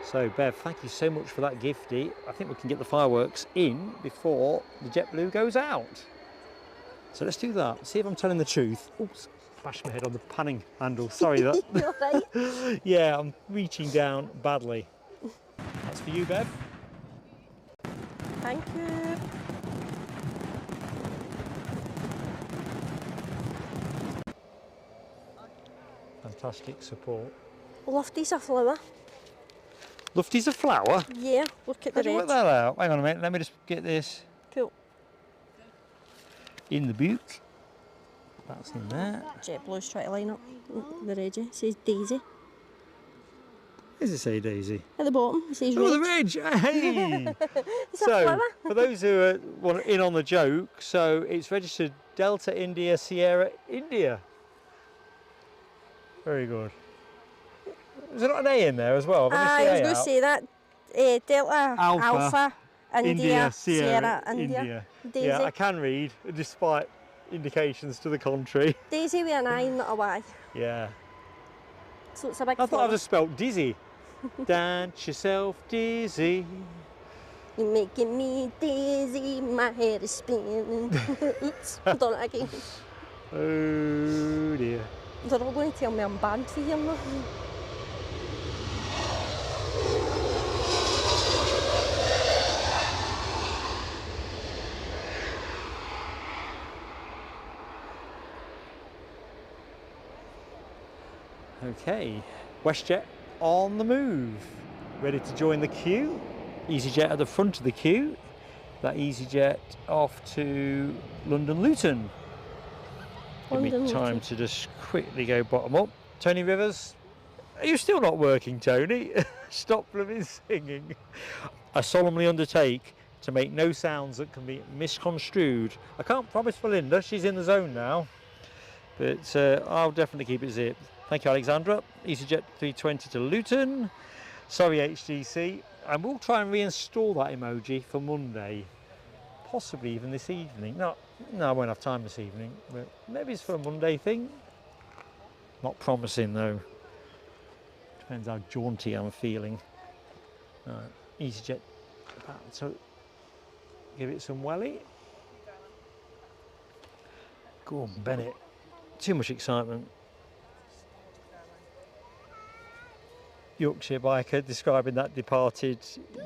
So Bev, thank you so much for that gifty. I think we can get the fireworks in before the JetBlue goes out. So let's do that. See if I'm telling the truth. Oops, bashed my head on the panning handle. Sorry that. You're right. Yeah, I'm reaching down badly. That's for you, Bev. Thank you. Fantastic support. Lofty's a flower. Lufty's a flower. Yeah, look at How the do you work red. that out? Hang on a minute, let me just get this Cool. in the boot. That's in there. JetBlue's trying to line up the reg. It says Daisy. Does it say Daisy? At the bottom, it says Oh, the Reg. reg! Hey! It's a So, flower. for those who are in on the joke, so it's registered Delta India Sierra India. Very good. Is there not an A in there as well? Have I I was missed the A going to out? say that. Delta, Alpha, India, Sierra, India. Daisy. Yeah, I can read, despite indications to the contrary. Daisy with an I, not a Y. Yeah. So it's a big I thought flower. I just spelt dizzy. Dance yourself dizzy. You're making me dizzy, my head is spinning. Oops, done it again. Oh dear. They're all going to tell me I'm banned for here now. Okay, WestJet on the move, ready to join the queue. EasyJet at the front of the queue. That EasyJet off to London Luton. Give me London time Luton. to just quickly go bottom up. Tony Rivers, are you still not working, Tony? Stop blooming singing. I solemnly undertake to make no sounds that can be misconstrued. I can't promise for Linda, she's in the zone now, but I'll definitely keep it zipped. Thank you, Alexandra. EasyJet 320 to Luton. Sorry, HGC. I will try and reinstall that emoji for Monday, possibly even this evening. No, I won't have time this evening, but maybe it's for a Monday thing. Not promising though. Depends how jaunty I'm feeling. EasyJet about to give it some welly. Go on, Bennett. Too much excitement. Yorkshire biker describing that departed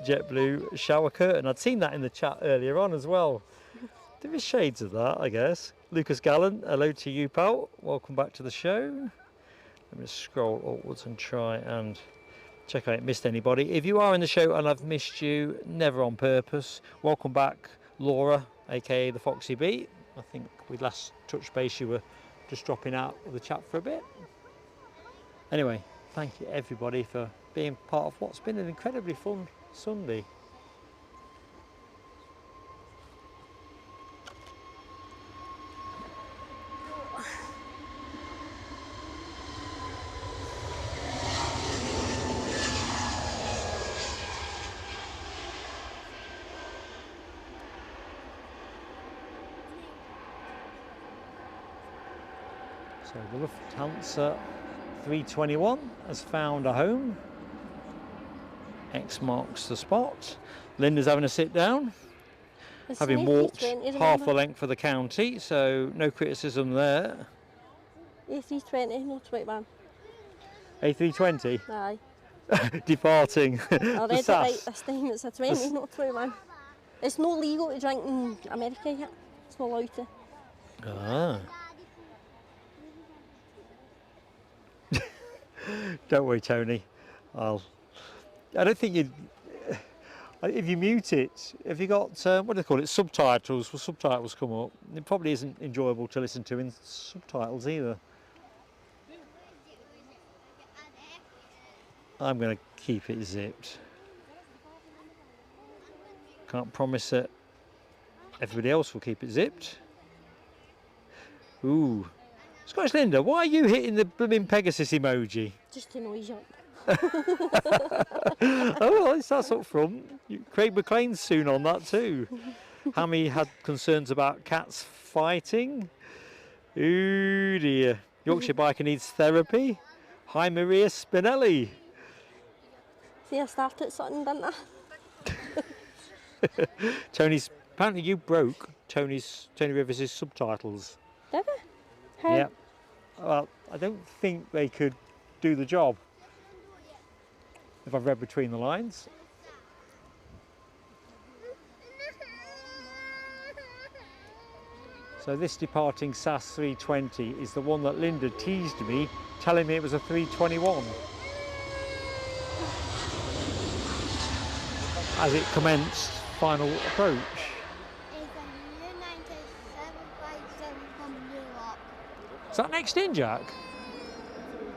JetBlue shower curtain. I'd seen that in the chat earlier on as well. There is shades of that, I guess. Lucas Gallant, hello to you, pal. Welcome back to the show. Let me scroll upwards and try and check I haven't missed anybody. If you are in the show and I've missed you, never on purpose. Welcome back, Laura, aka the Foxy Bee. I think we last touched base, you were just dropping out of the chat for a bit. Anyway, thank you everybody for being part of what's been an incredibly fun Sunday. So the Lufthansa 321 has found a home. X marks the spot. Linda's having a sit down, It's having an walked A320, half the remember? length of the county, so no criticism there. A320, not 21. A320 Aye. departing I the read it right SAS. this time, it's a 20, not 21. It's not legal to drink in America yet. It's not allowed to. Ah. Don't worry, Tony. I don't think you'd. If you mute it, if you got what do they call it, subtitles? Will subtitles come up? It probably isn't enjoyable to listen to in subtitles either. I'm going to keep it zipped. Can't promise that everybody else will keep it zipped. Ooh. Scottish Linda, why are you hitting the blooming Pegasus emoji? Just to noise you up. Oh, well, that's up front. Craig McLean's soon on that too. Hammy had concerns about cats fighting. Ooh dear. Yorkshire biker needs therapy. Hi Maria Spinelli. See, I started something, didn't I? Tony's, apparently you broke Tony Rivers' subtitles. Did I? How? Yeah. Well, I don't think they could do the job, if I've read between the lines. So this departing SAS 320 is the one that Linda teased me, telling me it was a 321. As it commenced final approach. It's a United 757 from Europe. Is that next in, Jack?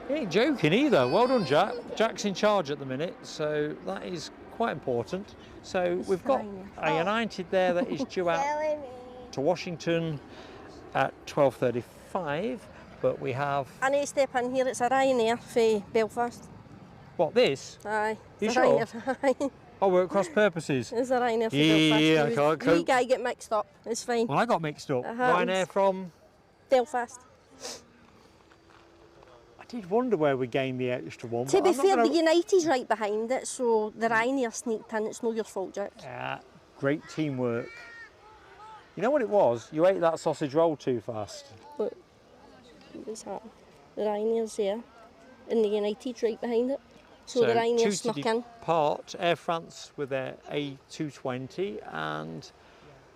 He ain't joking either. Well done, Jack. Jack's in charge at the minute, so that is quite important. So we've got a United there that is due out Telling me. to Washington at 12:35, but we have... I need to step in here, it's a Ryanair for Belfast. What, this? Aye. You It's a sure? Ryanair, aye. Oh, we're at cross purposes. It's a Ryanair for Yeah, I Belfast. can't We cope. guy get mixed up, it's fine. Well, I got mixed up. It Ryanair happens. from... Belfast. I did wonder where we gained the extra one. To but be I'm not fair, gonna- the United's right behind it, so the Ryanair sneaked in, it's not your fault, Jack. Yeah, great teamwork. You know what it was? You ate that sausage roll too fast. But what's that? The Ryanair's there, and the United's right behind it. So the Ryanair two snuck to in. depart, Air France with their A220 and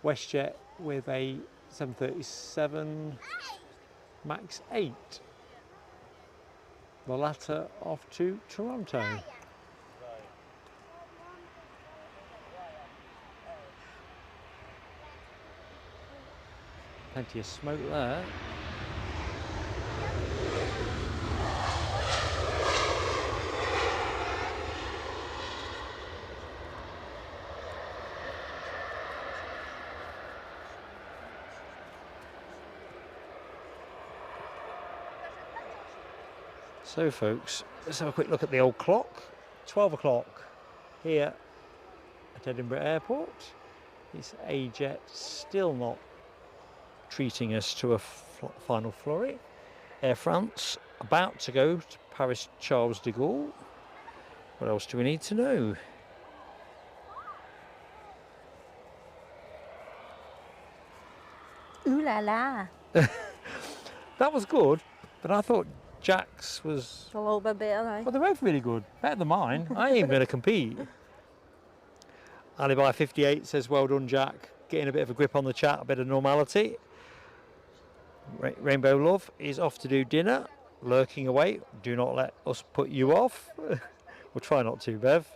WestJet with a 737 MAX 8. the latter off to Toronto. Plenty of smoke there. So folks, let's have a quick look at the old clock. 12 o'clock here at Edinburgh Airport. This EasyJet still not treating us to a final flurry. Air France about to go to Paris Charles de Gaulle. What else do we need to know? Ooh la la. That was good, but I thought Jack's was... A little bit better, eh? Well, they're both really good. Better than mine. I ain't going to compete. Alibi 58 says, well done, Jack. Getting a bit of a grip on the chat, a bit of normality. Rainbow Love is off to do dinner. Lurking away. Do not let us put you off. We'll try not to, Bev.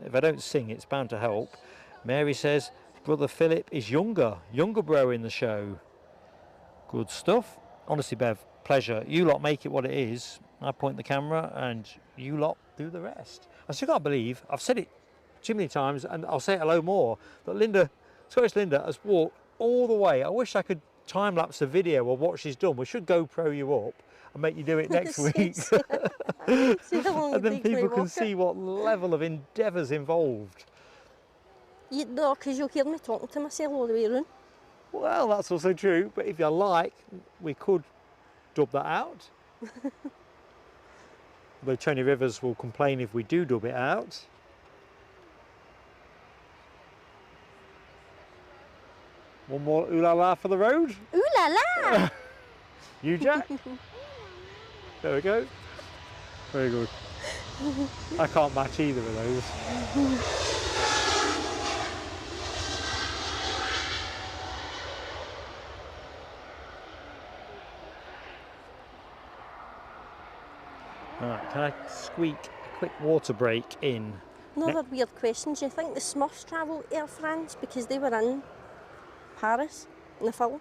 If I don't sing, it's bound to help. Mary says, brother Philip is younger. Younger bro in the show. Good stuff. Honestly, Bev, pleasure. You lot make it what it is. I point the camera and you lot do the rest. I still can't believe, I've said it too many times and I'll say it a load more, that Linda, Scottish Linda, has walked all the way. I wish I could time lapse a video of what she's done. We should GoPro you up and make you do it next week. And then people can see what level of endeavour's involved. No, because you'll hear me talking to myself all the way around. Well, that's also true, but if you like, we could dub that out. Although Tony Rivers will complain if we do dub it out. One more ooh la la for the road. Ooh la la! You, Jack? There we go. Very good. I can't match either of those. Right, can I squeak a quick water break in? Another weird question. Do you think the Smurfs travel Air France because they were in Paris in the film?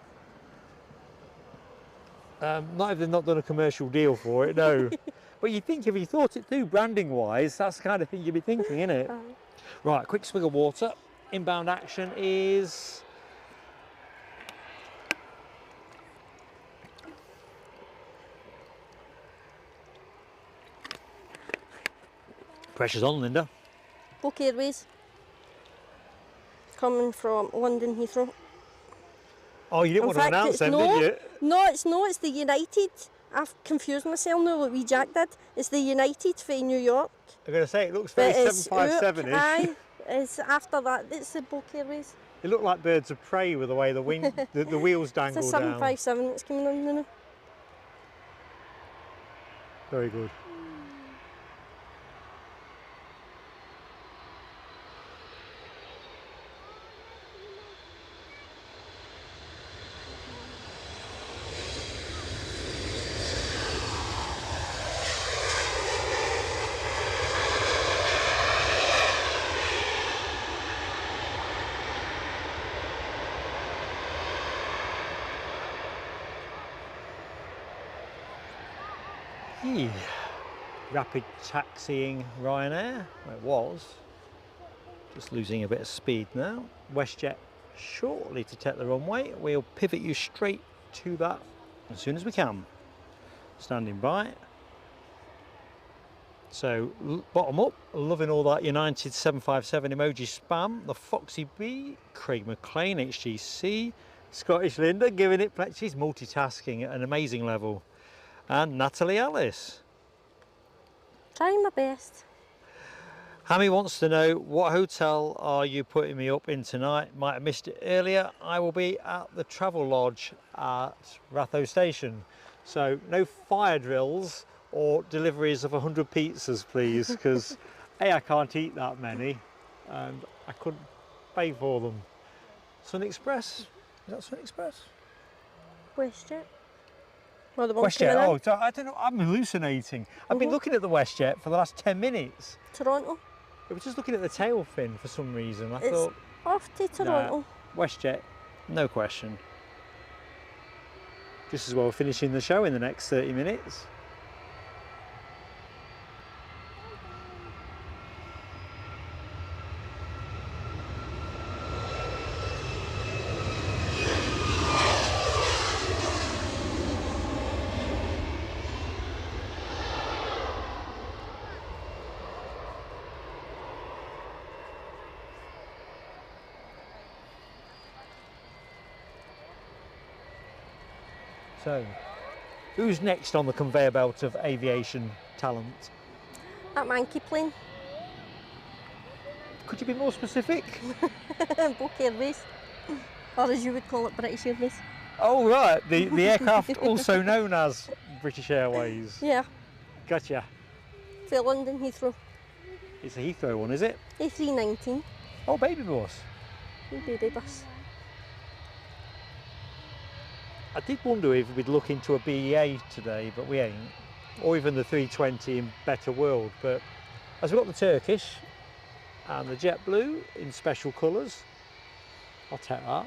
Not if they've not done a commercial deal for it, no. But you think if you thought it through branding wise, that's the kind of thing you'd be thinking, isn't it? Right, quick swig of water. Inbound action is... Pressure's on, Linda. Book Airways. Coming from London Heathrow. Oh, you didn't want to announce them, did you? No, it's the United. I've confused myself now, like we Jack did. It's the United for New York. I'm going to say, it looks very 757-ish. Aye, it's after that, it's the Book Airways. They look like birds of prey with the way the wing, the wheels dangle It's a down. 757 that's coming in now. Very good. Rapid taxiing Ryanair, well, it was, just losing a bit of speed now. WestJet shortly to take the runway. We'll pivot you straight to that as soon as we can. Standing by. So bottom up, loving all that United 757 emoji spam. The Foxy B, Craig McLean, HGC, Scottish Linda giving it, she's multitasking at an amazing level. And Natalie Alice. Trying my best. Hammy wants to know, what hotel are you putting me up in tonight? Might have missed it earlier. I will be at the Travel Lodge at Ratho Station. So no fire drills or deliveries of 100 pizzas, please, because A, I can't eat that many and I couldn't pay for them. Sun Express? Is that Sun Express? WestJet. Or the one WestJet, coming in. oh, so I don't know, I'm hallucinating. I've been looking at the WestJet for the last 10 minutes. Toronto. I was just looking at the tail fin for some reason. I It's thought, off to Toronto. nah, WestJet, no question. Just as well finishing the show in the next 30 minutes. So, who's next on the conveyor belt of aviation talent? That Mankey plane. Could you be more specific? Book Airways. Or as you would call it, British Airways. Oh right, the aircraft also known as British Airways. Yeah, Gotcha. for London Heathrow. It's a Heathrow one, is it? A319. Oh, baby bus. Baby bus. I did wonder if we'd look into a BEA today, but we ain't. Or even the 320 in Better World. But as we've got the Turkish and the JetBlue in special colours, I'll take that.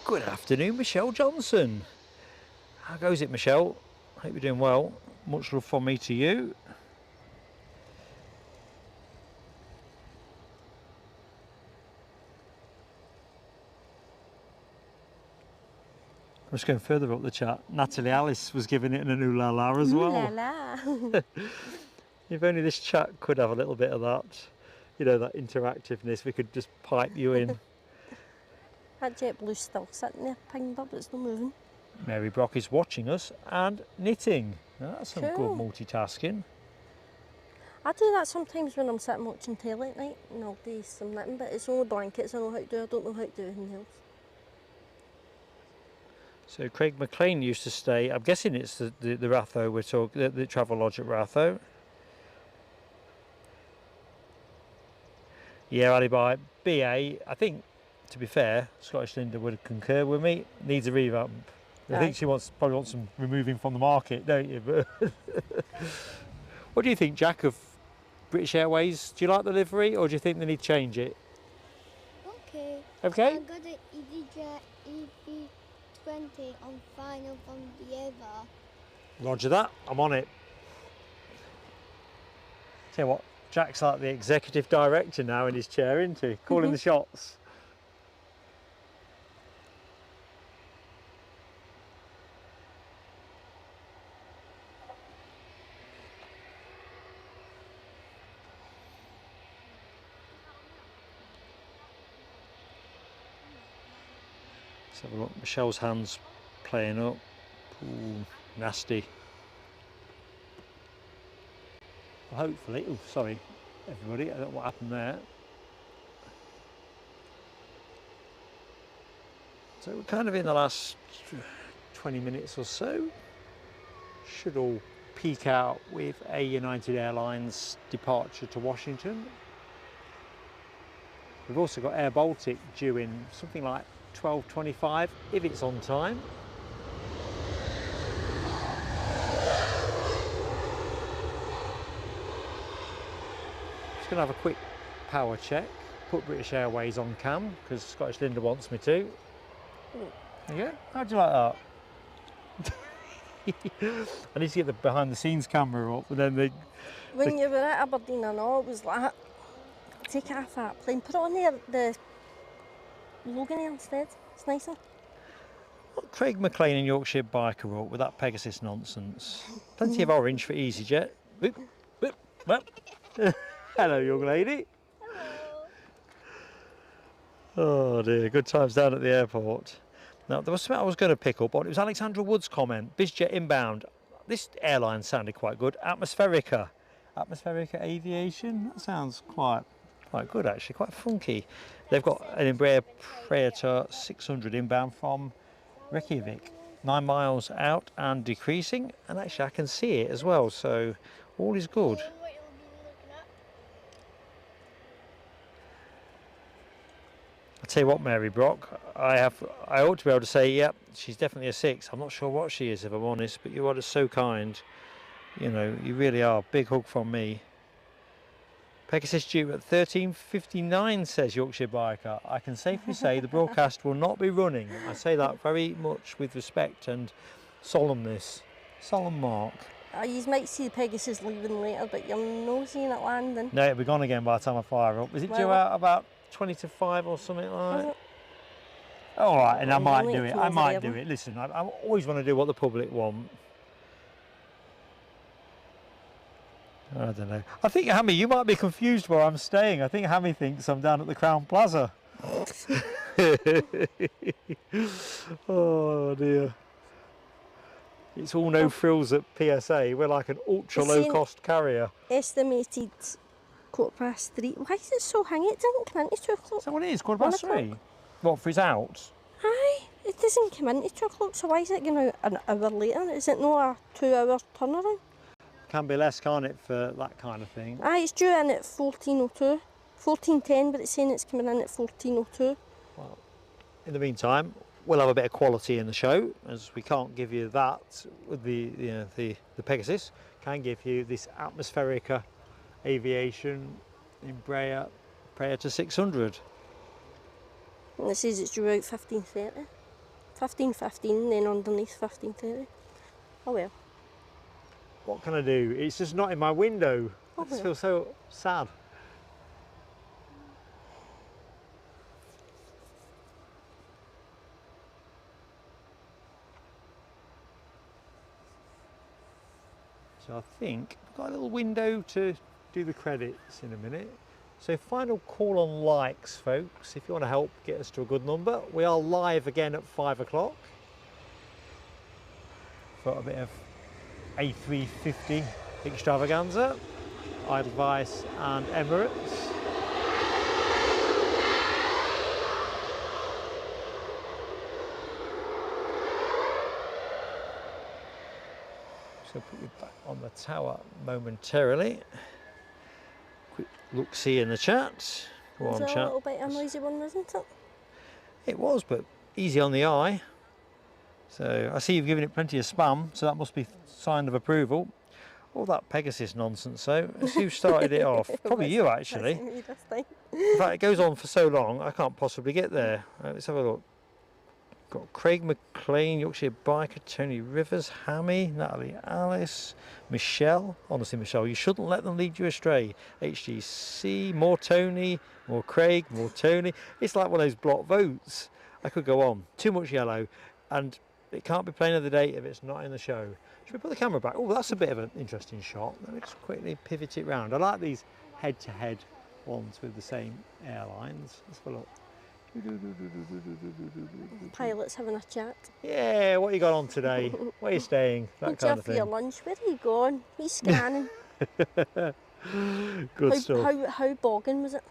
Good afternoon, Michelle Johnson. How goes it, Michelle? Hope you're doing well. Much love from me to you. I'm just going further up the chat. Natalie Alice was giving it an ooh la la as well. Ooh la la. If only this chat could have a little bit of that, you know, that interactiveness. We could just pipe you in. That JetBlue's still sitting there, pinged up, it's not moving. Mary Brock is watching us and knitting. Now, that's some Cool. good multitasking. I do that sometimes when I'm sitting watching telly at night, and I'll do some knitting, but it's only blankets I know how to do. I don't know how to do anything else. So Craig McLean used to stay, I'm guessing it's the Ratho we're talking, the travel lodge at Ratho. Yeah, Alibi, BA, I think, to be fair, Scottish Linda would concur with me, needs a revamp. I think she probably wants some removing from the market, don't you? But what do you think, Jack, of British Airways? Do you like the livery, or do you think they need to change it? Okay. Okay. I got the EasyJet EV20 on final from the Eva. Roger that, I'm on it. Tell you what, Jack's like the executive director now in his chair, isn't he? Calling the shots. Let's have a look. Michelle's hands playing up. Ooh, nasty. Well, hopefully, oh sorry everybody, I don't know what happened there. So we're kind of in the last 20 minutes or so. Should all peak out with a United Airlines departure to Washington. We've also got Air Baltic due in something like 12:25 if it's on time. Just going to have a quick power check, put British Airways on cam because Scottish Linda wants me to. Yeah, how'd you like that? I need to get the behind the scenes camera up, and then When you were at Aberdeen and all, it was like, take it off that plane, put it on the Logan Air instead. It's nicer. Craig McLean and Yorkshire Biker up with that Pegasus nonsense. Plenty of orange for EasyJet. Whoop, whoop, whoop. Hello, young lady. Hello. Oh dear, good times down at the airport. Now, there was something I was going to pick up on. It was Alexandra Wood's comment. BizJet inbound. This airline sounded quite good. Atmospherica. Atmospherica Aviation. That sounds quite good actually. Quite funky. They've got an Edinburgh Praetor 600 inbound from Reykjavik. 9 miles out and decreasing. And actually I can see it as well. So all is good. I tell you what, Mary Brock, I ought to be able to say, yep, she's definitely a 6. I'm not sure what she is, if I'm honest, but you are just so kind. You know, you really are. Big hug from me. Pegasus due at 13:59, says Yorkshire Biker. I can safely say the broadcast will not be running. I say that very much with respect and solemnness. Solemn mark. You might see the Pegasus leaving later, but you're not seeing it landing. No, it'll be gone again by the time I fire up. Is it due out about 20 to 5 or something like that? All right, and I might do it. I might do it. Listen, I always want to do what the public want. I don't know. I think, Hammy, you might be confused where I'm staying. I think Hammy thinks I'm down at the Crown Plaza. Oh, dear. It's all no frills at PSA. We're like an ultra low-cost carrier. Estimated 3:15. Why is it so hanging? It doesn't come in at 2 o'clock. Is that what it is? 3:15? What, for his out? Aye, it doesn't come in at 2 o'clock, so why is it going out an hour later? Is it not a 2-hour turnaround? Can be less, can't it, for that kind of thing? Aye, it's due in at 14:02. 14:10, but it's saying it's coming in at 14:02. Well, in the meantime, we'll have a bit of quality in the show, as we can't give you that with the Pegasus. Can give you this Atmospherica Aviation Embraer Praetor 600. And it says it's due out 15:30. 15:15, then underneath 15:30. Oh well. What can I do? It's just not in my window. I just feel so sad. So I think I've got a little window to do the credits in a minute. So final call on likes, folks. If you want to help get us to a good number, we are live again at 5 o'clock for a bit of A350 extravaganza, Edelweiss and Emirates. So put you back on the tower momentarily. Quick look-see in the chat. Go on, It's a chat. little bit of a noisy one, isn't it? It was, but easy on the eye. So I see you've given it plenty of spam, so that must be sign of approval. All that Pegasus nonsense, so let's see who started it off. Probably you, actually. In fact, it goes on for so long, I can't possibly get there. Let's have a look. Got Craig McLean, Yorkshire Biker, Tony Rivers, Hammy, Natalie Alice, Michelle. Honestly, Michelle, you shouldn't let them lead you astray. HGC, more Tony, more Craig, more Tony. It's like one of those block votes. I could go on. Too much yellow, and it can't be playing of the day if it's not in the show. Should we put the camera back? Oh, that's a bit of an interesting shot. Let me just quickly pivot it round. I like these head-to-head ones with the same airlines. Let's have a look. Pilots having a chat. Yeah, what you got on today? Where are you staying? That What's kind up of for your thing. lunch? Where are you going? He's scanning. Good stuff. How bogging was it?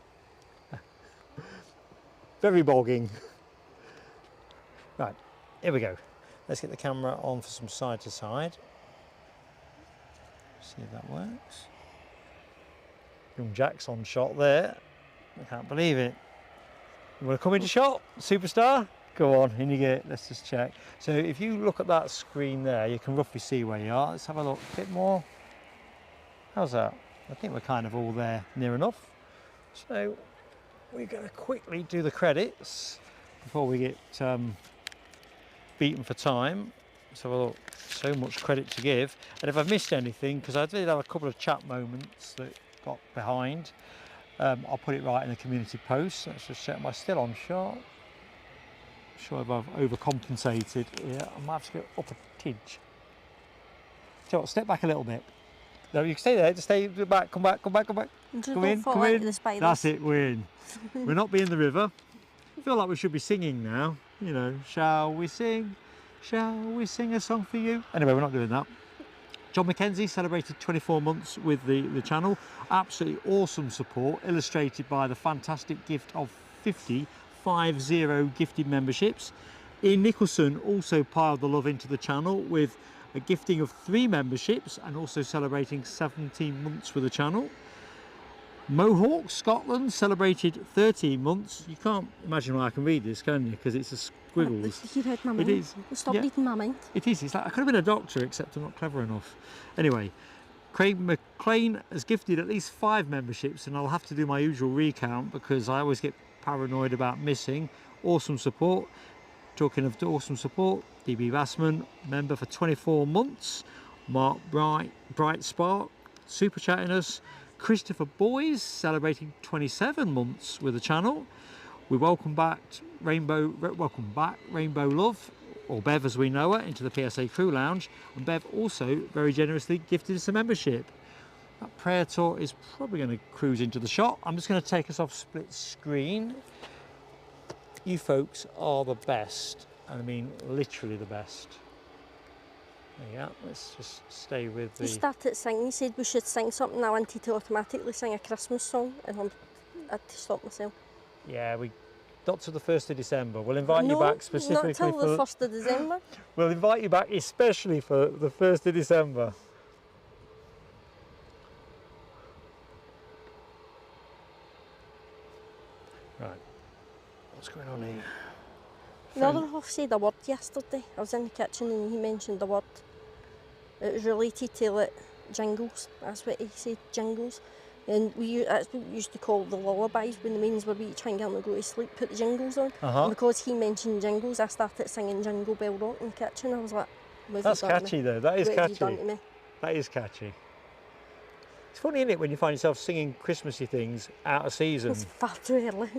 Very bogging. Right, here we go. Let's get the camera on for some side to side. See if that works. Young Jack's on shot there. I can't believe it. You want to come into shot, superstar? Go on, in you get. Let's just check. So if you look at that screen there, you can roughly see where you are. Let's have a look a bit more. How's that? I think we're kind of all there near enough. So we're going to quickly do the credits before we get beaten for time. Let's have a look. So much credit to give. And if I've missed anything, because I did have a couple of chat moments that got behind, I'll put it right in the community post. Let's just check. Am I still on shot? Not sure if I've overcompensated. Yeah, I might have to go up a tidge. So step back a little bit. No, you can stay there. Just stay back. Come back. Come back. Come back. Come in. Come in. That's it. We're in. We're not being the river. I feel like we should be singing now. You know, shall we sing? Shall we sing a song for you? Anyway, we're not doing that. John Mackenzie celebrated 24 months with the channel. Absolutely awesome support, illustrated by the fantastic gift of 50 gifted memberships. Ian Nicholson also piled the love into the channel with a gifting of 3 memberships and also celebrating 17 months with the channel. Mohawk Scotland celebrated 13 months. You can't imagine why I can read this, can you? Because it's a squiggles. You read my mind. It is. Stop Yeah. reading my mind. It is. It's like I could have been a doctor, except I'm not clever enough. Anyway, Craig McLean has gifted at least 5 memberships, and I'll have to do my usual recount because I always get paranoid about missing. Awesome support. Talking of awesome support, DB Bassman, member for 24 months. Mark Bright Spark, super chatting us. Christopher Boys celebrating 27 months with the channel. We welcome back Rainbow Love, or Bev as we know her, into the PSA Crew Lounge, and Bev also very generously gifted us a membership. That prayer tour is probably going to cruise into the shot. I'm just going to take us off split screen. You folks are the best, and I mean literally the best. There you go. Let's just stay with the... He started singing, he said we should sing something. I wanted to automatically sing a Christmas song, and I had to stop myself. Yeah, not till the 1st of December. We'll invite you back specifically not till the 1st of December. We'll invite you back especially for the 1st of December. Right. What's going on here? The other half said a word yesterday. I was in the kitchen and he mentioned the word. It was related to like jingles. That's what he said, jingles. And that's what we used to call the lullabies when the mains were wee, try and get them to go to sleep, put the jingles on. And because he mentioned jingles, I started singing Jingle Bell Rock in the kitchen. I was like, that's catchy though, that is catchy. Done to me? That is catchy. It's funny, isn't it, when you find yourself singing Christmassy things out of season? It's far too early.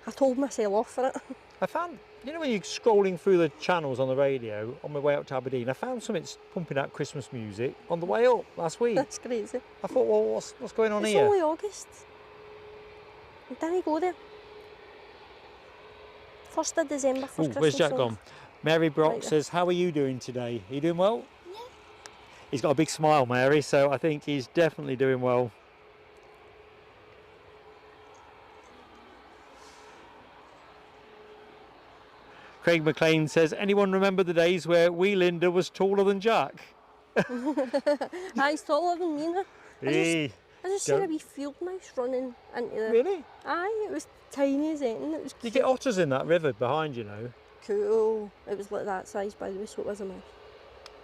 I told myself off for it. I found, you know when you're scrolling through the channels on the radio on my way up to Aberdeen, I found something pumping out Christmas music on the way up last week. That's crazy. I thought, well, what's going on here? It's only August. Didn't go there. 1st of December for Christmas. Where's Jack gone? Mary Brock Right says, how are you doing today? Are you doing well? Yeah. He's got a big smile, Mary, so I think he's definitely doing well. Craig McLean says, anyone remember the days where wee Linda was taller than Jack? He's taller than me now. Hey, I just seen a wee field mouse running into the... Really? Aye, it was tiny as anything. It was You get otters in that river behind you know. cool. It was like that size by the way, so it was a mouse.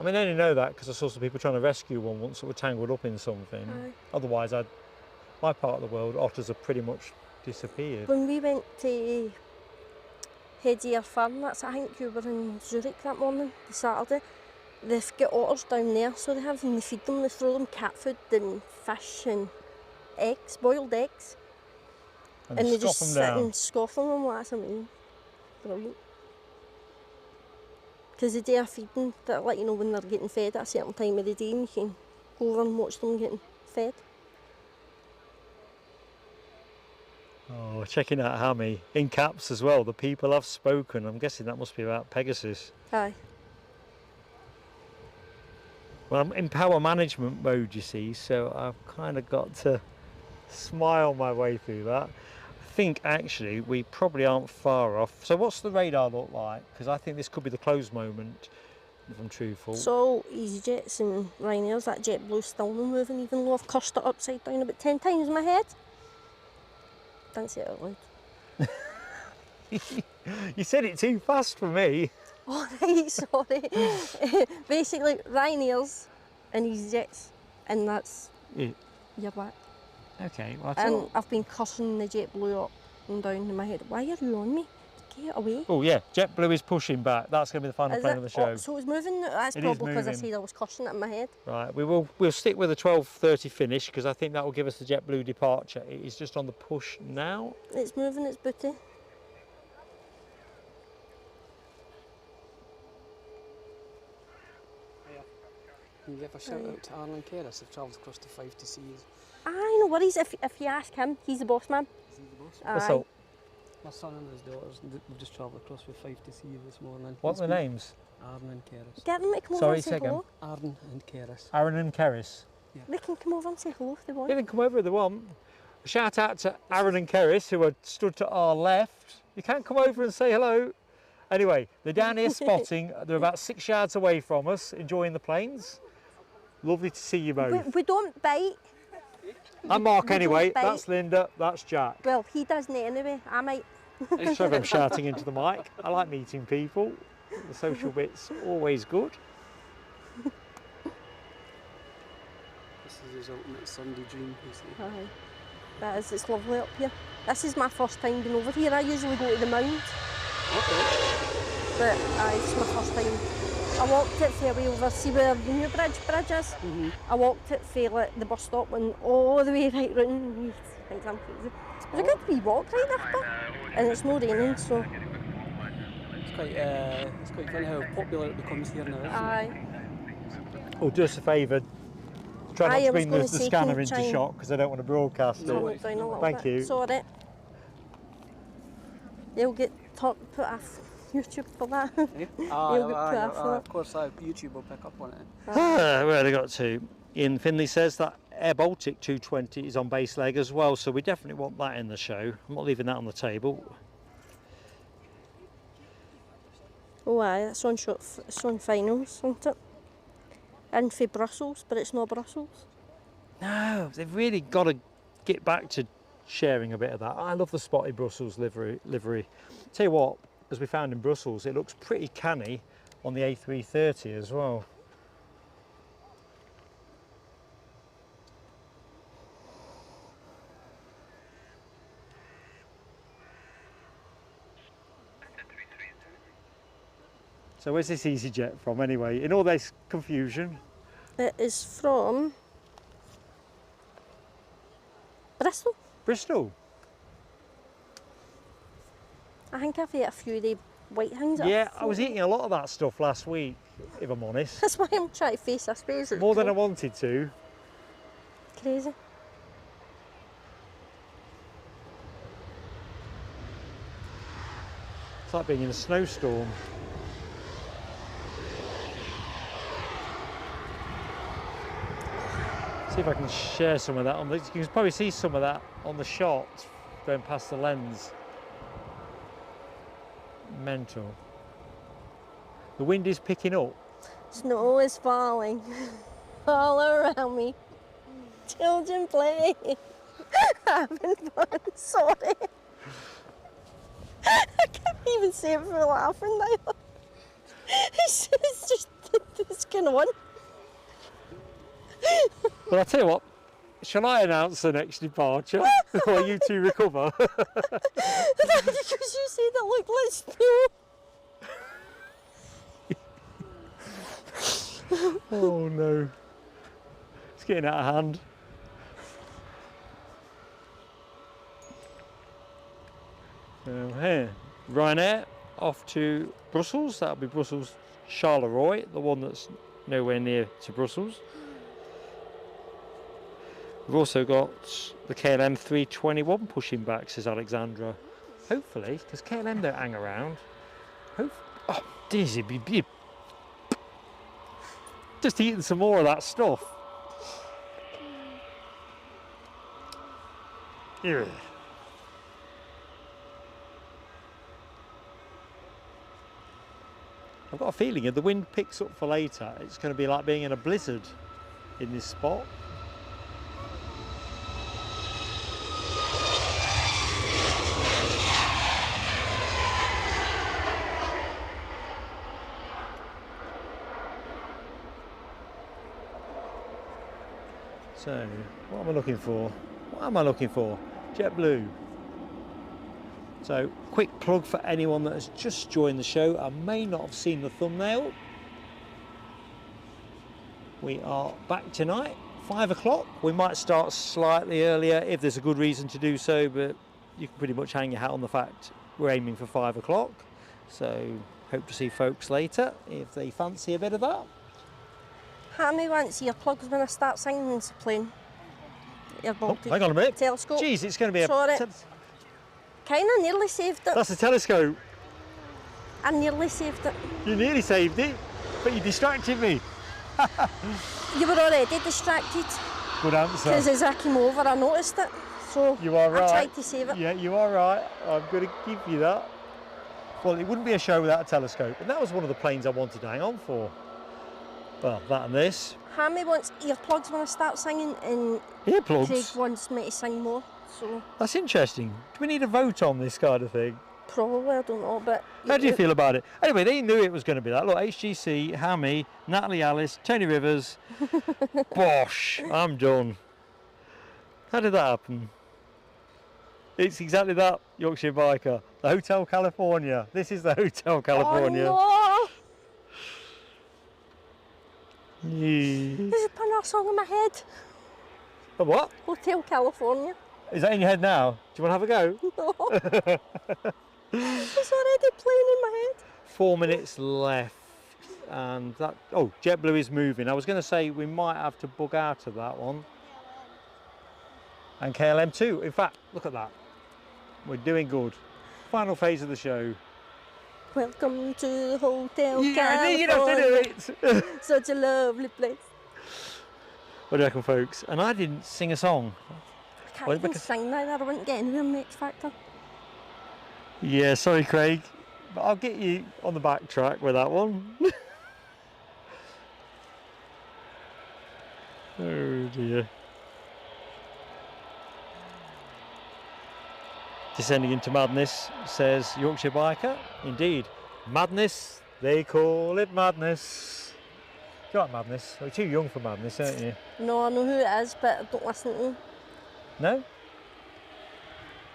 I mean, I only know that because I saw some people trying to rescue one once that were tangled up in something. Aye. Otherwise, my part of the world, otters have pretty much disappeared. When we went to Headier Farm, I think you were in Zurich that morning, the Saturday, they've got otters down there, so they have them, they feed them, they throw them cat food and fish and eggs, boiled eggs. And they just sit and scoff on them, like, that's amazing. Brilliant. Because they do a feeding that let you know when they're getting fed at a certain time of the day, and you can go over and watch them getting fed. Oh, checking out Hammy. In caps as well, the people have spoken. I'm guessing that must be about Pegasus. Aye. Well, I'm in power management mode, you see, so I've kind of got to smile my way through that. I think actually we probably aren't far off. So what's the radar look like? Because I think this could be the close moment, if I'm truthful. So EasyJets and Ryanair's, that JetBlue still not moving, even though I've cursed it upside down about 10 times in my head. Didn't say it out loud. You said it too fast for me. Oh right, sorry. Basically Ryanair's and EasyJets, and that's your back. Okay, well And I've been cussing the JetBlue up and down in my head. Why are you on me? Get away. Oh yeah, JetBlue is pushing back. That's going to be the final plane of the show. Oh, so it's moving. That's probably because I said I was cussing it in my head. Right, we'll stick with a 12:30 finish because I think that will give us the JetBlue departure. It is just on the push now. It's moving its booty. Can you give a shout out to Arlen Kerris? I've travelled across the 5 to see you. Aye, no worries. If you ask him, he's the boss man. Is he the boss? What's up? My son and his daughters, we've just travelled across with 5 to see you this morning. What's their names? Arden and Keris. Get them to come over Sorry, and say second. hello. Arden and Keris. Aaron and Keris. They can come over and say hello if they want. Yeah, they can come over if they want. Shout out to Aaron and Keris, who are stood to our left. You can't come over and say hello. Anyway, they're down here spotting. They're about 6 yards away from us, enjoying the planes. Lovely to see you both. We don't bite. I'm Mark anyway. bite. That's Linda. That's Jack. Well, he doesn't anyway. I might. Sorry if I'm shouting into the mic. I like meeting people. The social bit's always good. This is his ultimate Sunday dream, you see. Aye. That is, it's lovely up here. This is my first time being over here. I usually go to the Mount. Okay. But it's my first time. I walked it fairway over, see where the new bridge is. I walked it fairly at the bus stop and all the way right round. I think I'm crazy. It's a good wee walk right up there. And it's not raining, so. It's quite funny how popular it becomes here now, isn't it? Aye. Oh, do us a favour. Try not Aye, I to was bring the gonna say, scanner can you into try and- shot because I don't want to broadcast it. Turn it down a little Thank bit. you. Sorry. You'll get put off YouTube for that. Aye, You'll get put off for of course, YouTube will pick up on it. Where have they got to? Ian Finley says that Air Baltic 220 is on base leg as well, so we definitely want that in the show. I'm not leaving that on the table. Oh aye, it's on short, it's on finals, isn't it? And for Brussels, but it's not Brussels. No, they've really got to get back to sharing a bit of that. I love the spotty Brussels livery. Tell you what, as we found in Brussels, it looks pretty canny on the A330 as well. So where's this EasyJet from anyway? In all this confusion. It is from Bristol. Bristol. I think I've ate a few of the white things. Yeah, I was eating a lot of that stuff last week, if I'm honest. That's why I'm trying to face this space. More than I wanted to. Crazy. It's like being in a snowstorm. See if I can share some of that on the, you can probably see some of that on the shot going past the lens. Mental. The wind is picking up. Snow is falling all around me. Children play. Having fun. Sorry. I can't even say it for laughing now. It's just this kind of one. Well, I'll tell you what, shall I announce the next departure while you two recover? Because you said it looked like snow. Oh no. It's getting out of hand. So here, Ryanair off to Brussels. That'll be Brussels Charleroi, the one that's nowhere near to Brussels. We've also got the KLM 321 pushing back, says Alexandra. Hopefully, because KLM don't hang around. Oh, Dizzy, be just eating some more of that stuff. Yeah. I've got a feeling if the wind picks up for later, it's going to be like being in a blizzard in this spot. So, what am I looking for? What am I looking for? JetBlue. So, quick plug for anyone that has just joined the show and may not have seen the thumbnail. We are back tonight, 5 o'clock. We might start slightly earlier if there's a good reason to do so, but you can pretty much hang your hat on the fact we're aiming for 5 o'clock. So, hope to see folks later if they fancy a bit of that. Hammy wants earplugs when I start singing and playing. Oh, hang on a minute. Telescope. Jeez, it's going to be Sorry. Kinda nearly saved it. That's a telescope. I nearly saved it. You nearly saved it, but you distracted me. You were already distracted. Good answer. Because as I came over, I noticed it. So You are right. I tried to save it. Yeah, you are right. I'm going to give you that. Well, it wouldn't be a show without a telescope, and that was one of the planes I wanted to hang on for. Well, that and this. Hammy wants earplugs when I start singing, and Earplugs? Craig wants me to sing more. So That's interesting. Do we need a vote on this kind of thing? probably, I don't know, but... How do you feel about it? Anyway, they knew it was going to be that. Look, HGC, Hammy, Natalie Alice, Tony Rivers. Bosh, I'm done. How did that happen? It's exactly that, Yorkshire Biker. The Hotel California. This is the Hotel California. Oh no! Yeah. There's a put a song in my head. A what? Hotel California. Is that in your head now? Do you want to have a go? No. It's already playing in my head. 4 minutes left. And that, oh, JetBlue is moving. I was going to say we might have to bug out of that one. And KLM too. In fact, look at that. We're doing good. Final phase of the show. Welcome to the Hotel Yeah, I knew you'd have California. to do it. Such a lovely place. What do you reckon, folks? And I didn't sing a song. I can't Well, even because- sing now, I wouldn't get anywhere in the X Factor. Yeah, sorry, Craig. But I'll get you on the back track with that one. Oh dear. Descending into madness, says Yorkshire Biker. Indeed, madness, they call it madness. Do you like madness? You're too young for madness, aren't you? No, I know who it is, but I don't listen to him. No?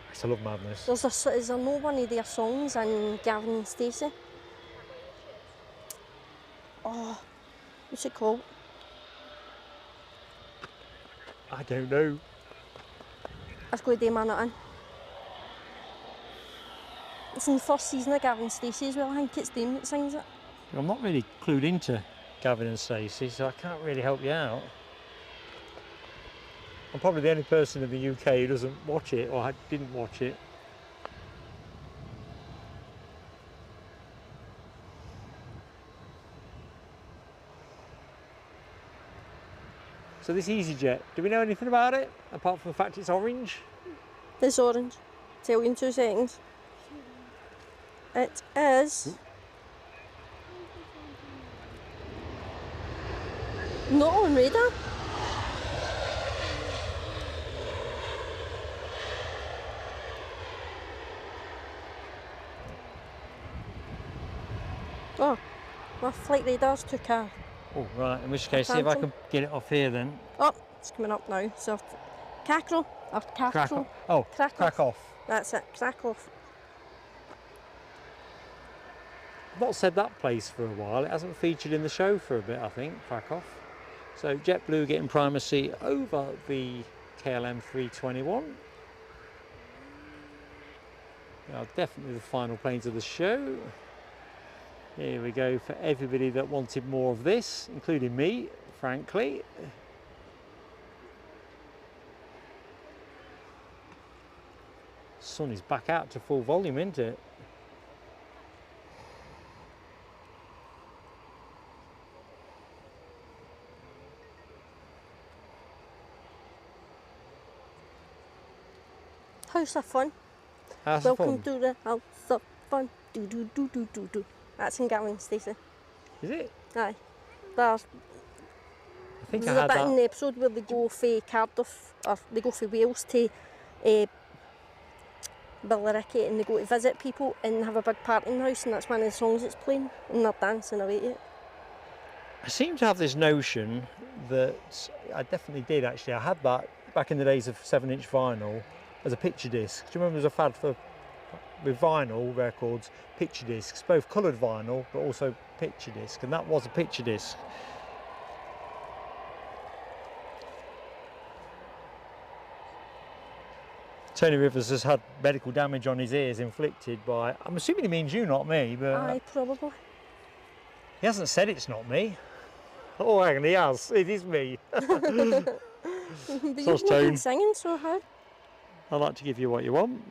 I still love madness. Is there no one of their songs in Gavin and Stacey? Oh, what's it called? I don't know. Let's go to Day Man It In. It's in the first season of Gavin and Stacey as well. I think it's Dame that sings it. I'm not really clued into Gavin and Stacey, so I can't really help you out. I'm probably the only person in the UK who doesn't watch it, or didn't watch it. So this EasyJet, do we know anything about it, apart from the fact it's orange? It's orange. Tell you in 2 seconds. It is... not on radar. Oh, my flight radar's took a... Oh, right, in which case, see if I can get it off here then. Oh, it's coming up now. So, Cackerel, or Crack Cackerel. off. Oh, Crack crack off. That's it, crack off. I've not said that place for a while. It hasn't featured in the show for a bit, I think, crack off. So JetBlue getting primacy over the KLM 321. Now, definitely the final planes of the show. Here we go for everybody that wanted more of this, including me, frankly. Sun is back out to full volume, isn't it? House of Fun. House of Welcome Fun. to the House of Fun. Do do do do do do. That's in Gavin and Stacey. Is it? Aye. There's I think I a had bit in that. the episode where they go for Cardiff, or they go for Wales to Billericay, and they go to visit people and have a big party in the house, and that's one of the songs it's playing, and they're dancing away to it. I seem to have this notion that I definitely did actually. I had that back in the days of 7-inch vinyl as a picture disc. Do you remember there was a fad for with vinyl records, picture discs, both coloured vinyl but also picture disc, and that was a picture disc. Tony Rivers has had medical damage on his ears inflicted by, I'm assuming he means you, not me, but Aye, probably. he hasn't said it's not me. Oh, hang on, he has. It is me. But So's you've not Tone. been singing, so how? I'd like to give you what you want.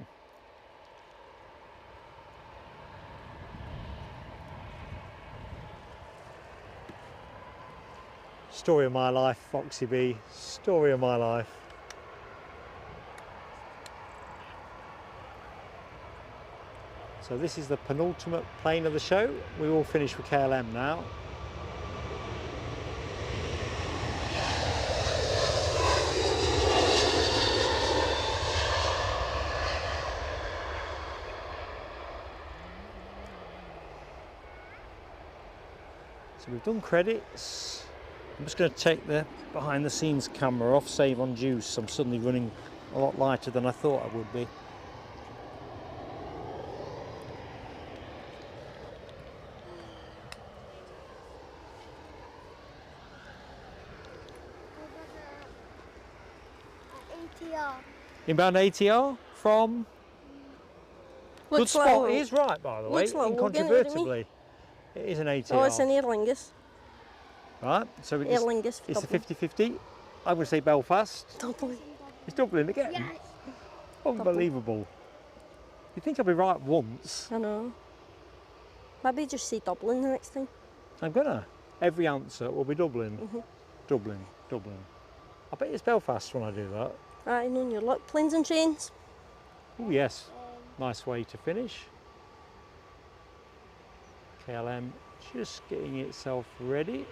Story of my life, Foxy B. Story of my life. So this is the penultimate plane of the show. We all finished with KLM now. So we've done credits. I'm just going to take the behind the scenes camera off, save on juice. I'm suddenly running a lot lighter than I thought I would be. ATR. Inbound ATR from... Good Looks spot. like- It is right, by the way, looks like Logan, doesn't it? incontrovertibly. It is an ATR. Oh, it's an Aer Lingus. Right, so Aer Lingus for it's a Dublin. 50-50. I'm going to say Belfast. Dublin. It's Dublin again. Yes. Unbelievable. You'd think I'd be right once. I know. Maybe just say Dublin the next time. I'm gonna. Every answer will be Dublin. Dublin, Dublin. I bet it's Belfast when I do that. Right, know your luck. Planes and trains. Oh yes, nice way to finish. KLM just getting itself ready.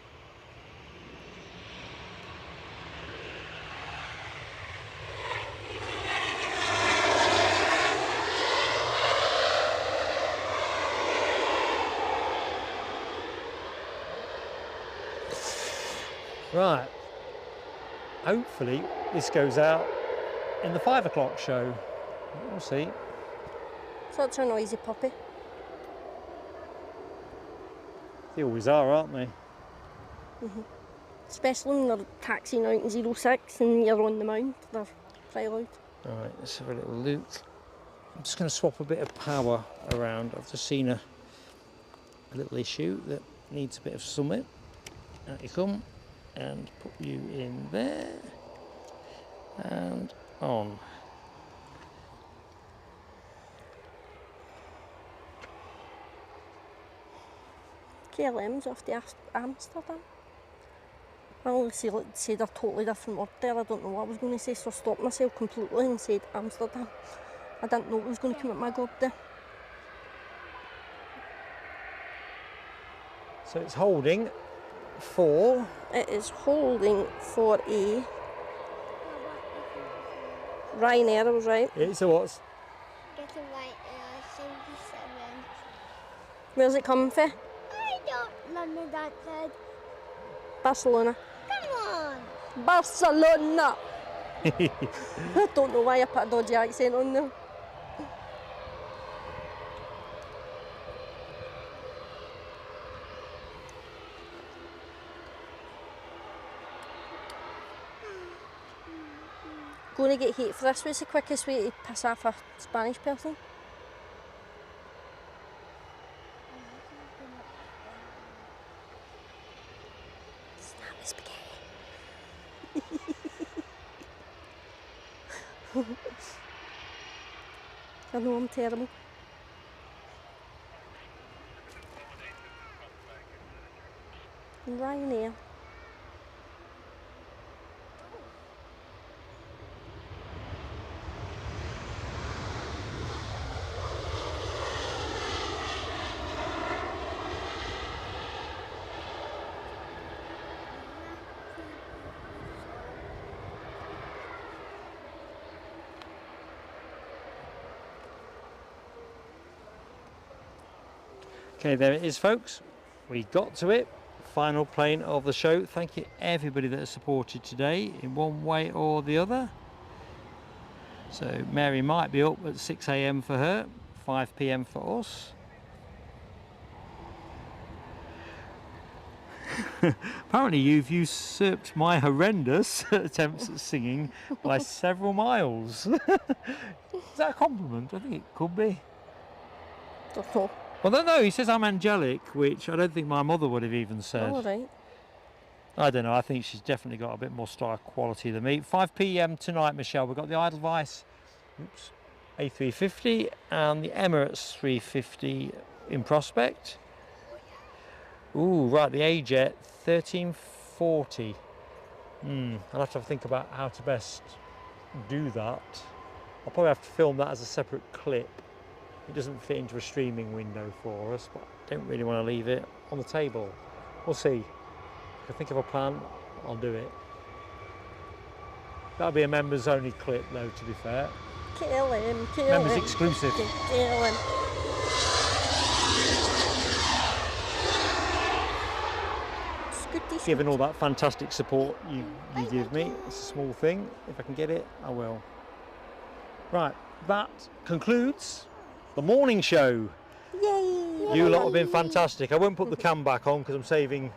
Right, hopefully this goes out in the 5 o'clock show. We'll see. Such a noisy puppy. They always are, aren't they? Especially when they're taxiing out in 06 and you're on the mount. They're pretty loud. Alright, let's have a little look. I'm just going to swap a bit of power around. I've just seen a little issue that needs a bit of summit. Out you come, and put you in there, and on. KLM's off to Amsterdam. I only said a totally different word there. I don't know what I was going to say, so I stopped myself completely and said Amsterdam. I didn't know it was going to come out my gob there. So it's holding for... It is holding for a Ryanair, I was right. It's a what's... Get it right, 77. Where's it coming from? I don't know that said. Barcelona. Come on. Barcelona! I don't know why I put a dodgy accent on there. Going to get hate for this. What's the quickest way to piss off a Spanish person? Snap the spaghetti. I know I'm terrible. Ryanair. Okay, there it is, folks. We got to it. Final plane of the show. Thank you everybody that has supported today in one way or the other. So Mary might be up at 6 AM for her, 5 PM for us. Apparently you've usurped my horrendous attempts at singing by several miles. Is that a compliment? I think it could be. Don't know. Well, no, he says I'm angelic, which I don't think my mother would have even said. All right. I don't know, I think she's definitely got a bit more style quality than me. 5 PM tonight, Michelle, we've got the Edelweiss A350 and the Emirates 350 in prospect. Ooh, right, the EasyJet 40. I'll have to think about how to best do that. I'll probably have to film that as a separate clip. It doesn't fit into a streaming window for us, but I don't really want to leave it on the table. We'll see. If I think of a plan, I'll do it. That'll be a members only clip though, to be fair. Kill him, kill Members him. exclusive. Kill him. Scooty, Given all that fantastic support you give me, it's a small thing. If I can get it, I will. Right, that concludes the morning show. Yay! You lot have been fantastic. I won't put the cam back on because I'm saving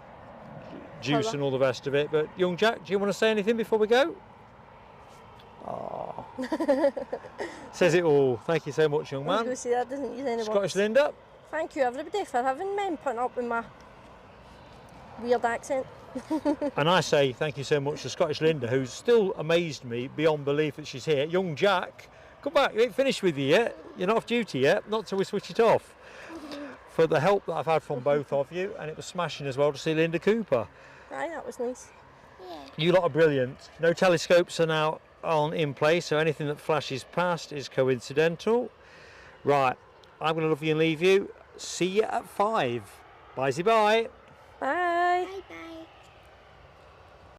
juice and all the rest of it. But young Jack, do you want to say anything before we go? Oh, says it all. Thank you so much, young I was man. going to say that doesn't use any Scottish words. Linda. Thank you everybody for having me and putting up with my weird accent. And I say thank you so much to Scottish Linda, who's still amazed me beyond belief that she's here. Young Jack, come back. You ain't finished with you yet. You're not off duty yet. Not till we switch it off. For the help that I've had from both of you, and it was smashing as well to see Linda Cooper. Aye, that was nice. Yeah. You lot are brilliant. No telescopes are now in place, so anything that flashes past is coincidental. Right, I'm going to love you and leave you. See you at 5. Bye-bye. Bye. Bye bye.